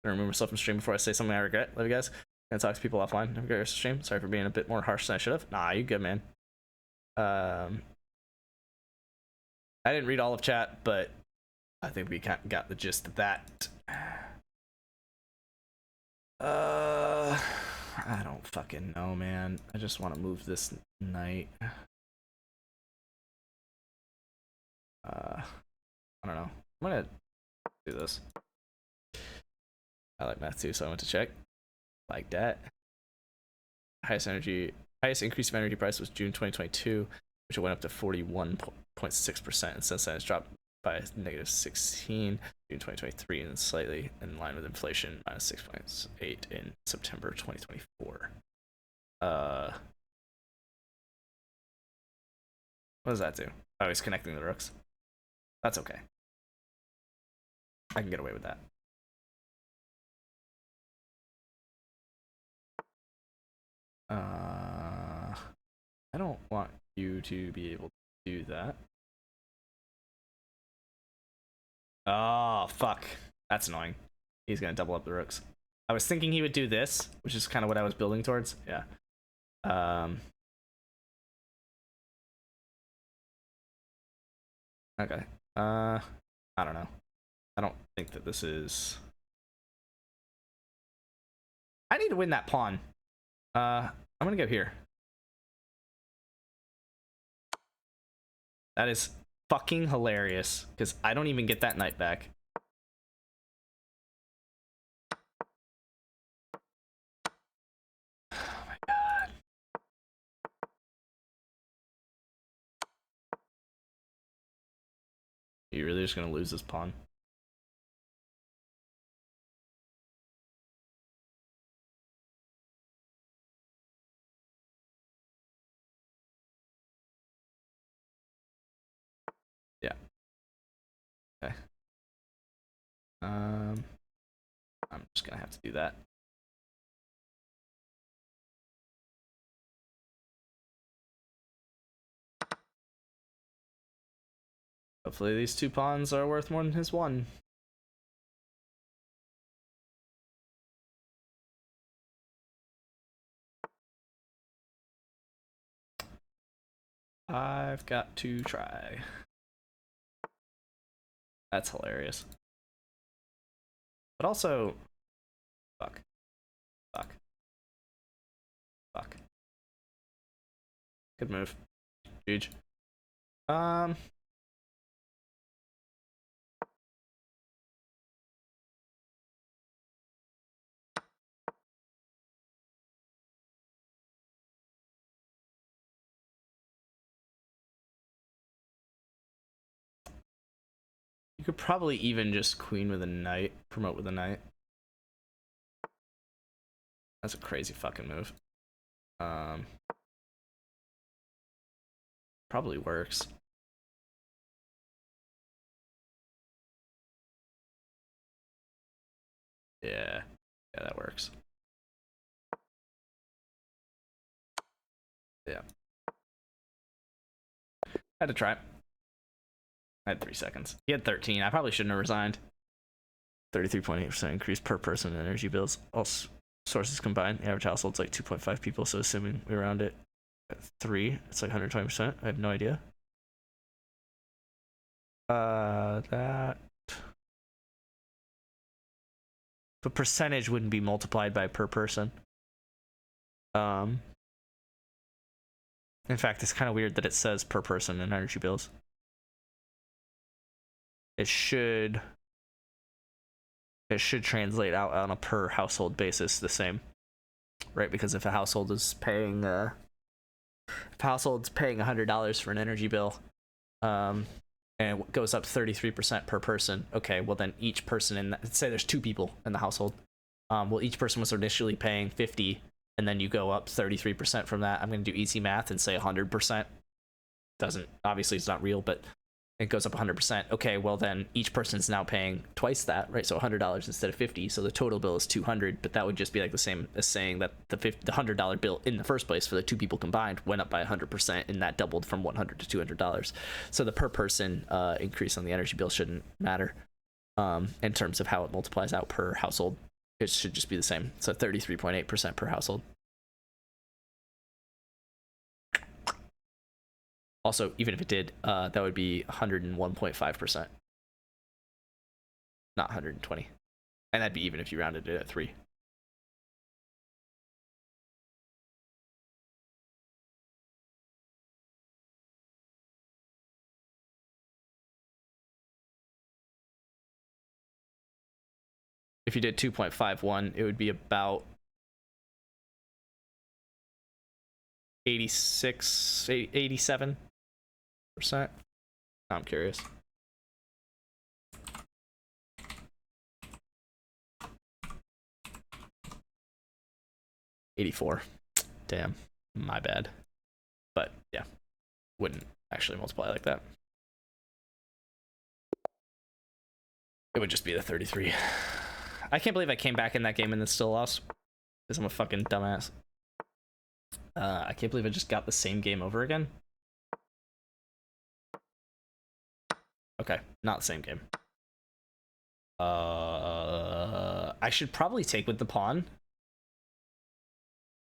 gonna remove myself from stream before I say something I regret. Love you guys. Gonna talk to people offline. Have a great rest of the stream. Sorry for being a bit more harsh than I should have. Nah, you good, man. I didn't read all of chat, but I think we got the gist of that. I don't fucking know, man. I just want to move this night. I don't know. I'm gonna do this. I like math too, so I went to check. Like that. Highest increase of energy price was June 2022, which went up to 41.6%, and since then it's dropped by -16 June 2023, and slightly in line with inflation, -6.8 in September 2024. What does that do? Oh, he's connecting the rooks. That's okay. I can get away with that. I don't want you to be able to do that. Oh, fuck. That's annoying. He's gonna double up the rooks. I was thinking he would do this, which is kind of what I was building towards. Yeah. Okay. I don't know. I don't think that this is... I need to win that pawn. I'm gonna go here. That is fucking hilarious, because I don't even get that knight back. Oh my god. You really just gonna lose this pawn? Yeah. Okay. I'm just gonna have to do that. Hopefully these two pawns are worth more than his one. I've got to try. That's hilarious. But also, fuck. Fuck. Fuck. Good move. Huge. You could probably even just queen with a knight, promote with a knight. That's a crazy fucking move. Probably works. Yeah, that works. Yeah. Had to try. I had 3 seconds. He had 13. I probably shouldn't have resigned. 33.8% increase per person in energy bills. All sources combined. The average household's like 2.5 people, so assuming we round it at 3, it's like 120%. I have no idea. That... But percentage wouldn't be multiplied by per person. In fact, it's kind of weird that it says per person in energy bills. It should translate out on a per household basis the same, right? Because if a household is paying $100 for an energy bill, and it goes up 33% per person, okay, well then each person in that, say there's 2 people in the household, well each person was initially paying 50, and then you go up 33% from that. I'm going to do easy math and say 100%. Obviously it's not real, but it goes up 100%. Okay, well then each person is now paying twice that, right? So $100 instead of 50. So the total bill is 200, but that would just be like the same as saying that the $100 bill in the first place for the 2 people combined went up by 100%, and that doubled from $100 to $200. So the per person increase on the energy bill shouldn't matter in terms of how it multiplies out per household. It should just be the same. So 33.8% per household. Also, even if it did, that would be 101.5%. Not 120. And that'd be even if you rounded it at 3. If you did 2.51, it would be about 87%. I'm curious. $84. Damn, my bad. But yeah, wouldn't actually multiply like that. It would just be the 33. I can't believe I came back in that game and then still lost. Because I'm a fucking dumbass. I can't believe I just got the same game over again. Okay, not the same game. I should probably take with the pawn.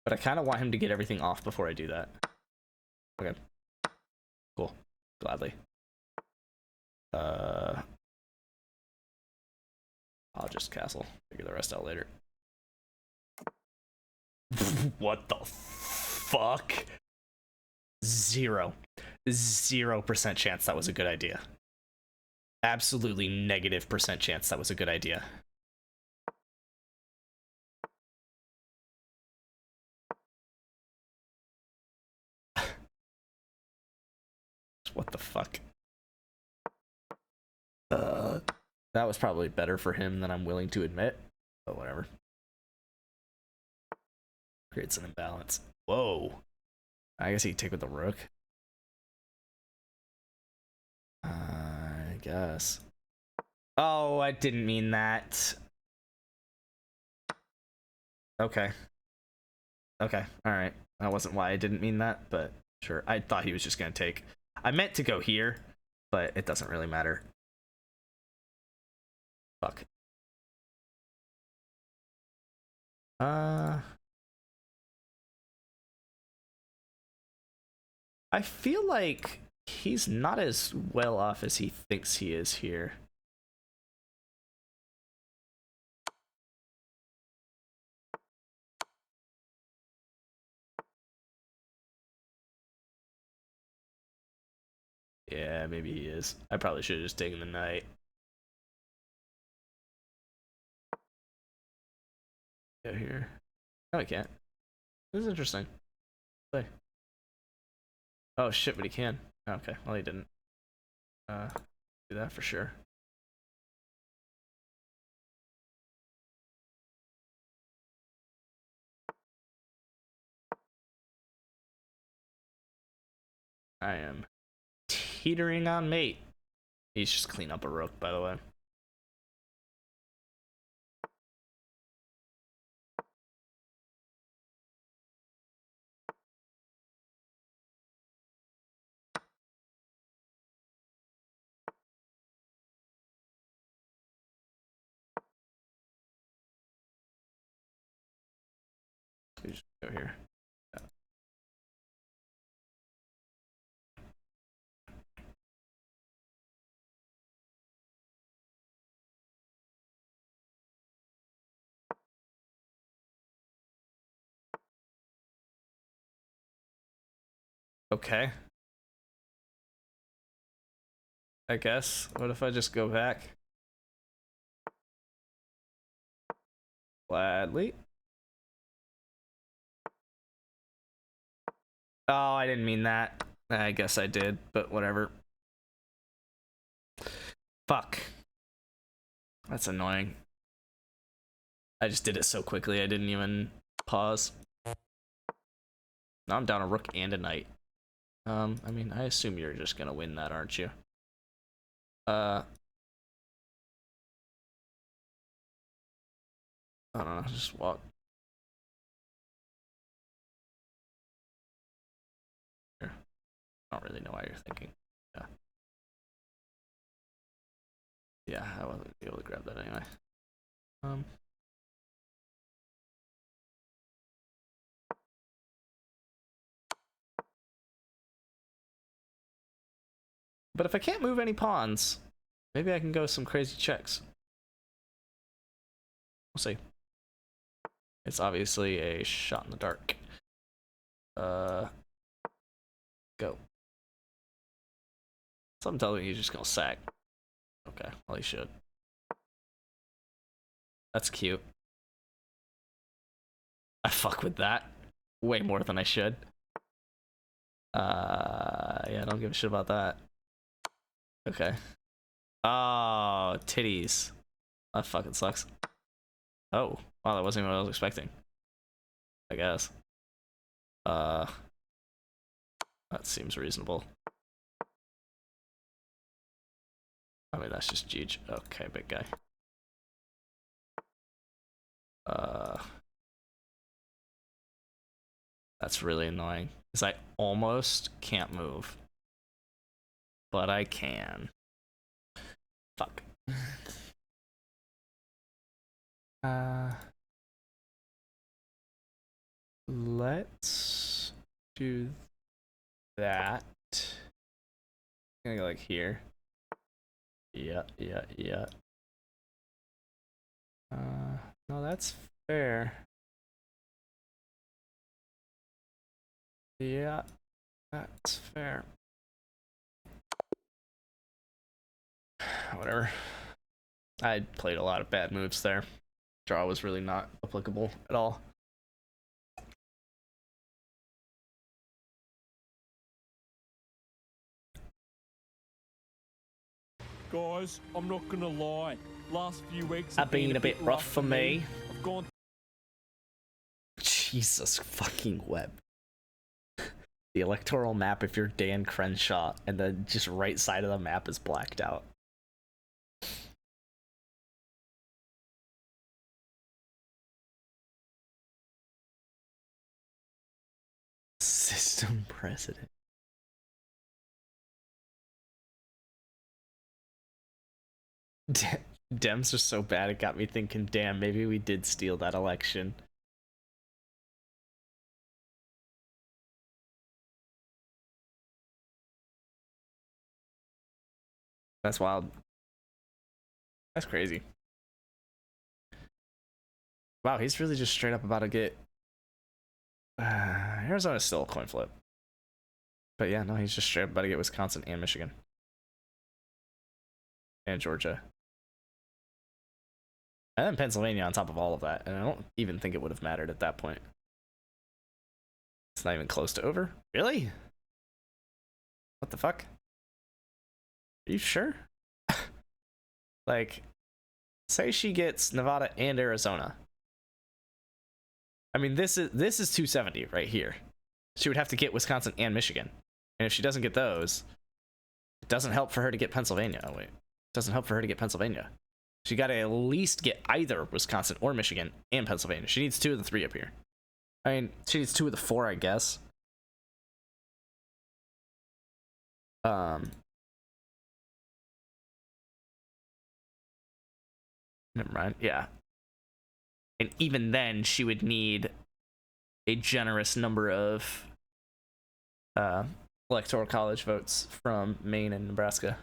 But I kind of want him to get everything off before I do that. Okay. Cool. Gladly. I'll just castle. Figure the rest out later. What the fuck? 0% chance that was a good idea. Absolutely negative % chance that was a good idea. What the fuck? That was probably better for him than I'm willing to admit, but whatever. Creates an imbalance. Whoa. I guess he could take with the rook. I guess. Oh, I didn't mean that. Okay. Okay, alright. That wasn't why I didn't mean that, but sure. I thought he was just gonna take. I meant to go here, but it doesn't really matter. Fuck. I feel like he's not as well off as he thinks he is here. Yeah, maybe he is. I probably should have just taken the knight. Go here. No, I can't. This is interesting. Play. Oh shit, but he can. Okay, well he didn't. Do that for sure. I am teetering on mate. He's just clean up a rook, by the way. We just go here. Yeah. Okay. I guess. What if I just go back? Gladly. Oh, I didn't mean that. I guess I did, but whatever. Fuck. That's annoying. I just did it so quickly, I didn't even pause. Now I'm down a rook and a knight. I mean, I assume you're just gonna win that, aren't you? I don't know, just walk. Here. I don't really know why you're thinking. Yeah. Yeah, I wasn't able to grab that anyway. But if I can't move any pawns, maybe I can go some crazy checks. We'll see. It's obviously a shot in the dark. Go. Something tells me he's just gonna sack. Okay, well he should. That's cute. I fuck with that way more than I should. Yeah, I don't give a shit about that. Okay. Oh, titties. That fucking sucks. Oh, wow, that wasn't what I was expecting. I guess. That seems reasonable. I mean, that's just huge. Okay, big guy. That's really annoying, because I almost can't move. But I can. Fuck. Let's do that. I'm gonna go like here. Yeah. No, that's fair. Yeah, that's fair. Whatever. I played a lot of bad moves there. Draw was really not applicable at all. Guys, I'm not gonna lie. Last few weeks I've been a bit rough for me. I've gone. Jesus fucking web. The electoral map, if you're Dan Crenshaw, and the just right side of the map is blacked out. System president. Dems are so bad, it got me thinking, damn, maybe we did steal that election. That's wild. That's crazy. Wow, he's really just straight up about to get... Arizona's still a coin flip. But yeah, no, he's just straight up about to get Wisconsin and Michigan. And Georgia. And then Pennsylvania on top of all of that. And I don't even think it would have mattered at that point. It's not even close to over. Really? What the fuck? Are you sure? Like, say she gets Nevada and Arizona. I mean, this is 270 right here. She would have to get Wisconsin and Michigan. And if she doesn't get those, it doesn't help for her to get Pennsylvania. Oh, wait. It doesn't help for her to get Pennsylvania. She got to at least get either Wisconsin or Michigan and Pennsylvania. She needs 2 of the 3 up here. I mean, she needs 2 of the 4, I guess. Never mind. Yeah. And even then, she would need a generous number of electoral college votes from Maine and Nebraska.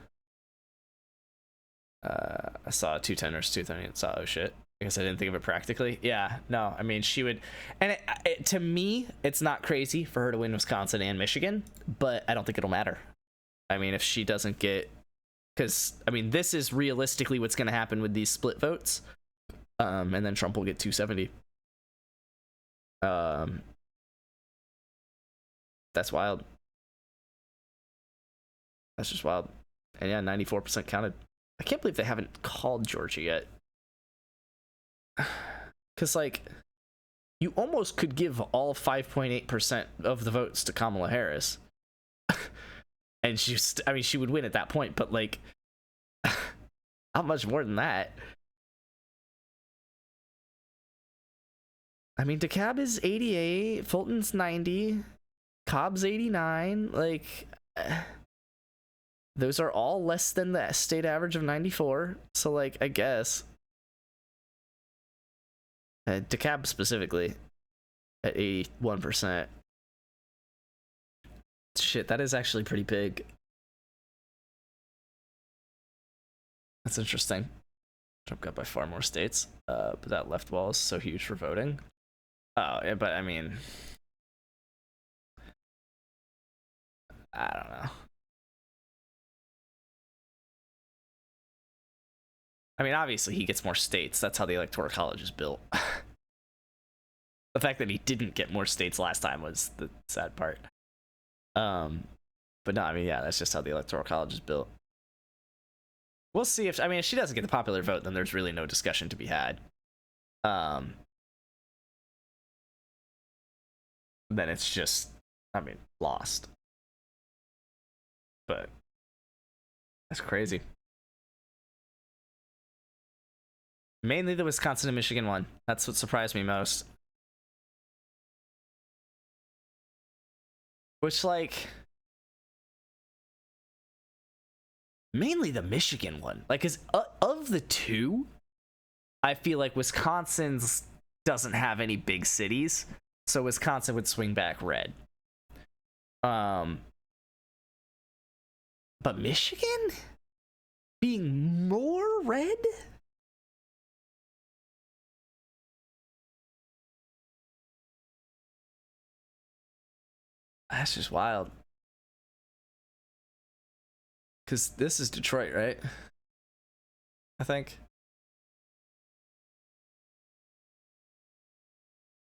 I saw 210 versus 230 and saw, oh shit. I guess I didn't think of it practically. Yeah, no, I mean, she would... And to me, it's not crazy for her to win Wisconsin and Michigan, but I don't think it'll matter. I mean, if she doesn't get... Because, I mean, this is realistically what's going to happen with these split votes. And then Trump will get 270. That's wild. That's just wild. And yeah, 94% counted. I can't believe they haven't called Georgia yet. Because, like, you almost could give all 5.8% of the votes to Kamala Harris. And she would win at that point, but, like, not much more than that. I mean, DeKalb is 88, Fulton's 90, Cobb's 89. Like, those are all less than the state average of 94. So, like, I guess. DeKalb specifically at 81%. Shit, that is actually pretty big. That's interesting. Trump got by far more states, but that left wall is so huge for voting. Oh, yeah, but I mean, I don't know. I mean, obviously he gets more states. That's how the Electoral College is built. The fact that he didn't get more states last time was the sad part. But no, I mean, yeah, that's just how the Electoral College is built. We'll see if, I mean, if she doesn't get the popular vote, then there's really no discussion to be had. Then it's just, I mean, lost. But that's crazy. Mainly the Wisconsin and Michigan one. That's what surprised me most. Which, like, mainly the Michigan one. Like, is of the two, I feel like Wisconsin's doesn't have any big cities, so Wisconsin would swing back red. But Michigan being more red? That's just wild. Because this is Detroit, right? I think.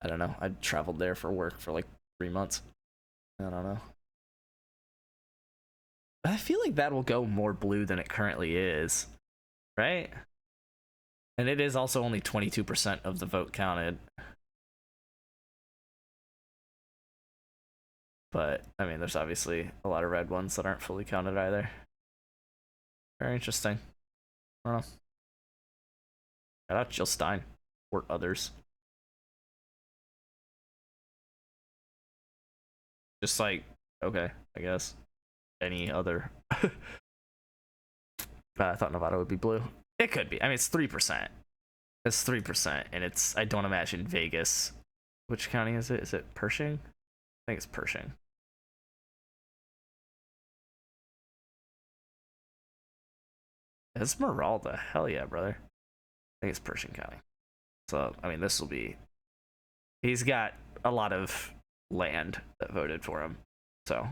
I don't know. I traveled there for work for like 3 months. I don't know. I feel like that will go more blue than it currently is, right? And it is also only 22% of the vote counted. But, I mean, there's obviously a lot of red ones that aren't fully counted either. Very interesting. I don't know. Shout out Jill Stein or others. Just like, okay, I guess. Any other. But I thought Nevada would be blue. It could be. I mean, it's 3%. It's 3%, and it's, I don't imagine Vegas. Which county is it? Is it Pershing? I think it's Pershing. Esmeralda. Hell yeah, brother. I think it's Pershing County. So, I mean, this will be... He's got a lot of land that voted for him. So,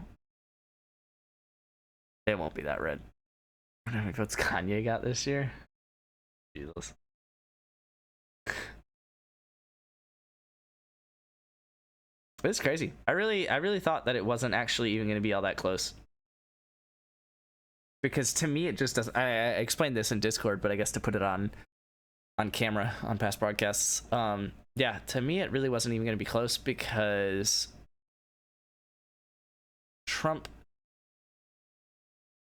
it won't be that red. I don't know what's Kanye got this year. Jesus. It's crazy. I really thought that it wasn't actually even going to be all that close. Because to me, it just doesn't. I explained this in Discord, but I guess to put it on camera on past broadcasts, yeah, to me, it really wasn't even going to be close because Trump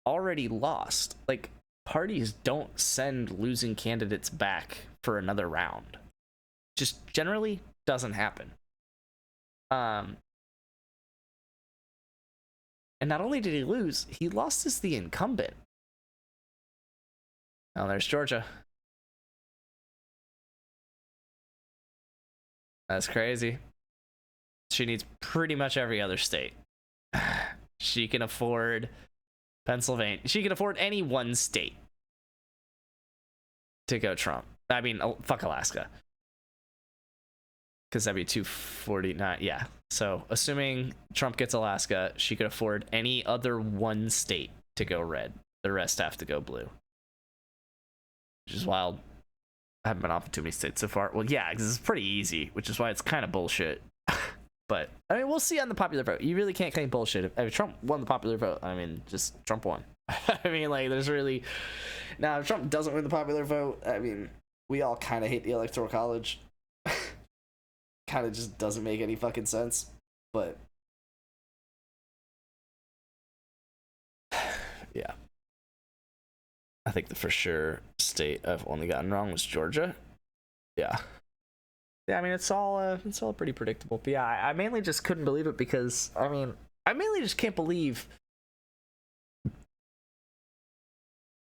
already lost. Like, parties don't send losing candidates back for another round. Just generally doesn't happen. And not only did he lose, he lost as the incumbent. Oh, there's Georgia. That's crazy. She needs pretty much every other state. She can afford Pennsylvania. She can afford any one state to go Trump. I mean, fuck Alaska. Because that'd be 249. Yeah. So, assuming Trump gets Alaska, she could afford any other one state to go red. The rest have to go blue. Which is wild. I haven't been off of too many states so far. Well, yeah, because it's pretty easy, which is why it's kind of bullshit. But, I mean, we'll see on the popular vote. You really can't claim bullshit. If Trump won the popular vote, I mean, just Trump won. I mean, like, there's really... Now, if Trump doesn't win the popular vote, I mean, we all kind of hate the Electoral College. Kind of just doesn't make any fucking sense. But... yeah. I think the for sure state I've only gotten wrong was Georgia. Yeah. Yeah, I mean, it's all pretty predictable. But yeah, I mainly just couldn't believe it because, I mean, I mainly just can't believe.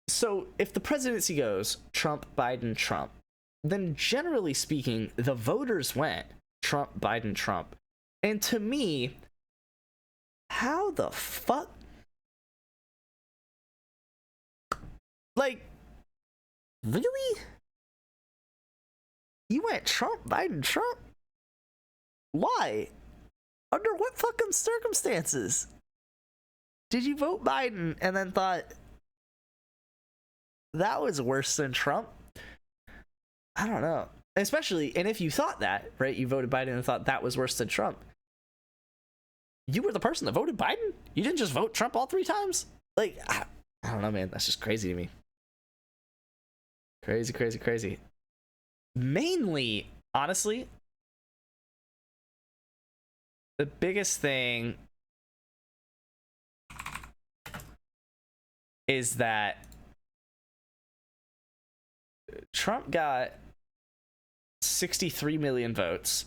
So if the presidency goes Trump, Biden, Trump, then generally speaking, the voters went Trump, Biden, Trump. And to me, how the fuck? Like, Really? You went Trump, Biden, Trump? Why? Under what fucking circumstances? Did you vote Biden and then thought that was worse than Trump? I don't know. Especially, and if you thought that, right, you voted Biden and thought that was worse than Trump, you were the person that voted Biden? You didn't just vote Trump all 3 times? Like, I don't know, man. That's just crazy to me. Crazy, crazy, crazy. Mainly, honestly, the biggest thing is that Trump got 63 million votes.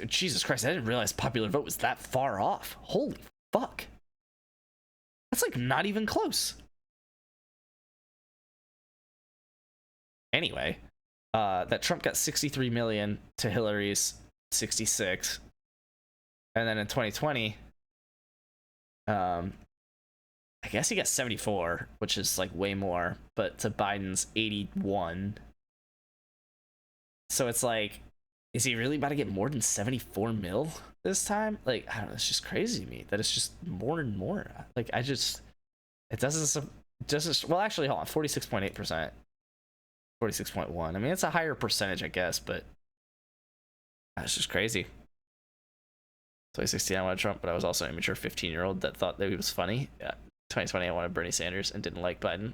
Jesus Christ, I didn't realize popular vote was that far off. Holy fuck. That's like not even close. Anyway, that Trump got 63 million to Hillary's 66. And then in 2020, I guess he got 74, which is like way more, but to Biden's 81. So it's like, is he really about to get more than 74 mil this time? Like, I don't know, it's just crazy to me that it's just more and more. Like, it doesn't, well, actually, hold on, 46.8%, 46.1. I mean, it's a higher percentage, I guess, but that's just crazy. 2016, I wanted Trump, but I was also an immature 15-year-old that thought that he was funny. Yeah. 2020, I wanted Bernie Sanders and didn't like Biden,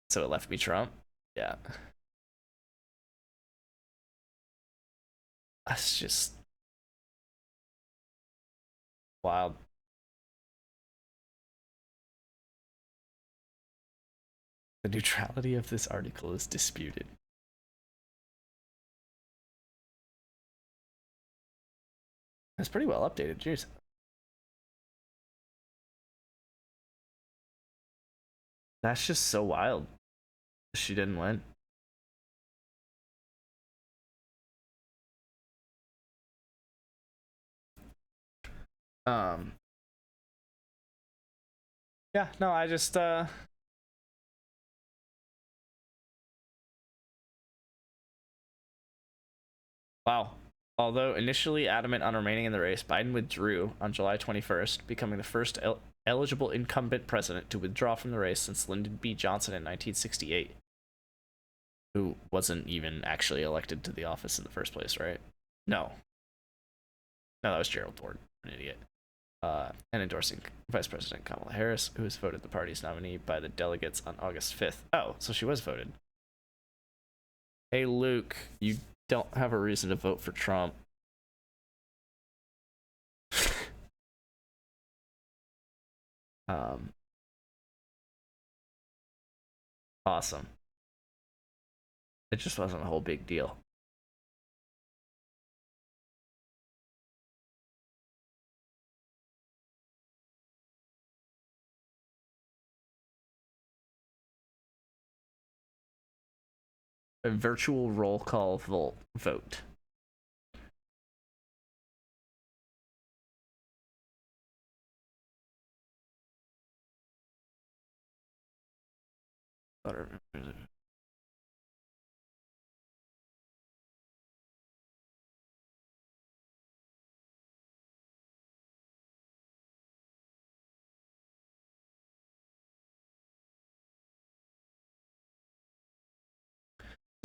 so it left me Trump. Yeah. That's just wild. The neutrality of this article is disputed. That's pretty well updated. Jeez. That's just so wild. She didn't win. Yeah, no, I just wow. Although initially adamant on remaining in the race, Biden withdrew on July 21st, becoming the first eligible incumbent president to withdraw from the race since Lyndon B. Johnson in 1968, who wasn't even actually elected to the office in the first place, right? No, that was Gerald Ford, an idiot. And endorsing Vice President Kamala Harris, who was voted the party's nominee by the delegates on August 5th. Oh, so she was voted. Hey, Luke, you don't have a reason to vote for Trump. Awesome. It just wasn't a whole big deal. A virtual roll call vote.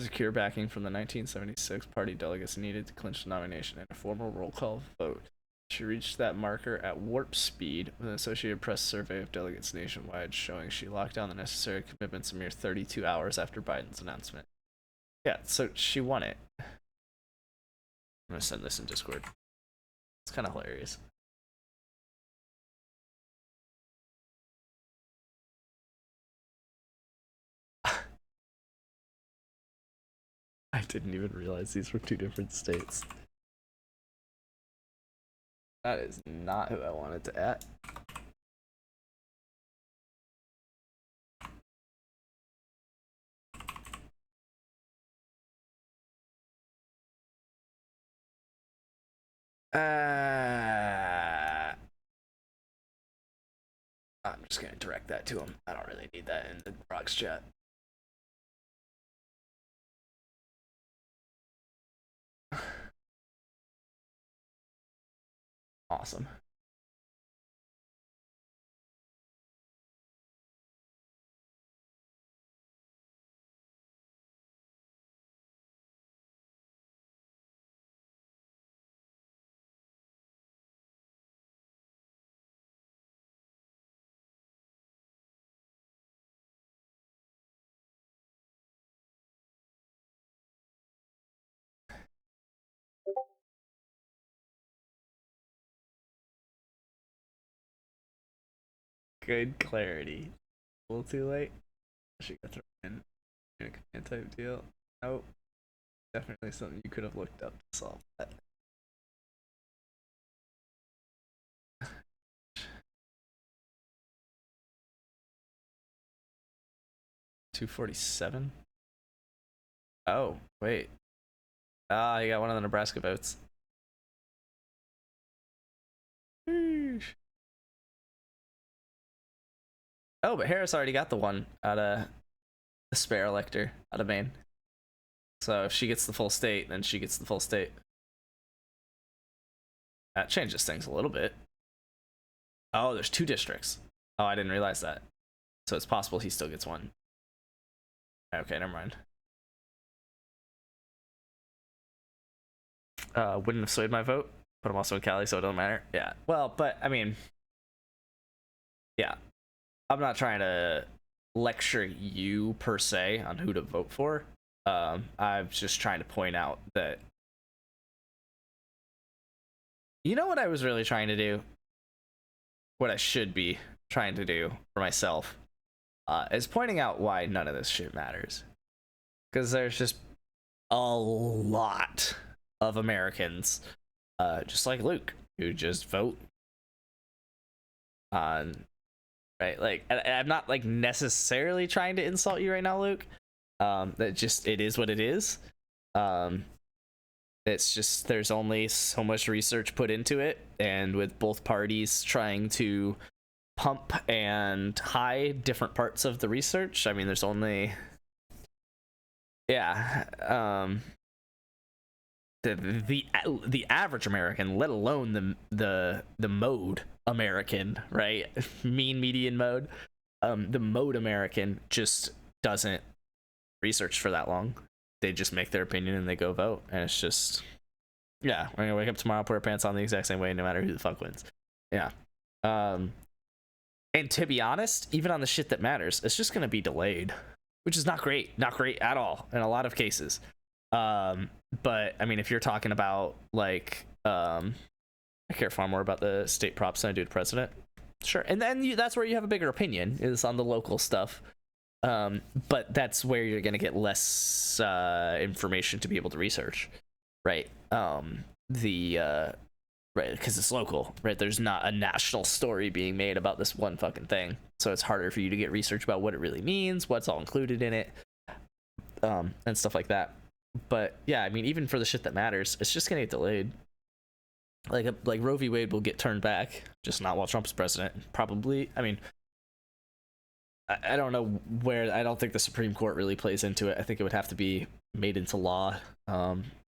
Secure backing from the 1976 party delegates needed to clinch the nomination in a formal roll call vote. She reached that marker at warp speed with an Associated Press survey of delegates nationwide showing she locked down the necessary commitments a mere 32 hours after Biden's announcement. Yeah, so she won it. I'm gonna send this in Discord. It's kind of hilarious. I didn't even realize these were 2 different states. That is not who I wanted to at. I'm just gonna direct that to him. I don't really need that in the Rocks chat. Awesome. Good clarity. A little too late. She got thrown in a command type deal. Nope. Definitely something you could have looked up to solve that. $247. Oh, wait. Ah, you got one of the Nebraska votes. Sheesh. Oh, but Harris already got the one out of the spare elector out of Maine. So if she gets the full state, then she gets the full state. That changes things a little bit. Oh, there's 2 districts. Oh, I didn't realize that. So it's possible he still gets one. Okay, never mind. Wouldn't have swayed my vote, but I'm also in Cali, so it don't matter. Yeah. Well, but I mean, yeah. I'm not trying to lecture you per se on who to vote for. I'm just trying to point out that, you know what I was really trying to do? What I should be trying to do for myself is pointing out why none of this shit matters. Because there's just a lot of Americans, just like Luke, who just vote on, right? Like, I'm not like necessarily trying to insult you right now, Luke. That just, it is what it is. It's just, there's only so much research put into it, and with both parties trying to pump and hide different parts of the research, I mean, there's only, yeah, the average American, let alone the mode American, right? Mean median mode, the mode American just doesn't research for that long. They just make their opinion and they go vote, and it's just, yeah, we're gonna wake up tomorrow, put our pants on the exact same way, no matter who the fuck wins. Yeah. And to be honest, even on the shit that matters, it's just gonna be delayed, which is not great at all in a lot of cases. But I mean, if you're talking about like, I care far more about the state props than I do the president. Sure, and then that's where you have a bigger opinion, is on the local stuff. But that's where you're gonna get less information to be able to research, right? Right, because it's local, right? There's not a national story being made about this one fucking thing, so it's harder for you to get research about what it really means, what's all included in it, and stuff like that. But yeah, I mean, even for the shit that matters, it's just gonna get delayed. Like Roe v. Wade will get turned back, just not while Trump's president. Probably, I mean, I don't know where. I don't think the Supreme Court really plays into it. I think it would have to be made into law.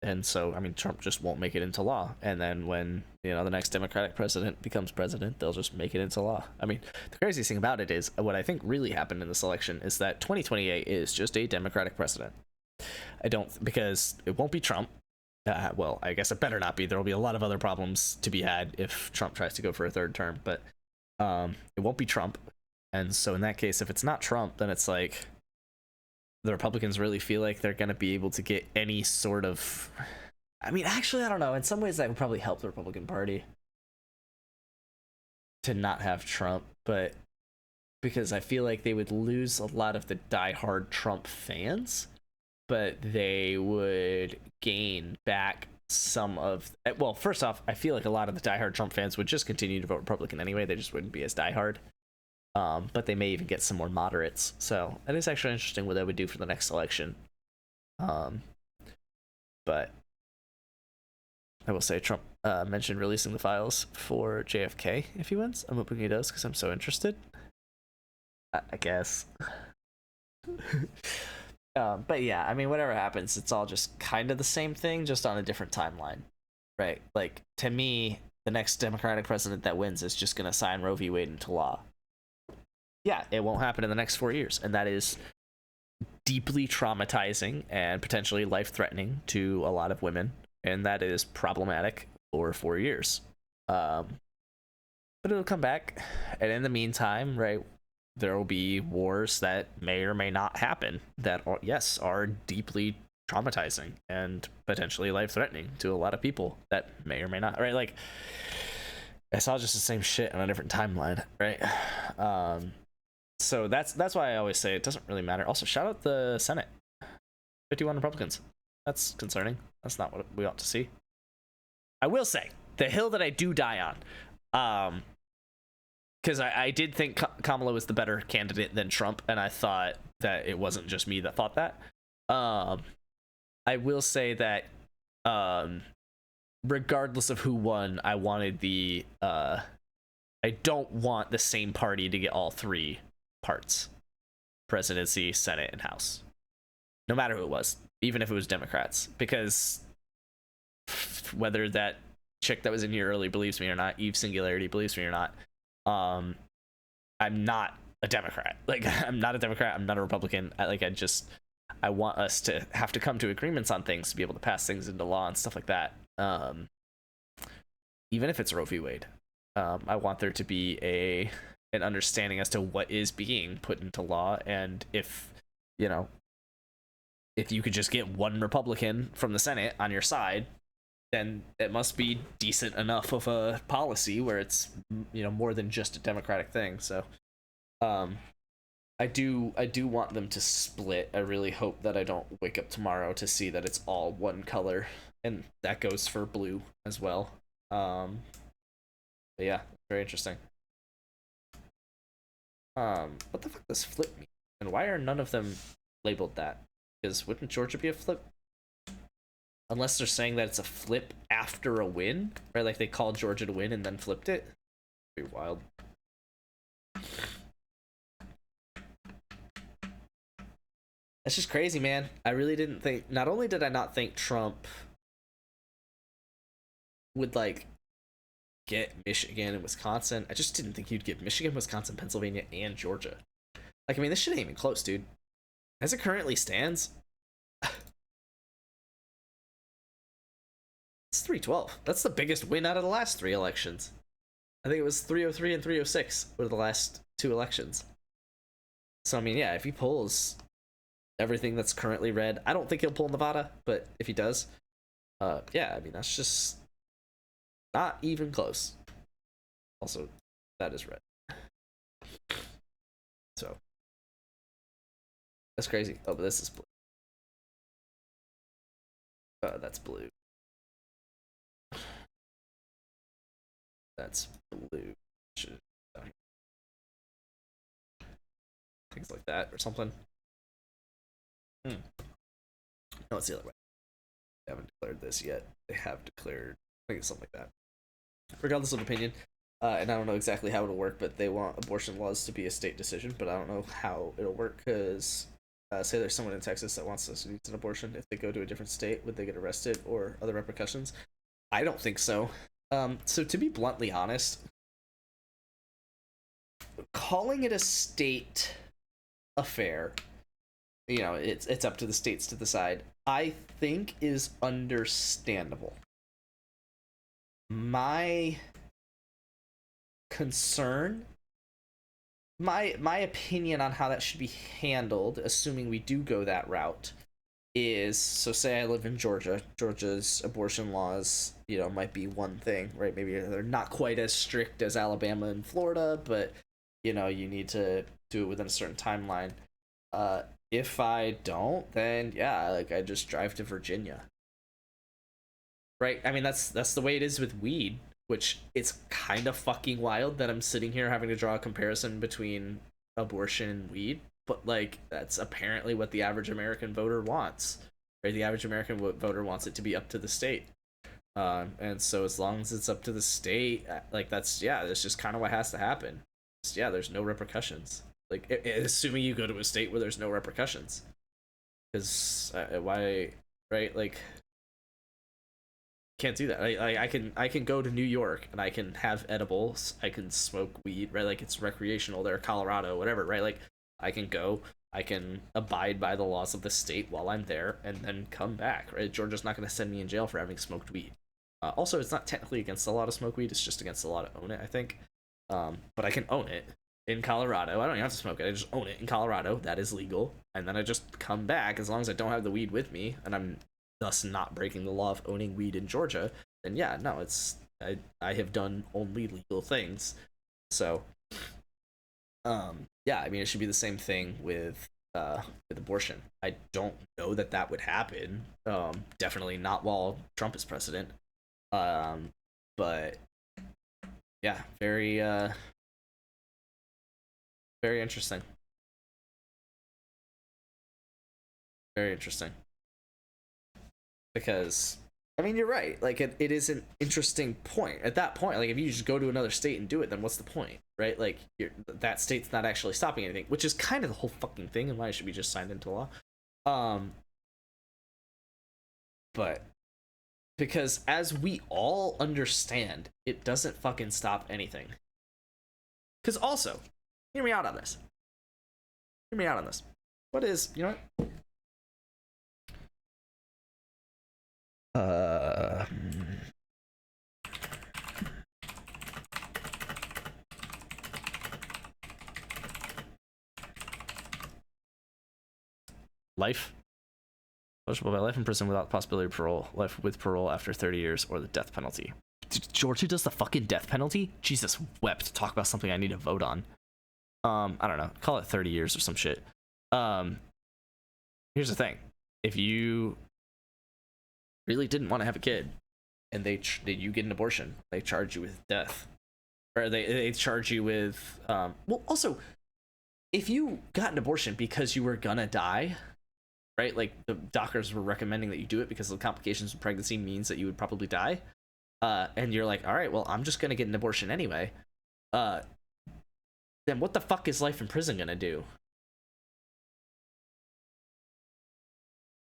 And so, I mean, Trump just won't make it into law. And then when, you know, the next Democratic president becomes president, they'll just make it into law. I mean, the craziest thing about it is, what I think really happened in this election is that 2028 is just a Democratic president. Because it won't be Trump. Well, I guess it better not be. There will be a lot of other problems to be had if Trump tries to go for a third term. But it won't be Trump. And so in that case, if it's not Trump, then it's like the Republicans really feel like they're going to be able to get any sort of... I mean, actually, I don't know. In some ways, that would probably help the Republican Party to not have Trump. But because I feel like they would lose a lot of the diehard Trump fans, but they would gain back some of... Well, first off, I feel like a lot of the diehard Trump fans would just continue to vote Republican anyway. They just wouldn't be as diehard. But they may even get some more moderates. So that is actually interesting what that would do for the next election. But I will say Trump mentioned releasing the files for JFK if he wins. I'm hoping he does because I'm so interested. I guess. But yeah, I mean, whatever happens, it's all just kind of the same thing, just on a different timeline, right? Like, to me, the next Democratic president that wins is just going to sign Roe v. Wade into law. Yeah, it won't happen in the next 4 years, and that is deeply traumatizing and potentially life-threatening to a lot of women, and that is problematic for 4 years. But it'll come back, and in the meantime, right, there will be wars that may or may not happen that are, yes, are deeply traumatizing and potentially life-threatening to a lot of people that may or may not, right? Like, it's all just the same shit on a different timeline, right? So that's why I always say it doesn't really matter. Also, shout out the Senate. 51 Republicans. That's concerning. That's not what we ought to see. I will say, the hill that I do die on, because I did think Kamala was the better candidate than Trump, and I thought that it wasn't just me that thought that. I will say that regardless of who won, I wanted I don't want the same party to get all three parts: presidency, Senate, and House. No matter who it was, even if it was Democrats, because whether that chick that was in here early believes me or not, Eve Singularity believes me or not, I'm not a Democrat. Like, I'm not a Democrat. I'm not a Republican. I want us to have to come to agreements on things to be able to pass things into law and stuff like that. Even if it's Roe v. Wade, I want there to be an understanding as to what is being put into law, and if you could just get one Republican from the Senate on your side, then it must be decent enough of a policy where it's more than just a Democratic thing. So I do want them to split. I really hope that I don't wake up tomorrow to see that it's all one color, and that goes for blue as well. But yeah, very interesting. What the fuck does flip mean? And why are none of them labeled that? Because wouldn't Georgia be a flip? Unless they're saying that it's a flip after a win, right? Like they called Georgia to win and then flipped it. Pretty wild. That's just crazy, man. I really didn't think. Not only did I not think Trump would get Michigan and Wisconsin, I just didn't think he'd get Michigan, Wisconsin, Pennsylvania, and Georgia. Like, I mean, this shit ain't even close, dude. As it currently stands, it's 312. That's the biggest win out of the last 3 elections. I think it was 303 and 306 were the last 2 elections. So, I mean, yeah, if he pulls everything that's currently red, I don't think he'll pull Nevada, but if he does, yeah, I mean, that's just not even close. Also, that is red. So, that's crazy. Oh, but this is blue. That's blue. That's blue. Things like that or something. No, it's the other way. They haven't declared this yet. They have declared, I think it's something like that. Regardless of opinion, and I don't know exactly how it'll work, but they want abortion laws to be a state decision, but I don't know how it'll work, because say there's someone in Texas that wants to use an abortion. If they go to a different state, would they get arrested or other repercussions? I don't think so. So to be bluntly honest, calling it a state affair, it's up to the states to decide, I think is understandable. My concern, my opinion on how that should be handled, assuming we do go that route, is, so say I live in Georgia. Georgia's abortion laws, might be one thing, right? Maybe they're not quite as strict as Alabama and Florida, but, you need to do it within a certain timeline. If I don't, then yeah, I just drive to Virginia. Right? I mean, that's the way it is with weed, which it's kind of fucking wild that I'm sitting here having to draw a comparison between abortion and weed, but that's apparently what the average American voter wants. Right? The average American voter wants it to be up to the state. And so as long as it's up to the state, that's just kind of what has to happen. Yeah, there's no repercussions. Assuming you go to a state where there's no repercussions. because why, right? Like, can't do that. I can go to New York and I can have edibles. I can smoke weed, right? Like, it's recreational there, Colorado, whatever, right? Like, I can go, I can abide by the laws of the state while I'm there, and then come back, right? Georgia's not going to send me in jail for having smoked weed. Also, it's not technically against the law to smoke weed. It's just against the law to own it, I think. But I can own it in Colorado. I don't even have to smoke it. I just own it in Colorado. That is legal. And then I just come back, as long as I don't have the weed with me, and I'm thus not breaking the law of owning weed in Georgia, then yeah, no, it's I have done only legal things. So yeah, I mean, it should be the same thing with abortion. I don't know that that would happen. Definitely not while Trump is president. But yeah, very very interesting. Very interesting. Because I mean, you're right. Like, it is an interesting point. At that point, like, if you just go to another state and do it, then what's the point, right? Like, that state's not actually stopping anything, which is kind of the whole fucking thing, and why it should be just signed into law. But because, as we all understand, it doesn't fucking stop anything. Because also, hear me out on this. Hear me out on this. What is, you know what? Life. Punishable by life in prison without possibility of parole. Life with parole after 30 years, or the death penalty. Georgia does the fucking death penalty? Jesus wept. Talk about something I need to vote on. I don't know. Call it 30 years or some shit. Here's the thing. If you really didn't want to have a kid and you get an abortion, they charge you with death, or they charge you with well, also, if you got an abortion because you were gonna die, right? Like, the doctors were recommending that you do it because the complications of pregnancy means that you would probably die, and you're like, all right, well, I'm just gonna get an abortion anyway, then what the fuck is life in prison gonna do?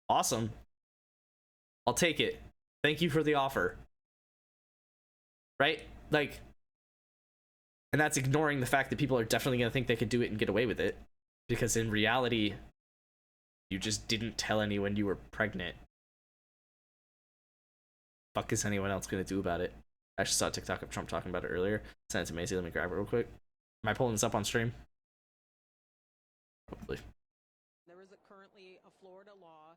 Awesome. I'll take it. Thank you for the offer. Right? Like, and that's ignoring the fact that people are definitely going to think they could do it and get away with it. Because in reality, you just didn't tell anyone you were pregnant. Fuck is anyone else going to do about it? I actually saw a TikTok of Trump talking about it earlier. Sent it to Maisie. Let me grab it real quick. Am I pulling this up on stream? Probably. There is currently a Florida law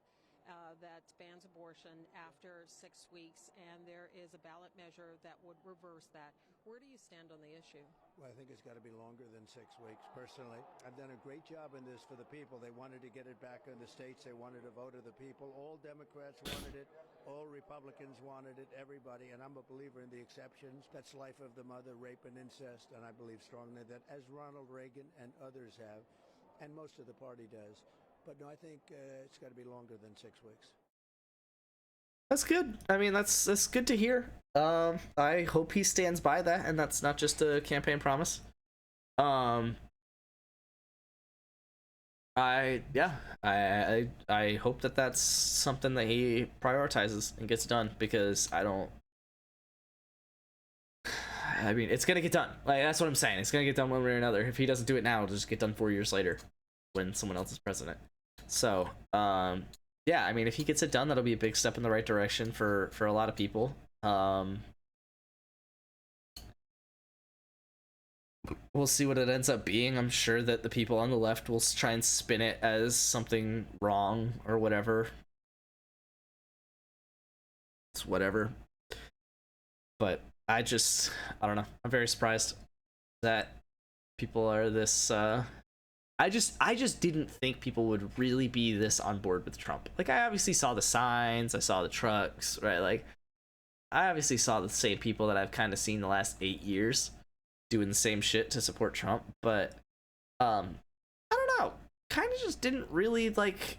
that bans abortion after 6 weeks, and there is a ballot measure that would reverse that. Where do you stand on the issue? Well, I think it's got to be longer than 6 weeks, personally. I've done a great job in this for the people. They wanted to get it back in the states. They wanted a vote of the people. All Democrats wanted it. All Republicans wanted it. Everybody. And I'm a believer in the exceptions. That's life of the mother, rape and incest. And I believe strongly that, as Ronald Reagan and others have, and most of the party does. But no, I think it's got to be longer than 6 weeks. That's good. I mean, that's good to hear. I hope he stands by that, and that's not just a campaign promise. I hope that that's something that he prioritizes and gets done, because I mean, it's gonna get done. Like, that's what I'm saying. It's gonna get done one way or another. If he doesn't do it now, it'll just get done 4 years later when someone else is president. So, yeah, I mean, if he gets it done, that'll be a big step in the right direction for a lot of people. We'll see what it ends up being. I'm sure that the people on the left will try and spin it as something wrong or whatever. It's whatever. But I don't know. I'm very surprised that people are this, I just didn't think people would really be this on board with Trump. Like, I obviously saw the signs, I saw the trucks, right? Like, I obviously saw the same people that I've kind of seen the last 8 years doing the same shit to support Trump, but I don't know. Kind of just didn't really, like,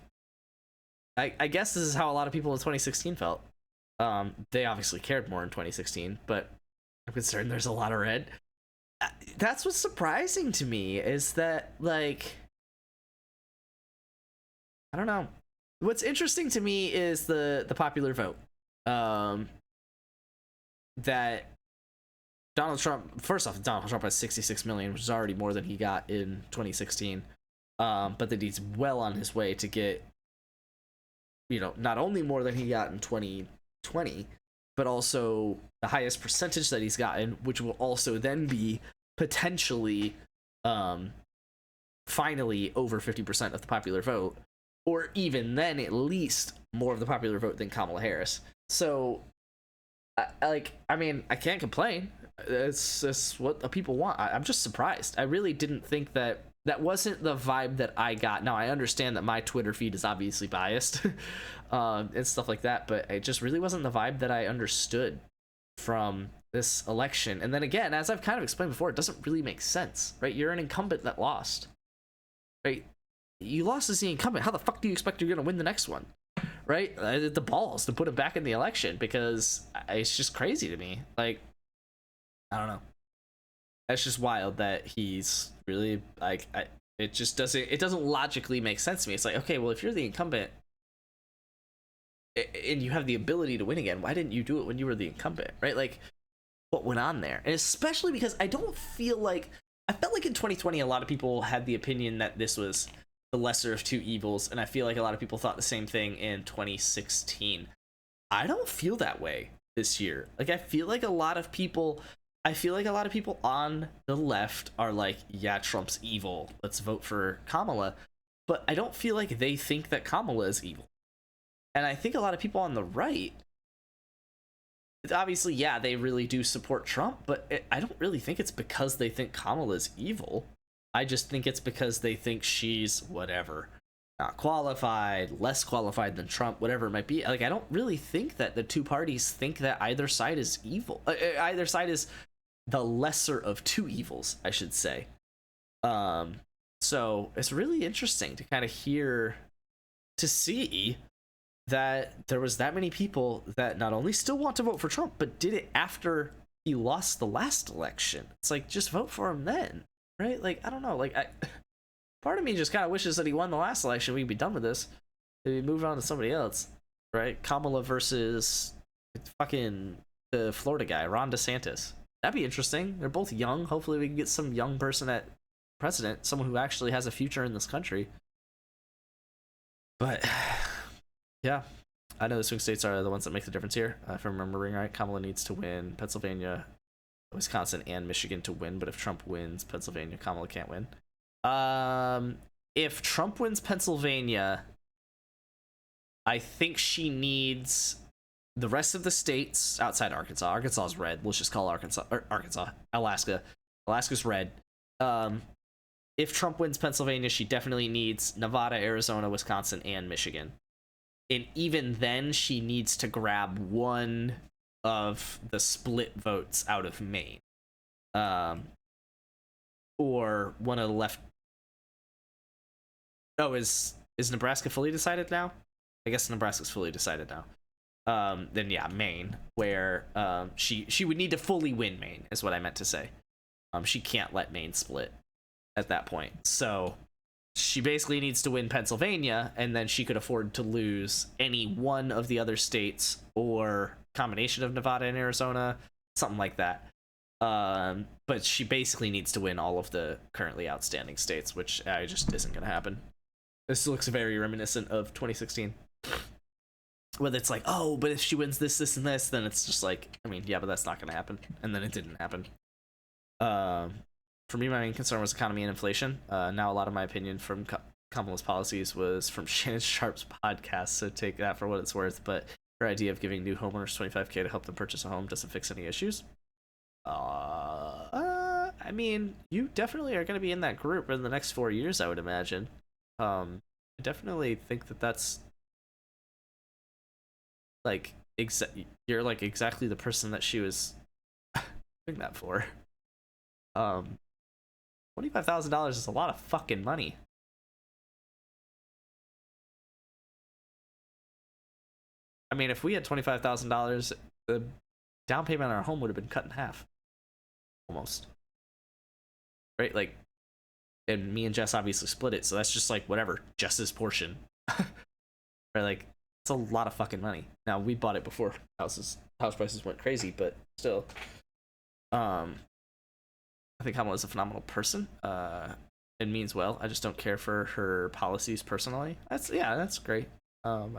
I guess this is how a lot of people in 2016 felt. They obviously cared more in 2016, but I'm concerned there's a lot of red. That's what's surprising to me, is that, like, I don't know. what's interesting to me is the popular vote. That Donald Trump, first off, Donald Trump has 66 million, which is already more than he got in 2016. But that he's well on his way to get, not only more than he got in 2020, but also the highest percentage that he's gotten, which will also then be potentially, finally over 50% of the popular vote, or even then at least more of the popular vote than Kamala Harris. So, I can't complain. It's what the people want. I'm just surprised. I really didn't think that wasn't the vibe that I got. Now, I understand that my Twitter feed is obviously biased and stuff like that, but it just really wasn't the vibe that I understood from this election. And then again, as I've kind of explained before, it doesn't really make sense, right? You're an incumbent that lost, right? You lost as the incumbent. How the fuck do you expect you're going to win the next one? Right? The balls to put him back in the election, because it's just crazy to me. Like, I don't know. That's just wild that he's really it doesn't logically make sense to me. It's like, okay, well, if you're the incumbent and you have the ability to win again, why didn't you do it when you were the incumbent? Right? Like, what went on there? And especially because I felt like in 2020 a lot of people had the opinion that this was the lesser of two evils, and I feel like a lot of people thought the same thing in 2016. I don't feel that way this year. Like, I feel like a lot of people on the left are like, yeah, Trump's evil, let's vote for Kamala, but I don't feel like they think that Kamala is evil. And I think a lot of people on the right, obviously, yeah, they really do support Trump, but I don't really think it's because they think Kamala is evil. I just think it's because they think she's whatever, not qualified, less qualified than Trump, whatever it might be. Like, I don't really think that the two parties think that either side is evil. Either side is the lesser of two evils, I should say. So it's really interesting to kind of see that there was that many people that not only still want to vote for Trump, but did it after he lost the last election. It's like, just vote for him then. Right? Like, I don't know. Like, part of me just kind of wishes that he won the last election. We'd be done with this. We'd move on to somebody else, right? Kamala versus fucking the Florida guy, Ron DeSantis. That'd be interesting. They're both young. Hopefully, we can get some young person at president, someone who actually has a future in this country. But yeah, I know the swing states are the ones that make the difference here. If I'm remembering right, Kamala needs to win Pennsylvania, Wisconsin, and Michigan to win, but if Trump wins Pennsylvania, Kamala can't win. If Trump wins Pennsylvania, I think she needs the rest of the states outside Arkansas. Arkansas is red. Let's just call Alaska. Alaska's red. If Trump wins Pennsylvania, she definitely needs Nevada, Arizona, Wisconsin, and Michigan. And even then, she needs to grab one of the split votes out of Maine, or one of the left. Oh, is Nebraska fully decided now? I guess Nebraska's fully decided now. Then yeah, Maine, where she would need to fully win Maine, is what I meant to say. She can't let Maine split at that point. So she basically needs to win Pennsylvania, and then she could afford to lose any one of the other states, or combination of Nevada and Arizona, something like that. But she basically needs to win all of the currently outstanding states, which just isn't going to happen. This looks very reminiscent of 2016. Whether it's like, oh, but if she wins this, this, and this, then it's just like, I mean, yeah, but that's not going to happen. And then it didn't happen. For me, my main concern was economy and inflation. Now, a lot of my opinion from Kamala's policies was from Shannon Sharp's podcast, so take that for what it's worth. But her idea of giving new homeowners $25,000 to help them purchase a home doesn't fix any issues. I mean, you definitely are going to be in that group in the next 4 years, I would imagine. I definitely think that that's like you're like exactly the person that she was doing that for. $25,000 is a lot of fucking money. I mean, if we had $25,000, the down payment on our home would have been cut in half, almost. Right? Like, and me and Jess obviously split it, so that's just like whatever, Jess's portion. right? Like it's a lot of fucking money. Now we bought it before house prices went crazy, but still, I think Kamala is a phenomenal person. It means well. I just don't care for her policies personally. That's great. I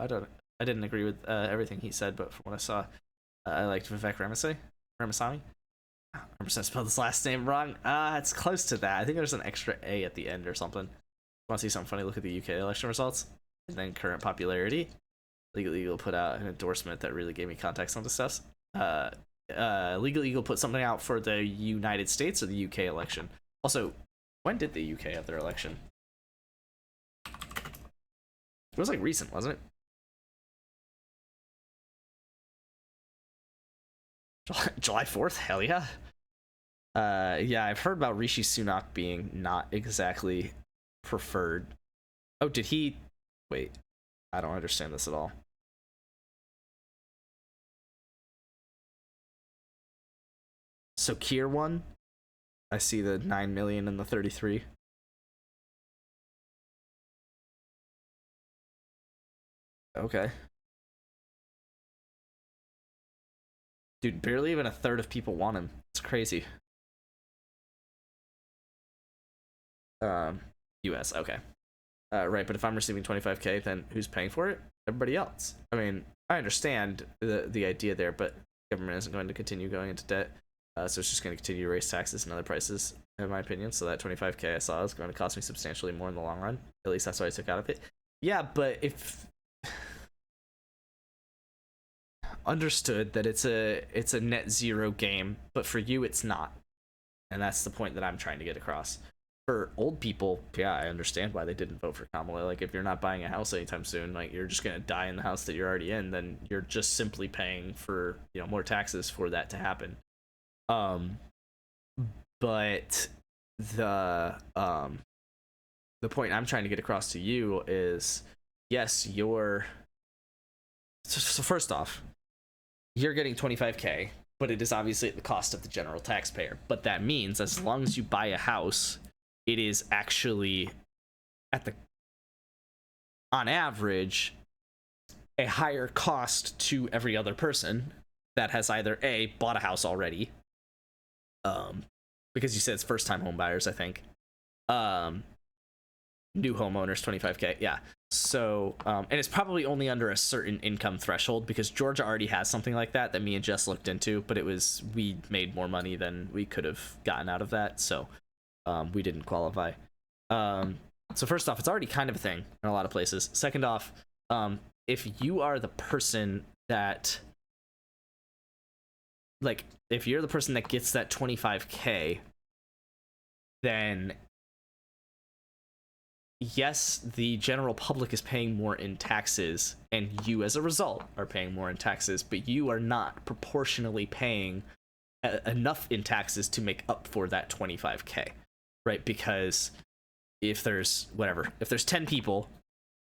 didn't agree with everything he said, but from what I saw, I liked Vivek Ramaswamy. 100% spelled his last name wrong. It's close to that. I think there's an extra A at the end or something. Want to see something funny? Look at the UK election results and then current popularity. Legal Eagle put out an endorsement that really gave me context on this stuff. Legal Eagle put something out for the United States or the UK election. Also, when did the UK have their election? It was like recent, wasn't it? July 4th? Hell yeah. Yeah, I've heard about Rishi Sunak being not exactly preferred. Oh, did he? Wait, I don't understand this at all. So Keir won. I see the 9 million and the 33. Okay. Dude, barely even a third of people want him. It's crazy. US, okay. Right, but if I'm receiving 25k, then who's paying for it? Everybody else. I mean, I understand the idea there, but government isn't going to continue going into debt, so it's just going to continue to raise taxes and other prices, in my opinion. So that 25k I saw is going to cost me substantially more in the long run. At least that's what I took out of it. Yeah, but if understood that it's a net zero game, but for you it's not, and that's the point that I'm trying to get across. For old people, yeah, I understand why they didn't vote for Kamala. Like, if you're not buying a house anytime soon, like, you're just gonna die in the house that you're already in, then you're just simply paying for, you know, more taxes for that to happen. But the point I'm trying to get across to you is, yes, so first off, you're getting 25k, but it is obviously at the cost of the general taxpayer. But that means as long as you buy a house, it is actually on average a higher cost to every other person that has either A, bought a house already, because you said it's first time home buyers, I think, new homeowners, 25k, yeah. So and it's probably only under a certain income threshold, because Georgia already has something like that me and Jess looked into, but we made more money than we could have gotten out of that, so we didn't qualify. So first off, it's already kind of a thing in a lot of places. Second off, if you are the person that, like, if you're the person that gets that 25k, then yes, the general public is paying more in taxes, and you as a result are paying more in taxes, but you are not proportionally paying enough in taxes to make up for that 25k, right? Because if there's 10 people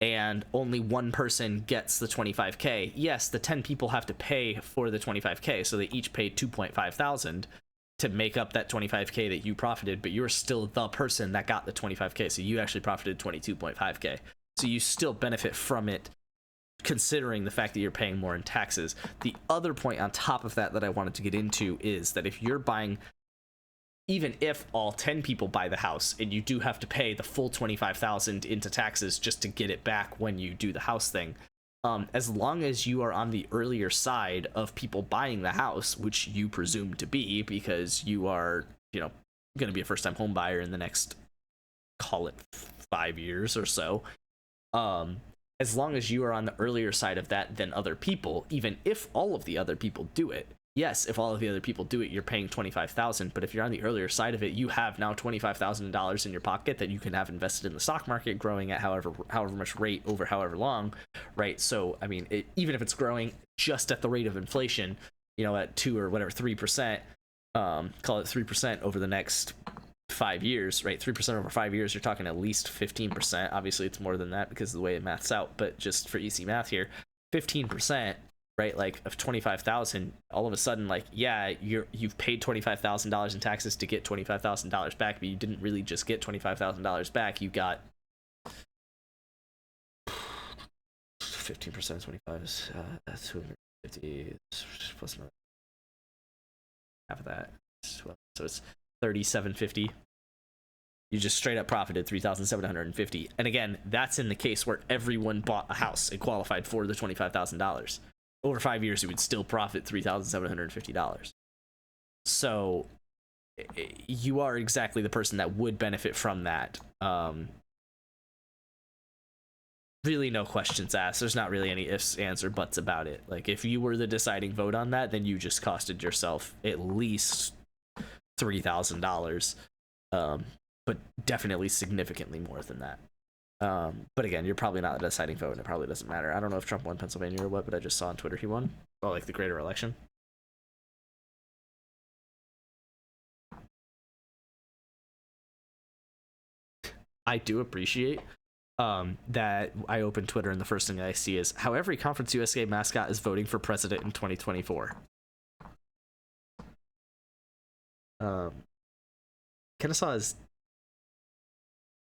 and only one person gets the 25k, yes, the 10 people have to pay for the 25k, so they each pay 2.5 thousand to make up that 25k that you profited, but you're still the person that got the 25k, so you actually profited 22.5k, so you still benefit from it, considering the fact that you're paying more in taxes. The other point on top of that I wanted to get into is that if you're buying, even if all 10 people buy the house and you do have to pay the full 25,000 into taxes just to get it back when you do the house thing, as long as you are on the earlier side of people buying the house, which you presume to be because you are, going to be a first-time home buyer in the next, call it 5 years or so, as long as you are on the earlier side of that than other people, even if all of the other people do it, yes, if all of the other people do it, you're paying 25,000, but if you're on the earlier side of it, you have now $25,000 in your pocket that you can have invested in the stock market, growing at however much rate over however long, right? So, I mean, even if it's growing just at the rate of inflation, at 2 or whatever, 3%, call it 3% over the next 5 years, right? 3% over 5 years, you're talking at least 15%. Obviously, it's more than that because of the way it maths out, but just for easy math here, 15%, right, like of 25,000, all of a sudden, like, yeah, you've paid $25,000 in taxes to get $25,000 back, but you didn't really just get $25,000 back. You got 15% of 25 is that's 250 plus another half of that. So it's 3,750. You just straight up profited 3,750. And again, that's in the case where everyone bought a house and qualified for the $25,000. Over 5 years, you would still profit $3,750. So you are exactly the person that would benefit from that. Really no questions asked. There's not really any ifs, ands, or buts about it. Like, if you were the deciding vote on that, then you just costed yourself at least $3,000. But definitely significantly more than that. But again, you're probably not the deciding vote, and it probably doesn't matter. I don't know if Trump won Pennsylvania or what, but I just saw on Twitter he won. Well, like the greater election. I do appreciate that I open Twitter and the first thing I see is how every Conference USA mascot is voting for president in 2024. Kennesaw is...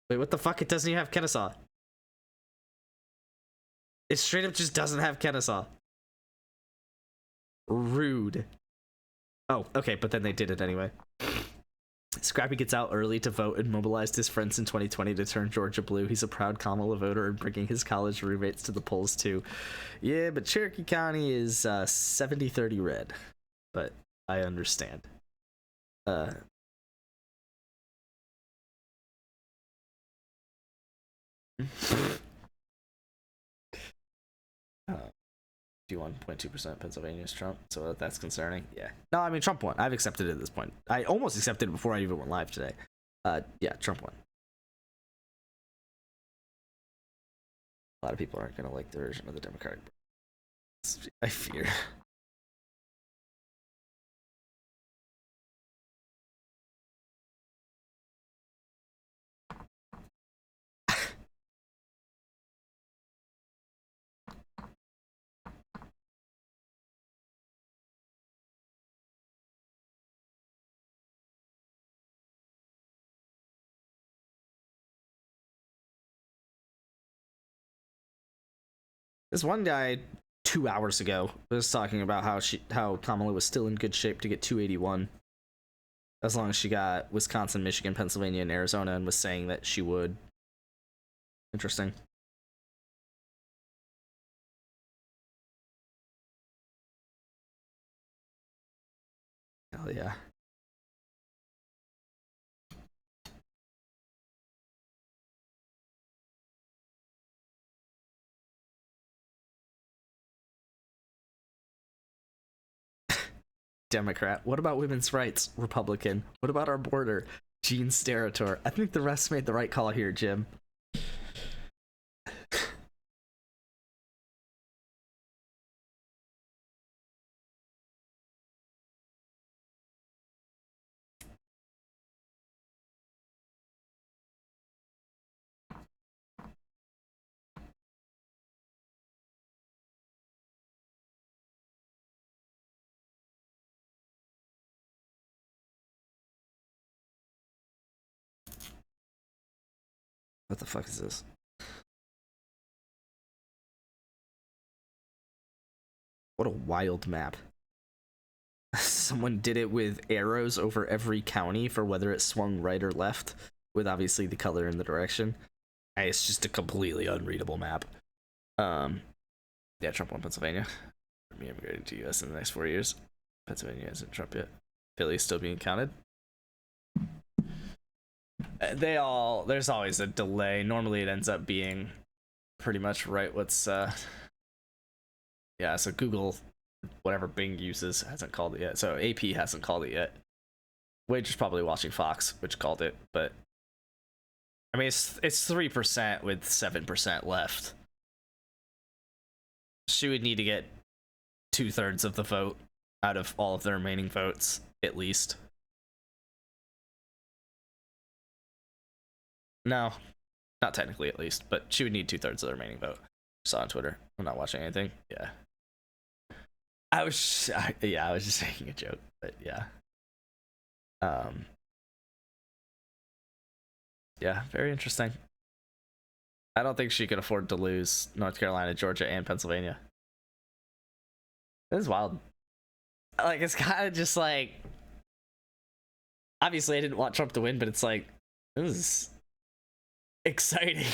Wait, what the fuck? It doesn't even have Kennesaw. It straight up just doesn't have Kennesaw. Rude. Oh, okay, but then they did it anyway. Scrappy gets out early to vote and mobilized his friends in 2020 to turn Georgia blue. He's a proud Kamala voter and bringing his college roommates to the polls too. Yeah, but Cherokee County is 70-30 red. But I understand. Do 1.2% Pennsylvania is Trump, so that's concerning. Yeah. No, I mean, Trump won. I've accepted it at this point. I almost accepted it before I even went live today. Yeah, Trump won. A lot of people aren't going to like the version of the Democratic. I fear. This one guy 2 hours ago was talking about how Kamala was still in good shape to get 281 as long as she got Wisconsin, Michigan, Pennsylvania, and Arizona, and was saying that she would. Interesting. Hell yeah. Democrat. What about women's rights? Republican. What about our border? Gene Steratore. I think the rest made the right call here, Jim. What the fuck is this? What a wild map. Someone did it with arrows over every county for whether it swung right or left, with obviously the color and the direction. It's just a completely unreadable map. Yeah, Trump won Pennsylvania. Me immigrating to US in the next 4 years. Pennsylvania isn't Trump yet. Philly is still being counted. There's always a delay. Normally it ends up being pretty much right what's yeah, so Google, whatever Bing uses, hasn't called it yet. So AP hasn't called it yet. Wage is probably watching Fox, which called it, but I mean it's 3% with 7% left. She would need to get 2/3 of the vote out of all of the remaining votes, at least. No, not technically at least, but she would need 2/3 of the remaining vote. Saw on Twitter. I'm not watching anything. Yeah. I was just making a joke, but yeah. Yeah, very interesting. I don't think she could afford to lose North Carolina, Georgia, and Pennsylvania. This is wild. Like, it's kind of just like, obviously I didn't want Trump to win, but it's like, this is exciting.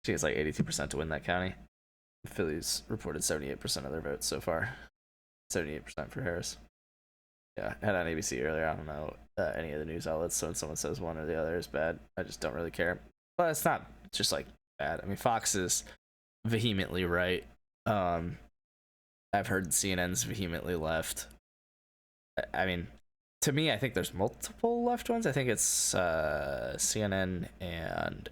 She has like 82% to win that county. Phillies reported 78% of their votes so far. 78% for Harris. Yeah, I had on ABC earlier. I don't know any of the news outlets, so when someone says one or the other is bad, I just don't really care. But it's not just like bad. I mean, Fox is vehemently right. I've heard CNN's vehemently left. I mean, to me, I think there's multiple left ones. I think it's CNN and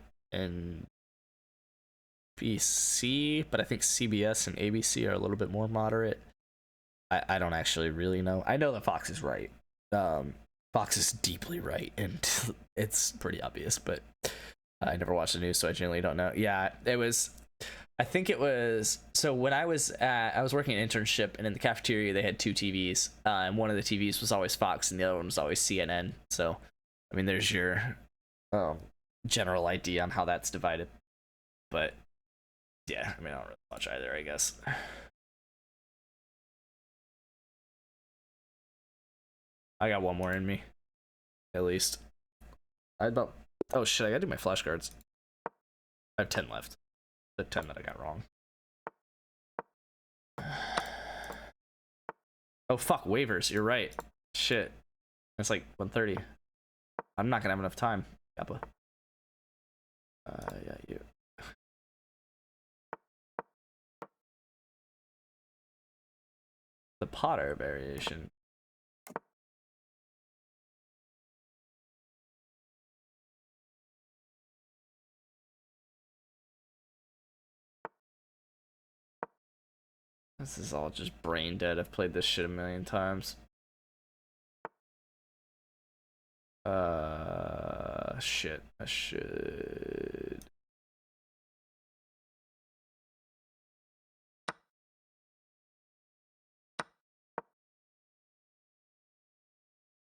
NBC, but I think CBS and ABC are a little bit more moderate. I don't actually really know. I know that Fox is right. Fox is deeply right, and it's pretty obvious, but I never watched the news, so I generally don't know. Yeah, it was, I think it was, so when I was working an internship, and in the cafeteria they had 2 TVs, and one of the TVs was always Fox, and the other one was always CNN. So, I mean, there's your general idea on how that's divided. But, yeah, I mean, I don't really watch either, I guess. I got one more in me, at least. Oh shit, I gotta do my flashcards. I have 10 left. The 10 that I got wrong. Oh fuck, waivers, you're right. Shit. It's like 1:30. I'm not gonna have enough time, Kappa. Yeah, you. The Potter variation. This is all just brain dead. I've played this shit a million times. Shit. I should.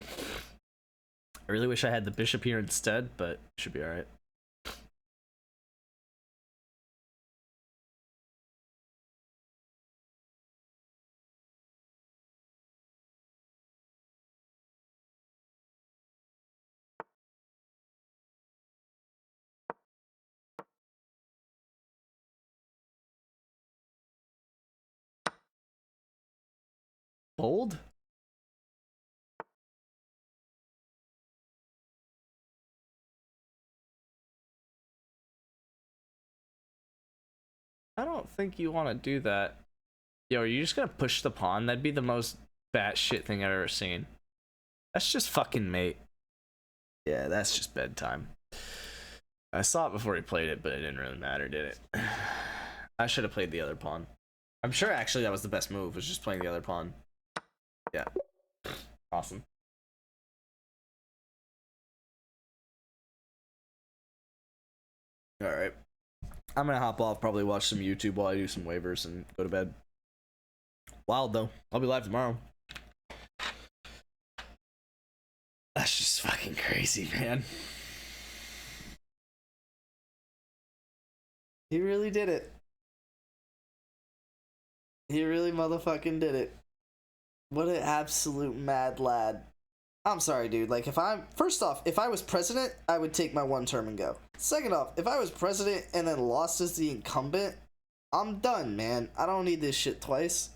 I really wish I had the bishop here instead, but it should be alright. Bold? I don't think you want to do that. Yo, are you just gonna push the pawn? That'd be the most batshit thing I've ever seen. That's just fucking mate. Yeah, that's just bedtime. I saw it before he played it, but it didn't really matter, did it? I should have played the other pawn. I'm sure actually that was the best move, was just playing the other pawn. Yeah. Awesome. Alright. I'm gonna hop off, probably watch some YouTube while I do some waivers and go to bed. Wild though. I'll be live tomorrow. That's just fucking crazy, man. He really did it. He really motherfucking did it. What an absolute mad lad. I'm sorry, dude. Like, first off, if I was president, I would take my 1 term and go. Second off, if I was president and then lost as the incumbent, I'm done, man. I don't need this shit twice.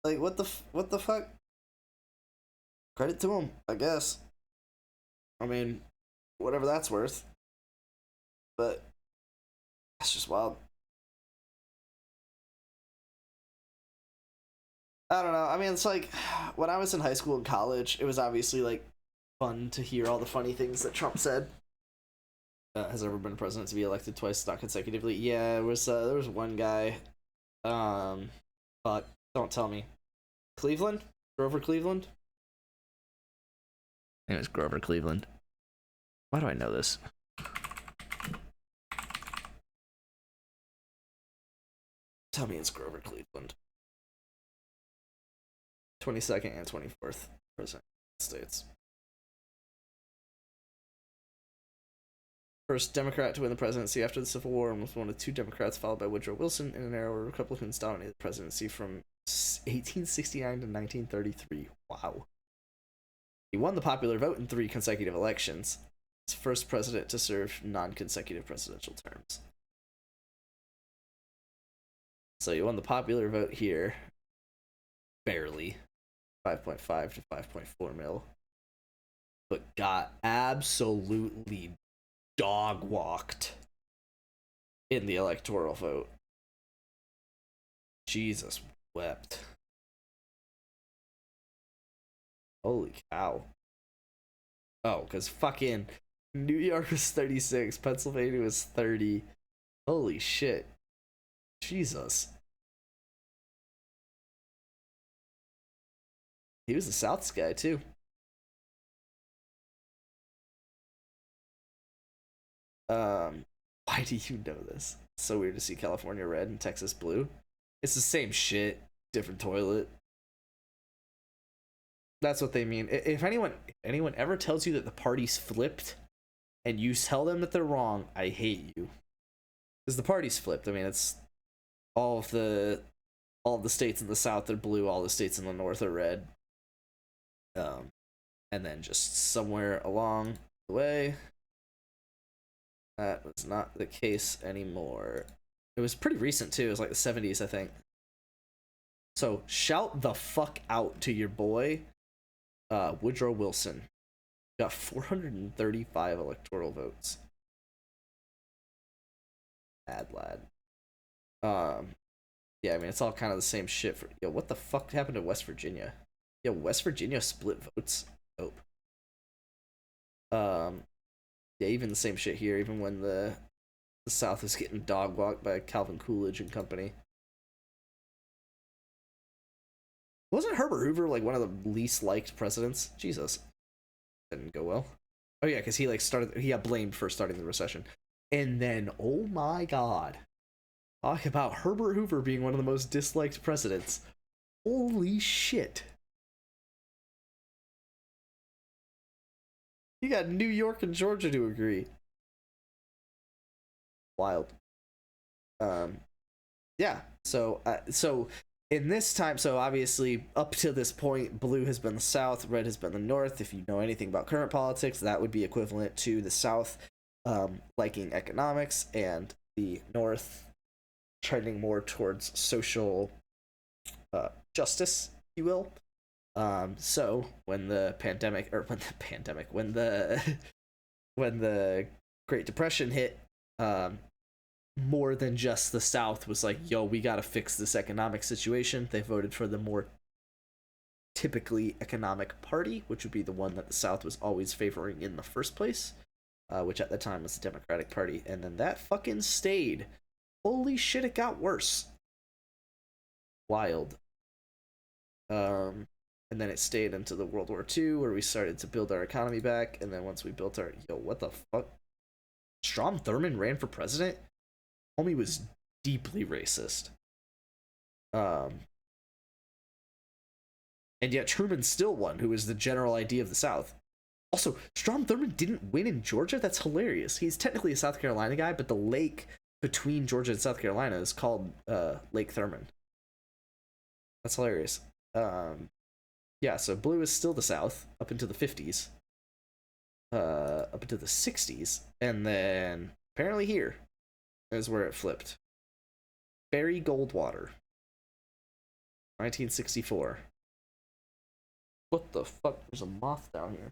Like, what the fuck? Credit to him, I guess. I mean, whatever that's worth. But that's just wild. I don't know. I mean, it's like, when I was in high school and college, it was obviously, like, fun to hear all the funny things that Trump said. has ever been president to be elected twice, not consecutively. Yeah, there was one guy. But don't tell me. Cleveland? Grover Cleveland? I think it was Grover Cleveland. Why do I know this? Tell me it's Grover Cleveland. 22nd and 24th president of the States. First Democrat to win the presidency after the Civil War, and was one of 2 Democrats, followed by Woodrow Wilson, in an era where Republicans dominated the presidency from 1869 to 1933. Wow. He won the popular vote in 3 consecutive elections. He's the first president to serve non-consecutive presidential terms. So he won the popular vote here. Barely. 5.5 to 5.4 mil. But got absolutely dog walked in the electoral vote. Jesus wept. Holy cow. Oh, because fucking New York was 36, Pennsylvania was 30. Holy shit. Jesus. He was the South's guy, too. Why do you know this? It's so weird to see California red and Texas blue. It's the same shit, different toilet. That's what they mean. If anyone ever tells you that the party's flipped and you tell them that they're wrong, I hate you. Because the party's flipped. I mean, it's all of the states in the South are blue, all the states in the North are red. And then just somewhere along the way, that was not the case anymore. It was pretty recent too. It was like the 70s, I think. So shout the fuck out to your boy, Woodrow Wilson. Got 435 electoral votes. Bad lad. Yeah, I mean, it's all kind of the same shit. Yo, what the fuck happened to West Virginia? Yo, West Virginia split votes. Dope. Yeah, even the same shit here, even when the South was getting dog walked by Calvin Coolidge and company. Wasn't Herbert Hoover like one of the least liked presidents? Jesus. Didn't go well. Oh yeah, because he got blamed for starting the recession. And then, oh my god. Talk about Herbert Hoover being one of the most disliked presidents. Holy shit. You got New York and Georgia to agree. Wild. Yeah. So in this time, so obviously up to this point, blue has been the South, red has been the North. If you know anything about current politics, that would be equivalent to the South liking economics and the North trending more towards social justice, if you will. So when the Great Depression hit, more than just the South was like, yo, we gotta fix this economic situation. They voted for the more typically economic party, which would be the one that the South was always favoring in the first place, which at the time was the Democratic Party, and then that fucking stayed. Holy shit, it got worse. Wild. And then it stayed into the World War II, where we started to build our economy back. And then once we built our... Yo, what the fuck? Strom Thurmond ran for president? Homie was deeply racist. And yet Truman still won, who was the general idea of the South. Also, Strom Thurmond didn't win in Georgia? That's hilarious. He's technically a South Carolina guy, but the lake between Georgia and South Carolina is called Lake Thurmond. That's hilarious. Yeah, so blue is still the South up into the 50s, up into the 60s, and then apparently here is where it flipped. Barry Goldwater, 1964. What the fuck? There's a moth down here.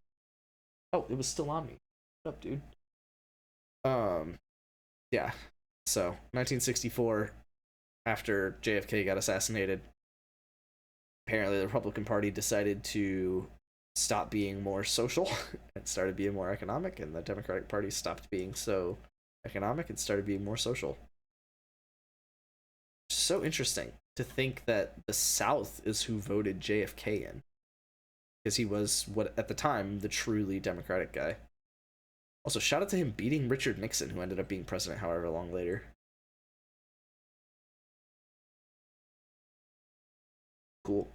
Oh, it was still on me. What up, dude? Yeah. So 1964, after JFK got assassinated, apparently the Republican Party decided to stopped being more social and started being more economic, and the Democratic Party stopped being so economic and started being more social. So interesting to think that the South is who voted JFK in, because he was, what at the time, the truly Democratic guy. Also, shout out to him beating Richard Nixon, who ended up being president however long later. Cool.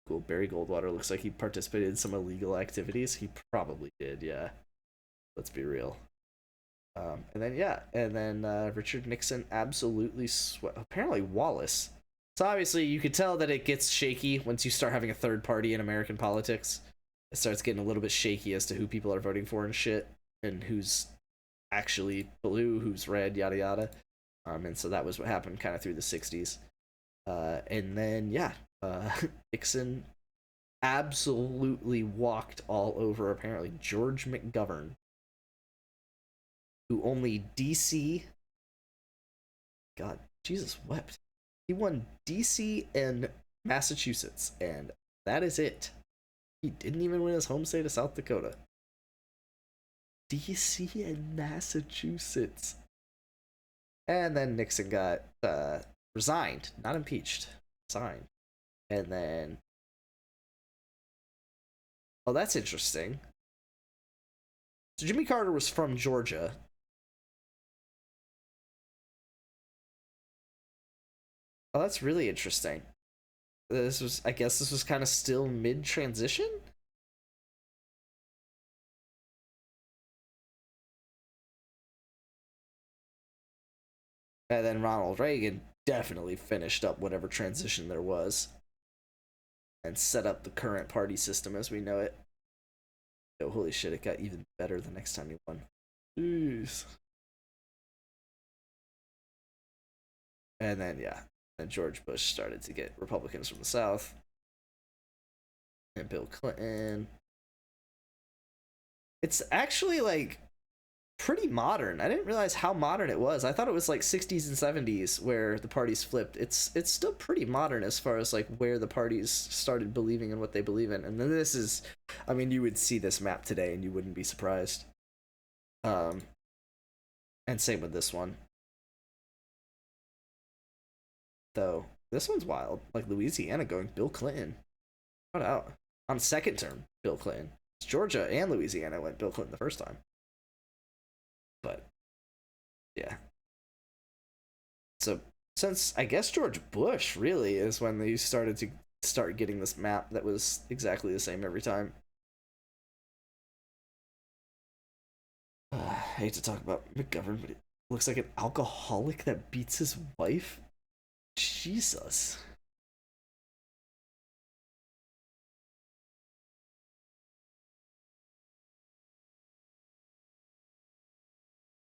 Cool. Barry Goldwater looks like he participated in some illegal activities. He probably did, yeah. Let's be real. And then Richard Nixon absolutely apparently Wallace. So obviously you could tell that it gets shaky once you start having a third party in American politics. It starts getting a little bit shaky as to who people are voting for and shit, and who's actually blue, who's red, yada yada. And so that was what happened kind of through the 60s. And then Nixon absolutely walked all over apparently George McGovern, who only DC, God, Jesus wept. He won DC and Massachusetts, and that is it. He didn't even win his home state of South Dakota. DC and Massachusetts. And then Nixon got resigned, not impeached, resigned. And then, oh, that's interesting. So Jimmy Carter was from Georgia. Oh, that's really interesting. I guess this was kind of still mid-transition? And then Ronald Reagan definitely finished up whatever transition there was and set up the current party system as we know it. Oh, holy shit, it got even better the next time he won. Jeez. And then, George Bush started to get Republicans from the South. And Bill Clinton. It's actually, like, pretty modern. I didn't realize how modern it was. I thought it was, like, 60s and 70s where the parties flipped. It's still pretty modern as far as, like, where the parties started believing in what they believe in. And then this is, I mean, you would see this map today and you wouldn't be surprised. And same with this one. Though this one's wild, like Louisiana going Bill Clinton. What out on second term, Bill Clinton. Georgia and Louisiana went Bill Clinton the first time. But yeah. So since I guess George Bush really is when they started to start getting this map that was exactly the same every time. I hate to talk about McGovern, but it looks like an alcoholic that beats his wife. Jesus.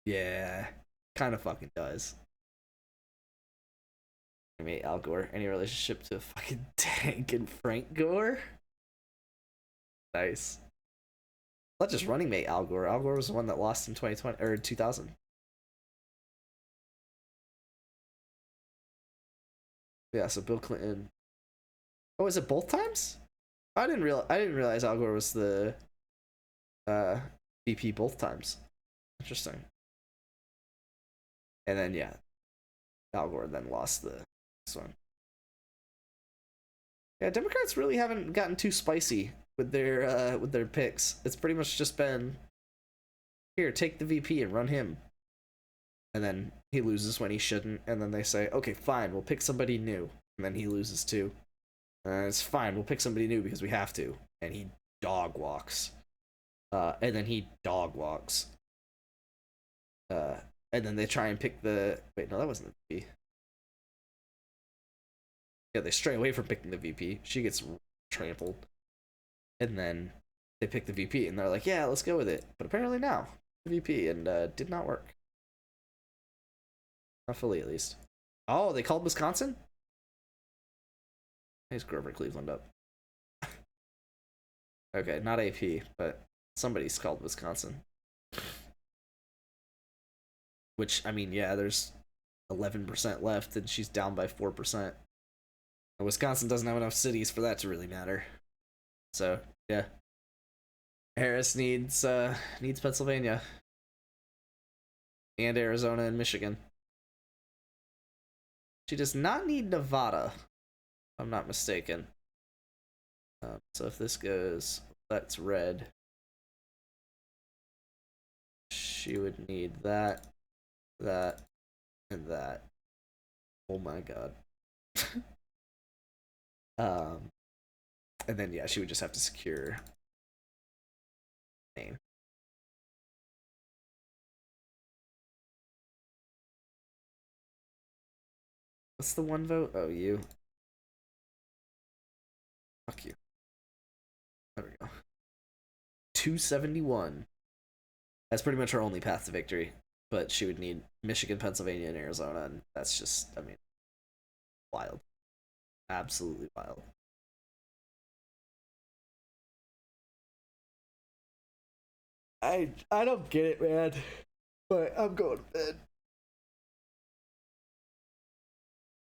Yeah, kind of fucking does. I mean, Al Gore, any relationship to fucking Tank and Frank Gore? Nice. Not just running mate Al Gore. Al Gore was the one that lost in 2020 or 2000. Yeah, so Bill Clinton. Oh, is it both times? I didn't realize Al Gore was the VP both times. Interesting. And then Al Gore then lost this one. Yeah, Democrats really haven't gotten too spicy with their picks. It's pretty much just been, here, take the VP and run him. And then he loses when he shouldn't, and then they say, okay, fine, we'll pick somebody new. And then he loses too. And it's fine, we'll pick somebody new because we have to. And he dog walks. And then he dog walks. And then they try and pick the... Wait, no, that wasn't the VP. Yeah, they stray away from picking the VP. She gets trampled. And then they pick the VP, and they're like, yeah, let's go with it. But apparently now, the VP, and did not work. Not fully, at least. Oh, they called Wisconsin? Nice Grover Cleveland up. Okay, not AP, but somebody's called Wisconsin. Which, I mean, yeah, there's 11% left, and she's down by 4%. And Wisconsin doesn't have enough cities for that to really matter. So, Yeah. Harris needs Pennsylvania. And Arizona and Michigan. She does not need Nevada, if I'm not mistaken. So if this goes, that's red. She would need that, that, and that. Oh my god. And then yeah, she would just have to secure Maine. What's the one vote? Oh, you. Fuck you. There we go. 271. That's pretty much her only path to victory. But she would need Michigan, Pennsylvania, and Arizona, and that's just, I mean, wild. Absolutely wild. I don't get it, man. But I'm going to bed.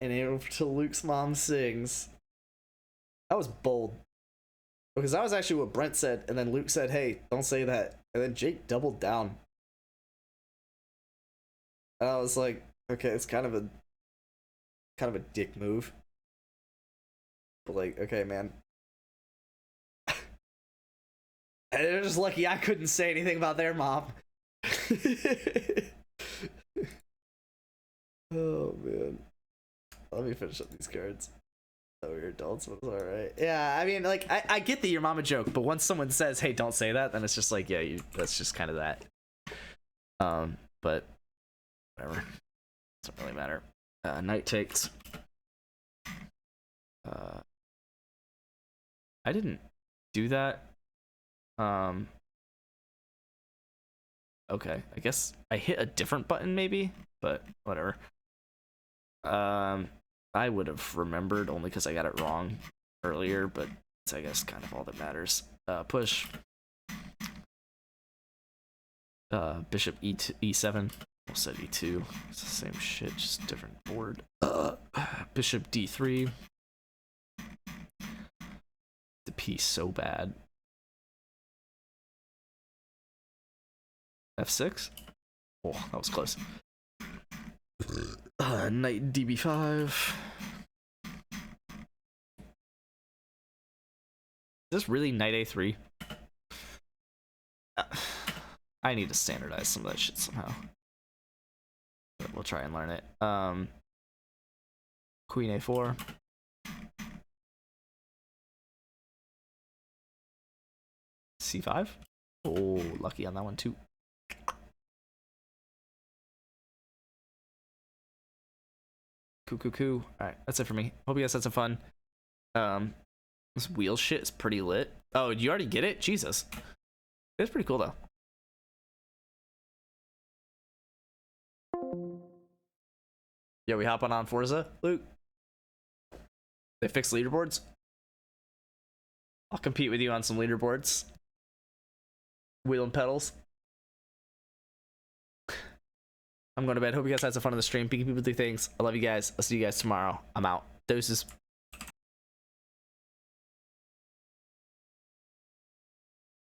And until Luke's mom sings. That was bold. Because that was actually what Brent said, and then Luke said, hey, don't say that. And then Jake doubled down. And I was like, okay, it's kind of a dick move. But like, okay, man. And they're just lucky I couldn't say anything about their mom. Oh man. Let me finish up these cards. Oh, we're adults, but it's alright. Yeah, I mean, like, I get that your mama joke, but once someone says, hey, don't say that, then it's just like, yeah, that's just kind of that. But whatever. Doesn't really matter. Knight takes. I didn't do that. Okay, I guess I hit a different button maybe, but whatever. I would have remembered only because I got it wrong earlier, but it's, I guess, kind of all that matters. Push. Bishop E2, E7. I said E2. It's the same shit, just different board. Bishop D3. The piece so bad. F6. Oh, that was close. Knight DB5. Is this really knight A3? I need to standardize some of that shit somehow. But we'll try and learn it. Queen A4. C5. Oh, lucky on that one too. Cool. Alright, that's it for me. Hope you guys had some fun. This wheel shit is pretty lit. Oh, did you already get it? Jesus. It's pretty cool though. Yeah, we hopping on Forza, Luke? They fixed leaderboards? I'll compete with you on some leaderboards. Wheel and pedals. I'm going to bed. Hope you guys had some fun on the stream. Picking people do things. I love you guys. I'll see you guys tomorrow. I'm out. Doses.